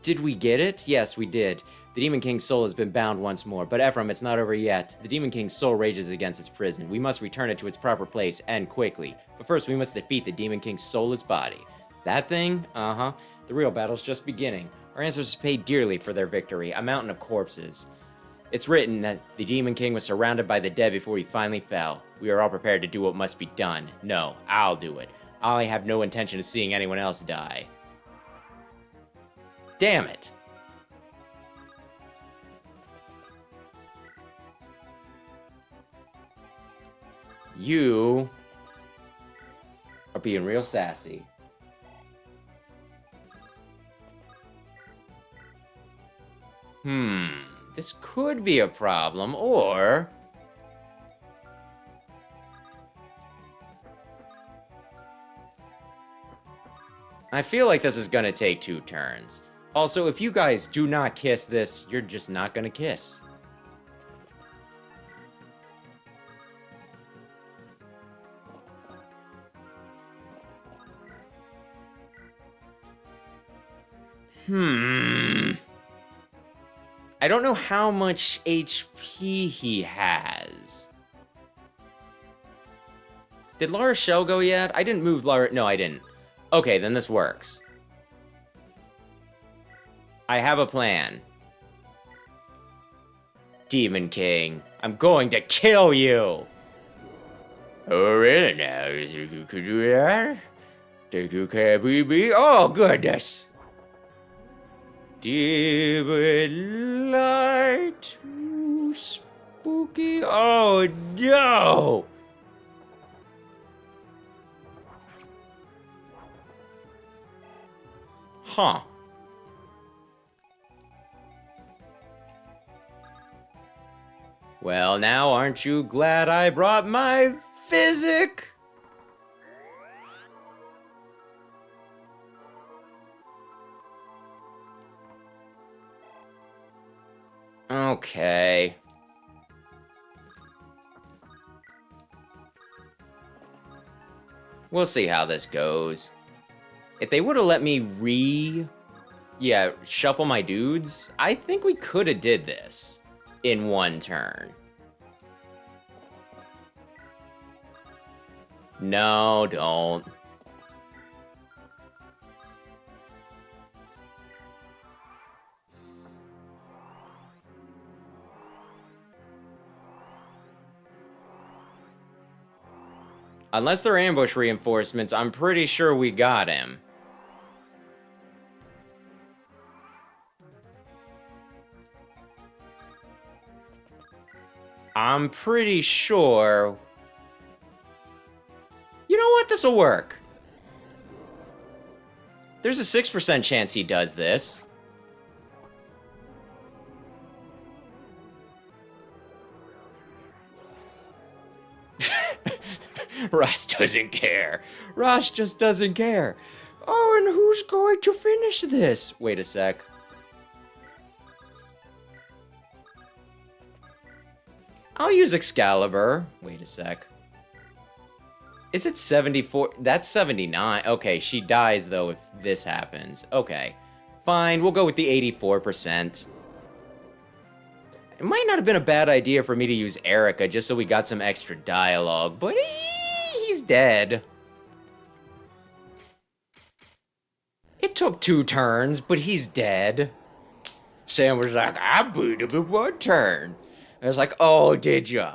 Did we get it? Yes, we did. The Demon King's soul has been bound once more, but Ephraim, it's not over yet. The Demon King's soul rages against its prison. We must return it to its proper place, and quickly. But first, we must defeat the Demon King's soulless body. That thing? Uh-huh. The real battle's just beginning. Our ancestors paid dearly for their victory, a mountain of corpses. It's written that the Demon King was surrounded by the dead before he finally fell. We are all prepared to do what must be done. No, I'll do it. I have no intention of seeing anyone else die. Damn it! You are being real sassy. This could be a problem, or... I feel like this is gonna take 2 turns. Also, if you guys do not kiss this, you're just not gonna kiss. I don't know how much HP he has. Did Lara Shell go yet? I didn't move Lara... No, I didn't. Okay, then this works. I have a plan. Demon King, I'm going to kill you! Oh, really now? You could do that? Think you can, BB? Oh, goodness! Demon light, too spooky. Oh, no! Huh. Well, now aren't you glad I brought my physic? Okay. We'll see how this goes. If they would have let me shuffle my dudes, I think we could have did this in one turn. No, don't. Unless they're ambush reinforcements, I'm pretty sure we got him. I'm pretty sure... You know what? This'll work. There's a 6% chance he does this. Ross doesn't care. Ross just doesn't care. Oh, and who's going to finish this? Wait a sec. I'll use Excalibur. Wait a sec. Is it 74? That's 79. Okay, she dies, though, if this happens. Okay. Fine, we'll go with the 84%. It might not have been a bad idea for me to use Erica, just so we got some extra dialogue, but he's dead. It took 2 turns, but he's dead. Sam was like, I beat him in 1 turn. I was like, oh, did ya?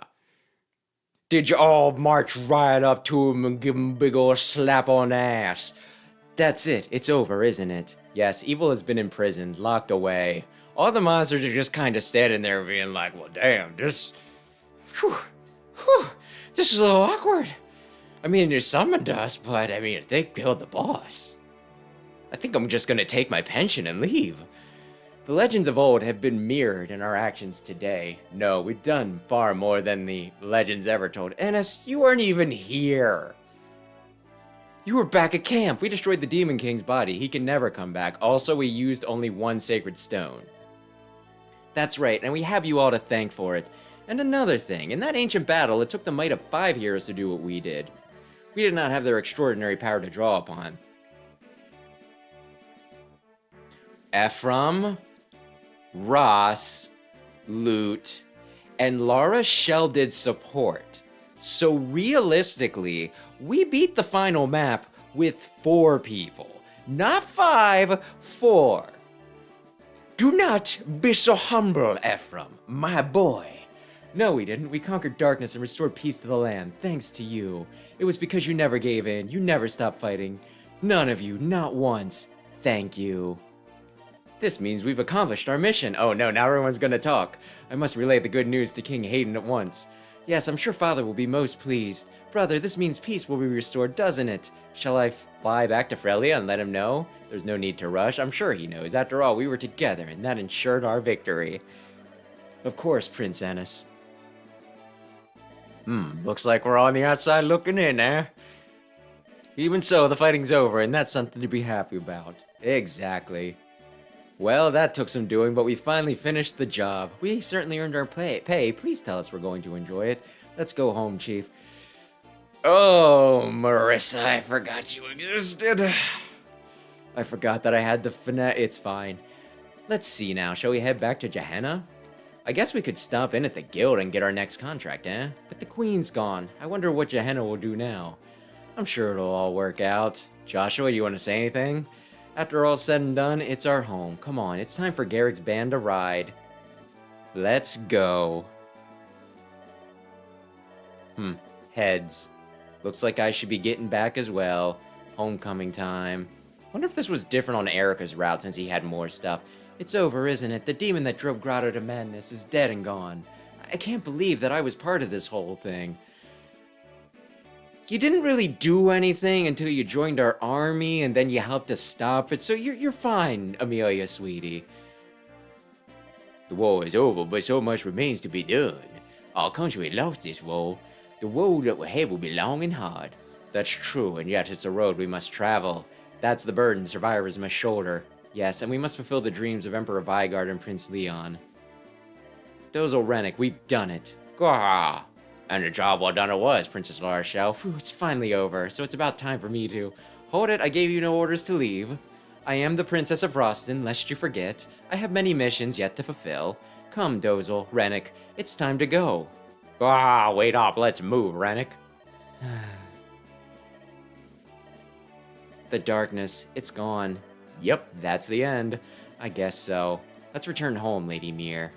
Did you all march right up to him and give him a big old slap on the ass? That's it. It's over, isn't it? Yes, Evil has been imprisoned, locked away. All the monsters are just kind of standing there being like, well, damn, this is a little awkward. I mean, they summoned us, but I mean, they killed the boss. I think I'm just gonna take my pension and leave. The legends of old have been mirrored in our actions today. No, we've done far more than the legends ever told. Ennis, you weren't even here. You were back at camp. We destroyed the Demon King's body. He can never come back. Also, we used only 1 sacred stone. That's right, and we have you all to thank for it. And another thing, in that ancient battle, it took the might of 5 heroes to do what we did. We did not have their extraordinary power to draw upon. Ephraim, Ross, Loot, and Lara Shell did support. So realistically, we beat the final map with 4 people. Not 5, 4. Do not be so humble, Ephraim, my boy. No, we didn't. We conquered darkness and restored peace to the land, thanks to you. It was because you never gave in. You never stopped fighting. None of you, not once. Thank you. This means we've accomplished our mission. Oh no, now everyone's gonna talk. I must relay the good news to King Hayden at once. Yes, I'm sure Father will be most pleased. Brother, this means peace will be restored, doesn't it? Shall I fly back to Frelia and let him know? There's no need to rush. I'm sure he knows. After all, we were together, and that ensured our victory. Of course, Prince Ennis. Looks like we're on the outside looking in, eh? Even so, the fighting's over, and that's something to be happy about. Exactly. Well, that took some doing, but we finally finished the job. We certainly earned our pay. Please tell us we're going to enjoy it. Let's go home, Chief. Oh, Marissa, I forgot you existed. I forgot that I had the finesse. It's fine. Let's see now. Shall we head back to Gehenna? I guess we could stop in at the guild and get our next contract, eh? But the queen's gone. I wonder what Gehenna will do now. I'm sure it'll all work out. Joshua, you want to say anything? After all said and done, it's our home. Come on, it's time for Garrick's band to ride. Let's go. Heads. Looks like I should be getting back as well. Homecoming time. Wonder if this was different on Erica's route since he had more stuff. It's over, isn't it? The demon that drove Grotto to madness is dead and gone. I can't believe that I was part of this whole thing. You didn't really do anything until you joined our army, and then you helped us stop it, so you're fine, Amelia, sweetie. The war is over, but so much remains to be done. Our country lost this war. The road that we're ahead will be long and hard. That's true, and yet it's a road we must travel. That's the burden survivors must shoulder. Yes, and we must fulfill the dreams of Emperor Vigard and Prince Lyon. Dozel Rennick, we've done it. Gah! And a job well done it was, Princess Larshell. Phew, it's finally over, so it's about time for me to... Hold it, I gave you no orders to leave. I am the Princess of Roston, lest you forget. I have many missions yet to fulfill. Come, Dozel, Rennick, it's time to go. Ah, wait up, let's move, Rennick. The darkness, it's gone. Yep, that's the end. I guess so. Let's return home, Lady Mir.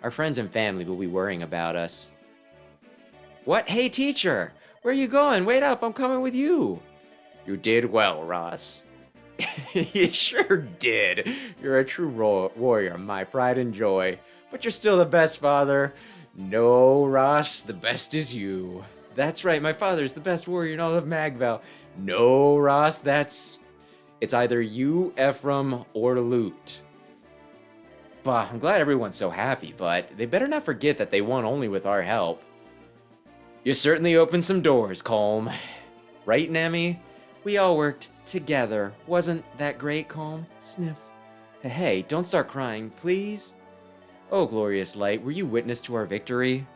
Our friends and family will be worrying about us. What? Hey, teacher! Where are you going? Wait up, I'm coming with you! You did well, Ross. You sure did. You're a true warrior, my pride and joy. But you're still the best, father. No, Ross, the best is you. That's right, my father's the best warrior in all of Magval. No, Ross, it's either you, Ephraim, or Loot. Bah, I'm glad everyone's so happy, but they better not forget that they won only with our help. You certainly opened some doors, Colm. Right, Nemi? We all worked together. Wasn't that great, Colm? Sniff. Hey, don't start crying, please. Oh, glorious light, were you witness to our victory?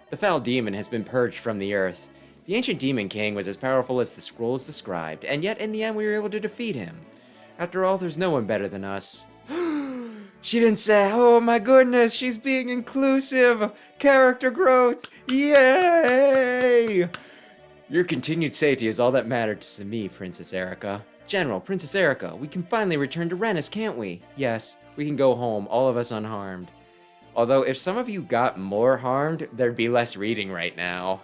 The foul demon has been purged from the earth. The ancient demon king was as powerful as the scrolls described, and yet in the end we were able to defeat him. After all, there's no one better than us. She didn't say, oh my goodness, she's being inclusive. Character growth. Yay! Your continued safety is all that matters to me, Princess Erica. General, Princess Erica, we can finally return to Rennis, can't we? Yes, we can go home, all of us unharmed. Although, if some of you got more harmed, there'd be less reading right now.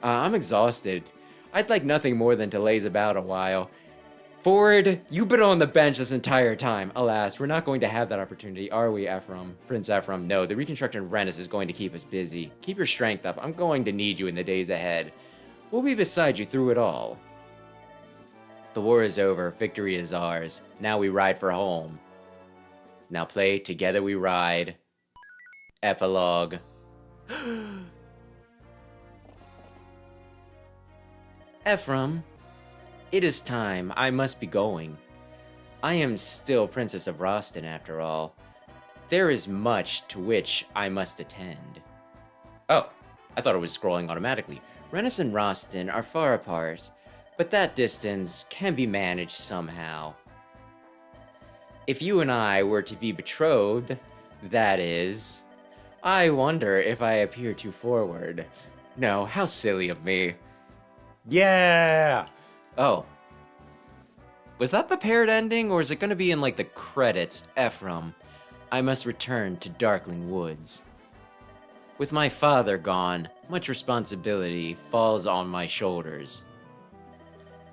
I'm exhausted. I'd like nothing more than to laze about a while. Ford, you've been on the bench this entire time. Alas, we're not going to have that opportunity, are we, Ephraim? Prince Ephraim, no, the reconstruction of Rennis is going to keep us busy. Keep your strength up. I'm going to need you in the days ahead. We'll be beside you through it all. The war is over. Victory is ours. Now we ride for home. Now play Together We Ride. Epilogue. Ephraim, it is time. I must be going. I am still Princess of Roston, after all. There is much to which I must attend. Oh, I thought it was scrolling automatically. Rennis and Roston are far apart, but that distance can be managed somehow. If you and I were to be betrothed, that is, I wonder if I appear too forward. No, how silly of me. Yeah! Oh. Was that the paired ending, or is it going to be in, like, the credits? Ephraim, I must return to Darkling Woods. With my father gone, much responsibility falls on my shoulders.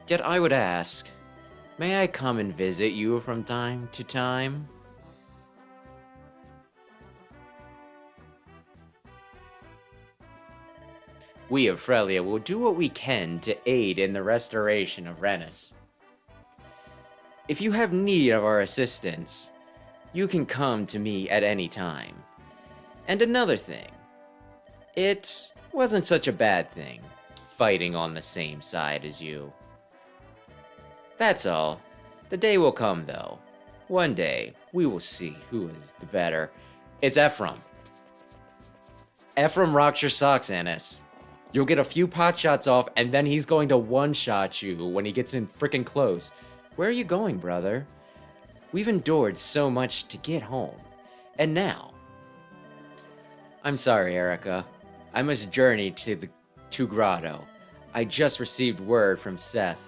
Yet I would ask, may I come and visit you from time to time? We of Frelia will do what we can to aid in the restoration of Rennis. If you have need of our assistance, you can come to me at any time. And another thing, it wasn't such a bad thing, fighting on the same side as you. That's all. The day will come, though. One day, we will see who is the better. It's Ephraim. Ephraim rocks your socks, Ennis. You'll get a few pot shots off, and then he's going to one-shot you when he gets in frickin' close. Where are you going, brother? We've endured so much to get home. And now... I'm sorry, Erica. I must journey to Grotto. I just received word from Seth.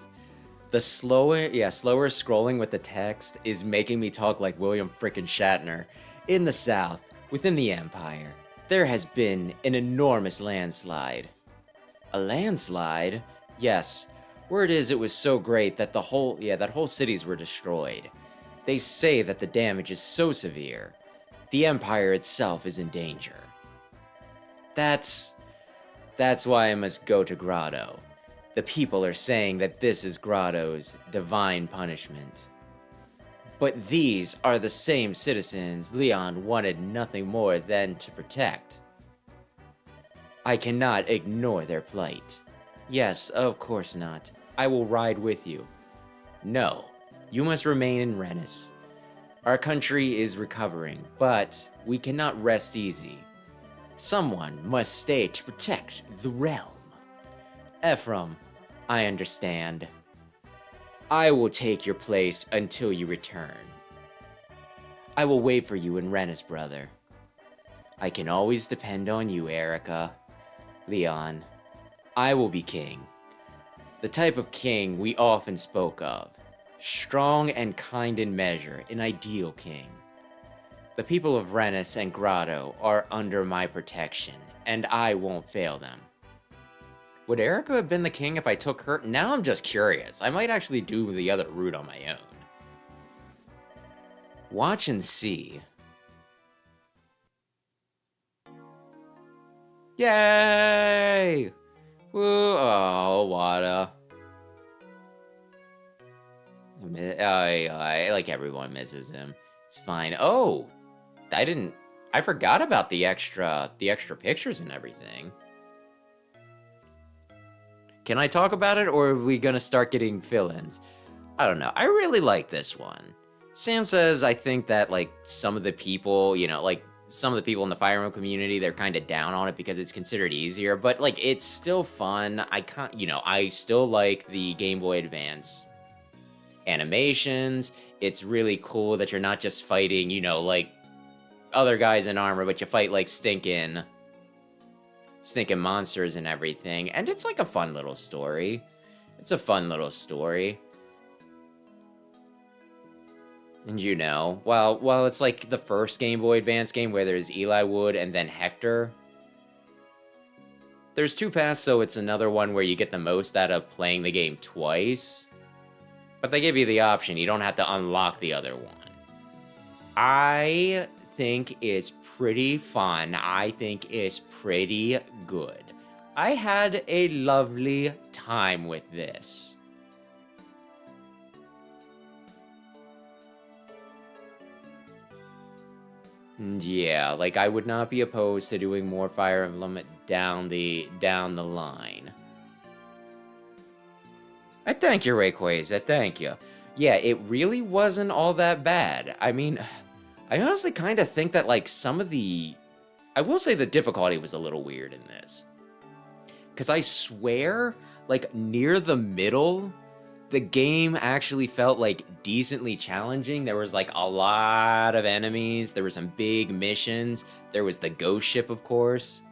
The slower scrolling with the text is making me talk like William frickin' Shatner. In the south, within the Empire, there has been an enormous landslide. A landslide? Yes. Word is it was so great that whole cities were destroyed. They say that the damage is so severe. The Empire itself is in danger. That's why I must go to Grotto. The people are saying that this is Grotto's divine punishment. But these are the same citizens Lyon wanted nothing more than to protect. I cannot ignore their plight. Yes, of course not. I will ride with you. No, you must remain in Rennes. Our country is recovering, but we cannot rest easy. Someone must stay to protect the realm. Ephraim, I understand. I will take your place until you return. I will wait for you in Rennes, brother. I can always depend on you, Erica. Lyon, I will be king. The type of king we often spoke of. Strong and kind in measure, an ideal king. The people of Rennes and Grotto are under my protection, and I won't fail them. Would Erica have been the king if I took her? Now I'm just curious. I might actually do the other route on my own. Watch and see. Yay! Woo! Oh, Wada. Like everyone misses him. It's fine. Oh, I forgot about the extra pictures and everything. Can I talk about it, or are we gonna start getting fill-ins? I don't know. I really like this one. Sam says, I think that, like, some of the people, some of the people in the Fire Emblem community, they're kind of down on it because it's considered easier, but, like, it's still fun. I still like the Game Boy Advance animations. It's really cool that you're not just fighting, like, other guys in armor, but you fight, like, stinking monsters and everything, and it's like a fun little story. It's a fun little story. And while it's like the first Game Boy Advance game where there's Eli Wood and then Hector, there's two paths, so it's another one where you get the most out of playing the game twice. But they give you the option, you don't have to unlock the other one. I think it's pretty fun. I think it's pretty good. I had a lovely time with this. And yeah, like, I would not be opposed to doing more Fire Emblem down the line. I thank you, Rayquaza, thank you. Yeah, it really wasn't all that bad. I mean, I honestly kind of think that, like, I will say the difficulty was a little weird in this. Because I swear, like, near the middle, the game actually felt, like, decently challenging. There was, like, a lot of enemies. There were some big missions. There was the ghost ship, of course.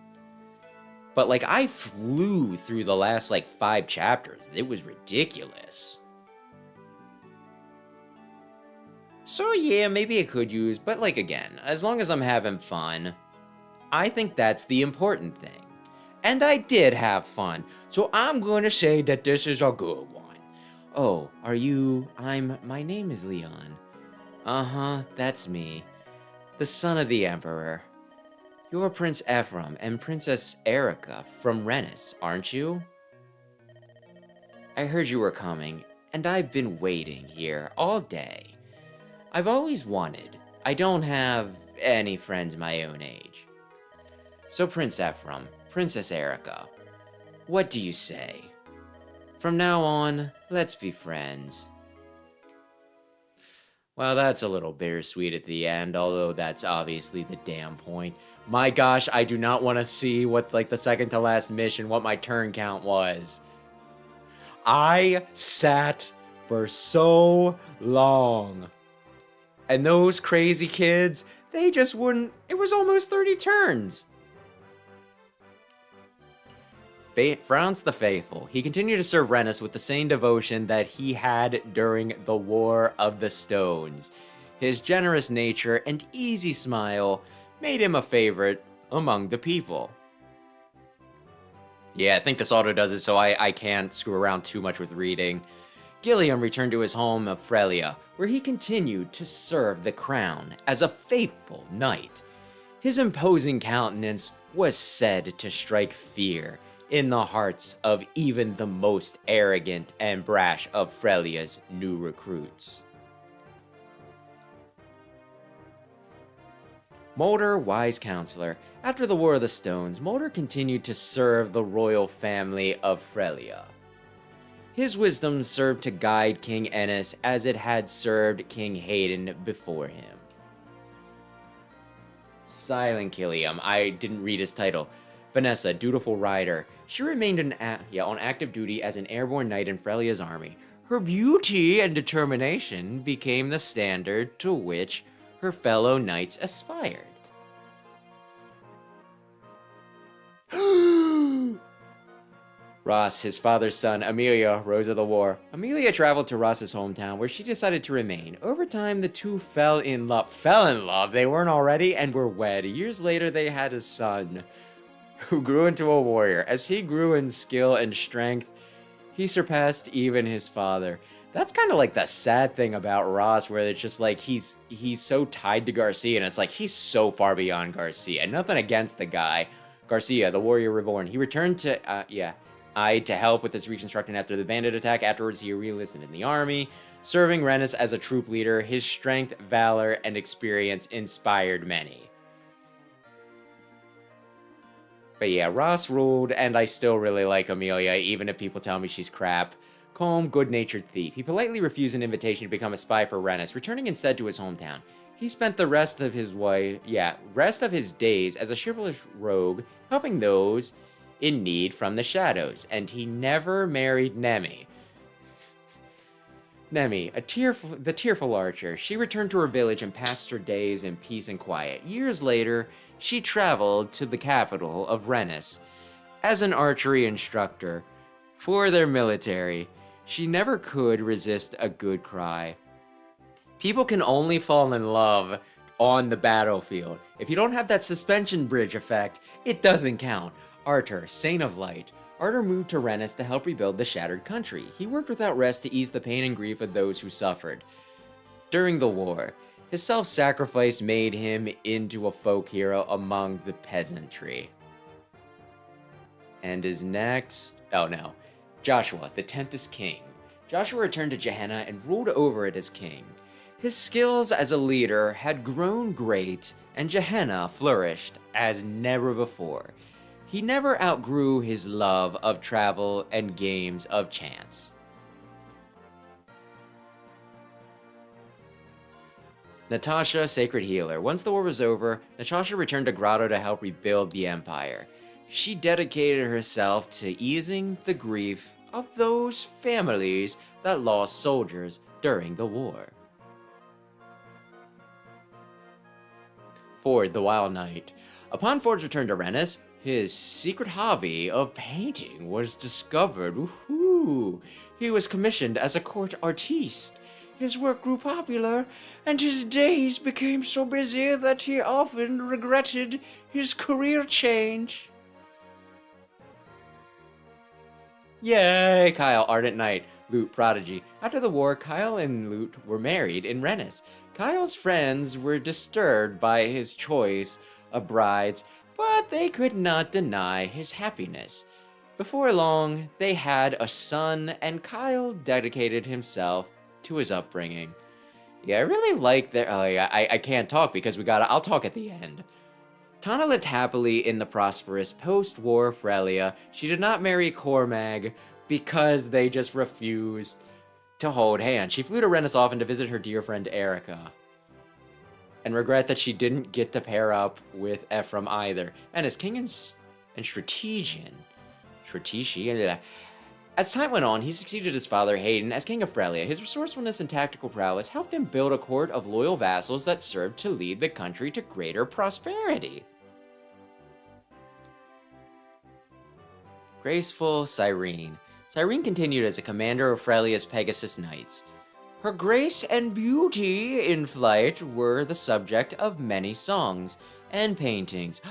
But, like, I flew through the last, like, 5 chapters. It was ridiculous. So, yeah, maybe I could use, but, like, again, as long as I'm having fun, I think that's the important thing. And I did have fun, so I'm going to say that this is a good one. Oh, my name is Lyon. Uh-huh, that's me. The son of the Emperor. You're Prince Ephraim and Princess Erica from Rennes, aren't you? I heard you were coming, and I've been waiting here all day. I've always wanted. I don't have any friends my own age. So Prince Ephraim, Princess Erica, what do you say? From now on, let's be friends. Well, that's a little bittersweet at the end, although that's obviously the damn point. My gosh, I do not want to see what, like, the second to last mission, what my turn count was. I sat for so long. And those crazy kids, they just wouldn't. It was almost 30 turns. Franz the Faithful. He continued to serve Rennes with the same devotion that he had during the War of the Stones. His generous nature and easy smile made him a favorite among the people. Yeah, I think this auto does it, so I can't screw around too much with reading. Gilliam returned to his home of Frelia, where he continued to serve the crown as a faithful knight. His imposing countenance was said to strike fear in the hearts of even the most arrogant and brash of Frelia's new recruits. Mulder, wise counselor. After the War of the Stones, Mulder continued to serve the royal family of Frelia. His wisdom served to guide King Ennis as it had served King Hayden before him. Silent Killiam. I didn't read his title. Vanessa, dutiful rider. She remained on active duty as an airborne knight in Frelia's army. Her beauty and determination became the standard to which her fellow knights aspired. Ross, his father's son, Amelia, rose of the war. Amelia traveled to Ross's hometown, where she decided to remain. Over time, the two fell in love. Fell in love? They weren't already, and were wed. Years later, they had a son, who grew into a warrior. As he grew in skill and strength, he surpassed even his father. That's kind of like the sad thing about Ross, where it's just like he's so tied to Garcia, and it's like he's so far beyond Garcia. Nothing against the guy. Garcia, the warrior reborn. He returned to, to help with his reconstruction after the bandit attack. Afterwards, he re-enlisted in the army, serving Rennes as a troop leader. His strength, valor, and experience inspired many. But yeah, Ross ruled, and I still really like Amelia, even if people tell me she's crap. Calm, good-natured thief. He politely refused an invitation to become a spy for Rennes, returning instead to his hometown. He spent the rest of his days as a chivalrous rogue, helping those in need from the shadows, and he never married Nemi. Nemi, the tearful archer. She returned to her village and passed her days in peace and quiet. Years later, she traveled to the capital of Rennes as an archery instructor for their military. She never could resist a good cry. People can only fall in love on the battlefield. If you don't have that suspension bridge effect, it doesn't count. Arthur, Saint of Light. Arthur moved to Rennes to help rebuild the shattered country. He worked without rest to ease the pain and grief of those who suffered during the war. His self-sacrifice made him into a folk hero among the peasantry. And his next... oh no. Joshua, the 10th king. Joshua returned to Gehenna and ruled over it as king. His skills as a leader had grown great, and Gehenna flourished as never before. He never outgrew his love of travel and games of chance. Natasha, sacred healer. Once the war was over, Natasha returned to Grotto to help rebuild the empire. She dedicated herself to easing the grief of those families that lost soldiers during the war. Ford, the Wild Knight. Upon Ford's return to Rennes, his secret hobby of painting was discovered. Woohoo! He was commissioned as a court artiste. His work grew popular, and his days became so busy that he often regretted his career change. Yay! Kyle, ardent knight. Lute, prodigy. After the war, Kyle and Lute were married in Rennes. Kyle's friends were disturbed by his choice of brides, but they could not deny his happiness. Before long, they had a son, and Kyle dedicated himself to his upbringing. Yeah, I really like their... oh yeah, I can't talk because I'll talk at the end. Tana lived happily in the prosperous post-war Frelia. She did not marry Cormag because they just refused. to hold hands. She flew to Rennes often to visit her dear friend Erica, and regret that she didn't get to pair up with Ephraim either. And as king and strategian, as time went on, he succeeded his father Hayden as king of Frelia. His resourcefulness and tactical prowess helped him build a court of loyal vassals that served to lead the country to greater prosperity. Graceful Cyrene. Cyrene continued as a commander of Frelia's Pegasus Knights. Her grace and beauty in flight were the subject of many songs and paintings.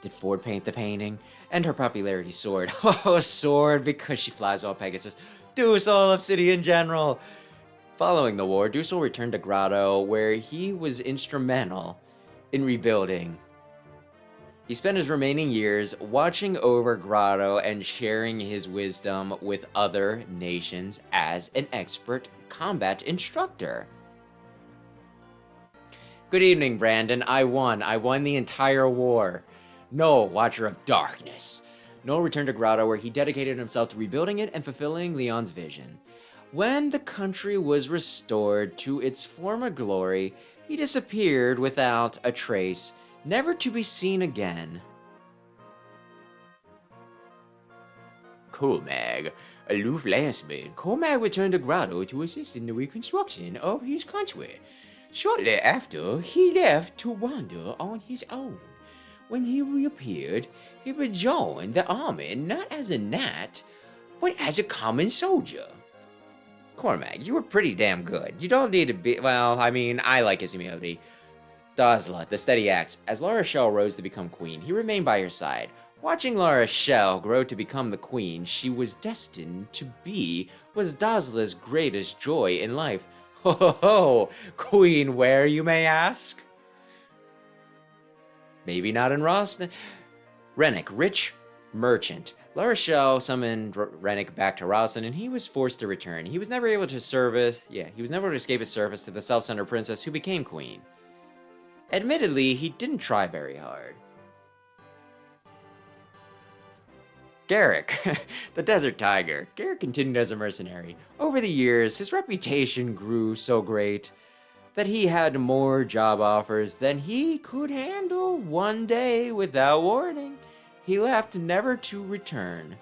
Did Ford paint the painting? And her popularity soared. Oh, soared because she flies on Pegasus. Dusel, Obsidian General. Following the war, Dusel returned to Grotto, where he was instrumental in rebuilding. He spent his remaining years watching over Grotto and sharing his wisdom with other nations as an expert combat instructor. Good evening, Brandon. I won. I won the entire war. No, Watcher of Darkness. Noel returned to Grotto, where he dedicated himself to rebuilding it and fulfilling Lyon's vision. When the country was restored to its former glory, he disappeared without a trace, never to be seen again. Colmag, aloof landsman, Colmag returned to Grotto to assist in the reconstruction of his country. Shortly after, he left to wander on his own. When he reappeared, he rejoined the army not as a knight, but as a common soldier. Cormac, you were pretty damn good. You don't need to be, well, I mean, I like his humility. Dazla, the steady axe. As La Rochelle rose to become queen, he remained by her side. Watching La Rochelle grow to become the queen she was destined to be was Dazla's greatest joy in life. Ho ho ho! Queen where, you may ask? Maybe not in Roston. Rennick, rich merchant. La Rochelle summoned Rennick back to Roston, and he was forced to return. He was never able to escape his service to the self-centered princess who became queen. Admittedly, he didn't try very hard. Garrick, the Desert Tiger. Garrick continued as a mercenary. Over the years, his reputation grew so great that he had more job offers than he could handle. One day, without warning, he left never to return.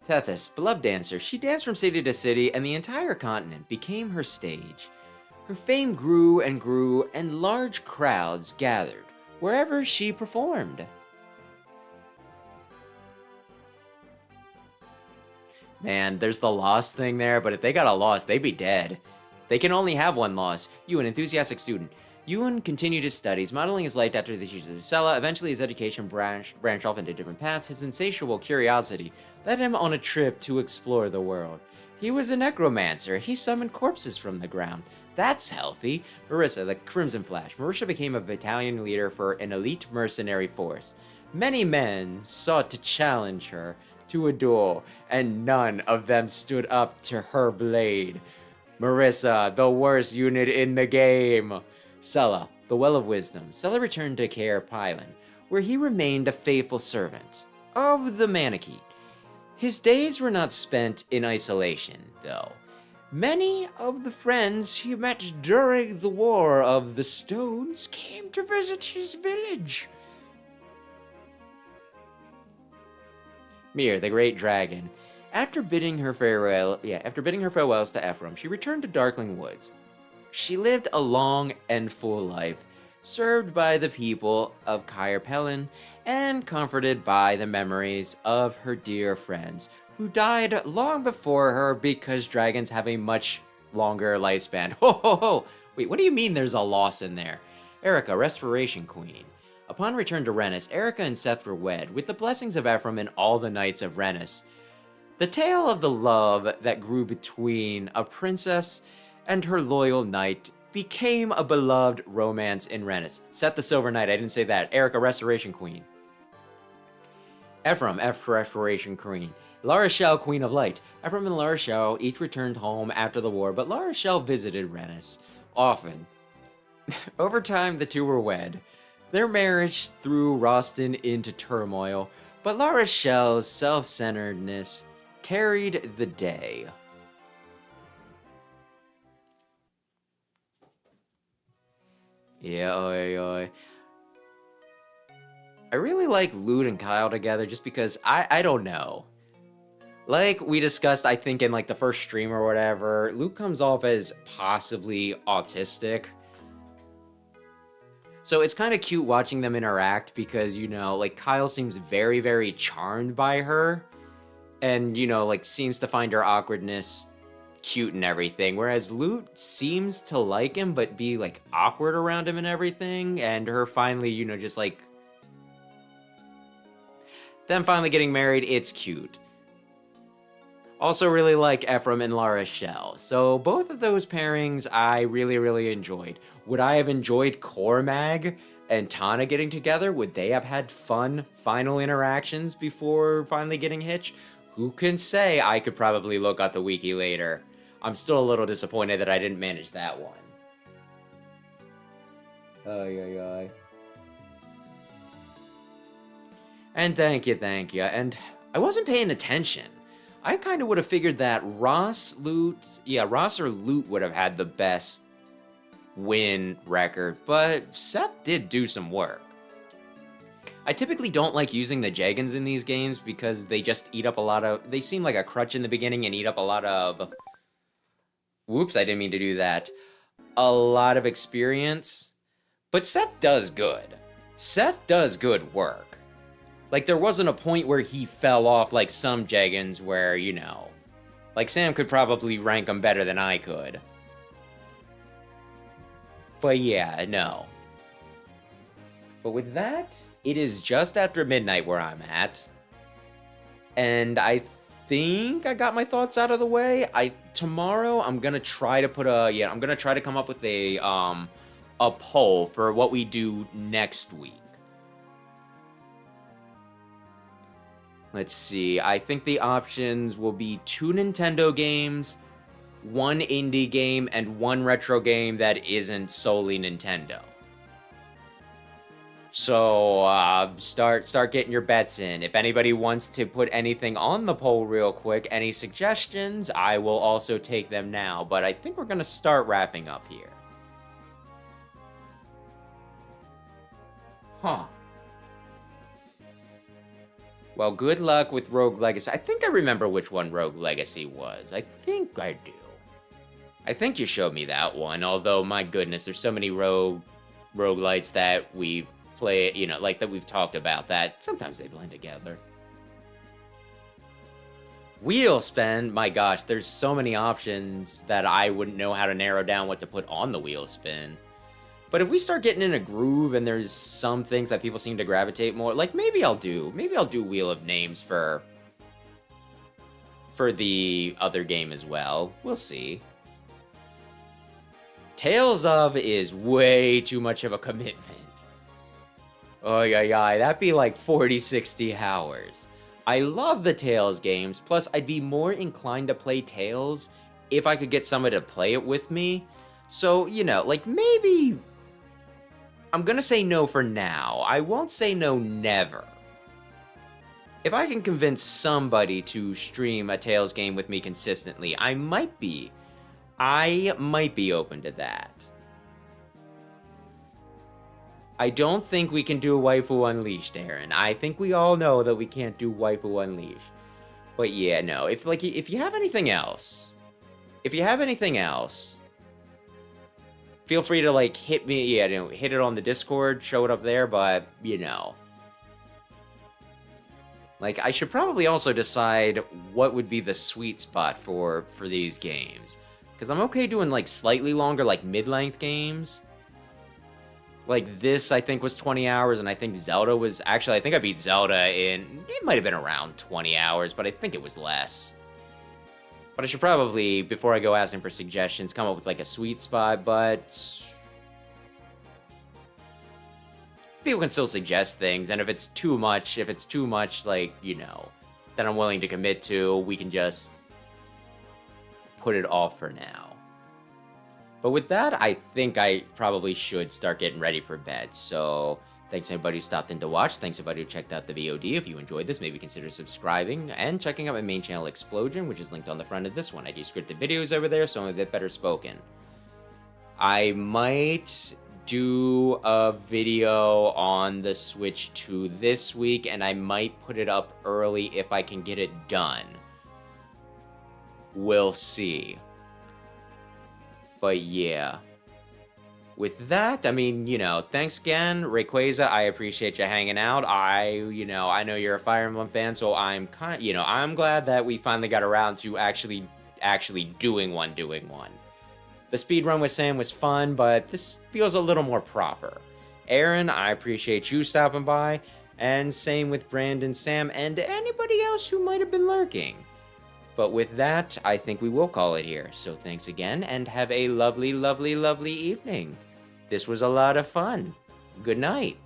Tethys, beloved dancer, she danced from city to city, and the entire continent became her stage. Her fame grew, and large crowds gathered wherever she performed. Man, there's the loss thing there, but if they got a loss, they'd be dead. They can only have one loss. You, an enthusiastic student. Ewan continued his studies, modeling his life after the teachings of Sella. Eventually, his education branched off into different paths. His insatiable curiosity led him on a trip to explore the world. He was a necromancer. He summoned corpses from the ground. That's healthy. Marissa, the Crimson Flash. Marissa became a battalion leader for an elite mercenary force. Many men sought to challenge her to a duel, and none of them stood up to her blade. Marissa, the worst unit in the game. Sella, the Well of Wisdom. Sella returned to Caer Pylon, where he remained a faithful servant of the Manakee. His days were not spent in isolation, though. Many of the friends he met during the War of the Stones came to visit his village. Mir, the Great Dragon. After bidding her farewells to Ephraim, she returned to Darkling Woods. She lived a long and full life, served by the people of Caer Pylon, and comforted by the memories of her dear friends, who died long before her because dragons have a much longer lifespan. Ho ho ho! Wait, what do you mean there's a loss in there? Erica, Restoration Queen. Upon return to Rennes, Erica and Seth were wed, with the blessings of Ephraim and all the knights of Rennes. The tale of the love that grew between a princess and her loyal knight became a beloved romance in Rennes. Seth the Silver Knight, I didn't say that. Erica, Restoration Queen. Ephraim, Restoration Queen. La Rochelle, Queen of Light. Ephraim and La Rochelle each returned home after the war, but La Rochelle visited Rennes often. Over time, the two were wed. Their marriage threw Roston into turmoil, But La Rochelle's self-centeredness carried the day. Yeah, oi, oi. I really like Lute and Kyle together just because I don't know. Like we discussed, I think in like the first stream or whatever, Luke comes off as possibly autistic. So it's kind of cute watching them interact because, you know, like Kyle seems very, very charmed by her and, you know, like seems to find her awkwardness cute and everything. Whereas Lute seems to like him but be like awkward around him and everything. And her finally, you know, just like them finally getting married, it's cute. Also really like Ephraim and La Rochelle. So both of those pairings I really, really enjoyed. Would I have enjoyed Cormag and Tana getting together? Would they have had fun final interactions before finally getting hitched? Who can say? I could probably look at the wiki later. I'm still a little disappointed that I didn't manage that one. Ay, ay, ay. And thank you. And I wasn't paying attention. I kind of would have figured that Ross or Lute would have had the best win record, but Seth did do some work. I typically don't like using the Jaggins in these games because they just eat up a lot of... They seem like a crutch in the beginning and eat up a lot of... Whoops, I didn't mean to do that. A lot of experience. But Seth does good. Seth does good work. Like, there wasn't a point where he fell off like some Jaggins where, you know... Like, Sam could probably rank him better than I could. But yeah, no. But with that, it is just after midnight where I'm at. And I think I got my thoughts out of the way. Tomorrow, I'm gonna try to put I'm gonna try to come up with a poll for what we do next week. Let's see, I think the options will be 2 Nintendo games, 1 indie game, and 1 retro game that isn't solely Nintendo. So, start getting your bets in. If anybody wants to put anything on the poll real quick, any suggestions, I will also take them now. But I think we're going to start wrapping up here. Huh. Well, good luck with Rogue Legacy. I think I remember which one Rogue Legacy was. I think I do. I think you showed me that one, although, my goodness, there's so many roguelites that we've played, you know, like that we've talked about that sometimes they blend together. Wheel spin, my gosh, there's so many options that I wouldn't know how to narrow down what to put on the wheel spin. But if we start getting in a groove and there's some things that people seem to gravitate more, like maybe I'll do Wheel of Names for the other game as well. We'll see. Tales of is way too much of a commitment. Oh yeah, that'd be like 40-60 hours. I love the Tales games, plus I'd be more inclined to play Tales if I could get somebody to play it with me. So, you know, like maybe... I'm gonna say no for now. I won't say no never. If I can convince somebody to stream a Tales game with me consistently, I might be open to that. I don't think we can do Waifu Unleashed, Aaron. I think we all know that we can't do Waifu Unleashed. But yeah, no. If you have anything else, feel free to like hit me, hit it on the Discord, show it up there, but you know. Like, I should probably also decide what would be the sweet spot for these games. Because I'm okay doing like slightly longer, like mid-length games. Like this, I think, was 20 hours, and I think Zelda was... Actually, I think I beat Zelda in... It might have been around 20 hours, but I think it was less. But I should probably, before I go asking for suggestions, come up with, like, a sweet spot, but... People can still suggest things, and if it's too much, like, you know, that I'm willing to commit to, we can just put it off for now. But with that, I think I probably should start getting ready for bed. So Thanks everybody who stopped in to watch. Thanks everybody who checked out the VOD. If you enjoyed this, maybe consider subscribing and checking out my main channel, Explosion, which is linked on the front of this one. I do scripted videos over there, so I'm a bit better spoken. I might do a video on the Switch 2 this week, and I might put it up early if I can get it done. We'll see. But yeah. With that, I mean, thanks again, Rayquaza. I appreciate you hanging out. I know you're a Fire Emblem fan, so I'm I'm glad that we finally got around to actually doing one. The speedrun with Sam was fun, but this feels a little more proper. Aaron, I appreciate you stopping by, and same with Brandon, Sam, and anybody else who might have been lurking. But with that, I think we will call it here. So thanks again, and have a lovely, lovely, lovely evening. This was a lot of fun. Good night.